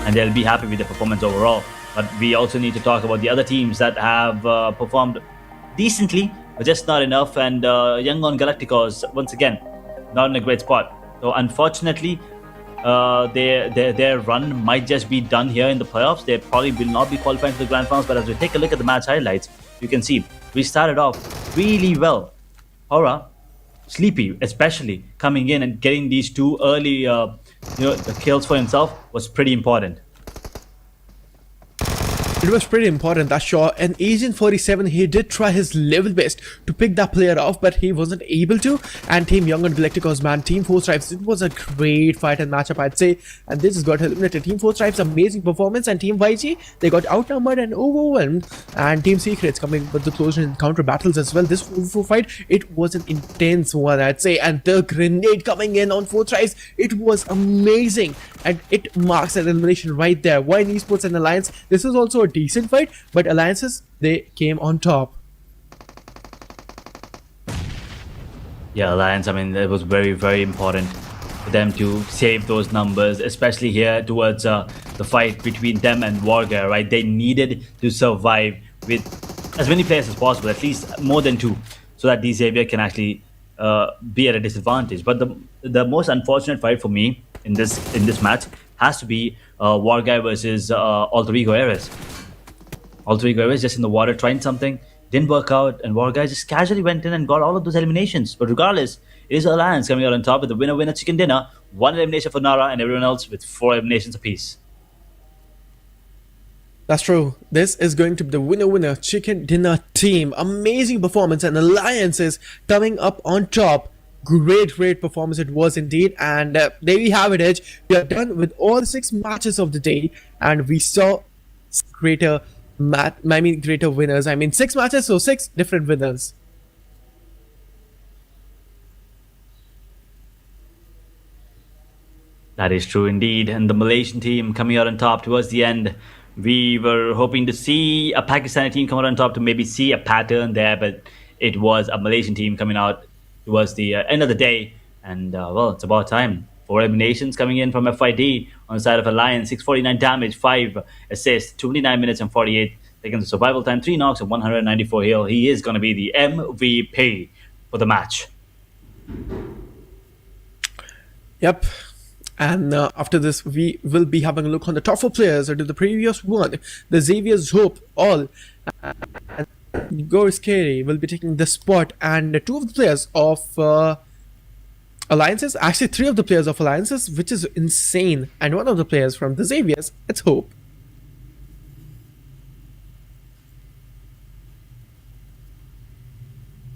and they'll be happy with the performance overall. But we also need to talk about the other teams that have performed decently but just not enough, and Young on Galacticos once again not in a great spot. So unfortunately their run might just be done here in the playoffs. They probably will not be qualifying for the grand finals, but as we take a look at the match highlights, you can see we started off really well. Hora, Sleepy especially coming in and getting these 2 early kills for himself was pretty important. It was pretty important, that's sure. And Agent 47, he did try his level best to pick that player off, but he wasn't able to. And Team Young and Galacticos, man, Team 4 Stripes, it was a great fight and matchup, I'd say. And this has got eliminated. Team 4 Stripes, amazing performance. And Team YG, they got outnumbered and overwhelmed. And Team Secrets coming with the close encounter battles as well. This 4v4 fight, it was an intense one, I'd say. And the grenade coming in on 4 Stripes, it was amazing. And it marks an elimination right there. Wine Esports and Alliance, this is also a decent fight, but Alliances, they came on top. Yeah, Alliance, I mean, it was very important for them to save those numbers, especially here towards the fight between them and Warga, right? They needed to survive with as many players as possible, at least more than 2, so that the Xavier can actually be at a disadvantage. But the most unfortunate fight for me in this match has to be Warguy versus Alter Ego Ares. Alter Ego Ares just in the water trying something, didn't work out, and Warguy just casually went in and got all of those eliminations. But regardless, it is Alliance coming out on top with the winner chicken dinner, 1 elimination for Nara and everyone else with 4 eliminations apiece. That's true. This is going to be the winner chicken dinner team. Amazing performance and Alliances coming up on top. Great performance it was indeed, and there we have it, Edge. We are done with all 6 matches of the day, and we saw greater winners. I mean 6 matches, so 6 different winners. That is true indeed, and the Malaysian team coming out on top towards the end. We were hoping to see a Pakistani team come out on top to maybe see a pattern there, but it was a Malaysian team coming out towards the end of the day, and well, it's about time. 4 eliminations coming in from FYD on the side of Alliance. 649 damage, 5 assists, 29 minutes and 48 seconds of survival time, 3 knocks and 194 heal. He is going to be the MVP for the match. Yep. And after this, we will be having a look on the top 4 players into the previous one. The Xavier's Hope, all. And Gorskeri will be taking the spot. And 2 of the players of Alliances, actually 3 of the players of Alliances, which is insane. And 1 of the players from the Xavier's, it's Hope.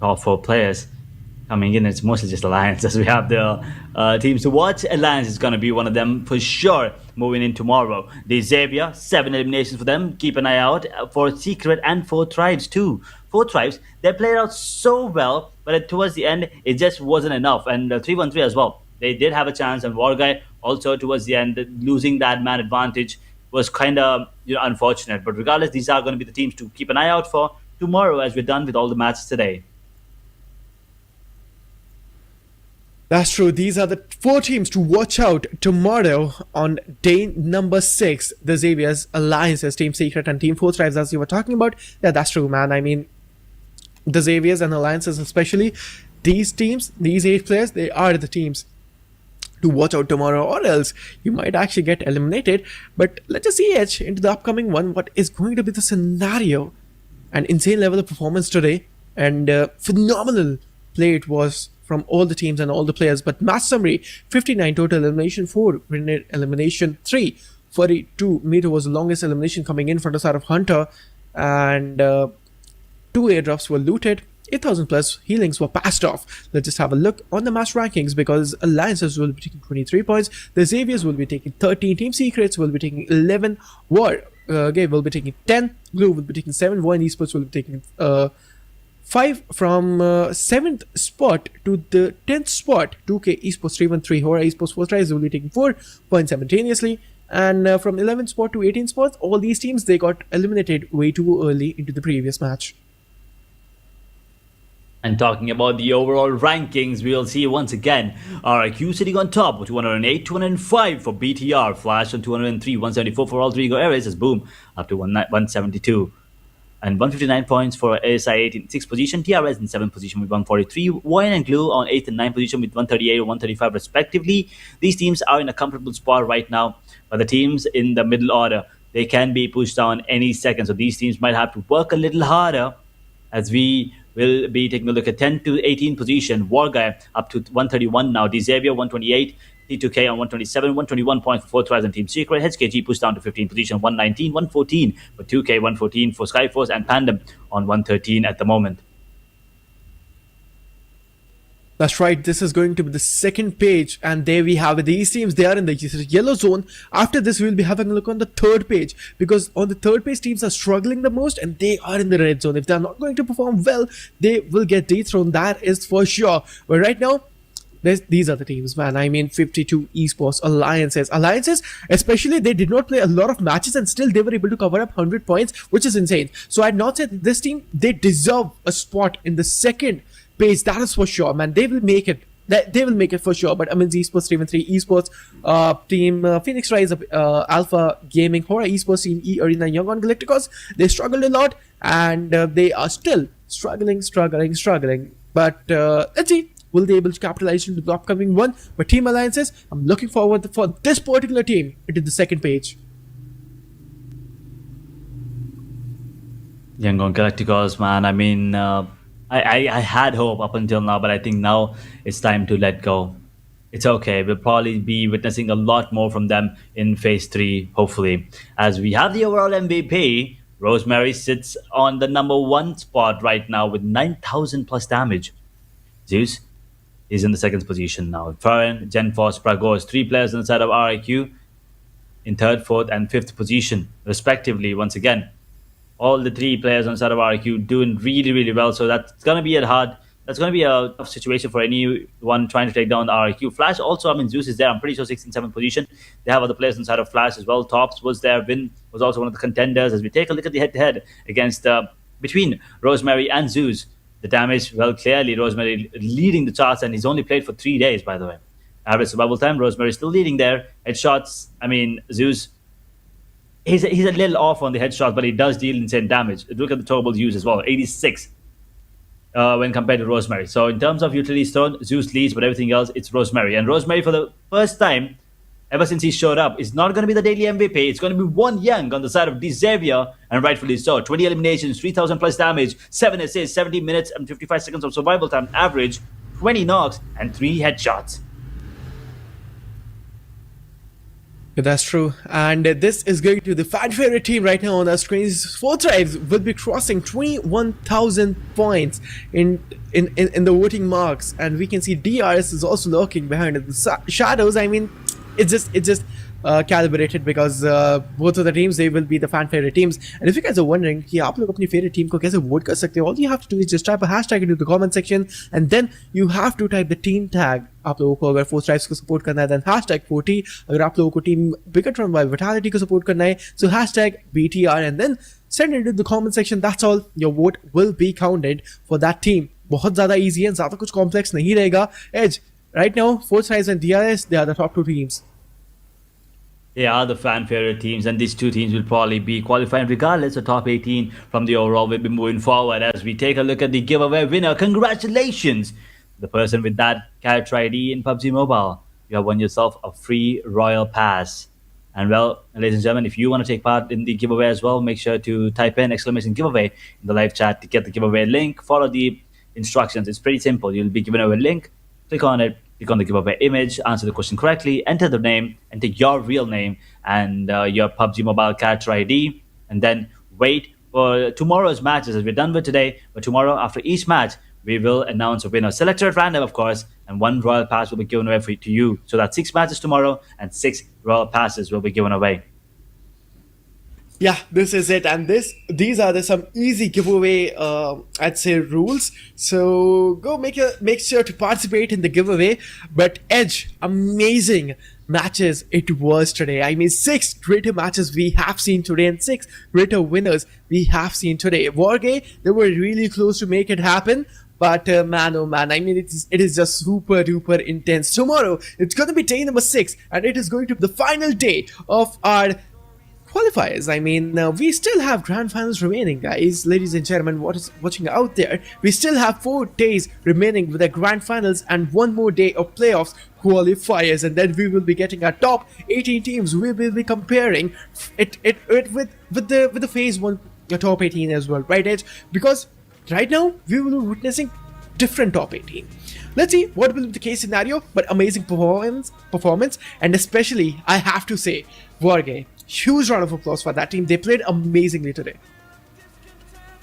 All 4 players coming in. It's mostly just Alliance as we have the teams to watch. Alliance is going to be one of them for sure moving in tomorrow. The Xavier, 7 eliminations for them. Keep an eye out for Secret and 4 Tribes too. 4 Tribes, they played out so well, but towards the end, it just wasn't enough. And 313 as well. They did have a chance, and Warguy also towards the end, losing that man advantage was kind of unfortunate. But regardless, these are going to be the teams to keep an eye out for tomorrow as we're done with all the matches today. That's true. These are the 4 teams to watch out tomorrow on day number 6. The Xavier's, Alliances, Team Secret, and Team 4 Tribes, as you were talking about. Yeah, that's true, man. I mean, the Xavier's and Alliances especially, these teams, these 8 players, they are the teams to watch out tomorrow, or else you might actually get eliminated. But let's just see edge into the upcoming one. What is going to be the scenario? An insane level of performance today, and phenomenal play it was from all the teams and all the players. But match summary: 59 total elimination, 4 grenade elimination, 3 42 meter was the longest elimination coming in from the side of Hunter, and 2 airdrops were looted. 8,000 plus healings were passed off. Let's just have a look on the match rankings, because Alliances will be taking 23 points, the Xaviers will be taking 13, Team Secrets will be taking 11, War Game will be taking 10, Glue will be taking 7, War Esports will be taking 5 from 7th spot to the 10th spot. 2K Esports 313, Horror Esports 4 Tries will be taking 4 points simultaneously. And from 11th spot to 18th spot, all these teams, they got eliminated way too early into the previous match. And talking about the overall rankings, we'll see once again RIQ sitting on top with 208, 205 for BTR, Flash on 203, 174 for all 3 Go areas as Boom up to 172. And 159 points for ASI 8 in 6th position, TRS in 7th position with 143, Wine and Glue on 8th and 9th position with 138 and 135 respectively. These teams are in a comfortable spot right now, but the teams in the middle order, they can be pushed down any second. So these teams might have to work a little harder, as we will be taking a look at 10 to 18 position. Warguy up to 131 now. Xavier 128. T2K on 127, 121 points for 4 Tries and Team Secret. HKG pushed down to 15 position, 119, 114 for 2K, 114 for Skyforce, and Pandem on 113 at the moment. That's right, this is going to be the second page, and there we have it. These teams, they are in the yellow zone. After this, we will be having a look on the third page, because on the third page, teams are struggling the most, and they are in the red zone. If they are not going to perform well, they will get dethroned, that is for sure. But right now, these are the teams, man. I mean, 52 Esports, Alliances, especially, they did not play a lot of matches, and still they were able to cover up 100 points, which is insane. So I'd not say that this team, they deserve a spot in the second page, that is for sure, man. They will make it. They will make it for sure. But I mean, Esports, 313 Esports, Team Phoenix Rise, Alpha Gaming, Horror Esports, Team E Arena, Young on Galacticos, they struggled a lot, and they are still struggling. But let's see, will they able to capitalize into the upcoming one? But Team Alliances, I'm looking forward for this particular team into the second page. Young on Galacticos, man. I mean, I had hope up until now, but I think now it's time to let go. It's okay. We'll probably be witnessing a lot more from them in Phase 3, hopefully. As we have the overall MVP, Rosemary sits on the number 1 spot right now with 9,000 plus damage. Zeus is in the 2nd position now. Farron, Genforce, Pragos, 3 players on the side of RIQ in 3rd, 4th, and 5th position, respectively, once again. All the 3 players on the side of RIQ doing really, really well. So that's going to be a tough situation for anyone trying to take down the RIQ. Flash also, I mean, Zeus is there. I'm pretty sure 6th and 7th position. They have other players on the side of Flash as well. Tops was there. Vin was also one of the contenders. As we take a look at the head-to-head against between Rosemary and Zeus, the damage, well, clearly Rosemary leading the charts, and he's only played for 3 days, by the way. Average survival time, Rosemary still leading there. Headshots, I mean, Zeus, he's a little off on the headshots, but he does deal insane damage. Look at the total use as well, 86 when compared to Rosemary. So in terms of utility stone, Zeus leads, but everything else, it's Rosemary. And Rosemary, for the first time, ever since he showed up, is not going to be the daily MVP. It's going to be one Young on the side of D Xavier, and rightfully so. 20 eliminations, 3,000 plus damage, 7 assists, 70 minutes and 55 seconds of survival time average, 20 knocks, and 3 headshots. Yeah, that's true. And this is going to the fan favorite team right now on our screens. STARXHARIS will be crossing 21,000 points in the voting marks, and we can see DRS is also lurking behind the shadows. I mean, it's just calibrated because both of the teams, they will be the fan favorite teams. And if you guys are wondering कि आप लोग अपनी favorite team को कैसे vote कर सकते हो, all you have to do is just type a hashtag into the comment section, and then you have to type the team tag. आप लोगों को अगर STARXHARIS को support करना है then hashtag 40. अगर आप लोगों को team Bigatron by Vitality को support करना है, so hashtag BTR, and then send it into the comment section. That's all. Your vote will be counted for that team. बहुत ज़्यादा easy है, ज़्यादा कुछ complex नहीं रहेगा. Edge right now, STARXHARIS and DRS, they are the top 2 teams. They are the fan favorite teams, and these 2 teams will probably be qualifying regardless. The top 18 from the overall will be moving forward as we take a look at the giveaway winner. Congratulations, the person with that character ID in PUBG Mobile. You have won yourself a free Royal Pass. And well, ladies and gentlemen, if you want to take part in the giveaway as well, make sure to type in exclamation giveaway in the live chat to get the giveaway link. Follow the instructions. It's pretty simple. You'll be given a link. Click on it. Click on the giveaway image, answer the question correctly, enter the name, enter your real name and your PUBG Mobile character ID, and then wait for tomorrow's matches as we're done with today. But tomorrow, after each match, we will announce a winner. Selected at random, of course, and 1 Royal Pass will be given away to you. So that's 6 matches tomorrow, and 6 Royal Passes will be given away. Yeah, this is it, and these are some easy giveaway I'd say rules. So go make sure to participate in the giveaway. But Edge, amazing matches it was today. I mean, 6 greater matches we have seen today, and 6 greater winners we have seen today. Wargame, they were really close to make it happen. But man, oh man, I mean, it is just super duper intense. Tomorrow, it's going to be day number 6, and it is going to be the final day of our qualifiers. I mean, we still have grand finals remaining, guys. Ladies and gentlemen, what is watching out there, we still have 4 days remaining with the grand finals and 1 more day of playoffs qualifiers, and then we will be getting our top 18 teams. We will be comparing it with the phase 1 top 18 as well, right, Edge? Because right now we will be witnessing different top 18. Let's see what will be the case scenario, but amazing performance, and especially I have to say, Wargame, huge round of applause for that team. They played amazingly today.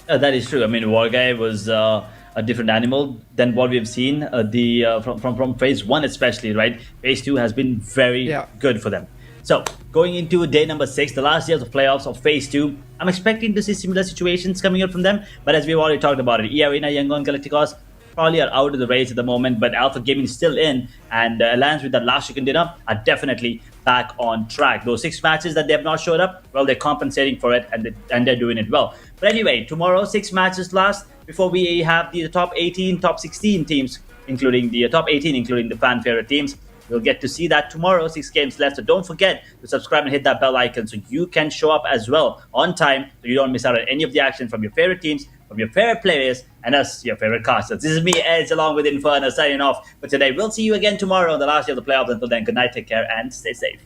That is true. I mean, Wargame was a different animal than what we've seen from phase 1 especially, right? Phase 2 has been very good for them. So, going into day number 6, the last day of the playoffs of phase 2, I'm expecting to see similar situations coming out from them, but as we've already talked about it, Arena, Yangon, Galacticos probably are out of the race at the moment, but Alpha Gaming is still in, and Alliance with that last chicken dinner are definitely back on track. Those 6 matches that they have not showed up, well, they're compensating for it, and they're doing it well. But anyway, tomorrow 6 matches last before we have the top 18, top 16 teams, including the top 18, including the fan favorite teams. We'll get to see that tomorrow. 6 games left, so don't forget to subscribe and hit that bell icon so you can show up as well on time, so you don't miss out on any of the action from your favorite teams, from your favorite players, and us, your favorite casters. This is me, Edge, along with Inferno, signing off for today. We'll see you again tomorrow on the last day of the playoffs. Until then, good night, take care, and stay safe.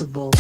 Invincible.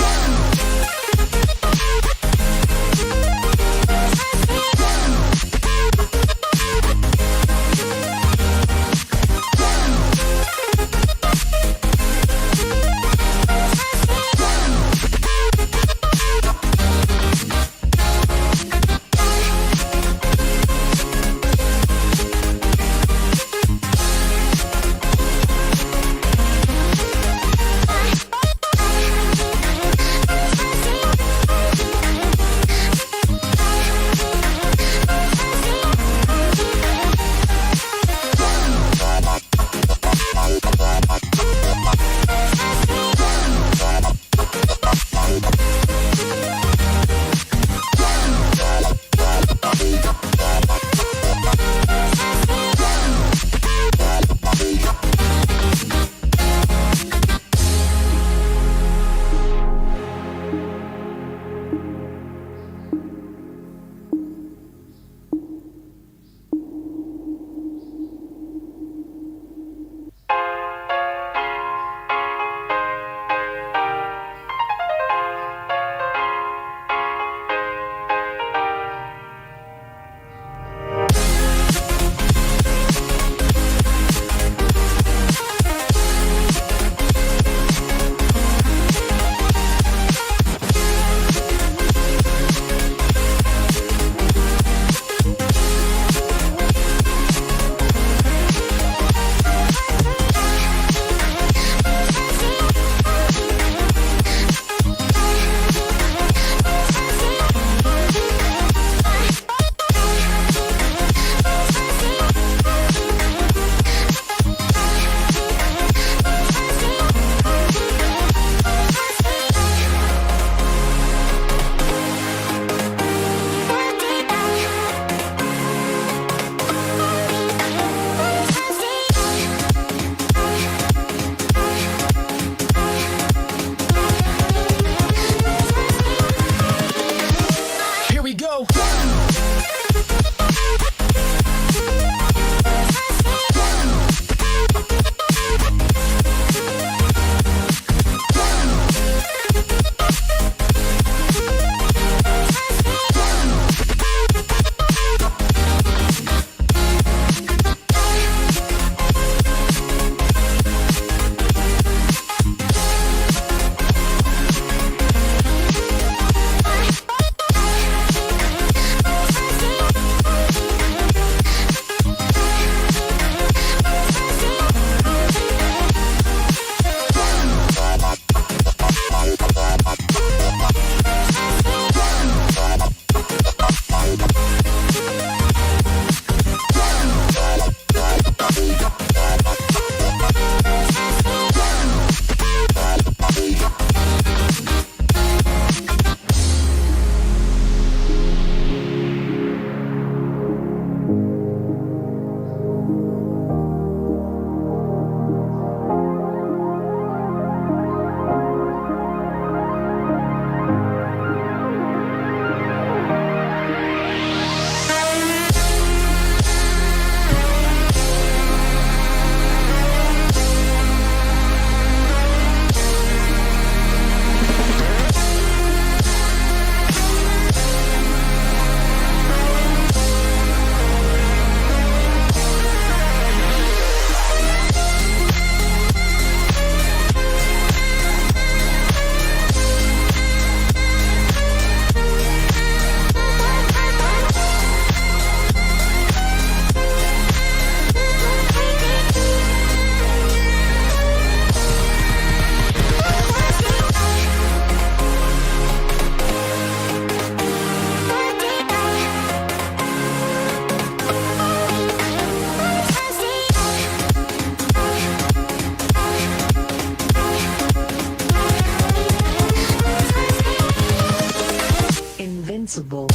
Invincible.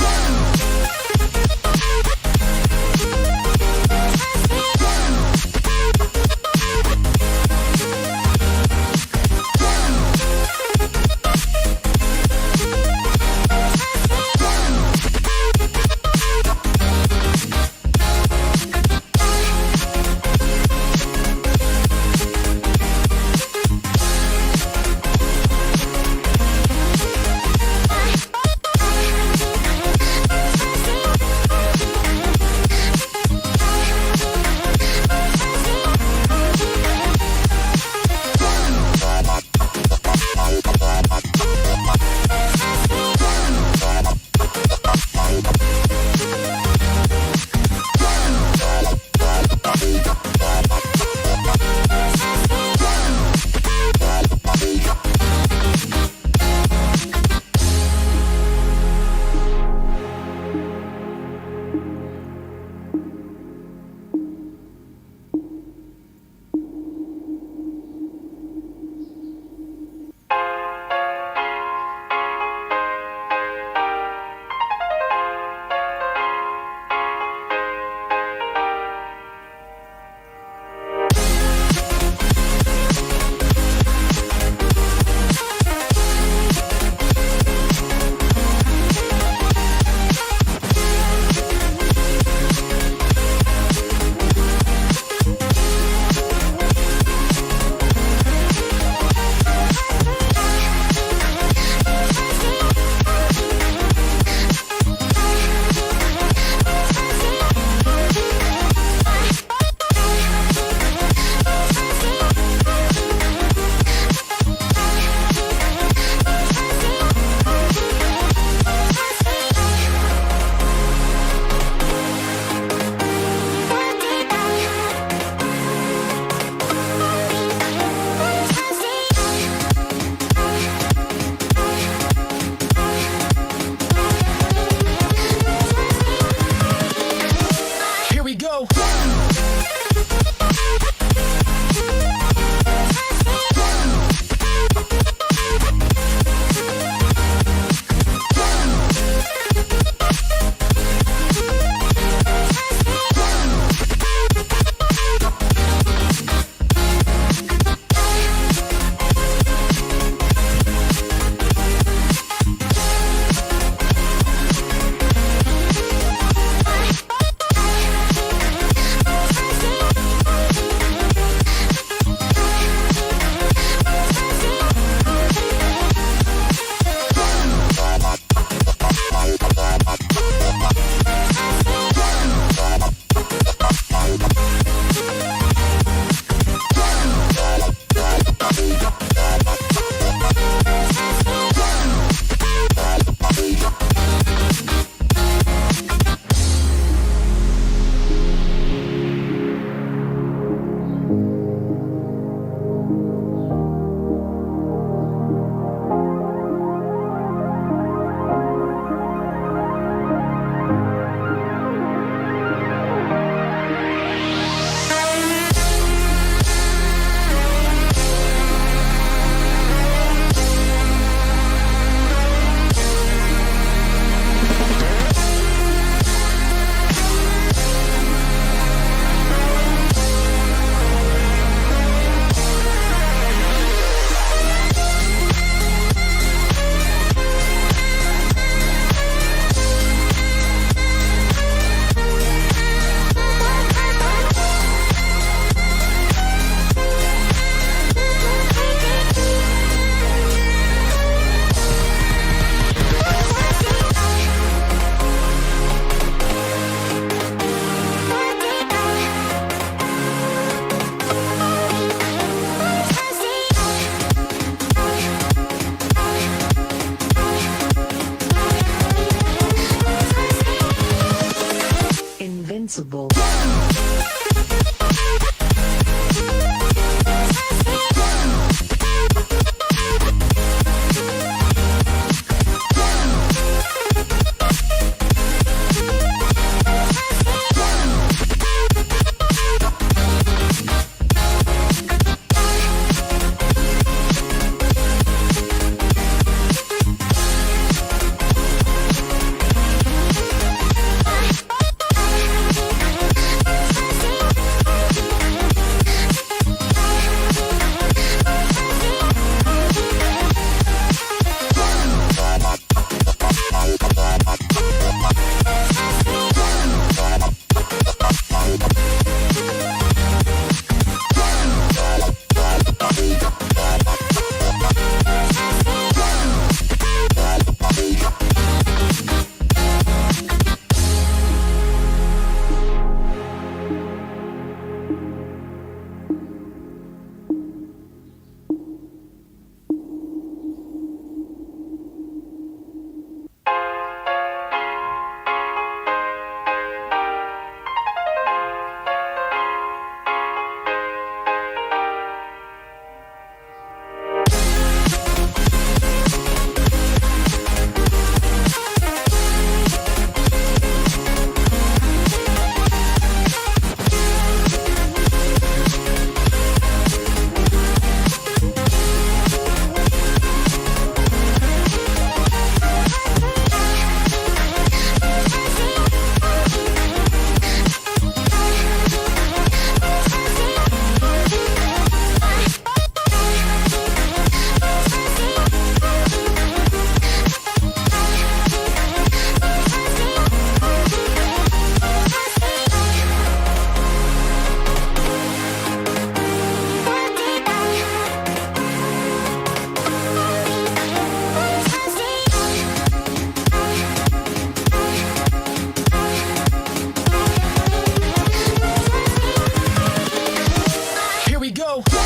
go.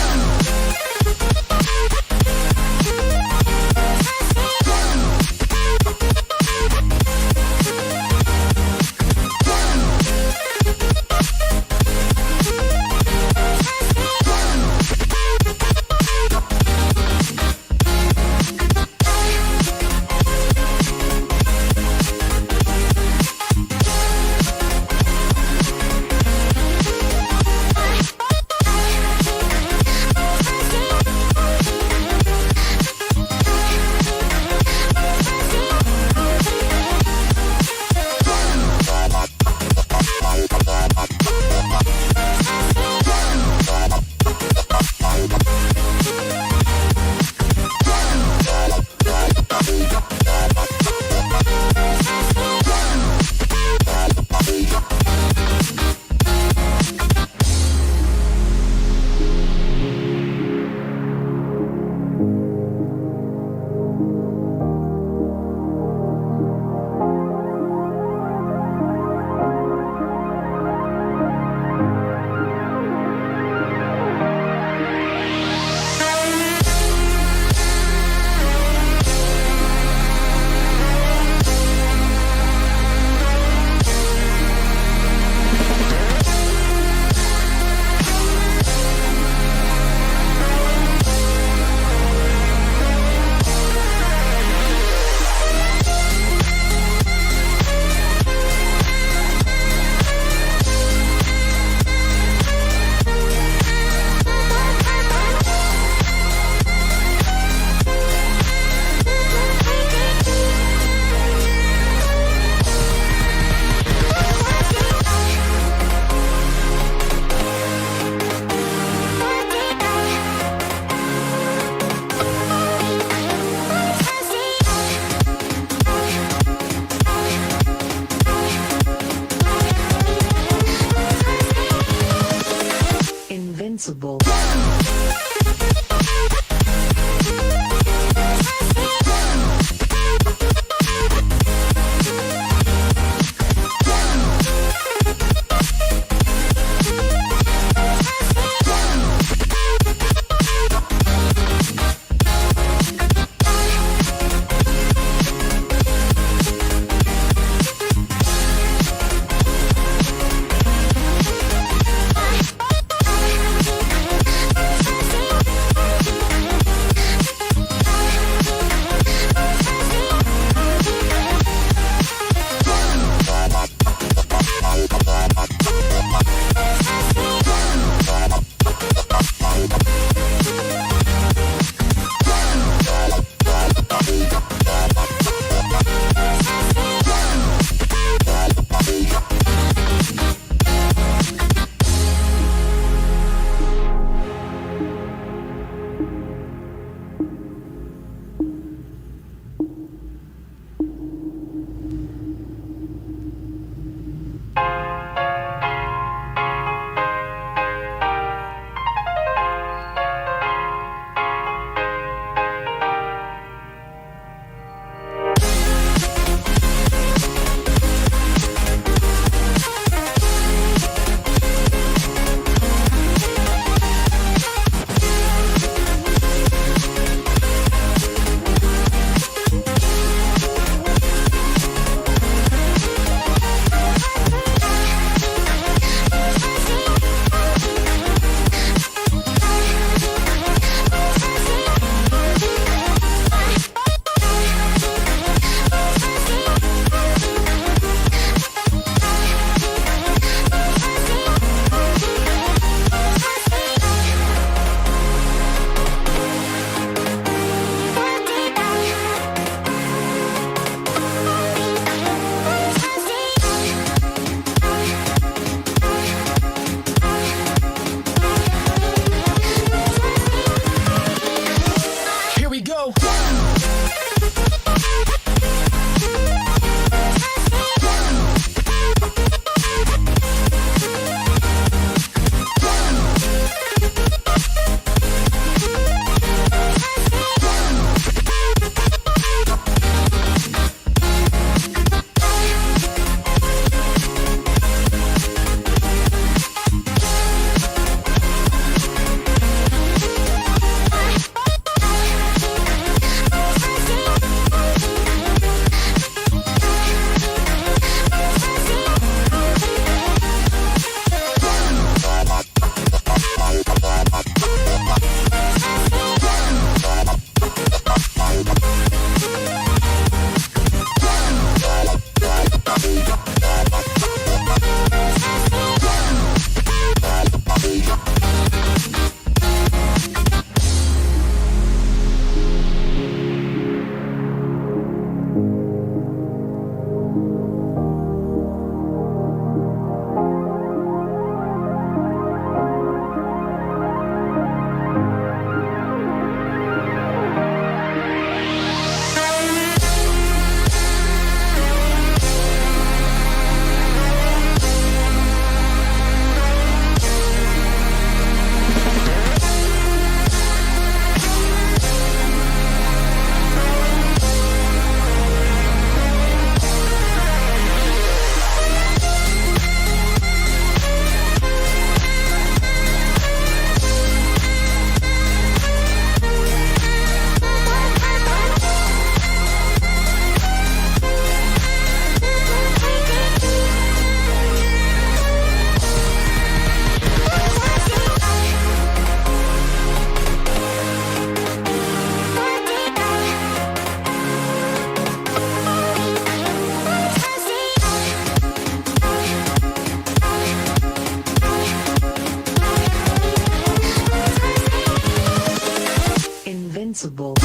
Invincible. Invincible.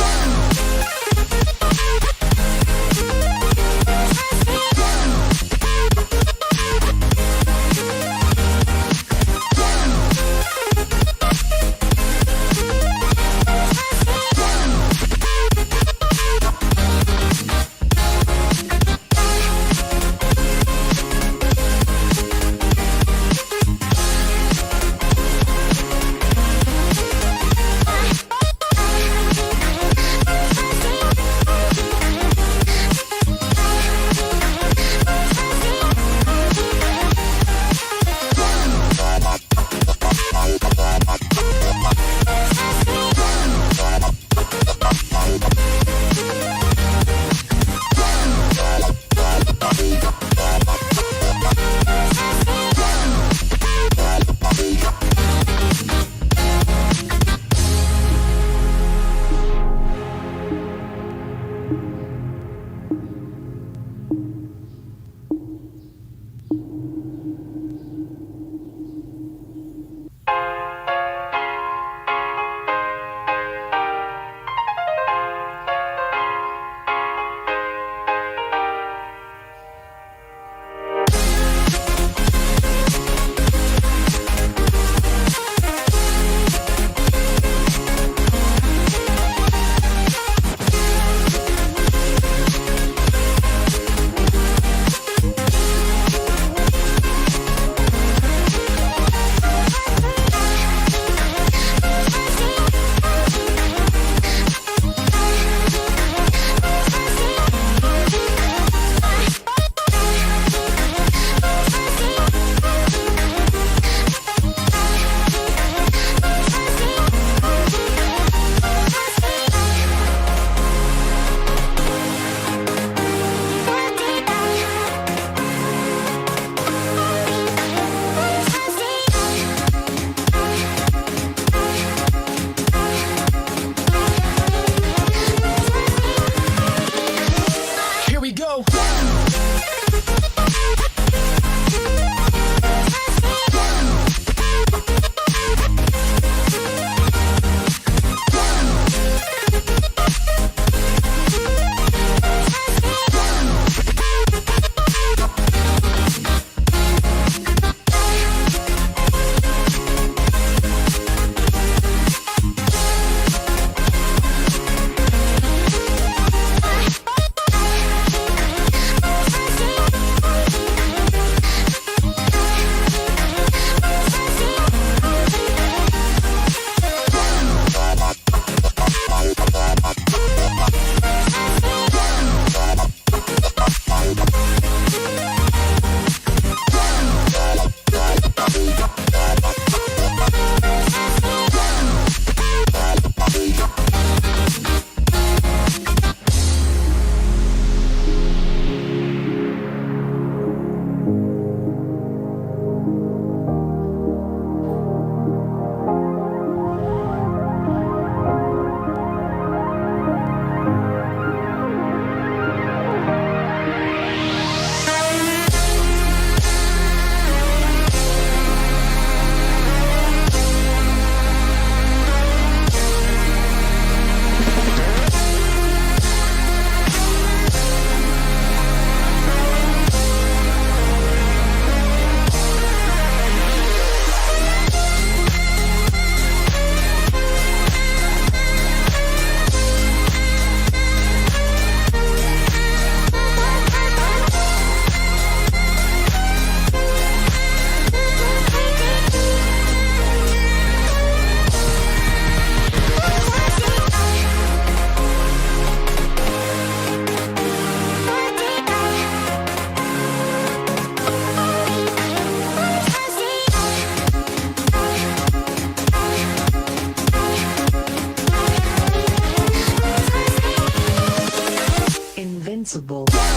Invincible.